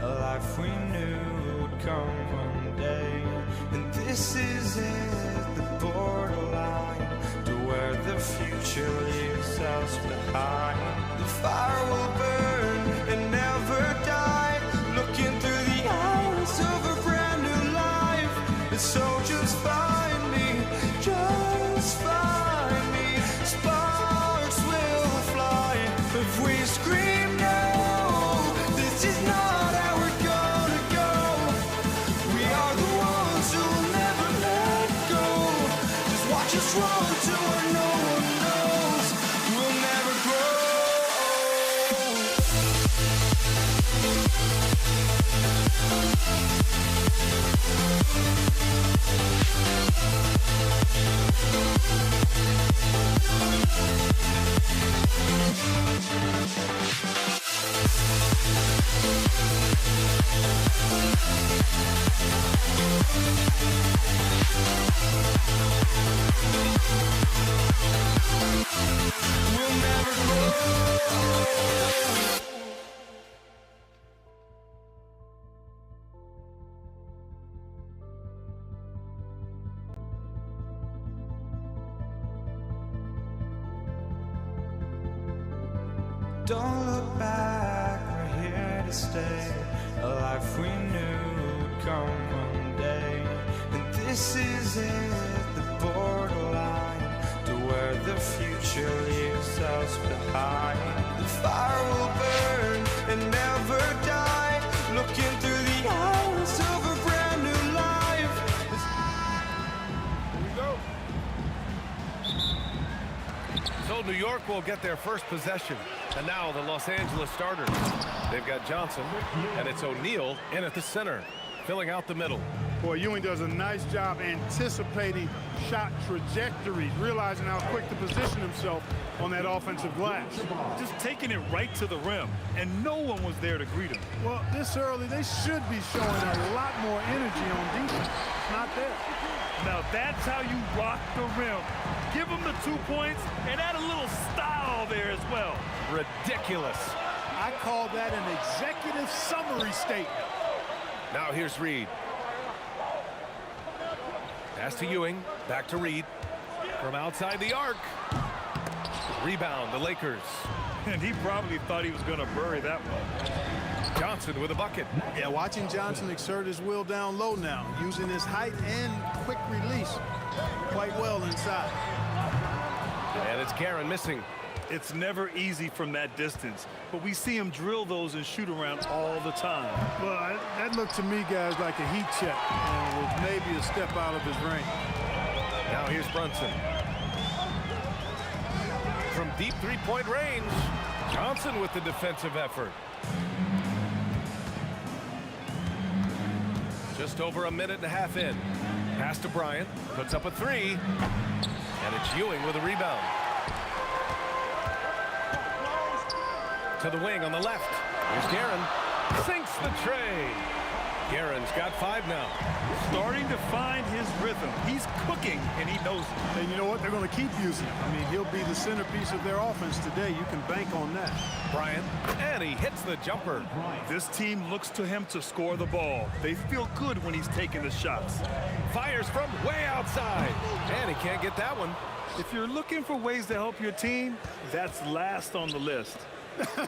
A life we knew would come one day. And this is it, the borderline to where the future leaves us behind. The fire will burn and never die, looking through the eyes of a brand new life. And so just find me, just find me. Sparks will fly if we scream no. This is not how we're gonna go. We are the ones who will never let go. Just watch us run to where no one knows. We'll never grow. We'll never grow. Don't look back, we're here to stay. A life we knew would come one day. And this is it, the borderline to where the future leaves us behind. The fire will burn and never die, looking through the eyes of a brand new life. Here we go. So New York will get their first possession. And now the Los Angeles starters. They've got Johnson, and it's O'Neal in at the center, filling out the middle. Boy, Ewing does a nice job anticipating shot trajectories, realizing how quick to position himself on that offensive glass. Just taking it right to the rim, and no one was there to greet him. Well, this early, they should be showing a lot more energy on defense. It's not there. Now that's how you rock the rim. Give him the 2 points and add a little style there as well. Ridiculous. I call that an executive summary statement. Now here's Reed. Pass to Ewing, back to Reed. From outside the arc. Rebound, the Lakers. And he probably thought he was going to bury that one. Johnson with a bucket. Yeah, watching Johnson exert his will down low now, using his height and quick release quite well inside. And it's Guerin missing. It's never easy from that distance, but we see him drill those and shoot around all the time. Well, that looked to me, guys, like a heat check, and was maybe a step out of his range. Now here's Brunson. From deep three-point range, Johnson with the defensive effort. Just over a minute and a half in. Pass to Bryant, puts up a three, and it's Ewing with a rebound. To the wing on the left. Here's Guerin. Sinks the tray. Guerin's got 5 now. Starting to find his rhythm. He's cooking, and he knows it. And you know what? They're going to keep using him. I mean, he'll be the centerpiece of their offense today. You can bank on that. Bryant, and he hits the jumper. This team looks to him to score the ball. They feel good when he's taking the shots. Fires from way outside, and he can't get that one. If you're looking for ways to help your team, that's last on the list.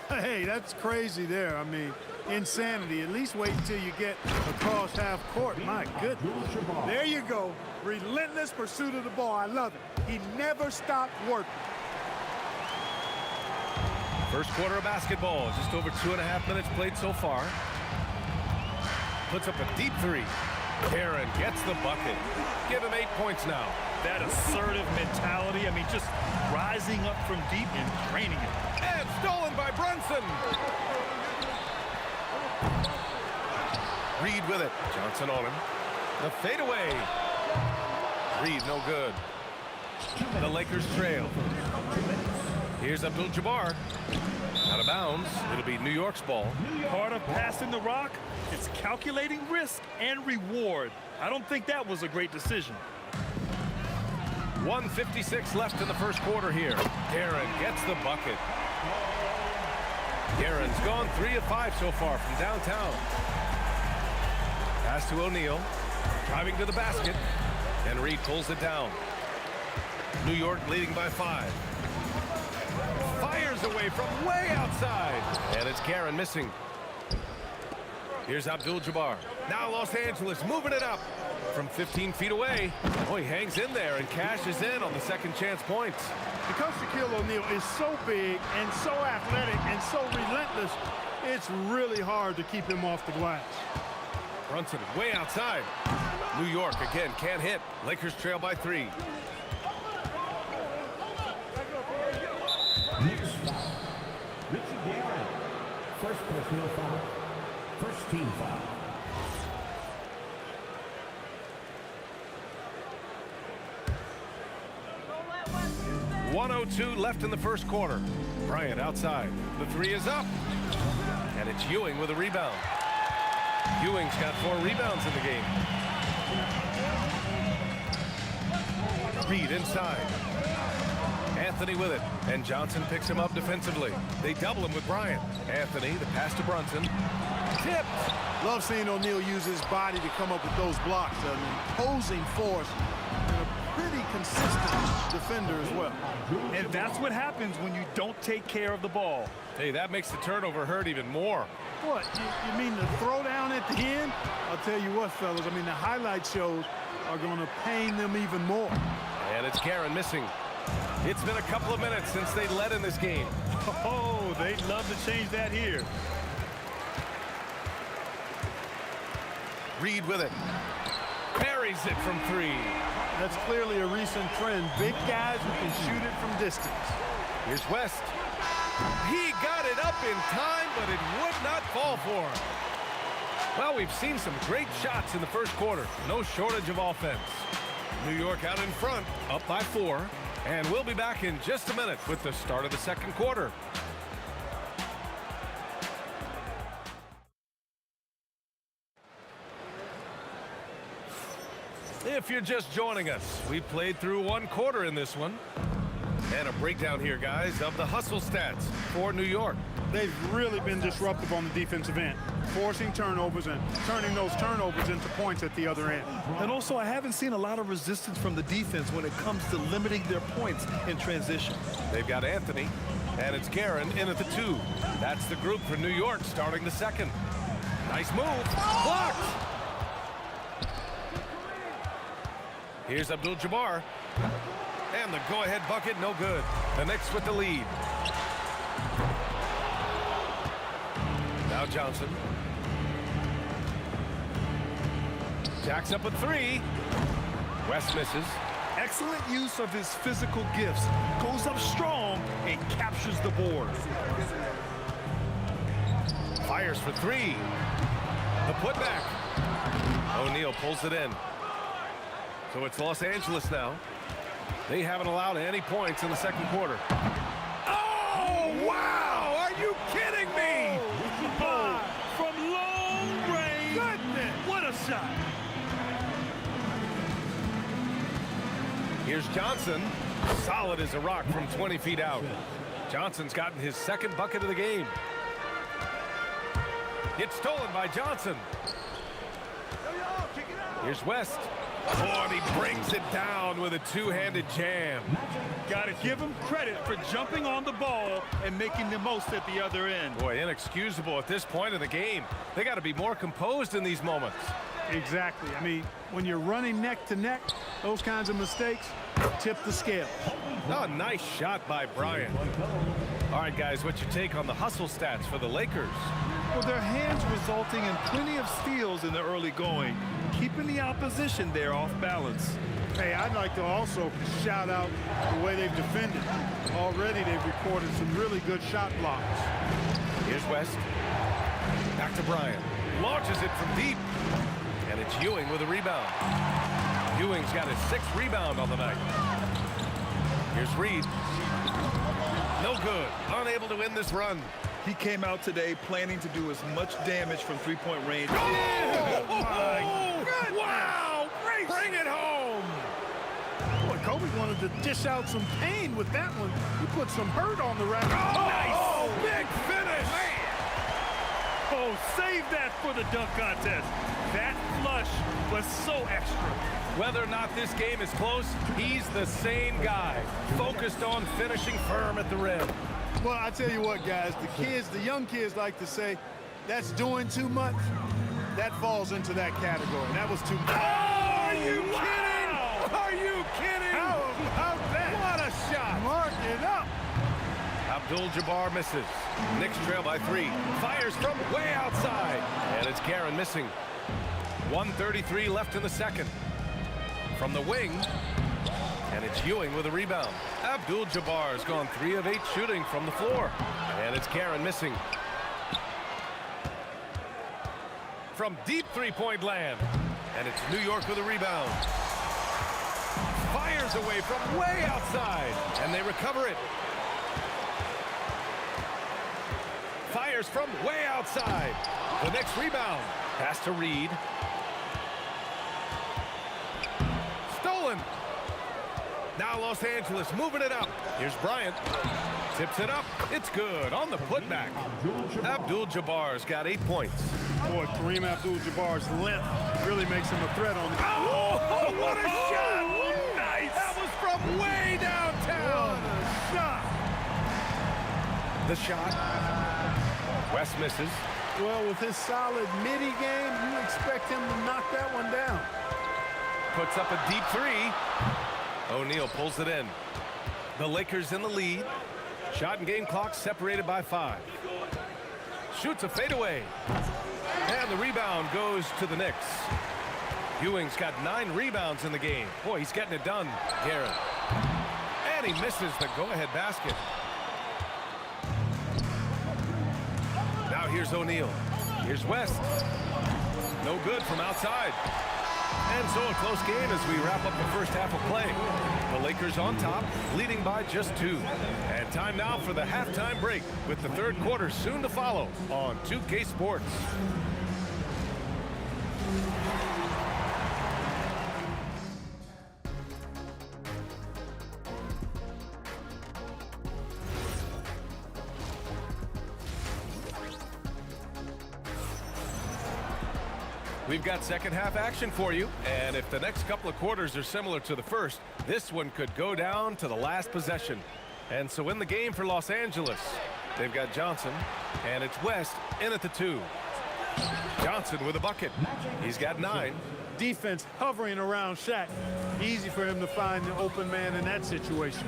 Hey, that's crazy there. I mean, insanity. At least wait until you get across half court. My goodness. There you go. Relentless pursuit of the ball. I love it. He never stopped working. First quarter of basketball. Just over 2.5 minutes played so far. Puts up a deep three. Guerin gets the bucket. Give him 8 points now. That assertive mentality. I mean, just rising up from deep and draining it. And stolen by Brunson. Reed with it. Johnson on him. The fadeaway. Reed no good. The Lakers trail. Here's Abdul-Jabbar. Out of bounds. It'll be New York's ball. Part of passing the rock, it's calculating risk and reward. I don't think that was a great decision. 1:56 left in the first quarter here. Guerin gets the bucket. Guerin's gone 3 of 5 so far from downtown. Pass to O'Neal. Driving to the basket. And Reed pulls it down. New York leading by 5. Fires away from way outside. And it's Guerin missing. Here's Abdul-Jabbar. Now Los Angeles moving it up from 15 feet away. Oh, he hangs in there and cashes in on the second chance points. Because Shaquille O'Neal is so big and so athletic and so relentless, it's really hard to keep him off the glass. Brunson way outside. New York again can't hit. Lakers trail by 3. Next foul. Richie Guerin. First personal foul. First team foul. .102 left in the first quarter. Bryant outside. The 3 is up. And it's Ewing with a rebound. Ewing's got 4 rebounds in the game. Reed inside. Anthony with it. And Johnson picks him up defensively. They double him with Bryant. Anthony, the pass to Brunson. Tipped. Love seeing O'Neal use his body to come up with those blocks. An imposing force and a pretty consistent defender as well. And that's what happens when you don't take care of the ball. Hey, that makes the turnover hurt even more. What, you mean the throwdown at the end? I'll tell you what, fellas, I mean, the highlight shows are going to pain them even more. And it's Guerin missing. It's been a couple of minutes since they led in this game. Oh, they'd love to change that here. Reed with it. Buries it from 3. That's clearly a recent trend. Big guys who can shoot it from distance. Here's West. He got it up in time, but it would not fall for him. Well, we've seen some great shots in the first quarter. No shortage of offense. New York out in front, up by 4. And we'll be back in just a minute with the start of the second quarter. If you're just joining us, we played through 1 quarter in this one. And a breakdown here, guys, of the hustle stats for New York. They've really been disruptive on the defensive end, forcing turnovers and turning those turnovers into points at the other end. And also, I haven't seen a lot of resistance from the defense when it comes to limiting their points in transition. They've got Anthony, and it's Guerin in at the 2. That's the group for New York starting the second. Nice move. Blocked. Here's Abdul-Jabbar. And the go-ahead bucket, no good. The Knicks with the lead. Now Johnson. Jacks up a 3. West misses. Excellent use of his physical gifts. Goes up strong and captures the board. Fires for 3. The putback. O'Neal pulls it in. So it's Los Angeles now. They haven't allowed any points in the second quarter. Oh, wow! Are you kidding me? Oh, from long range. Goodness! What a shot! Here's Johnson. Solid as a rock from 20 feet out. Johnson's gotten his second bucket of the game. It's stolen by Johnson. Here's West. Oh, and he brings it down with a 2-handed jam. Got to give him credit for jumping on the ball and making the most at the other end. Boy, inexcusable at this point of the game. They got to be more composed in these moments. Exactly. I mean, when you're running neck to neck, those kinds of mistakes tip the scale. Oh, nice shot by Bryant. All right, guys, what's your take on the hustle stats for the Lakers? Well, their hands resulting in plenty of steals in the early going, keeping the opposition there off balance. Hey, I'd like to also shout out the way they've defended. Already they've recorded some really good shot blocks. Here's West. Back to Bryant. Launches it from deep. And it's Ewing with a rebound. Ewing's got his 6th rebound on the night. Here's Reed. No good. Unable to win this run. He came out today planning to do as much damage from three-point range. Oh, my goodness. Wow! Bring it home! Boy, Kobe wanted to dish out some pain with that one. He put some hurt on the rack. Oh, nice! Big finish! Oh, save that for the dunk contest. That flush was so extra. Whether or not this game is close, he's the same guy, focused on finishing firm at the rim. Well, I tell you what, guys, the young kids like to say, that's doing too much. That falls into that category. That was too much. Oh, are you kidding? Are you kidding? How about that? What a shot. Mark it up. Abdul-Jabbar misses. Knicks trail by 3. Fires from way outside. And it's Guerin missing. 1:33 left in the second. From the wing. And it's Ewing with a rebound. Abdul-Jabbar's gone 3 of 8 shooting from the floor. And it's Guerin missing. From deep three-point land. And it's New York with a rebound. Fires away from way outside. And they recover it. Fires from way outside. The next rebound. Pass to Reed. Stolen. Now Los Angeles moving it up. Here's Bryant. Tips it up. It's good on the putback. Abdul-Jabbar's got 8 points. Boy, Kareem Abdul-Jabbar's length really makes him a threat on the... Oh, what a shot! Nice! That was from way downtown. What a shot! The shot. West misses. Well, with his solid midi game, you expect him to knock that one down. Puts up a deep 3. O'Neal pulls it in. The Lakers in the lead. Shot and game clock separated by 5. Shoots a fadeaway. And the rebound goes to the Knicks. Ewing's got 9 rebounds in the game. Boy, he's getting it done, Guerin. And he misses the go-ahead basket. Now here's O'Neal. Here's West. No good from outside. And so a close game as we wrap up the first half of play. The Lakers on top, leading by just 2. And time now for the halftime break with the third quarter soon to follow on 2K Sports. We've got second half action for you, and if the next couple of quarters are similar to the first, this one could go down to the last possession. And so in the game for Los Angeles, they've got Johnson, and it's West in at the 2. Johnson with a bucket. He's got 9. Defense hovering around Shaq. Easy for him to find the open man in that situation.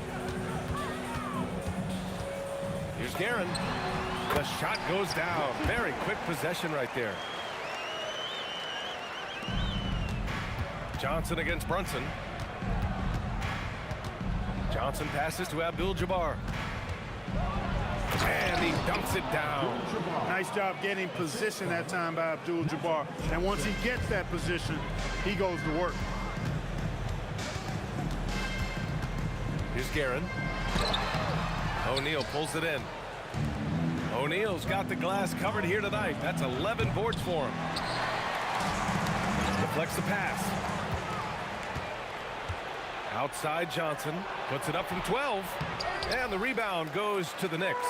Here's Guerin. The shot goes down. Very quick possession right there. Johnson against Brunson. Johnson passes to Abdul-Jabbar. And he dunks it down. Nice job getting position that time by Abdul-Jabbar. And once he gets that position, he goes to work. Here's Guerin. O'Neal pulls it in. O'Neal's got the glass covered here tonight. That's 11 boards for him. Deflects the pass. Outside Johnson, puts it up from 12, and the rebound goes to the Knicks.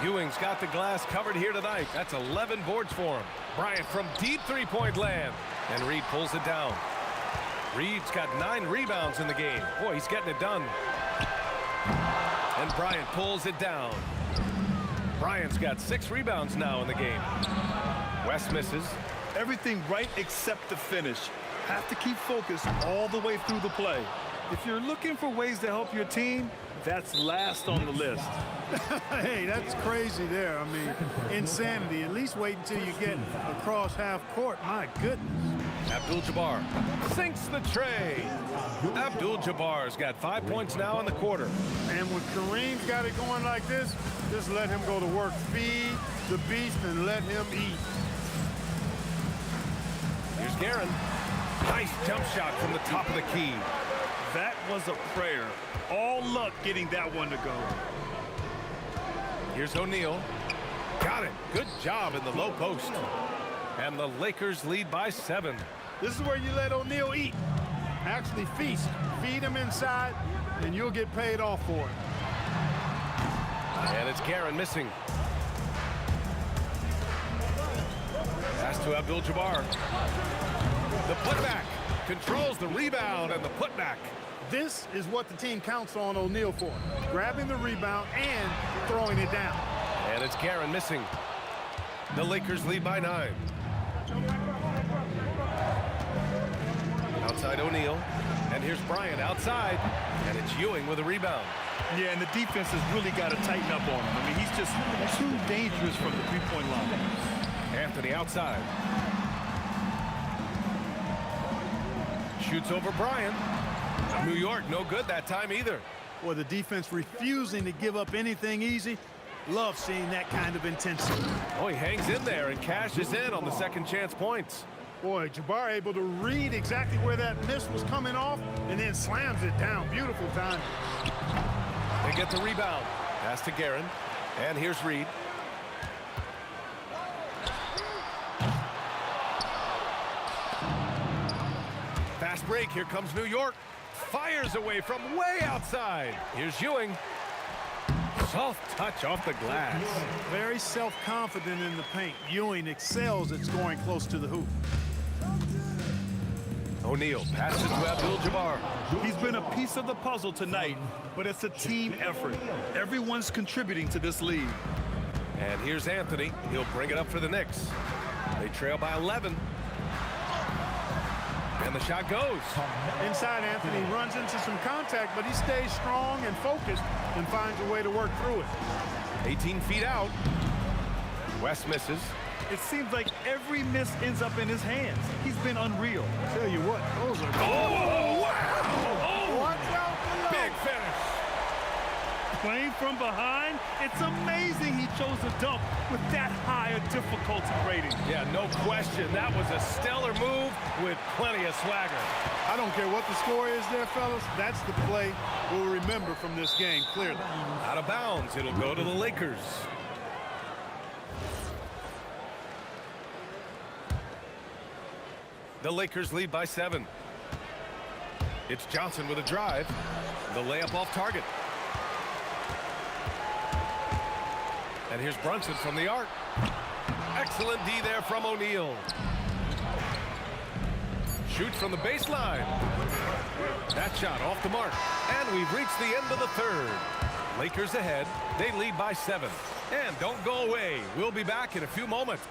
Ewing's got the glass covered here tonight. That's 11 boards for him. Bryant from deep three-point land, and Reed pulls it down. Reed's got 9 rebounds in the game. Boy, he's getting it done. And Bryant pulls it down. Bryant's got 6 rebounds now in the game. West misses. Everything right except the finish. Have to keep focused all the way through the play. If you're looking for ways to help your team, that's last on the list. Hey, that's crazy there. I mean, insanity. At least wait until you get across half court. My goodness. Abdul-Jabbar sinks the tray. Abdul-Jabbar's got 5 points now in the quarter. And when Kareem's got it going like this, just let him go to work. Feed the beast and let him eat. Here's Guerin. Nice jump shot from the top of the key. That was a prayer. All luck getting that one to go. Here's O'Neal. Got it. Good job in the low post. And the Lakers lead by 7. This is where you let O'Neal eat. Actually feast. Feed him inside, and you'll get paid off for it. And it's Guerin missing. Pass to Abdul-Jabbar. The putback. Controls the rebound and the putback. This is what the team counts on O'Neal for. Grabbing the rebound and throwing it down. And it's Guerin missing. The Lakers lead by 9. Outside O'Neal. And here's Bryant outside. And it's Ewing with a rebound. Yeah, and the defense has really got to tighten up on him. I mean, he's just too dangerous from the three-point line. Anthony outside. Shoots over Bryant. New York, no good that time either. Boy, the defense refusing to give up anything easy. Love seeing that kind of intensity. Oh, he hangs in there and cashes in on the second chance points. Boy, Jabbar able to read exactly where that miss was coming off and then slams it down. Beautiful time. They get the rebound. Pass to Guerin. And here's Reed. Fast break. Here comes New York. Fires away from way outside. Here's Ewing. Soft touch off the glass. Very self-confident in the paint. Ewing excels at scoring close to the hoop. O'Neal passes to Abdul-Jabbar. He's been a piece of the puzzle tonight, but it's a team effort. Everyone's contributing to this lead. And here's Anthony. He'll bring it up for the Knicks. They trail by 11. And the shot goes. Inside, Anthony runs into some contact, but he stays strong and focused and finds a way to work through it. 18 feet out. West misses. It seems like every miss ends up in his hands. He's been unreal. Tell you what, those are... Oh, wow! Oh, watch out below. Big finish. Playing from behind, it's amazing he chose a dunk with that high a difficulty rating. Yeah, no question. That was a stellar move with plenty of swagger. I don't care what the score is there, fellas. That's the play we'll remember from this game, clearly. Out of bounds. It'll go to the Lakers. The Lakers lead by 7. It's Johnson with a drive. The layup off target. And here's Brunson from the arc. Excellent D there from O'Neal. Shoots from the baseline. That shot off the mark. And we've reached the end of the third. Lakers ahead. They lead by 7. And don't go away. We'll be back in a few moments.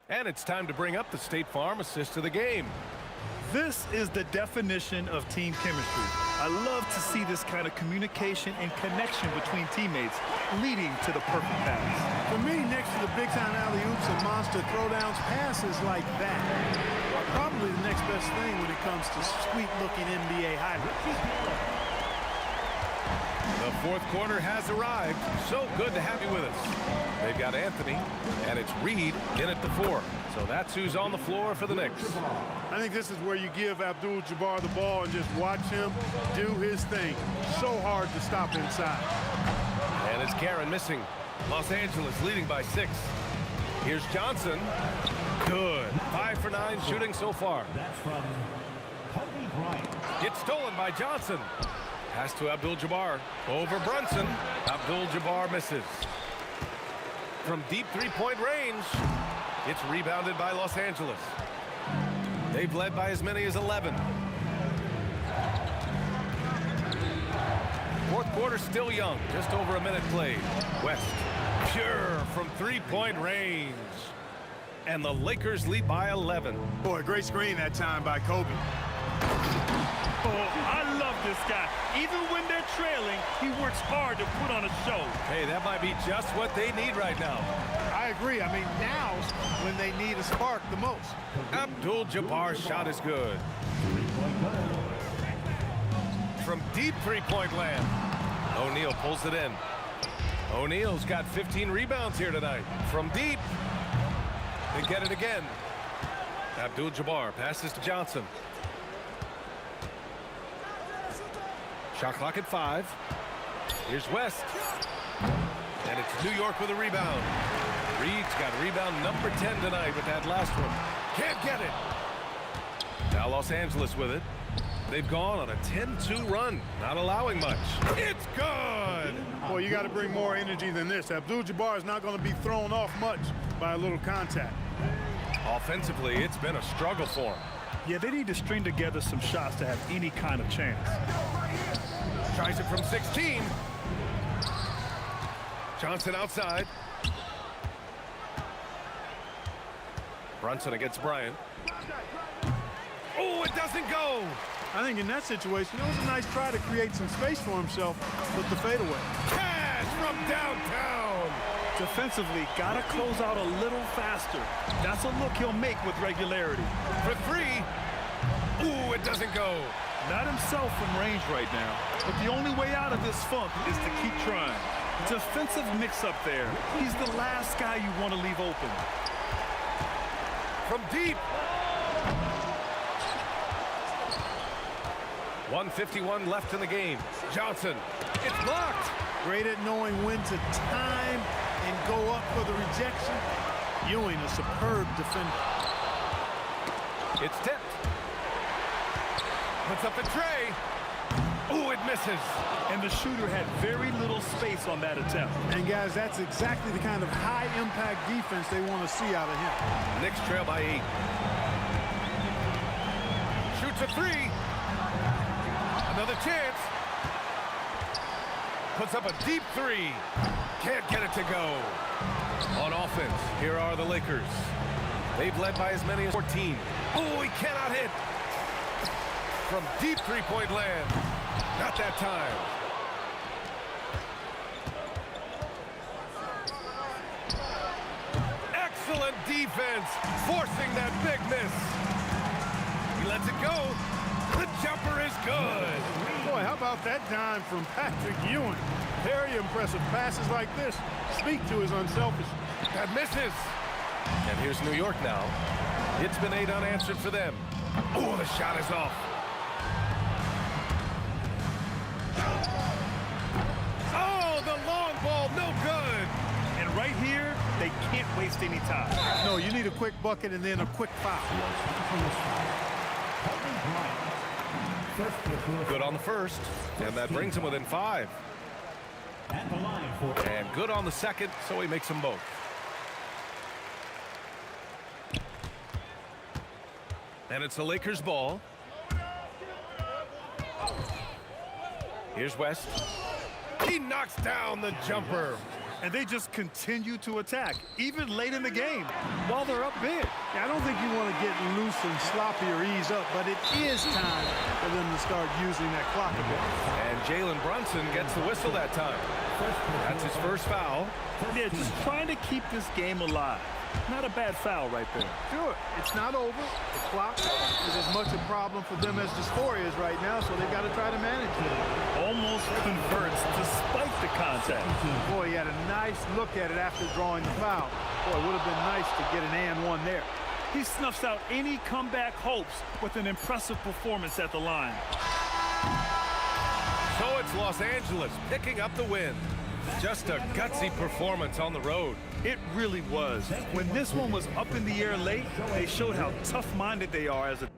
And it's time to bring up the State Farm assist of the game. This is the definition of team chemistry. I love to see this kind of communication and connection between teammates leading to the perfect pass. For me, next to the big-time alley-oops and monster throwdowns, passes like that are probably the next best thing when it comes to sweet-looking NBA highlights. The fourth quarter has arrived. So good to have you with us. They've got Anthony, and it's Reed in at the 4. So that's who's on the floor for the Knicks. I think this is where you give Abdul-Jabbar the ball and just watch him do his thing. So hard to stop inside. And it's Guerin missing. Los Angeles leading by 6. Here's Johnson. Good. 5 for 9 shooting so far. It's stolen by Johnson. Pass to Abdul-Jabbar. Over Brunson. Abdul-Jabbar misses. From deep three-point range, it's rebounded by Los Angeles. They've led by as many as 11. Fourth quarter still young. Just over a minute played. West. Pure from three-point range. And the Lakers lead by 11. Boy, great screen that time by Kobe. Oh, I love this guy. Even when they're trailing, he works hard to put on a show. Hey, that might be just what they need right now. I agree. I mean, now's when they need a spark the most. Abdul-Jabbar's shot is good. From deep three-point land. O'Neal pulls it in. O'Neal's got 15 rebounds here tonight. From deep. They get it again. Abdul-Jabbar passes to Johnson. Shot clock at 5. Here's West. And it's New York with a rebound. Reed's got rebound number 10 tonight with that last one. Can't get it. Now Los Angeles with it. They've gone on a 10-2 run, not allowing much. It's good. Boy, you got to bring more energy than this. Abdul-Jabbar is not going to be thrown off much by a little contact. Offensively, it's been a struggle for him. Yeah, they need to string together some shots to have any kind of chance. Tries it from 16. Johnson outside. Brunson against Bryant. Oh, it doesn't go. I think in that situation, it was a nice try to create some space for himself with the fadeaway. Cash from downtown. Defensively, got to close out a little faster. That's a look he'll make with regularity. For three. Ooh, it doesn't go. Not himself from range right now, but the only way out of this funk is to keep trying. Defensive mix-up there. He's the last guy you want to leave open. From deep. 1:51 left in the game. Johnson, it's blocked. Great at knowing when to time and go up for the rejection. Ewing, a superb defender. It's tipped. Puts up a tray. Ooh, it misses. And the shooter had very little space on that attempt. And guys, that's exactly the kind of high-impact defense they want to see out of him. Knicks trail by 8. Shoots a three. Another chance. Puts up a deep three. Can't get it to go. On offense, here are the Lakers. They've led by as many as 14. Oh, he cannot hit. From deep three-point land. Not that time. Excellent defense, forcing that big miss. He lets it go. The jumper is good. Boy, how about that dime from Patrick Ewing? Very impressive. Passes like this speak to his unselfishness. That misses. And here's New York now. It's been 8 unanswered for them. Oh, the shot is off. Oh, the long ball, no good. And right here, they can't waste any time. No, you need a quick bucket and then a quick foul. Good on the first, and that brings him within 5. And good on the second, so he makes them both. And it's the Lakers' ball. Here's West. He knocks down the jumper. And they just continue to attack, even late in the game, while they're up big. Yeah, I don't think you want to get loose and sloppy or ease up, but it is time for them to start using that clock a bit. And Jalen Brunson gets the whistle that time. That's his first foul. Yeah, just trying to keep this game alive. Not a bad foul right there. Sure, it's not over. The clock is as much a problem for them as the score is right now, so they've got to try to manage it. Almost converts despite the contact. Boy, he had a nice look at it after drawing the foul. Boy, it would have been nice to get an and one there. He snuffs out any comeback hopes with an impressive performance at the line. So it's Los Angeles picking up the win. Just a gutsy performance on the road. It really was. When this one was up in the air late, they showed how tough-minded they are as a